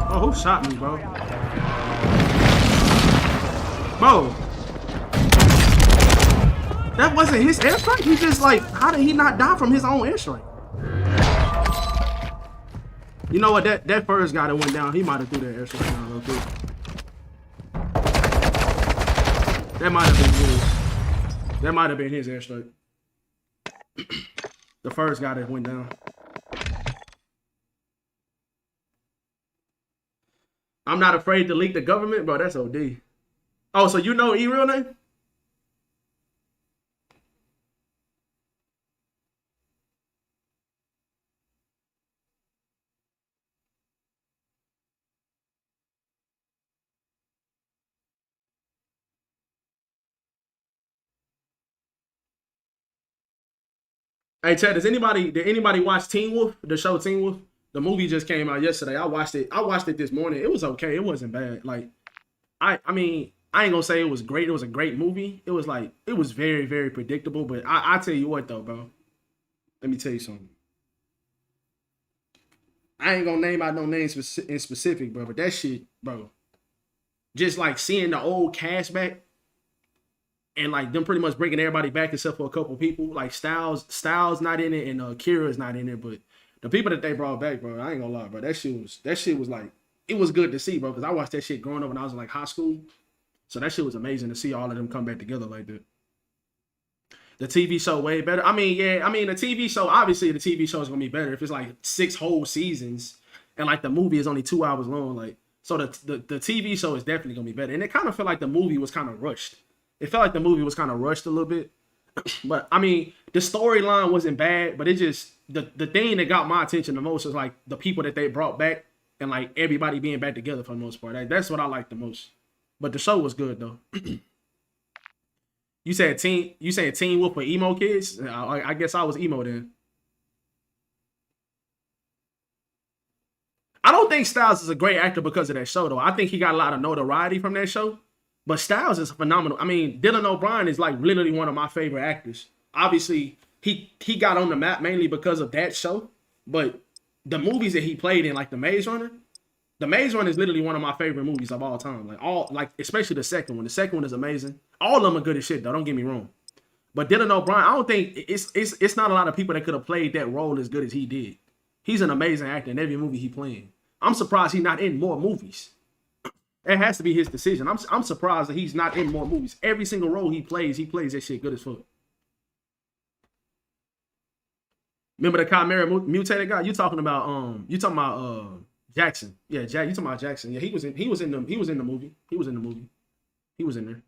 Oh, who shot me, bro? Bro. That wasn't his airstrike? He just like, how did he not die from his own airstrike? You know what, that first guy that went down, he might have threw that airstrike down real quick. That might have been his. That might have been his airstrike. The first guy that went down. I'm not afraid to leak the government, bro. That's OD. Oh, so you know E real name? Hey, Chad, did anybody watch Teen Wolf? The show Teen Wolf? The movie just came out yesterday. I watched it this morning. It was okay. It wasn't bad. Like, I mean, I ain't gonna say it was great. It was a great movie. It was very, very predictable. But I tell you what though, bro. Let me tell you something. I ain't gonna name out no names in specific, bro. But that shit, bro. Just like seeing the old cast back. And like them pretty much bringing everybody back except for a couple people. Like Styles not in it and Kira's not in it. But the people that they brought back, bro, I ain't gonna lie, bro. That shit was like, it was good to see, bro. Because I watched that shit growing up when I was in like high school. So that shit was amazing to see all of them come back together like that. The TV show way better. I mean, the TV show, obviously the TV show is gonna be better if it's like 6 whole seasons and like the movie is only 2 hours long. Like, so the TV show is definitely gonna be better. And it kind of felt like the movie was kind of rushed. It felt like the movie was kind of rushed a little bit. But I mean, the storyline wasn't bad, but it just the thing that got my attention the most was like the people that they brought back and like everybody being back together for the most part. Like, that's what I liked the most. But the show was good though. You said Teen Wolf for emo kids? I guess I was emo then. I don't think Styles is a great actor because of that show though. I think he got a lot of notoriety from that show. But Styles is phenomenal. I mean, Dylan O'Brien is like literally one of my favorite actors. Obviously, he got on the map mainly because of that show. But the movies that he played in, like The Maze Runner is literally one of my favorite movies of all time. Like especially the second one. The second one is amazing. All of them are good as shit though. Don't get me wrong. But Dylan O'Brien, I don't think it's not a lot of people that could have played that role as good as he did. He's an amazing actor in every movie he playing. I'm surprised he's not in more movies. It has to be his decision. I'm surprised that he's not in more movies. Every single role he plays that shit good as fuck. Remember the Chimera mutated guy? You talking about Jackson. Yeah, you talking about Jackson. Yeah, he was in the movie. He was in there.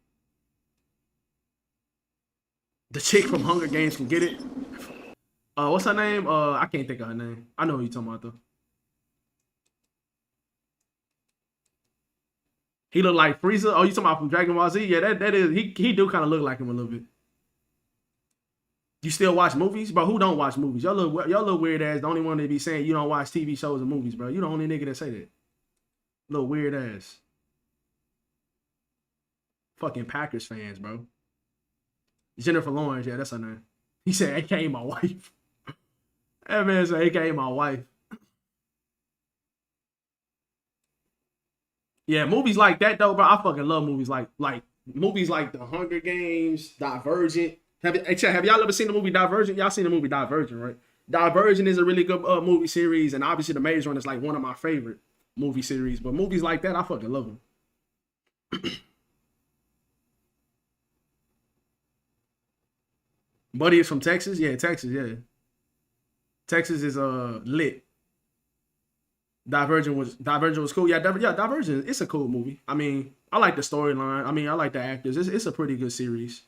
The chick from Hunger Games can get it. What's her name? I can't think of her name. I know who you talking about though. He look like Frieza. Oh, you talking about from Dragon Ball Z? Yeah, that is he do kind of look like him a little bit. You still watch movies, bro? Who don't watch movies? Y'all little weird ass. The only one that be saying you don't watch TV shows and movies, bro. You the only nigga that say that. Little weird ass. Fucking Packers fans, bro. Jennifer Lawrence, yeah, that's her name. He said, AKA my wife. That man said, AKA my wife. Yeah, movies like that though, bro. I fucking love movies like movies like The Hunger Games, Divergent. Have y'all ever seen the movie Divergent? Y'all seen the movie Divergent, right? Divergent is a really good movie series, and obviously The Maze Runner is like one of my favorite movie series. But movies like that, I fucking love them. Buddy is from Texas, yeah, Texas, yeah. Texas is lit. Divergent was cool. Yeah, Divergent. It's a cool movie. I mean, I like the storyline. I mean, I like the actors. It's a pretty good series.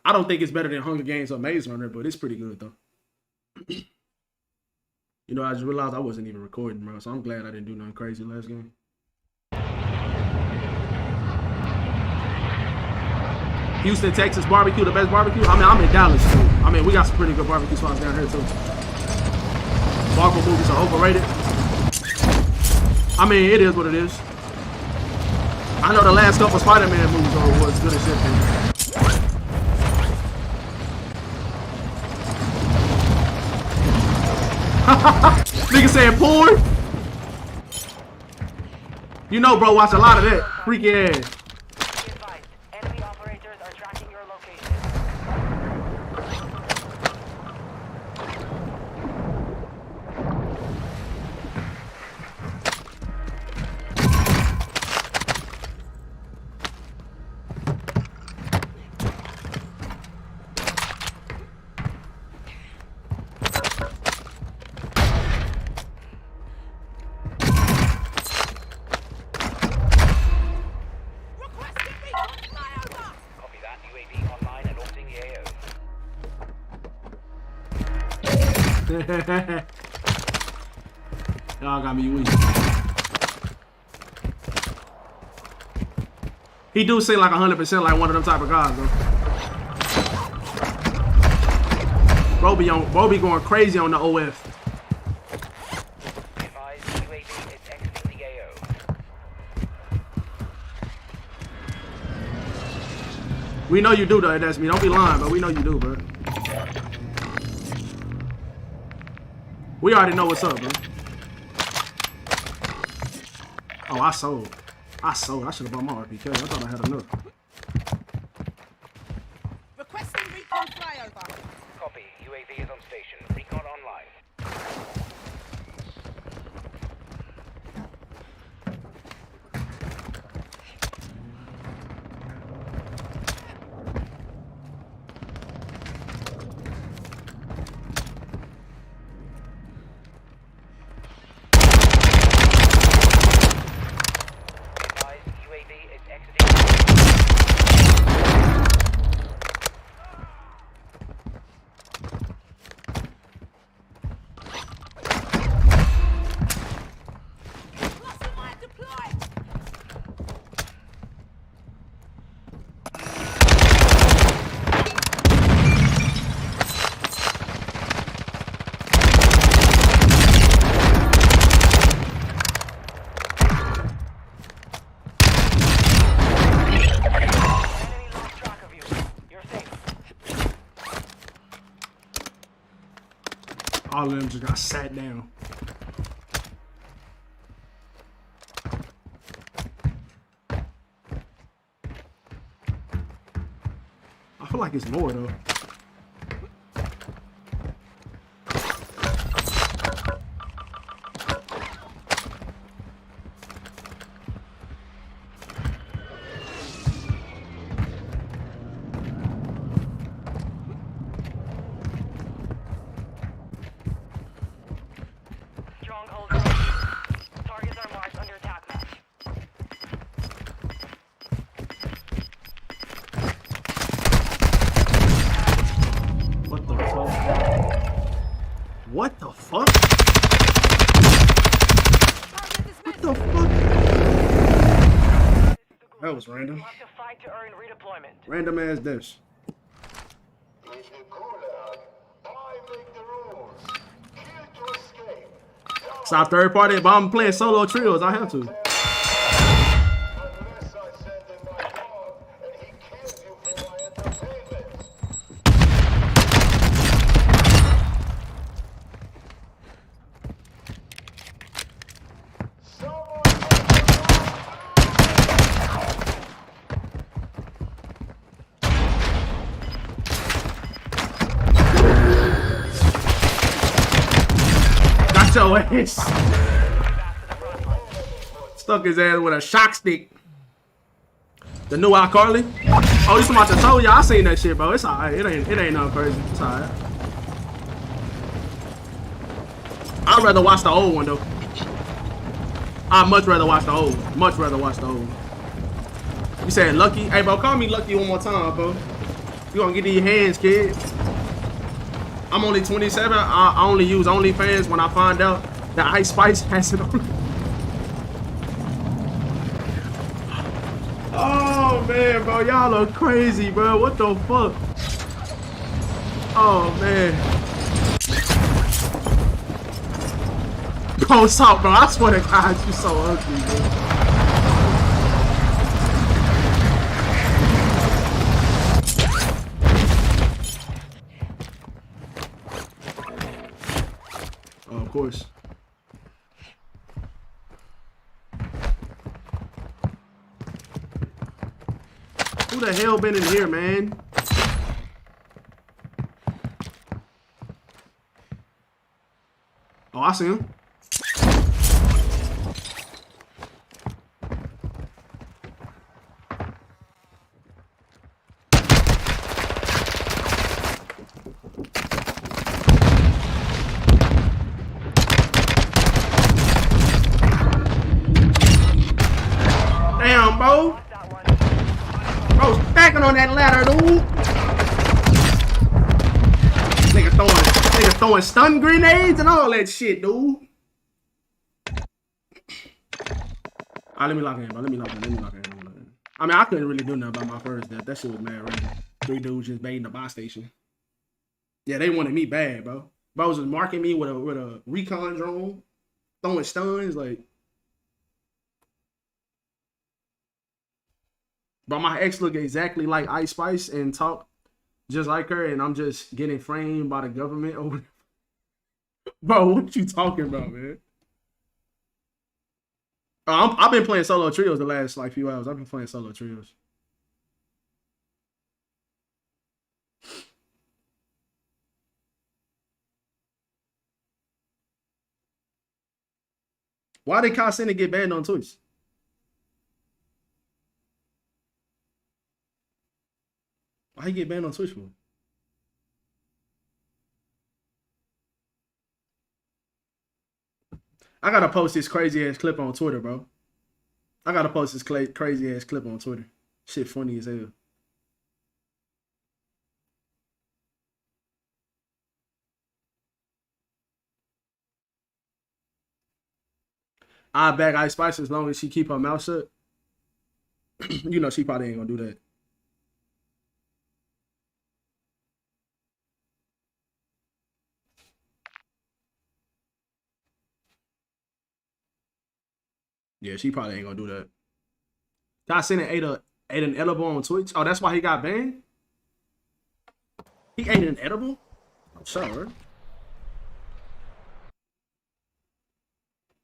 I don't think it's better than Hunger Games or Maze Runner, but it's pretty good though. You know, I just realized I wasn't even recording, bro. So I'm glad I didn't do nothing crazy last game. Houston, Texas barbecue, the best barbecue. I mean, I'm in Dallas too. I mean, we got some pretty good barbecue spots down here too. Marvel movies are overrated. I mean, it is what it is. I know the last couple Spider-Man movies was good as shit. Nigga saying porn? You know, bro, watch a lot of that. Freaky ass. Be advised, enemy operators are tracking your location. Copy that. UAV online and orbiting the AO. Y'all got me weak. He do seem like 100% like one of them type of guys, though. Bro be going crazy on the OF. Advise UAV is exiting the AO. We know you do, though. That's me. Don't be lying, but we know you do, bro. We already know what's up, bro. Oh, I sold. I should have bought my RPK. I thought I had enough. Requesting recon flyover. Copy. UAV is on station. Recon online. Advise UAV is exiting. Cluster mine deployed. Enemy lost track of you. You're safe. All of them just got sat down. I feel like it's more, though. Stronghold ready. Targets are marked under attack map. What the fuck? What the fuck? What the fuck? That was random. You'll have to fight to earn redeployment. Random ass dash. If the gulag Stop third party, but I'm playing solo trios. I have to. Unless I send in my dog and he kills you for my entertainment. Someone Got your ass. Stuck his ass with a shock stick. The new iCarly. Oh, you talking about the toe? Yeah, I seen that shit, bro. It's alright. It ain't nothing crazy. It's alright. I'd rather watch the old one though. I'd much rather watch the old. Much rather watch the old. You saying Lucky? Hey, bro, call me Lucky one more time, bro. You gonna get these hands, kid. I'm only 27. I only use OnlyFans when I find out that Ice Spice has it on. Oh man, bro, y'all are crazy, bro. What the fuck? Oh man. Bro, stop, bro. I swear to God, you so ugly, bro. Oh, of course. Who the hell been in here, man? Oh, I see him. Damn, bro. Bro, stacking on that ladder, dude. Nigga throwing stun grenades and all that shit, dude. Alright, let me lock in, bro. Let me lock in. I mean, I couldn't really do nothing about my first death. That shit was mad random. 3 dudes just baiting the buy station. Yeah, they wanted me bad, bro. Bro was just marking me with a recon drone, throwing stuns, like. But my ex look exactly like Ice Spice and talk just like her, and I'm just getting framed by the government over. Bro, what you talking about, man? I've been playing solo trios the last like few hours. I've been playing solo trios. Why did Cosina get banned on Twitch? Why he get banned on Twitch for? I gotta post this crazy ass clip on Twitter, bro. I gotta post this crazy ass clip on Twitter. Shit funny as hell. I back Ice Spice as long as she keep her mouth shut. You know she probably ain't gonna do that. Yeah, she probably ain't gonna do that. Cosina ate an edible on Twitch. Oh, that's why he got banned? He ate an edible? Sure.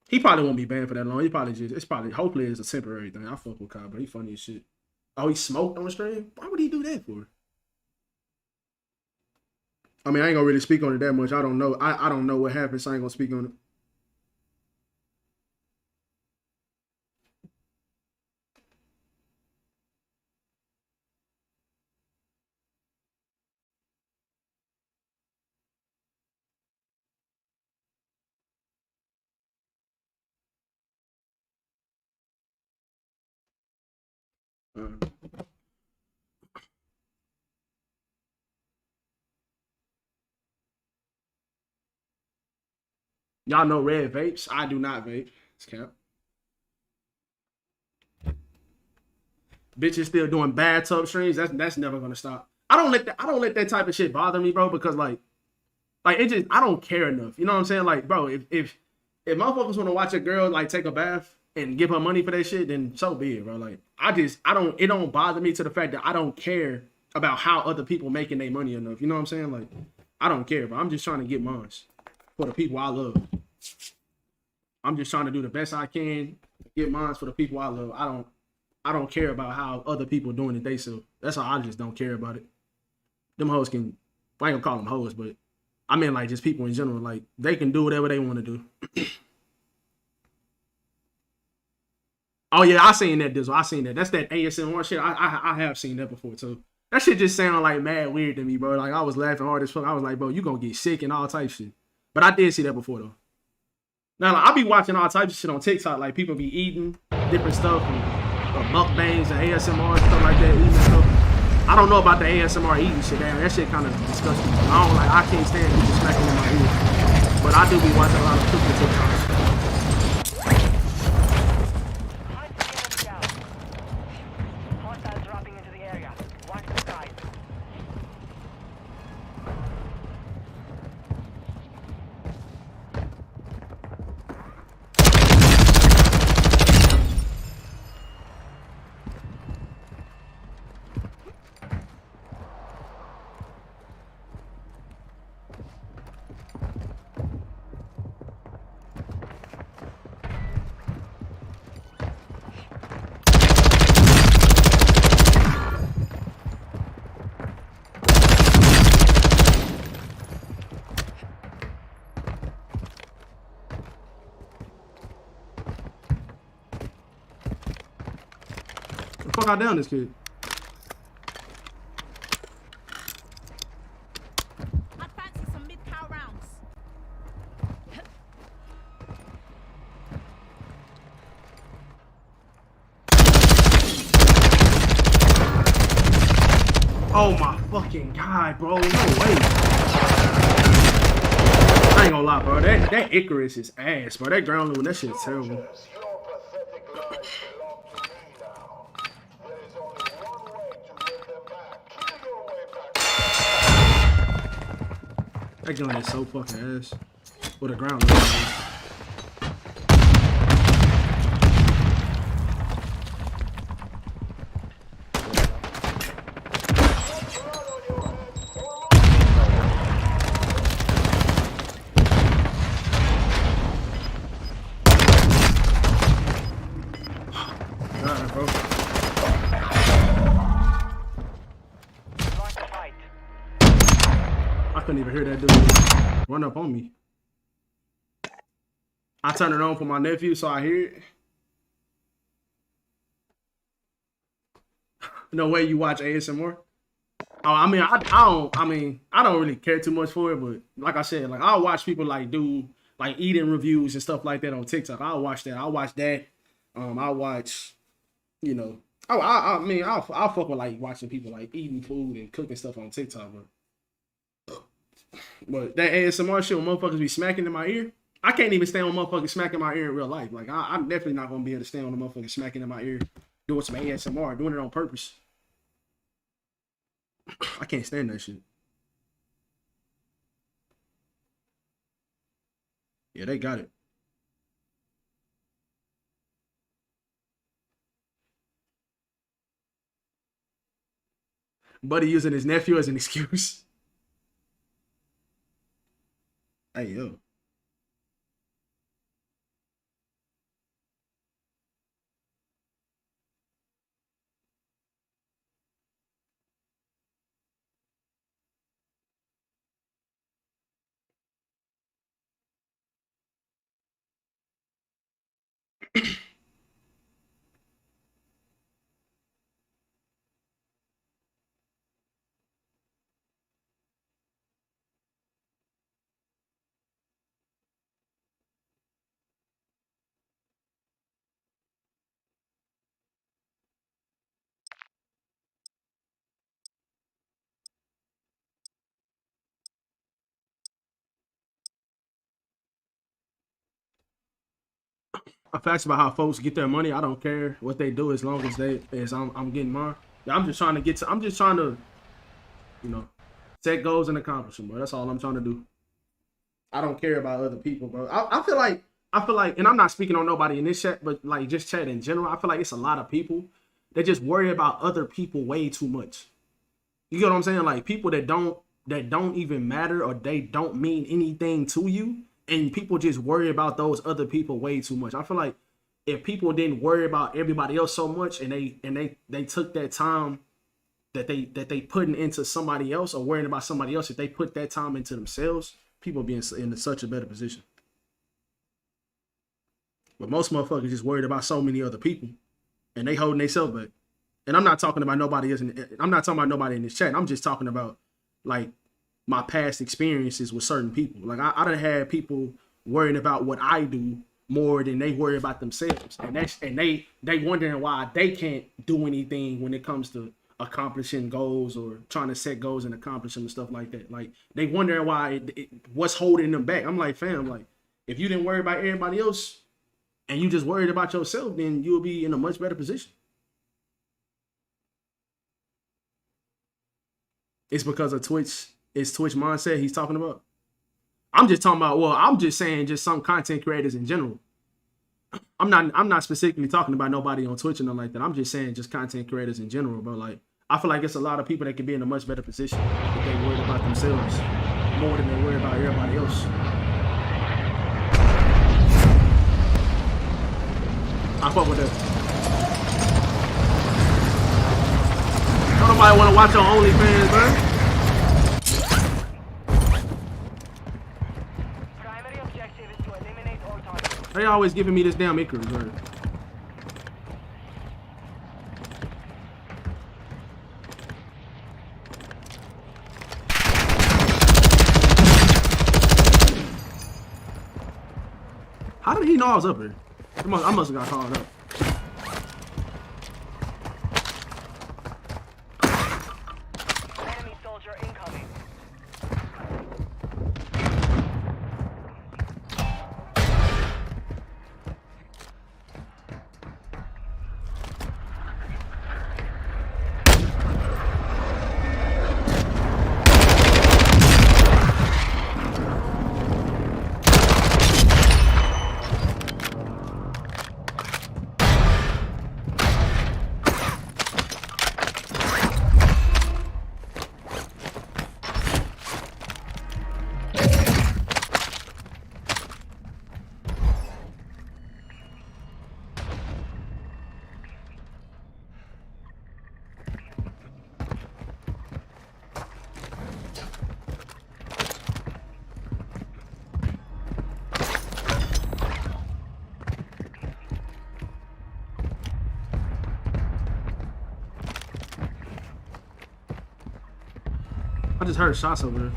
He probably won't be banned for that long. He probably hopefully it's a temporary thing. I fuck with Kyle, but he funny as shit. Oh, he smoked on the stream? Why would he do that for? I mean, I ain't gonna really speak on it that much. I don't know. I don't know what happened, so I ain't gonna speak on it. Y'all know Red vapes? I do not vape. It's cap. Bitches still doing bathtub streams. That's never gonna stop. I don't let that type of shit bother me, bro, because like it just I don't care enough. You know what I'm saying? Like, bro, if if motherfuckers want to watch a girl like take a bath and give her money for that shit, then so be it, bro. Like it don't bother me to the fact that I don't care about how other people making their money enough. You know what I'm saying? Like, I don't care, bro. I'm just trying to get mine for the people I love. I'm just trying to do the best I can, get mine for the people I love. I don't care about how other people doing it themselves. That's all. I just don't care about it. Them hoes can, I ain't gonna call them hoes, but I mean like just people in general. Like they can do whatever they want to do. Oh yeah, I seen that Dizzle. I seen that. That's that ASMR shit. I have seen that before too. That shit just sound like mad weird to me, bro. Like I was laughing hard as fuck. I was like, bro, you gonna get sick and all types of shit. But I did see that before though. Now like, I be watching all types of shit on TikTok. Like people be eating different stuff and mukbangs and ASMR and stuff like that, eating stuff. I don't know about the ASMR eating shit. Damn, that shit kind of disgusting. I can't stand people smacking in my ear. But I do be watching a lot of cooking TikToks. Hostiles dropping into the area. Watch the skies. The fuck I down this kid? I'd fancy some mid-cow rounds. Oh my fucking god, bro. No way. I ain't gonna lie, bro. That Icarus is ass, bro. That ground loot, that shit's terrible. Your pathetic lives belong to me now. There is only one way to win them back. Kill your way back. That gun is so fucking ass. With a ground loot. God, bro. Lost the fight. I couldn't even hear that dude run up on me. I turned it on for my nephew so I hear it. No way you watch ASMR? Oh, I mean, I don't really care too much for it, but like I said, like I'll watch people like do like eating reviews and stuff like that on TikTok. I'll watch that. I'll watch that. I'll watch, you know, I'll fuck with like watching people like eating food and cooking stuff on TikTok, but that ASMR shit when motherfuckers be smacking in my ear, I can't even stand when motherfuckers smacking my ear in real life. Like I'm definitely not gonna be able to stand on the motherfuckers smacking in my ear, doing some ASMR, doing it on purpose. I can't stand that shit. Yeah, they got it. Buddy using his nephew as an excuse. Hey, yo. I'm facts about how folks get their money. I don't care what they do as long as I'm getting mine. I'm just trying to, you know, set goals and accomplish them, bro. That's all I'm trying to do. I don't care about other people, bro. I feel like I feel like, and I'm not speaking on nobody in this chat, but like just chat in general, I feel like it's a lot of people that just worry about other people way too much. You get what I'm saying? Like people that don't even matter or they don't mean anything to you, and people just worry about those other people way too much. I feel like if people didn't worry about everybody else so much, and they took that time that they putting into somebody else or worrying about somebody else, if they put that time into themselves, people be in such a better position. But most motherfuckers just worried about so many other people, and they holding themselves back. And I'm not talking about nobody else. I'm not talking about nobody in this chat. I'm just talking about like my past experiences with certain people. Like I done had people worrying about what I do more than they worry about themselves, and they wondering why they can't do anything when it comes to accomplishing goals or trying to set goals and accomplish them and stuff like that. Like they wondering why what's holding them back. I'm like, fam, like if you didn't worry about everybody else and you just worried about yourself, then you'll be in a much better position. It's because of Twitch. It's Twitch mindset he's talking about. I'm just talking about, well, I'm just saying just some content creators in general. I'm not specifically talking about nobody on Twitch and nothing like that. I'm just saying just content creators in general, bro. Like I feel like it's a lot of people that can be in a much better position if they worried about themselves more than they worry about everybody else. I fuck with that. Don't nobody want to watch your OnlyFans, bro. Primary objective is to eliminate all targets. They always giving me this damn Icarus, bro. How did he know I was up here? I must have got called up. Enemy soldier incoming. I just heard shots over there.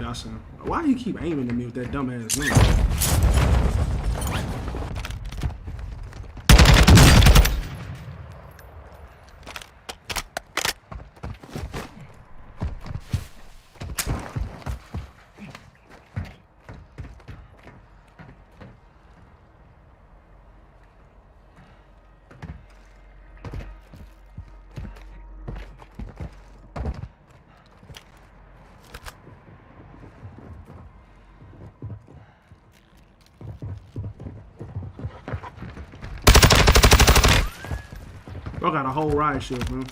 Yeah, I see him. Why do you keep aiming at me with that dumbass gun? Bro got a whole riot shield, man.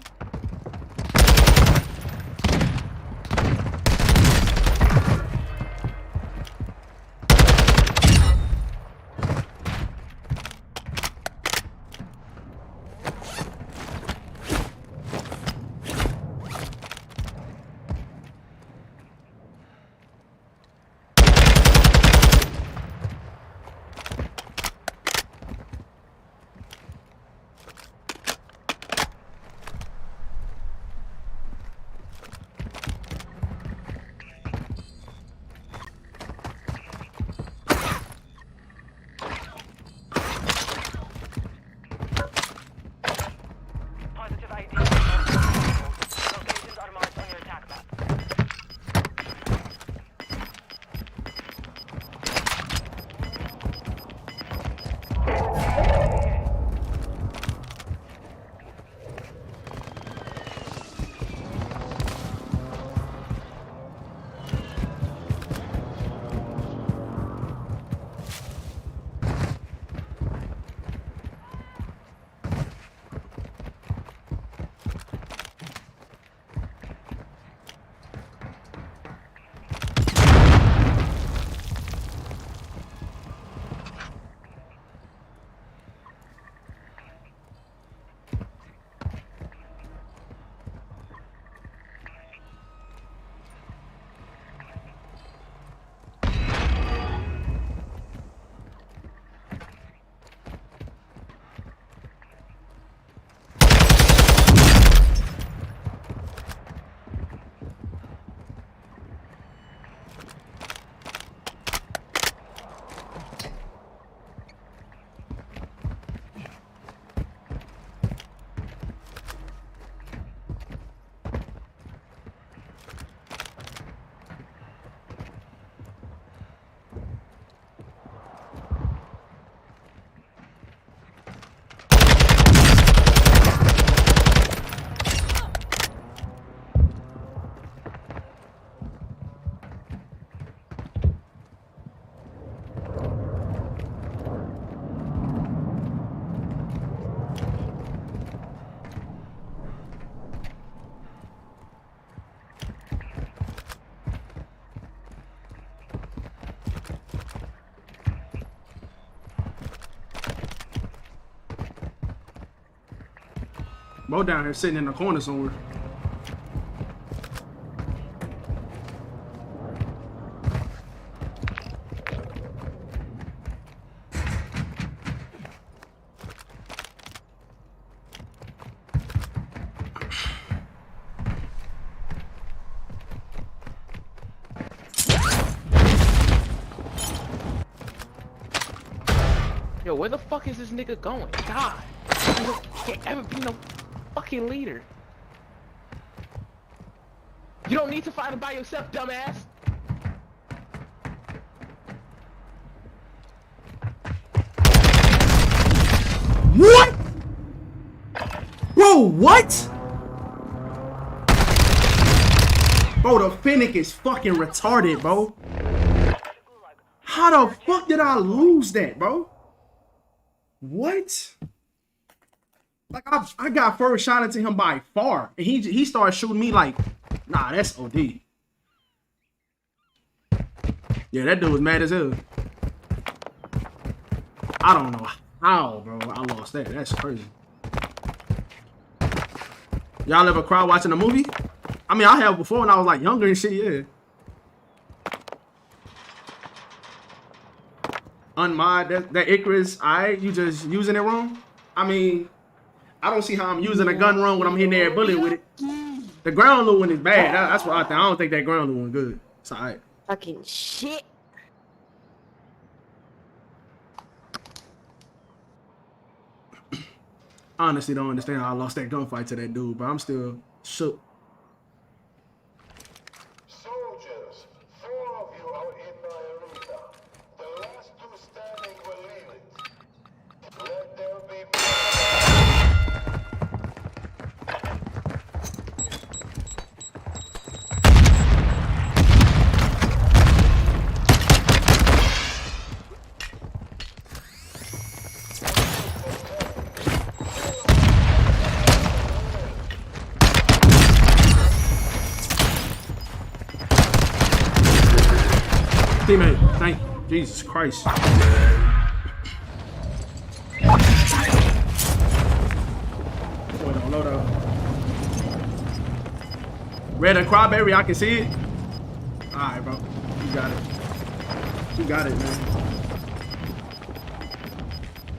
Bo down here sitting in the corner somewhere. Yo, where the fuck is this nigga going? God, can't ever be no fucking leader. You don't need to fight him by yourself, dumbass. What? Bro, what? Bro, the Fennec is fucking retarded, bro. How the fuck did I lose that, bro? What? Like I got first shot into him by far, and he started shooting me like, nah, that's OD. Yeah, that dude was mad as hell. I don't know how, bro. I lost that. That's crazy. Y'all ever cry watching a movie? I mean, I have before when I was like younger and shit. Yeah. Unmod, that Icarus, alright, you just using it wrong? I mean, I don't see how I'm using a gun wrong when I'm hitting every bullet with it. The ground loot one is bad. That's what I think. I don't think that ground loot one good. It's alright. Fucking shit. I honestly don't understand how I lost that gunfight to that dude, but I'm still shook. Soldiers, 4 of you are in my arena. The last 2 standing will leave it. Let there be Teammate, thank you. Jesus Christ. Wait, on, load up. Red and Crawberry, I can see it. Alright, bro. You got it. You got it, man.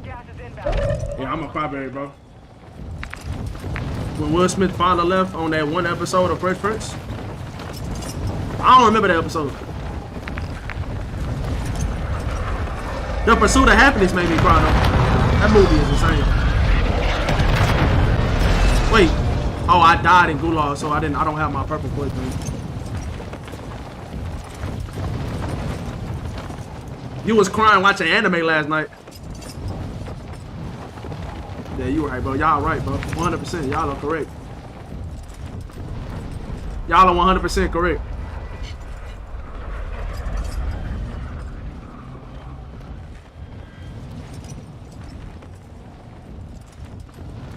Gas is inbound. Yeah, I'm a Crawberry, bro. When Will Smith finally left on that one episode of Fresh Prince. I don't remember that episode. The Pursuit of Happiness made me cry though. That movie is insane. Wait. Oh, I died in Gulag, so I don't have my purple plate thing. You was crying watching anime last night. Yeah, you right, bro. Y'all right, bro. 100%. Y'all are correct. Y'all are 100% correct.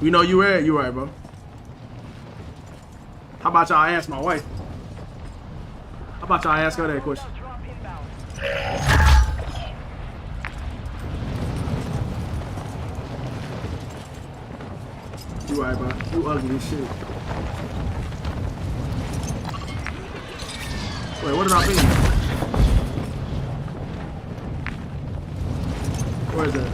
You know you right, bro. How about y'all ask my wife? How about y'all ask her that question? Drop inbound. You right, bro. You ugly as shit. Wait, what did I mean? Where is that?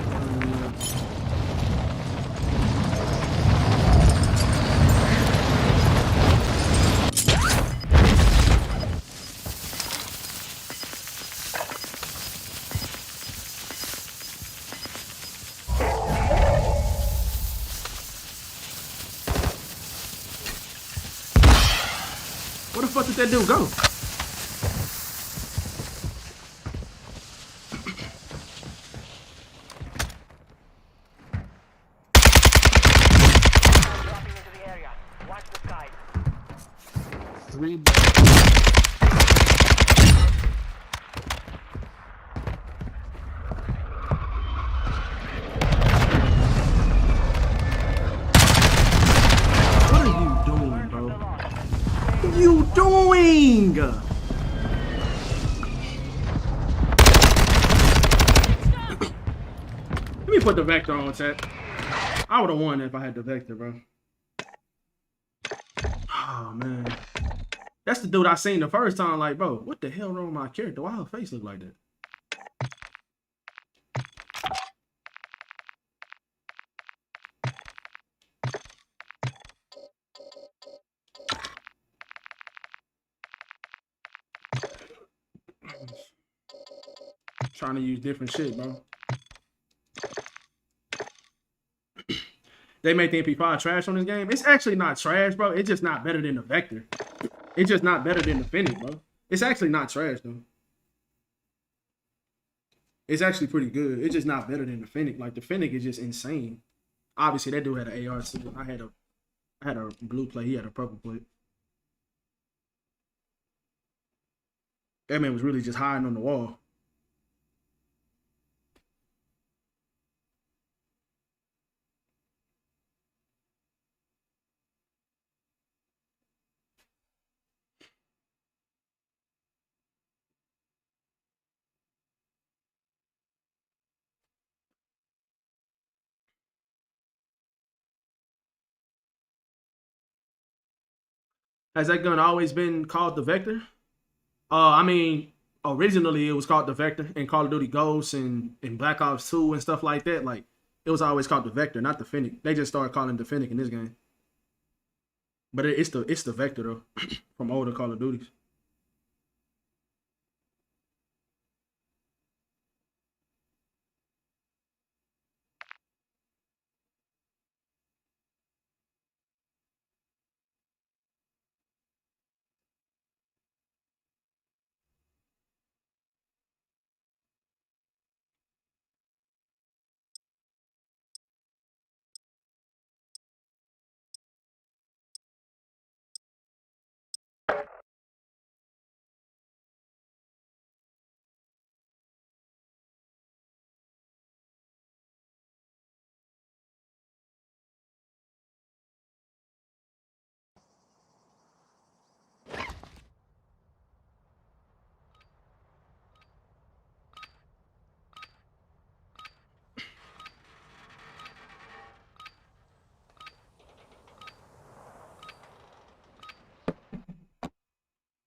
Where the fuck did that dude go? Dropping into the area. Watch the skies. 3. What are you doing, bro? What are you doing? Let me put the vector on, chat. I would have won if I had the vector, bro. Oh man. That's the dude I seen the first time. Like, bro, what the hell wrong with my character? Why her face look like that? Trying to use different shit, bro. They made the MP5 trash on this game. It's actually not trash, bro. It's just not better than the Vector. It's just not better than the Fennec, bro. It's actually not trash, though. It's actually pretty good. It's just not better than the Fennec. Like, the Fennec is just insane. Obviously, that dude had an AR too. I had a blue plate. He had a purple plate. That man was really just hiding on the wall. Has that gun always been called the Vector? I mean, originally it was called the Vector in Call of Duty Ghosts and Black Ops 2 and stuff like that. Like, it was always called the Vector, not the Fennec. They just started calling it the Fennec in this game. But it's the Vector though, from older Call of Duties.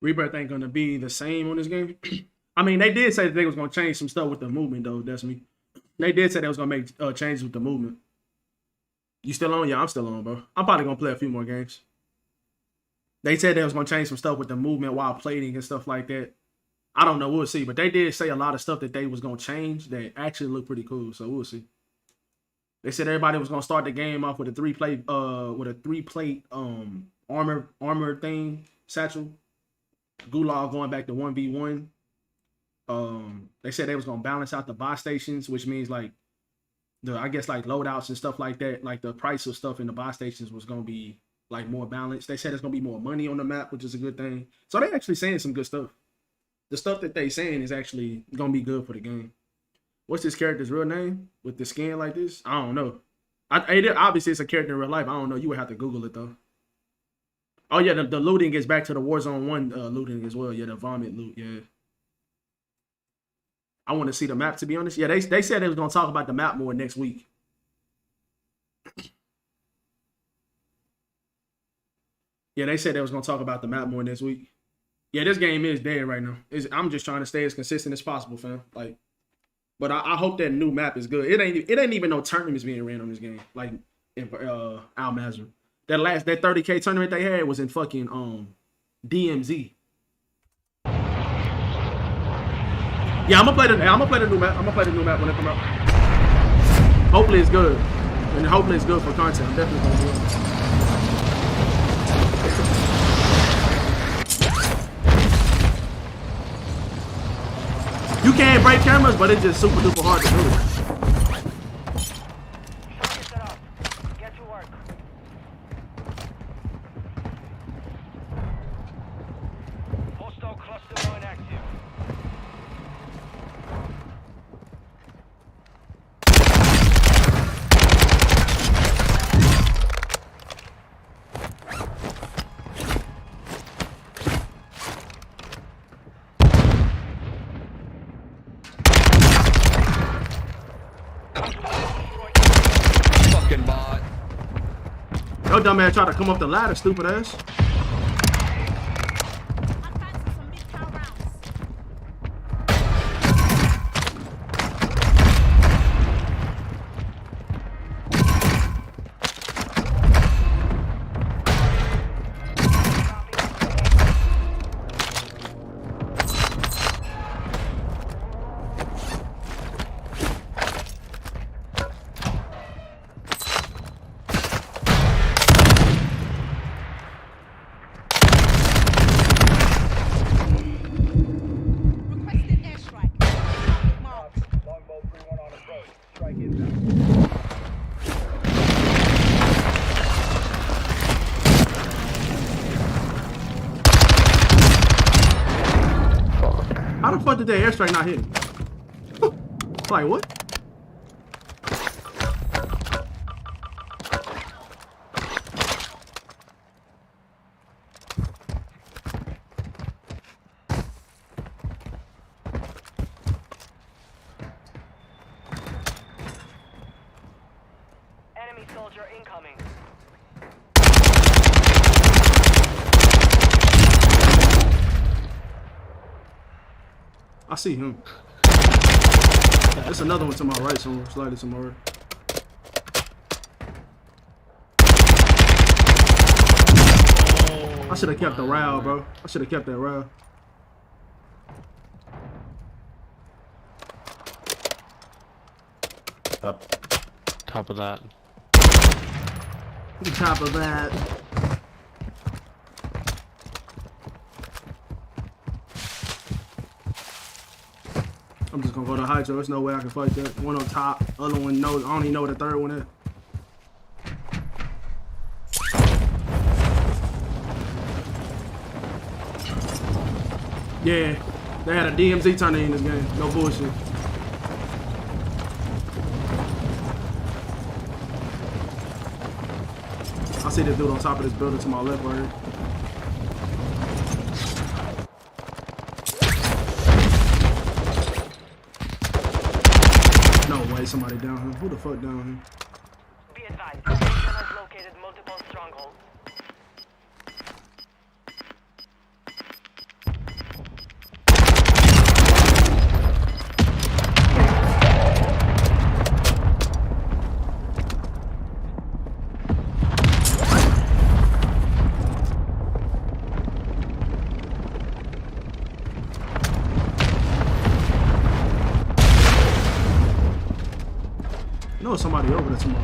Rebirth ain't gonna be the same on this game. I mean, they did say that they was gonna change some stuff with the movement, though. That's me. They did say they was gonna make changes with the movement. You still on? Yeah, I'm still on, bro. I'm probably gonna play a few more games. They said they was gonna change some stuff with the movement while plating and stuff like that. I don't know. We'll see. But they did say a lot of stuff that they was gonna change that actually look pretty cool. So we'll see. They said everybody was gonna start the game off with a three plate armor thing satchel. Gulag going back to 1v1. They said they was gonna balance out the buy stations, which means like I guess like loadouts and stuff like that. Like the price of stuff in the buy stations was gonna be like more balanced. They said there's gonna be more money on the map, which is a good thing. So they actually saying some good stuff. The stuff that they saying is actually gonna be good for the game. What's this character's real name with the skin like this? I don't know. Obviously it's a character in real life. I don't know. You would have to Google it though. Oh yeah, the looting gets back to the Warzone 1 looting as well. Yeah, the vomit loot. Yeah. I want to see the map, to be honest. Yeah, they said they was gonna talk about the map more next week. Yeah, they said they was gonna talk about the map more next week. Yeah, this game is dead right now. I'm just trying to stay as consistent as possible, fam. Like, but I hope that new map is good. It ain't even no tournaments being ran on this game. Like in Al Mazrah. That 30K tournament they had was in fucking DMZ. Yeah, I'm gonna play the new map. I'm gonna play the new map when it come out. Hopefully it's good. And hopefully it's good for content. I'm definitely gonna do it. You can break cameras, but it's just super duper hard to do. Your dumb ass try to come up the ladder, stupid ass. How the fuck did that airstrike not hit me? Like what? Enemy soldier incoming. I see him. There's another one to my right, somewhere, slightly to my right. I should have kept the row, bro. I should have kept that row. Top of that. The top of that. I'm just gonna go to Hydro. There's no way I can fight that. One on top, other one no. I don't even know what the third one is. Yeah, they had a DMZ turn in this game. No bullshit. I see this dude on top of this building to my left right here. No way, somebody down here. Who the fuck down here? Be advised, the station has located multiple strongholds. No, somebody over there tomorrow.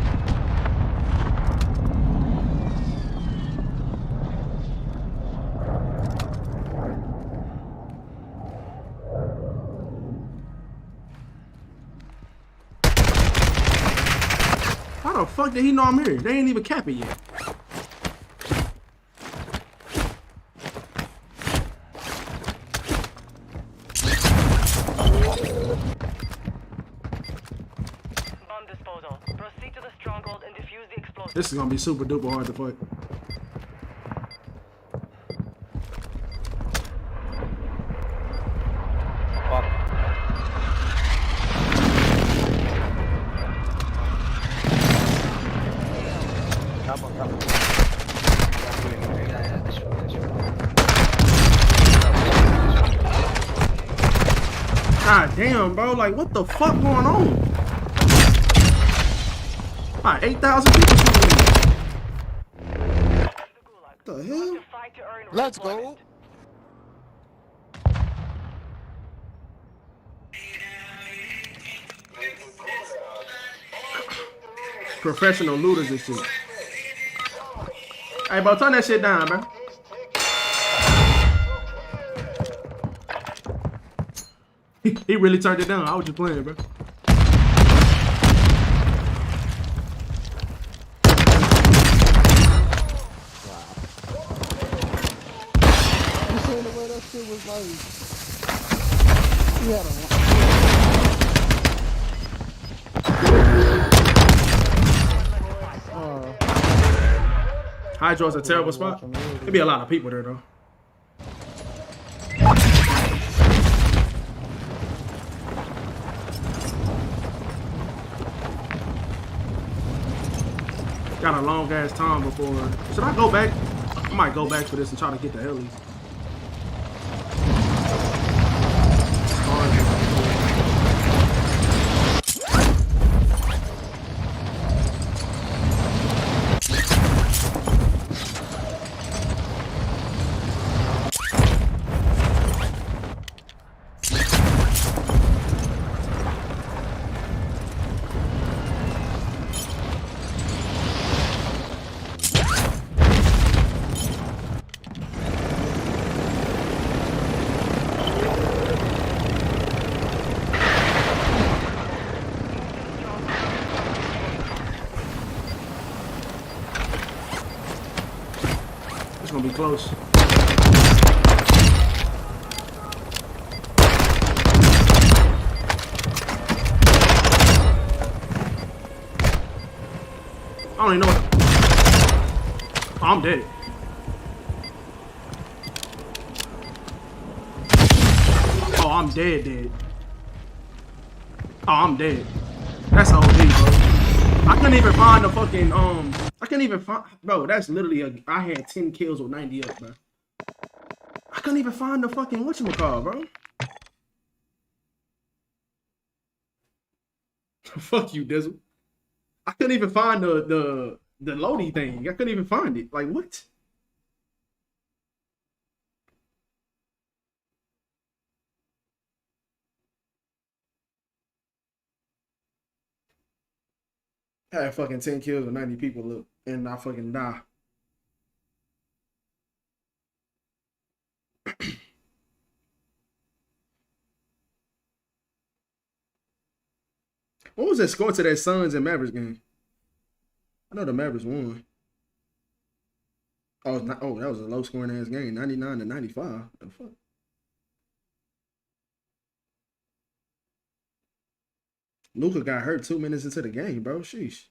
How the fuck did he know I'm here? They ain't even cap it yet. Bomb disposal. Proceed to the stronghold and defuse the explosive. This is gonna be super duper hard to fight. God damn, bro. Like, what the fuck going on? Alright, 8,000 people coming in. What the hell? To fight to earn Let's go. redeployment. Professional looters and shit. Hey, bro, turn that shit down, man. He really turned it down. I was just playing, bro. You seen the way that shit was like? He had a Hydro's a terrible spot. There'd be a lot of people there, though. Got a long ass time before. Should I go back? I might go back for this and try to get the helis. gonna be close. I don't even know what. Oh, I'm dead. Oh, I'm dead. Oh, I'm dead. That's OD, bro. I couldn't even find the fucking, I couldn't even find, bro, that's literally I had 10 kills with 90 up, bro. I couldn't even find the fucking whatchamacallit, bro. Fuck you, Dizzle. I couldn't even find the loading thing. I couldn't even find it. Like, what? I had fucking 10 kills with 90 people, look, and I fucking die. What was that score to that Suns and Mavericks game? I know the Mavericks won. Oh, that was a low scoring ass game, 99 to 95. The fuck? Luka got hurt 2 minutes into the game, bro. Sheesh.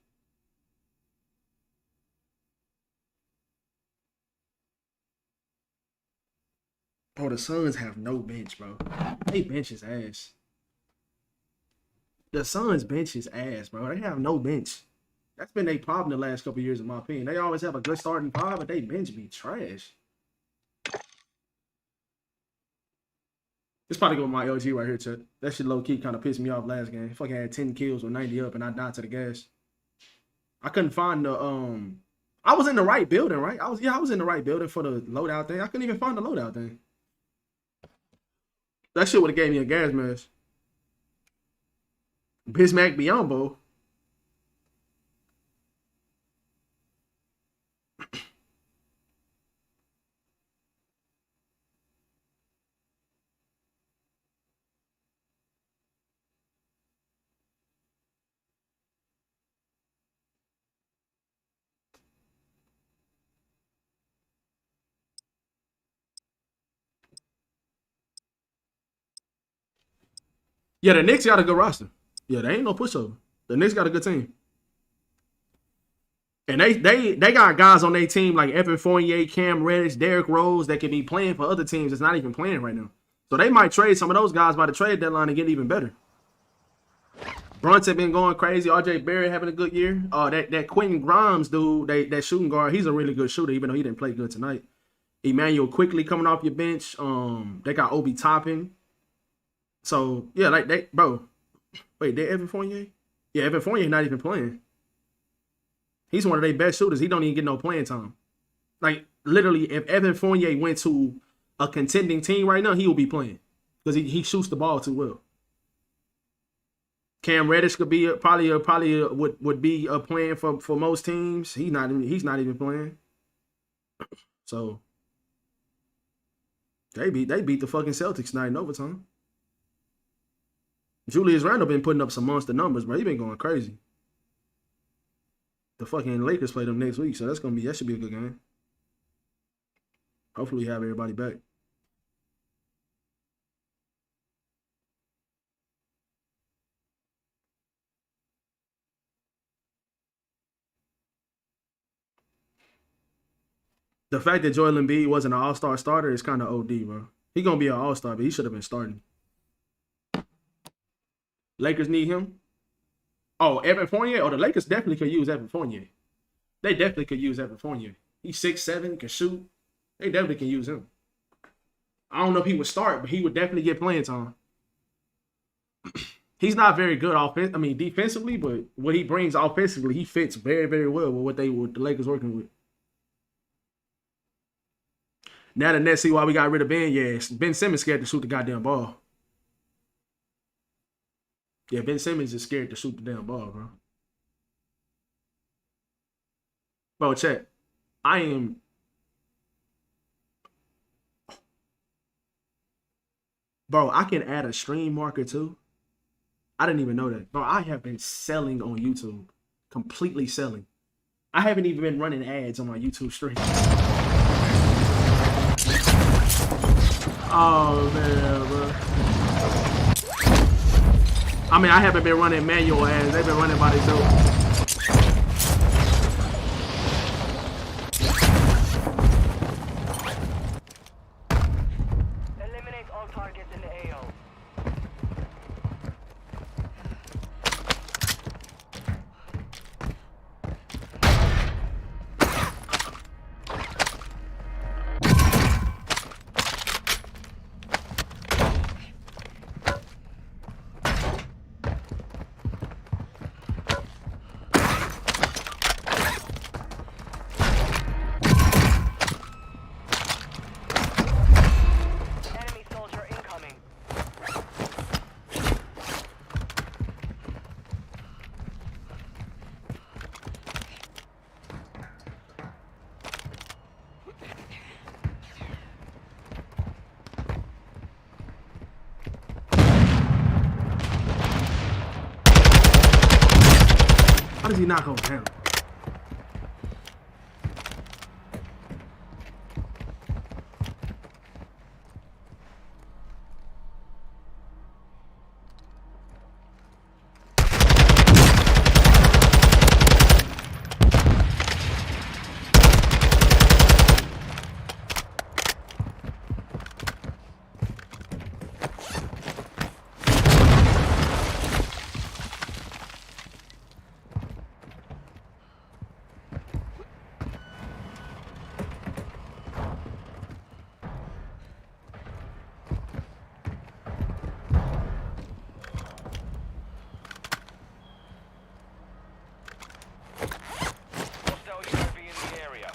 Oh, the Suns have no bench, bro. They bench is ass. The Suns bench is ass, bro. They have no bench. That's been a problem the last couple of years, in my opinion. They always have a good starting five, but they bench be trash. It's probably go with my LG right here, Chet. That shit low-key kind of pissed me off last game. Fucking had 10 kills with 90 up, and I died to the gas. I couldn't find the, I was in the right building, right? I was in the right building for the loadout thing. I couldn't even find the loadout thing. That shit would have gave me a gas mask. Bismack Biombo. Yeah, the Knicks got a good roster. Yeah, they ain't no pushover. The Knicks got a good team. And they got guys on their team like Evan Fournier, Cam Reddish, Derrick Rose that can be playing for other teams that's not even playing right now. So they might trade some of those guys by the trade deadline and get even better. Brunson been going crazy. RJ Barrett having a good year. That Quentin Grimes dude, that shooting guard, he's a really good shooter, even though he didn't play good tonight. Emmanuel Quickly coming off your bench. They got Obi Toppin. So yeah, like bro. Wait, they Evan Fournier? Yeah, Evan Fournier not even playing. He's one of their best shooters. He don't even get no playing time. Like, literally, if Evan Fournier went to a contending team right now, he will be playing. Because he shoots the ball too well. Cam Reddish could be probably would be playing for most teams. He's not even playing. So they beat the fucking Celtics tonight in overtime. Julius Randle been putting up some monster numbers, bro. He been going crazy. The fucking Lakers play them next week, so that should be a good game. Hopefully we have everybody back. The fact that Joel Embiid wasn't an all-star starter is kind of OD, bro. He gonna be an all-star, but he should have been starting. Lakers need him. Oh, Evan Fournier? Oh, the Lakers definitely could use Evan Fournier. They definitely could use Evan Fournier. He's 6'7", can shoot. They definitely can use him. I don't know if he would start, but he would definitely get playing time. He's not very good defensively, but what he brings offensively, he fits very, very well with what the Lakers working with. Now the Nets see why we got rid of Ben. Yeah, Ben Simmons scared to shoot the goddamn ball. Yeah, Ben Simmons is scared to shoot the damn ball, bro. Bro, check. Bro, I can add a stream marker too. I didn't even know that. Bro, I have been selling on YouTube. Completely selling. I haven't even been running ads on my YouTube stream. Oh man, bro. I mean, I haven't been running manual ads. They've been running by themselves. Eliminate all targets in the AO. Enemy soldier incoming. How does he not go down? Hostile UAV in the area.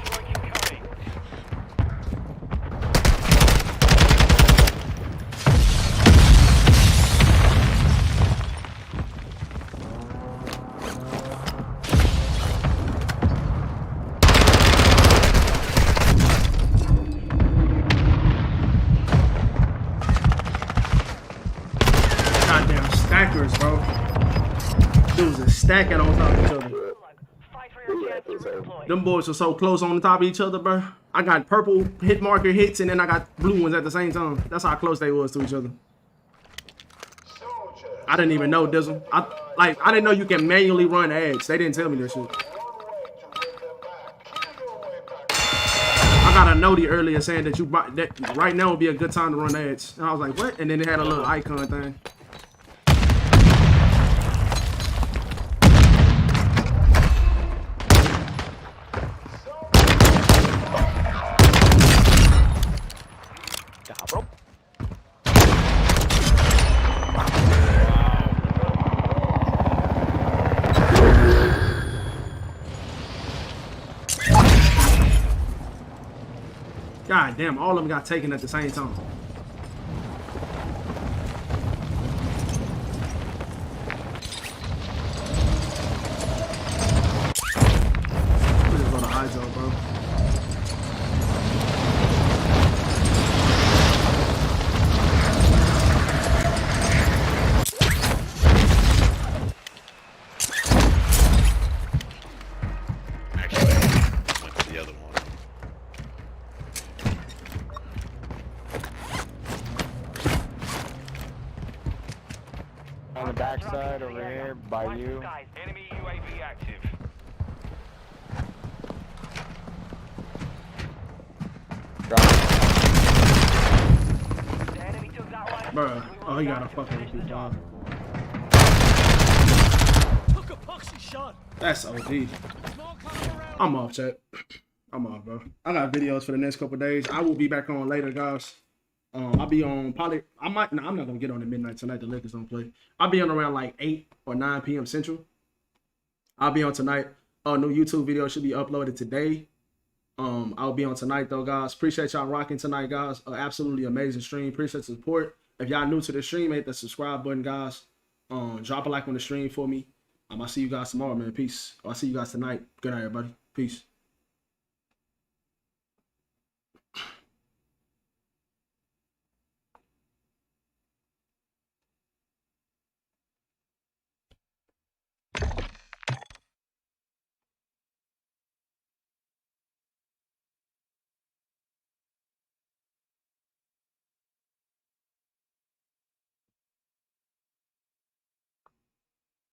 Strike incoming. Goddamn stackers, bro. Dudes are stacking on top of each other. Fight for your chance to redeploy. Them boys are so close on the top of each other, bro. I got purple hit marker hits and then I got blue ones at the same time. That's how close they was to each other. Soldiers, I didn't even know Dizzle. I didn't know you can manually run ads. They didn't tell me this shit. one way to win them back. Kill your way back. I got a notey earlier saying that right now would be a good time to run ads. And I was like, what? And then it had a little icon thing. Cabrón. God damn, all of them got taken at the same time. Let me just go to ISO, bro. Actually, went to the other one. On the backside over here by Watch the you. skies. Enemy UAV active. The enemy took that one. Bruh. We will Oh, he got a start to fucking finish the MP5. job. That's OD. I'm off, chat. I'm off, bro. I got videos for the next couple days. I will be back on later, guys. I'll be on probably. I'm not gonna get on at midnight tonight. The Lakers don't play. I'll be on around like 8 or 9 p.m. Central. I'll be on tonight. New YouTube video should be uploaded today. I'll be on tonight though, guys. Appreciate y'all rocking tonight, guys. Absolutely amazing stream. Appreciate the support. If y'all new to the stream, hit the subscribe button, guys. Drop a like on the stream for me. I'll see you guys tomorrow, man. Peace. I'll see you guys tonight. Good night, everybody. Peace.